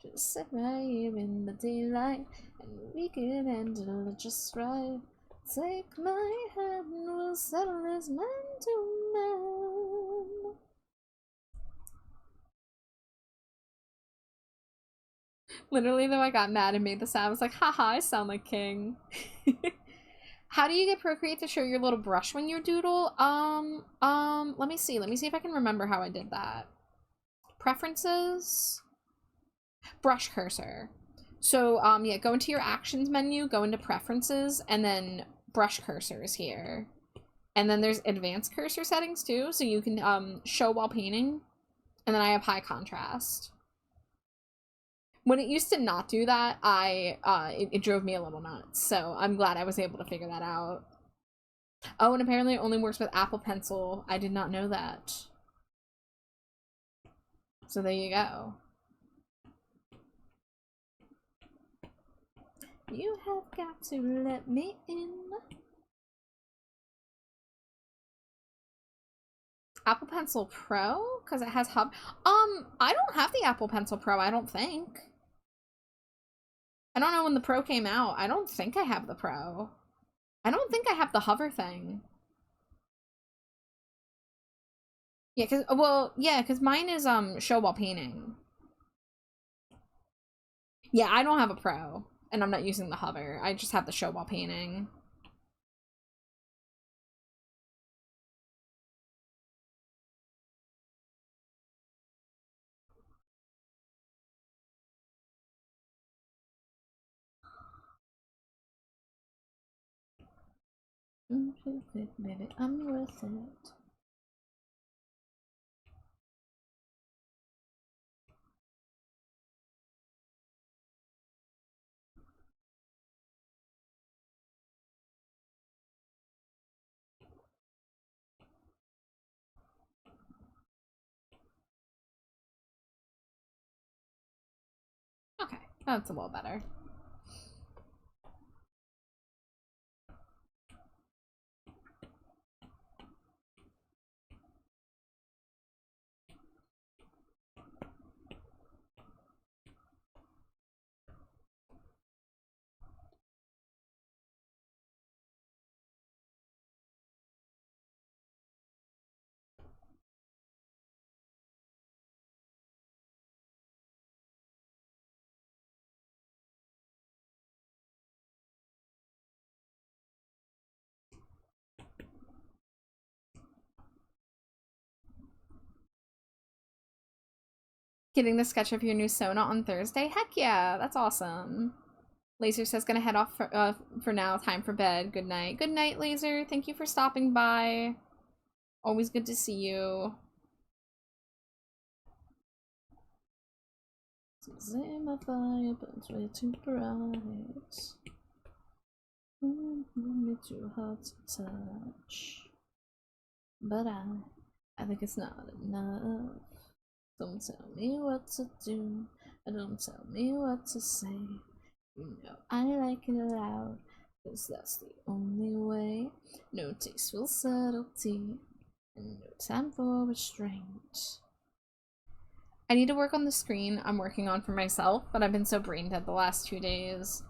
Just sit right here in the daylight and we can handle it just right. Take my hand and we'll settle this man to man. Literally, though, I got mad and made the sound. I was like, haha, I sound like King. How do you get Procreate to show your little brush when you doodle? Let me see. Let me see if I can remember how I did that. Preferences. Brush cursor. So, yeah, go into your actions menu, go into preferences, and then brush cursor is here. And then there's advanced cursor settings too, so you can show while painting. And then I have high contrast. When it used to not do that, it drove me a little nuts. So I'm glad I was able to figure that out. Oh, and apparently it only works with Apple Pencil. I did not know that. So there you go. You have got to let me in. Apple Pencil Pro? Because it has hub. I don't have the Apple Pencil Pro, I don't think. I don't know when the Pro came out. I don't think I have the Pro. I don't think I have the hover thing. Yeah, cause well, yeah, cause mine is show while painting. Yeah, I don't have a Pro, and I'm not using the hover. I just have the show while painting. Baby, I'm worth it. Okay, that's a little better. Getting the sketch of your new Sona on Thursday? Heck yeah, that's awesome. Laser says gonna head off for now. Time for bed. Good night. Good night, Laser. Thank you for stopping by. Always good to see you. My fire burns way too bright. Me too hard to touch. But I think it's not enough. Don't tell me what to do. Don't tell me what to say. You know I like it loud, 'cause that's the only way. No tasteful subtlety, and no time for restraint. I need to work on the screen I'm working on for myself, but I've been so brain dead the last 2 days.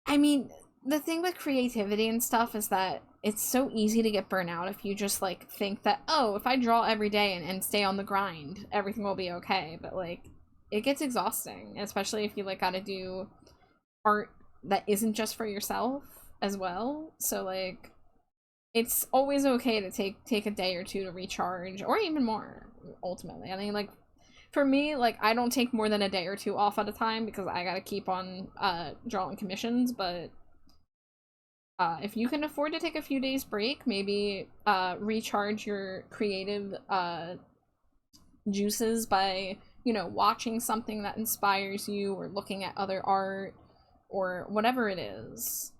I mean, the thing with creativity and stuff is that it's so easy to get burnt out if you just, like, think that, oh, if I draw every day and stay on the grind, everything will be okay. But, like, it gets exhausting, especially if you, like, gotta do art that isn't just for yourself as well. So, like, it's always okay to take a day or two to recharge, or even more, ultimately. I mean, like, for me, like, I don't take more than a day or two off at a time because I gotta keep on drawing commissions, but if you can afford to take a few days break, maybe recharge your creative juices by, you know, watching something that inspires you or looking at other art or whatever it is.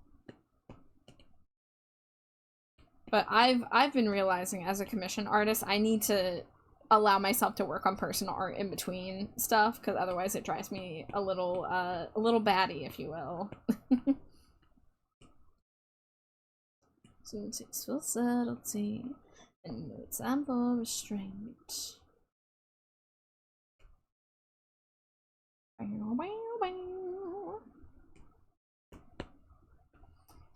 But I've been realizing as a commission artist, I need to allow myself to work on personal art in between stuff, because otherwise it drives me a little batty, if you will. So tasteful subtlety and no time for restraint. It's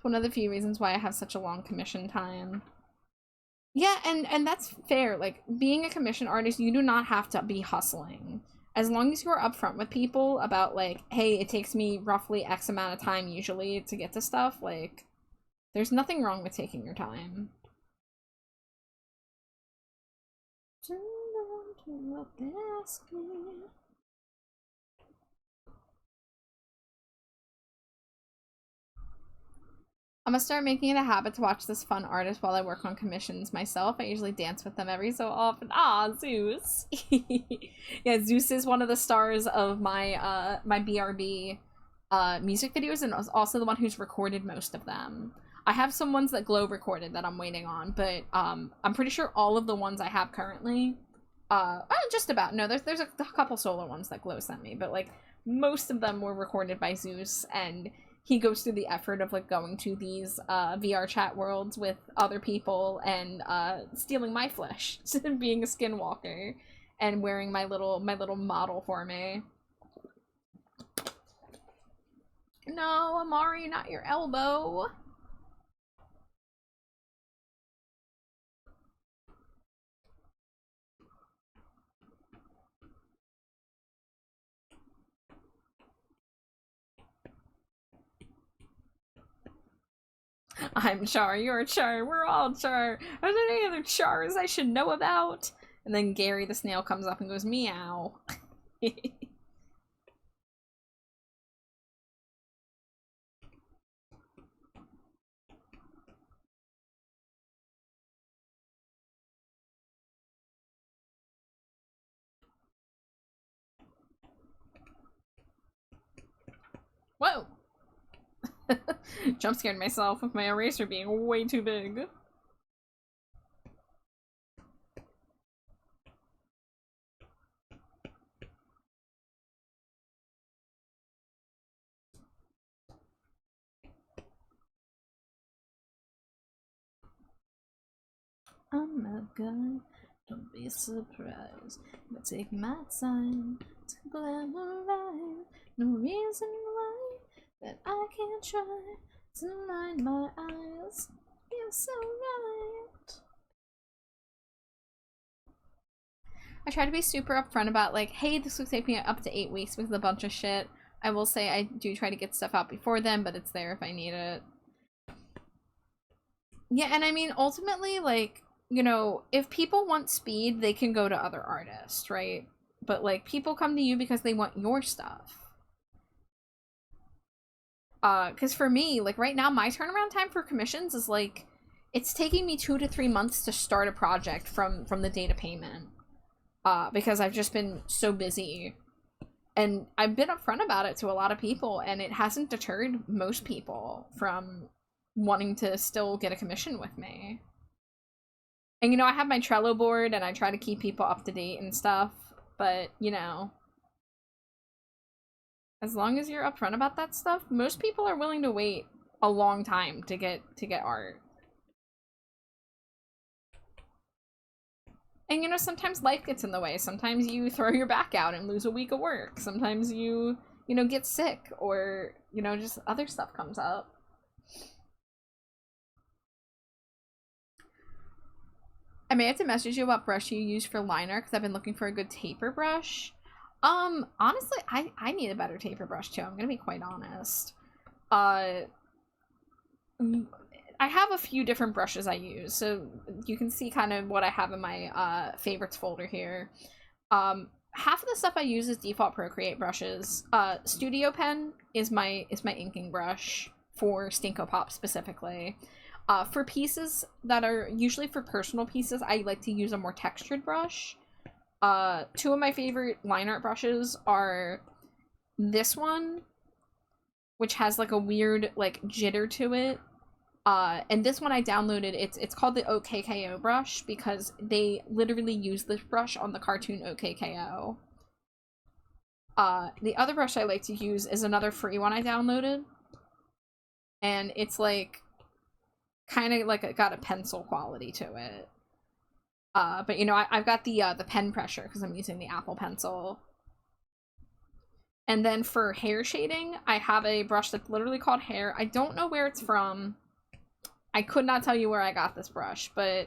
one of the few reasons why I have such a long commission time. Yeah, and that's fair. Like, being a commission artist, you do not have to be hustling. As long as you're upfront with people about, like, hey, it takes me roughly X amount of time usually to get to stuff, like, there's nothing wrong with taking your time. I'm gonna start making it a habit to watch this fun artist while I work on commissions myself. I usually dance with them every so often. Ah, Zeus. Yeah, Zeus is one of the stars of my my BRB music videos, and also the one who's recorded most of them. I have some ones that Glow recorded that I'm waiting on, but I'm pretty sure all of the ones I have currently, just about, no, there's a couple solo ones that Glow sent me, but, like, most of them were recorded by Zeus, and he goes through the effort of, like, going to these VR chat worlds with other people and stealing my flesh, being a skinwalker, and wearing my little model for me. No, Amari, not your elbow. I'm Char, you're Char, we're all Char. Are there any other Chars I should know about? And then Gary the snail comes up and goes, meow. Whoa! Jump scared myself with my eraser being way too big. I'm a guy, don't be surprised if I take my time to glamorize. No reason why that I can't try to mind my eyes. You're so right. I try to be super upfront about, like, hey, this will take me up to 8 weeks with a bunch of shit. I will say I do try to get stuff out before then, but it's there if I need it. Yeah, and I mean, ultimately, like, you know, if people want speed, they can go to other artists, right? but like people come to you because they want your stuff. Because for me, like right now, my turnaround time for commissions is like, it's taking me 2 to 3 months to start a project from the date of payment. Because I've just been so busy. And I've been upfront about it to a lot of people, and it hasn't deterred most people from wanting to still get a commission with me. And, you know, I have my Trello board, and I try to keep people up to date and stuff, but, you know, as long as you're upfront about that stuff, most people are willing to wait a long time to get art. And, you know, sometimes life gets in the way. Sometimes you throw your back out and lose a week of work. Sometimes you know, get sick, or, you know, just other stuff comes up. I may have to message you what brush you use for liner, because I've been looking for a good taper brush. Honestly, I need a better taper brush too, I'm gonna be quite honest. I have a few different brushes I use, so you can see kind of what I have in my favorites folder here. Half of the stuff I use is default Procreate brushes. Studio Pen is my inking brush for Stinko Pop specifically. For pieces that are usually for personal pieces, I like to use a more textured brush. Two of my favorite line art brushes are this one, which has like a weird like jitter to it. And this one I downloaded, it's called the OKKO brush, because they literally use this brush on the cartoon OKKO. The other brush I like to use is another free one I downloaded. And it's like, kind of like it got a pencil quality to it. But you know, I've got the pen pressure because I'm using the Apple Pencil. And then for hair shading, I have a brush that's literally called Hair. I don't know where it's from. I could not tell you where I got this brush, but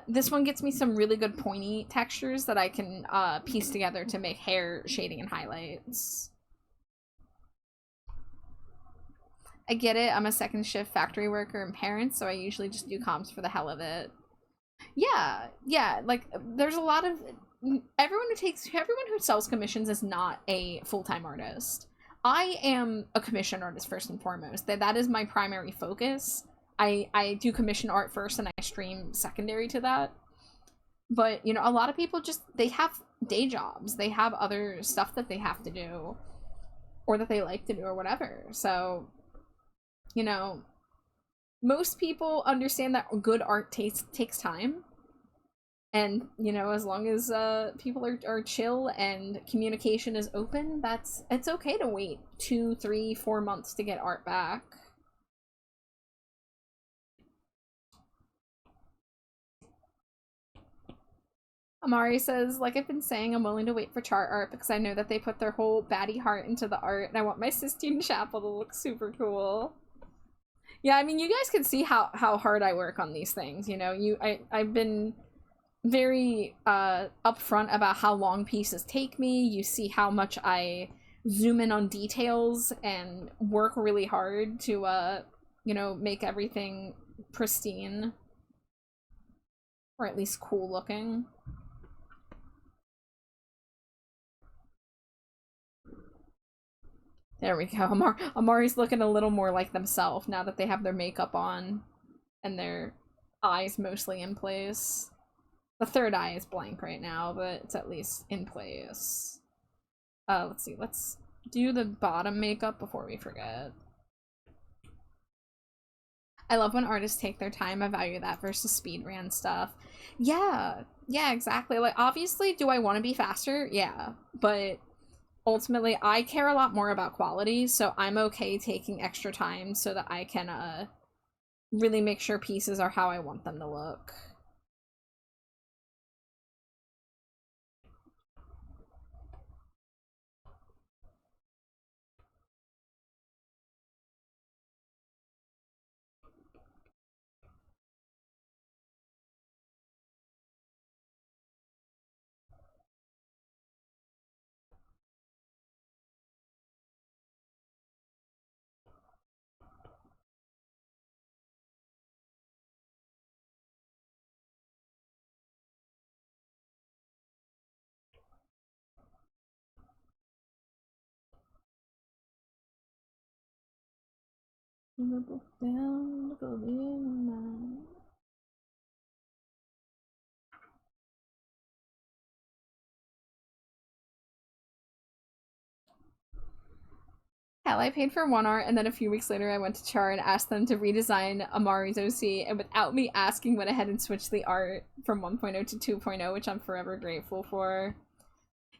this one gets me some really good pointy textures that I can piece together to make hair shading and highlights. I get it, I'm a second shift factory worker and parent, so I usually just do comms for the hell of it. Yeah, like there's a lot of everyone who sells commissions is not a full-time artist. I am a commission artist first and foremost. That is my primary focus. I do commission art first and I stream secondary to that. But, you know, a lot of people just, they have day jobs. They have other stuff that they have to do or that they like to do or whatever. So, you know, most people understand that good art takes time. And, you know, as long as people are chill and communication is open, it's okay to wait 2, 3, 4 months to get art back. Amari says, like I've been saying, I'm willing to wait for chart art because I know that they put their whole baddie heart into the art, and I want my Sistine Chapel to look super cool. Yeah, I mean, you guys can see how hard I work on these things, you know? I've been very upfront about how long pieces take me. You see how much I zoom in on details and work really hard to, you know, make everything pristine. Or at least cool looking. There we go. Amari's looking a little more like themselves now that they have their makeup on and their eyes mostly in place. The third eye is blank right now, but it's at least in place. Let's see. Let's do the bottom makeup before we forget. I love when artists take their time. I value that versus speed ran stuff. Yeah, exactly. Like, obviously, do I want to be faster? Yeah, but ultimately, I care a lot more about quality, so I'm okay taking extra time so that I can really make sure pieces are how I want them to look. the book down, go in the night. Hell, I paid for one art, and then a few weeks later I went to Char and asked them to redesign Amari's OC, and without me asking went ahead and switched the art from 1.0 to 2.0, which I'm forever grateful for.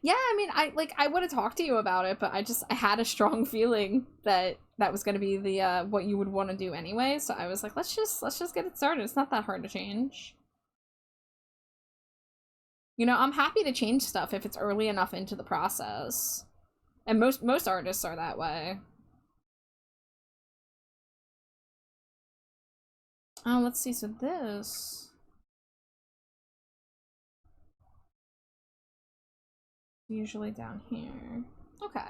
Yeah, I mean, I would have talked to you about it, but I had a strong feeling that that was going to be the, what you would want to do anyway, so I was like, let's just get it started. It's not that hard to change. You know, I'm happy to change stuff if it's early enough into the process. And most artists are that way. Oh, let's see, so this... usually down here. Okay.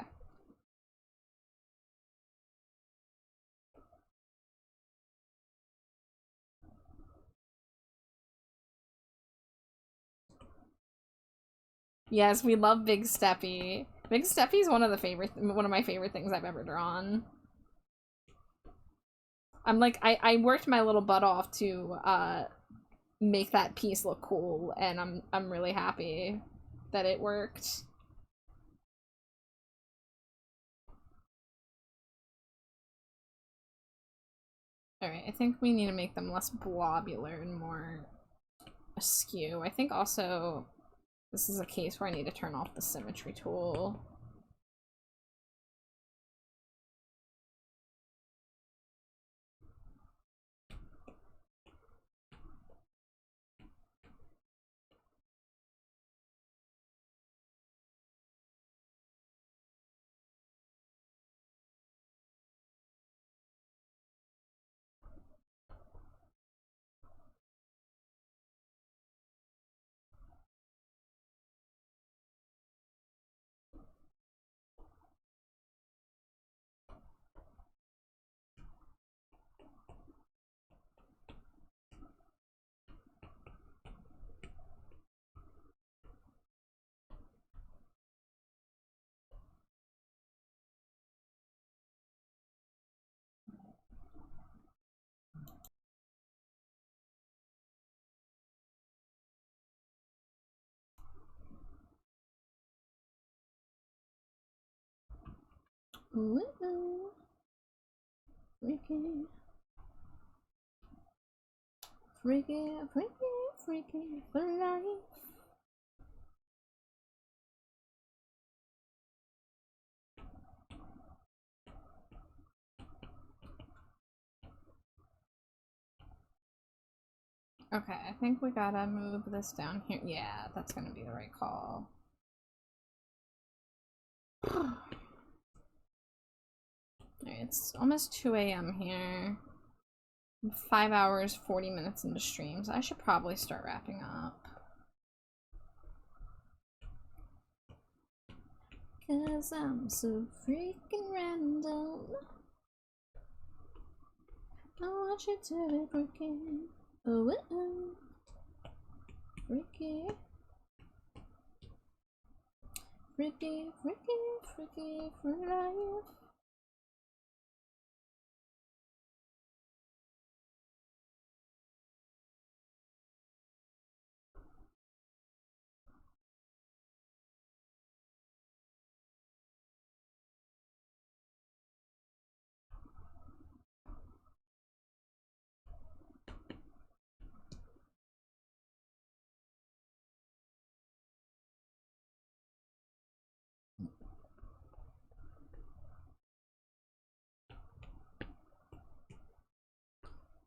Yes, we love Big Steppy. Big Steppy's one of my favorite things I've ever drawn. I'm like, I worked my little butt off to make that piece look cool, and I'm really happy that it worked. Alright, I think we need to make them less blobular and more askew. I think also this is a case where I need to turn off the symmetry tool. Ooh, freaky, freaky, freaky, freaky for life. Okay, I think we gotta move this down here. Yeah, that's gonna be the right call. It's almost 2 a.m. here. I'm 5 hours, 40 minutes into streams. I should probably start wrapping up. Cause I'm so freaking random. I want you to be freaking. Oh, freaky. Freaky, freaky, freaky for life.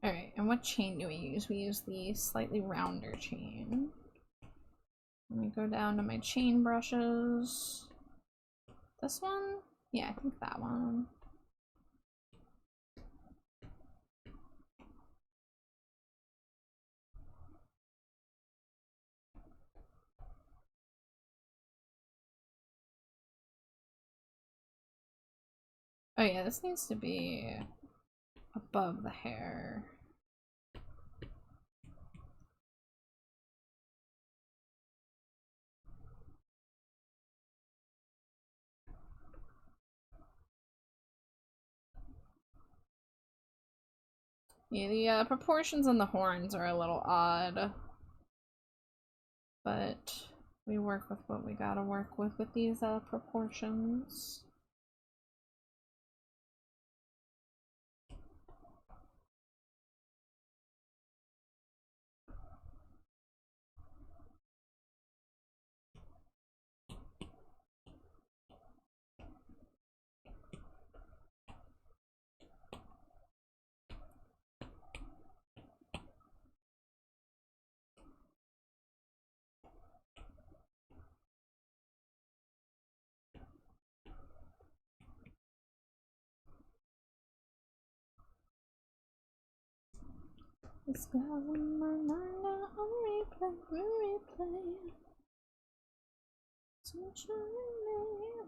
Alright, and what chain do we use? We use the slightly rounder chain. Let me go down to my chain brushes. This one? Yeah, I think that one. Oh yeah, this needs to be above the hair. Yeah, the proportions on the horns are a little odd. But we work with what we gotta work with these proportions. This girl in my mind on replay, replay.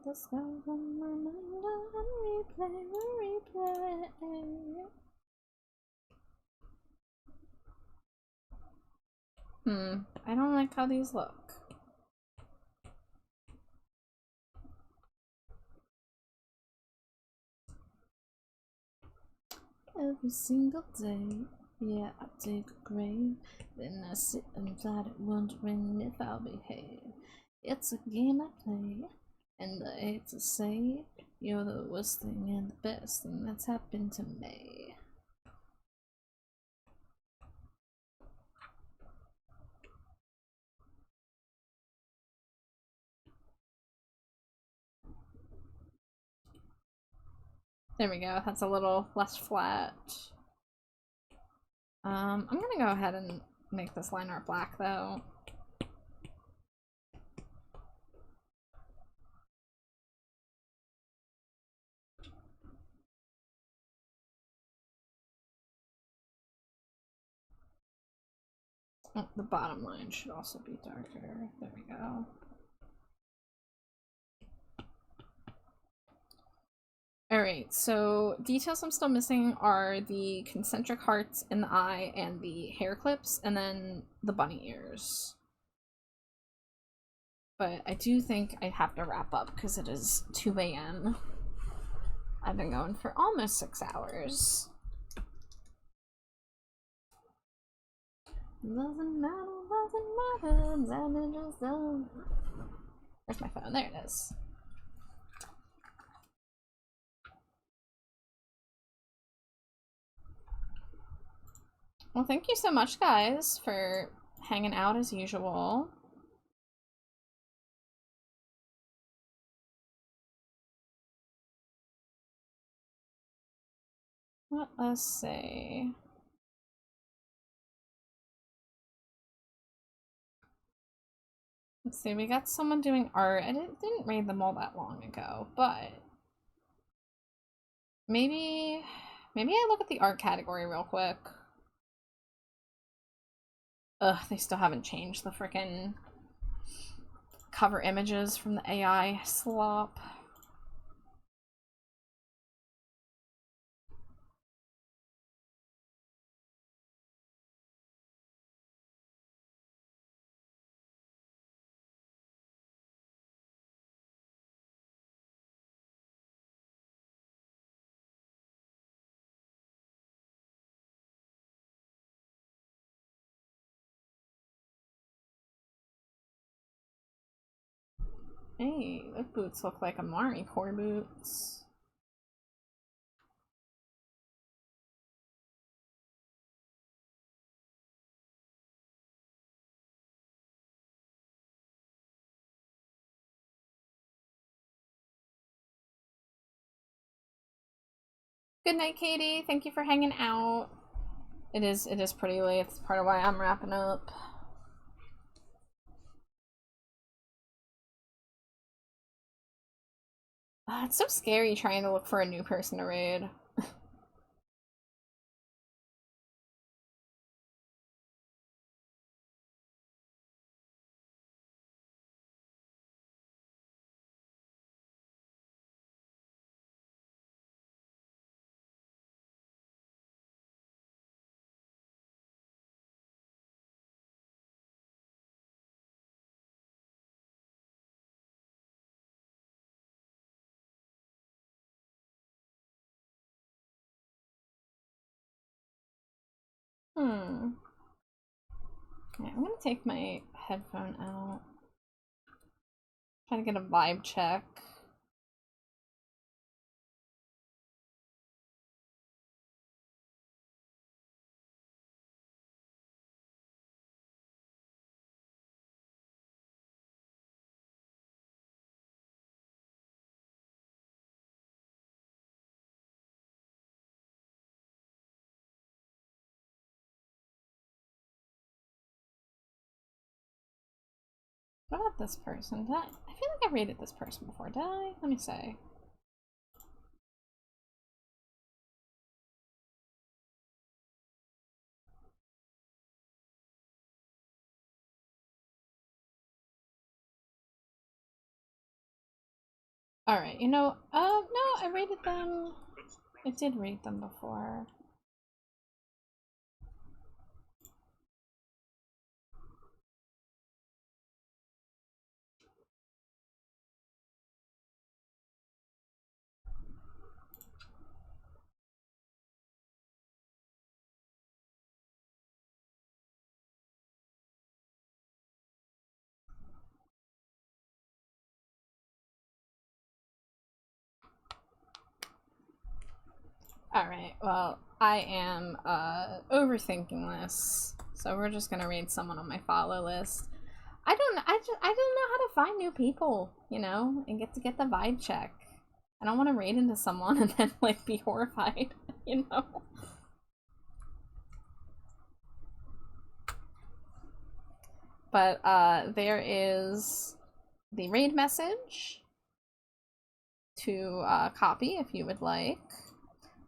This girl in my mind on replay, replay. I don't like how these look. Every single day, yeah, I dig a grave. Then I sit inside it wondering if I'll behave. It's a game I play, and I hate to say, you're the worst thing and the best thing that's happened to me. There we go, that's a little less flat. I'm gonna go ahead and make this line art black though. Oh, the bottom line should also be darker. There we go. Alright, so details I'm still missing are the concentric hearts in the eye and the hair clips, and then the bunny ears. But I do think I have to wrap up because it is 2 a.m. I've been going for almost 6 hours. Doesn't matter, damage is done. Where's my phone? There it is. Well, thank you so much, guys, for hanging out as usual. Let's see. Let's see, we got someone doing art. I didn't read them all that long ago, but maybe I look at the art category real quick. Ugh, they still haven't changed the frickin' cover images from the AI slop. Hey, those boots look like Amari core boots. Good night, Katie. Thank you for hanging out. It is pretty late. It's part of why I'm wrapping up. It's so scary trying to look for a new person to raid. Hmm. Okay, I'm gonna take my headphone out. Try to get a vibe check. What about this person? I feel like I rated this person before, did I? Let me see. Alright, you know, no, I rated them. I did rate them before. Alright, well, I am overthinking this. So we're just gonna read someone on my follow list. I don't know how to find new people, you know, and get the vibe check. I don't want to raid into someone and then like be horrified, you know. But there is the raid message to copy if you would like.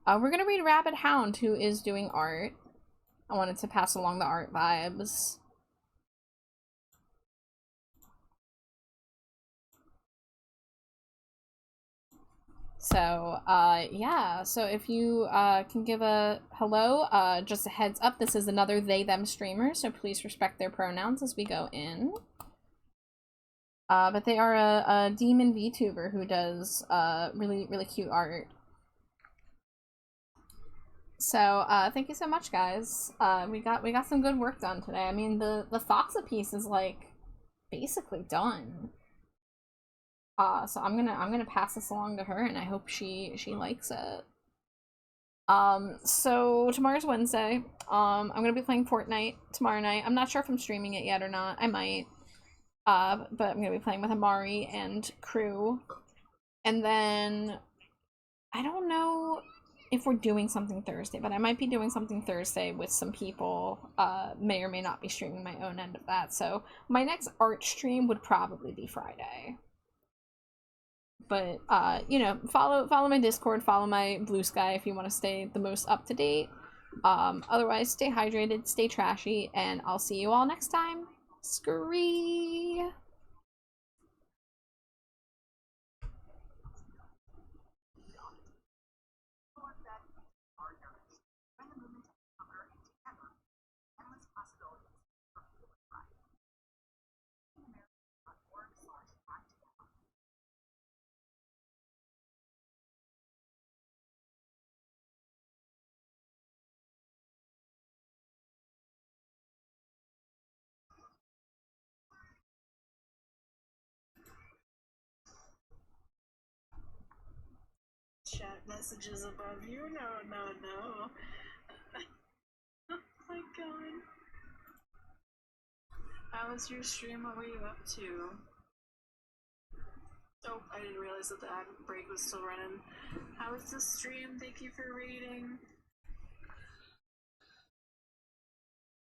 We're gonna read Rabbit Hound, who is doing art. I wanted to pass along the art vibes. So, yeah, so if you can give a hello, just a heads up, this is another they-them streamer, so please respect their pronouns as we go in. But they are a demon VTuber who does really, really cute art. So, thank you so much, guys. We got some good work done today. I mean, the Foxa piece is, like, basically done. So I'm gonna pass this along to her, and I hope she likes it. So tomorrow's Wednesday. I'm gonna be playing Fortnite tomorrow night. I'm not sure if I'm streaming it yet or not. I might. But I'm gonna be playing with Amari and crew. And then I don't know if we're doing something Thursday, but I might be doing something Thursday with some people. May or may not be streaming my own end of that. So my next art stream would probably be Friday. But you know, follow my Discord, follow my Blue Sky if you want to stay the most up to date. Otherwise, stay hydrated, stay trashy, and I'll see you all next time. Scree. Chat messages above you? No. Oh my god. How was your stream? What were you up to? Oh, I didn't realize that the ad break was still running. How was the stream? Thank you for reading.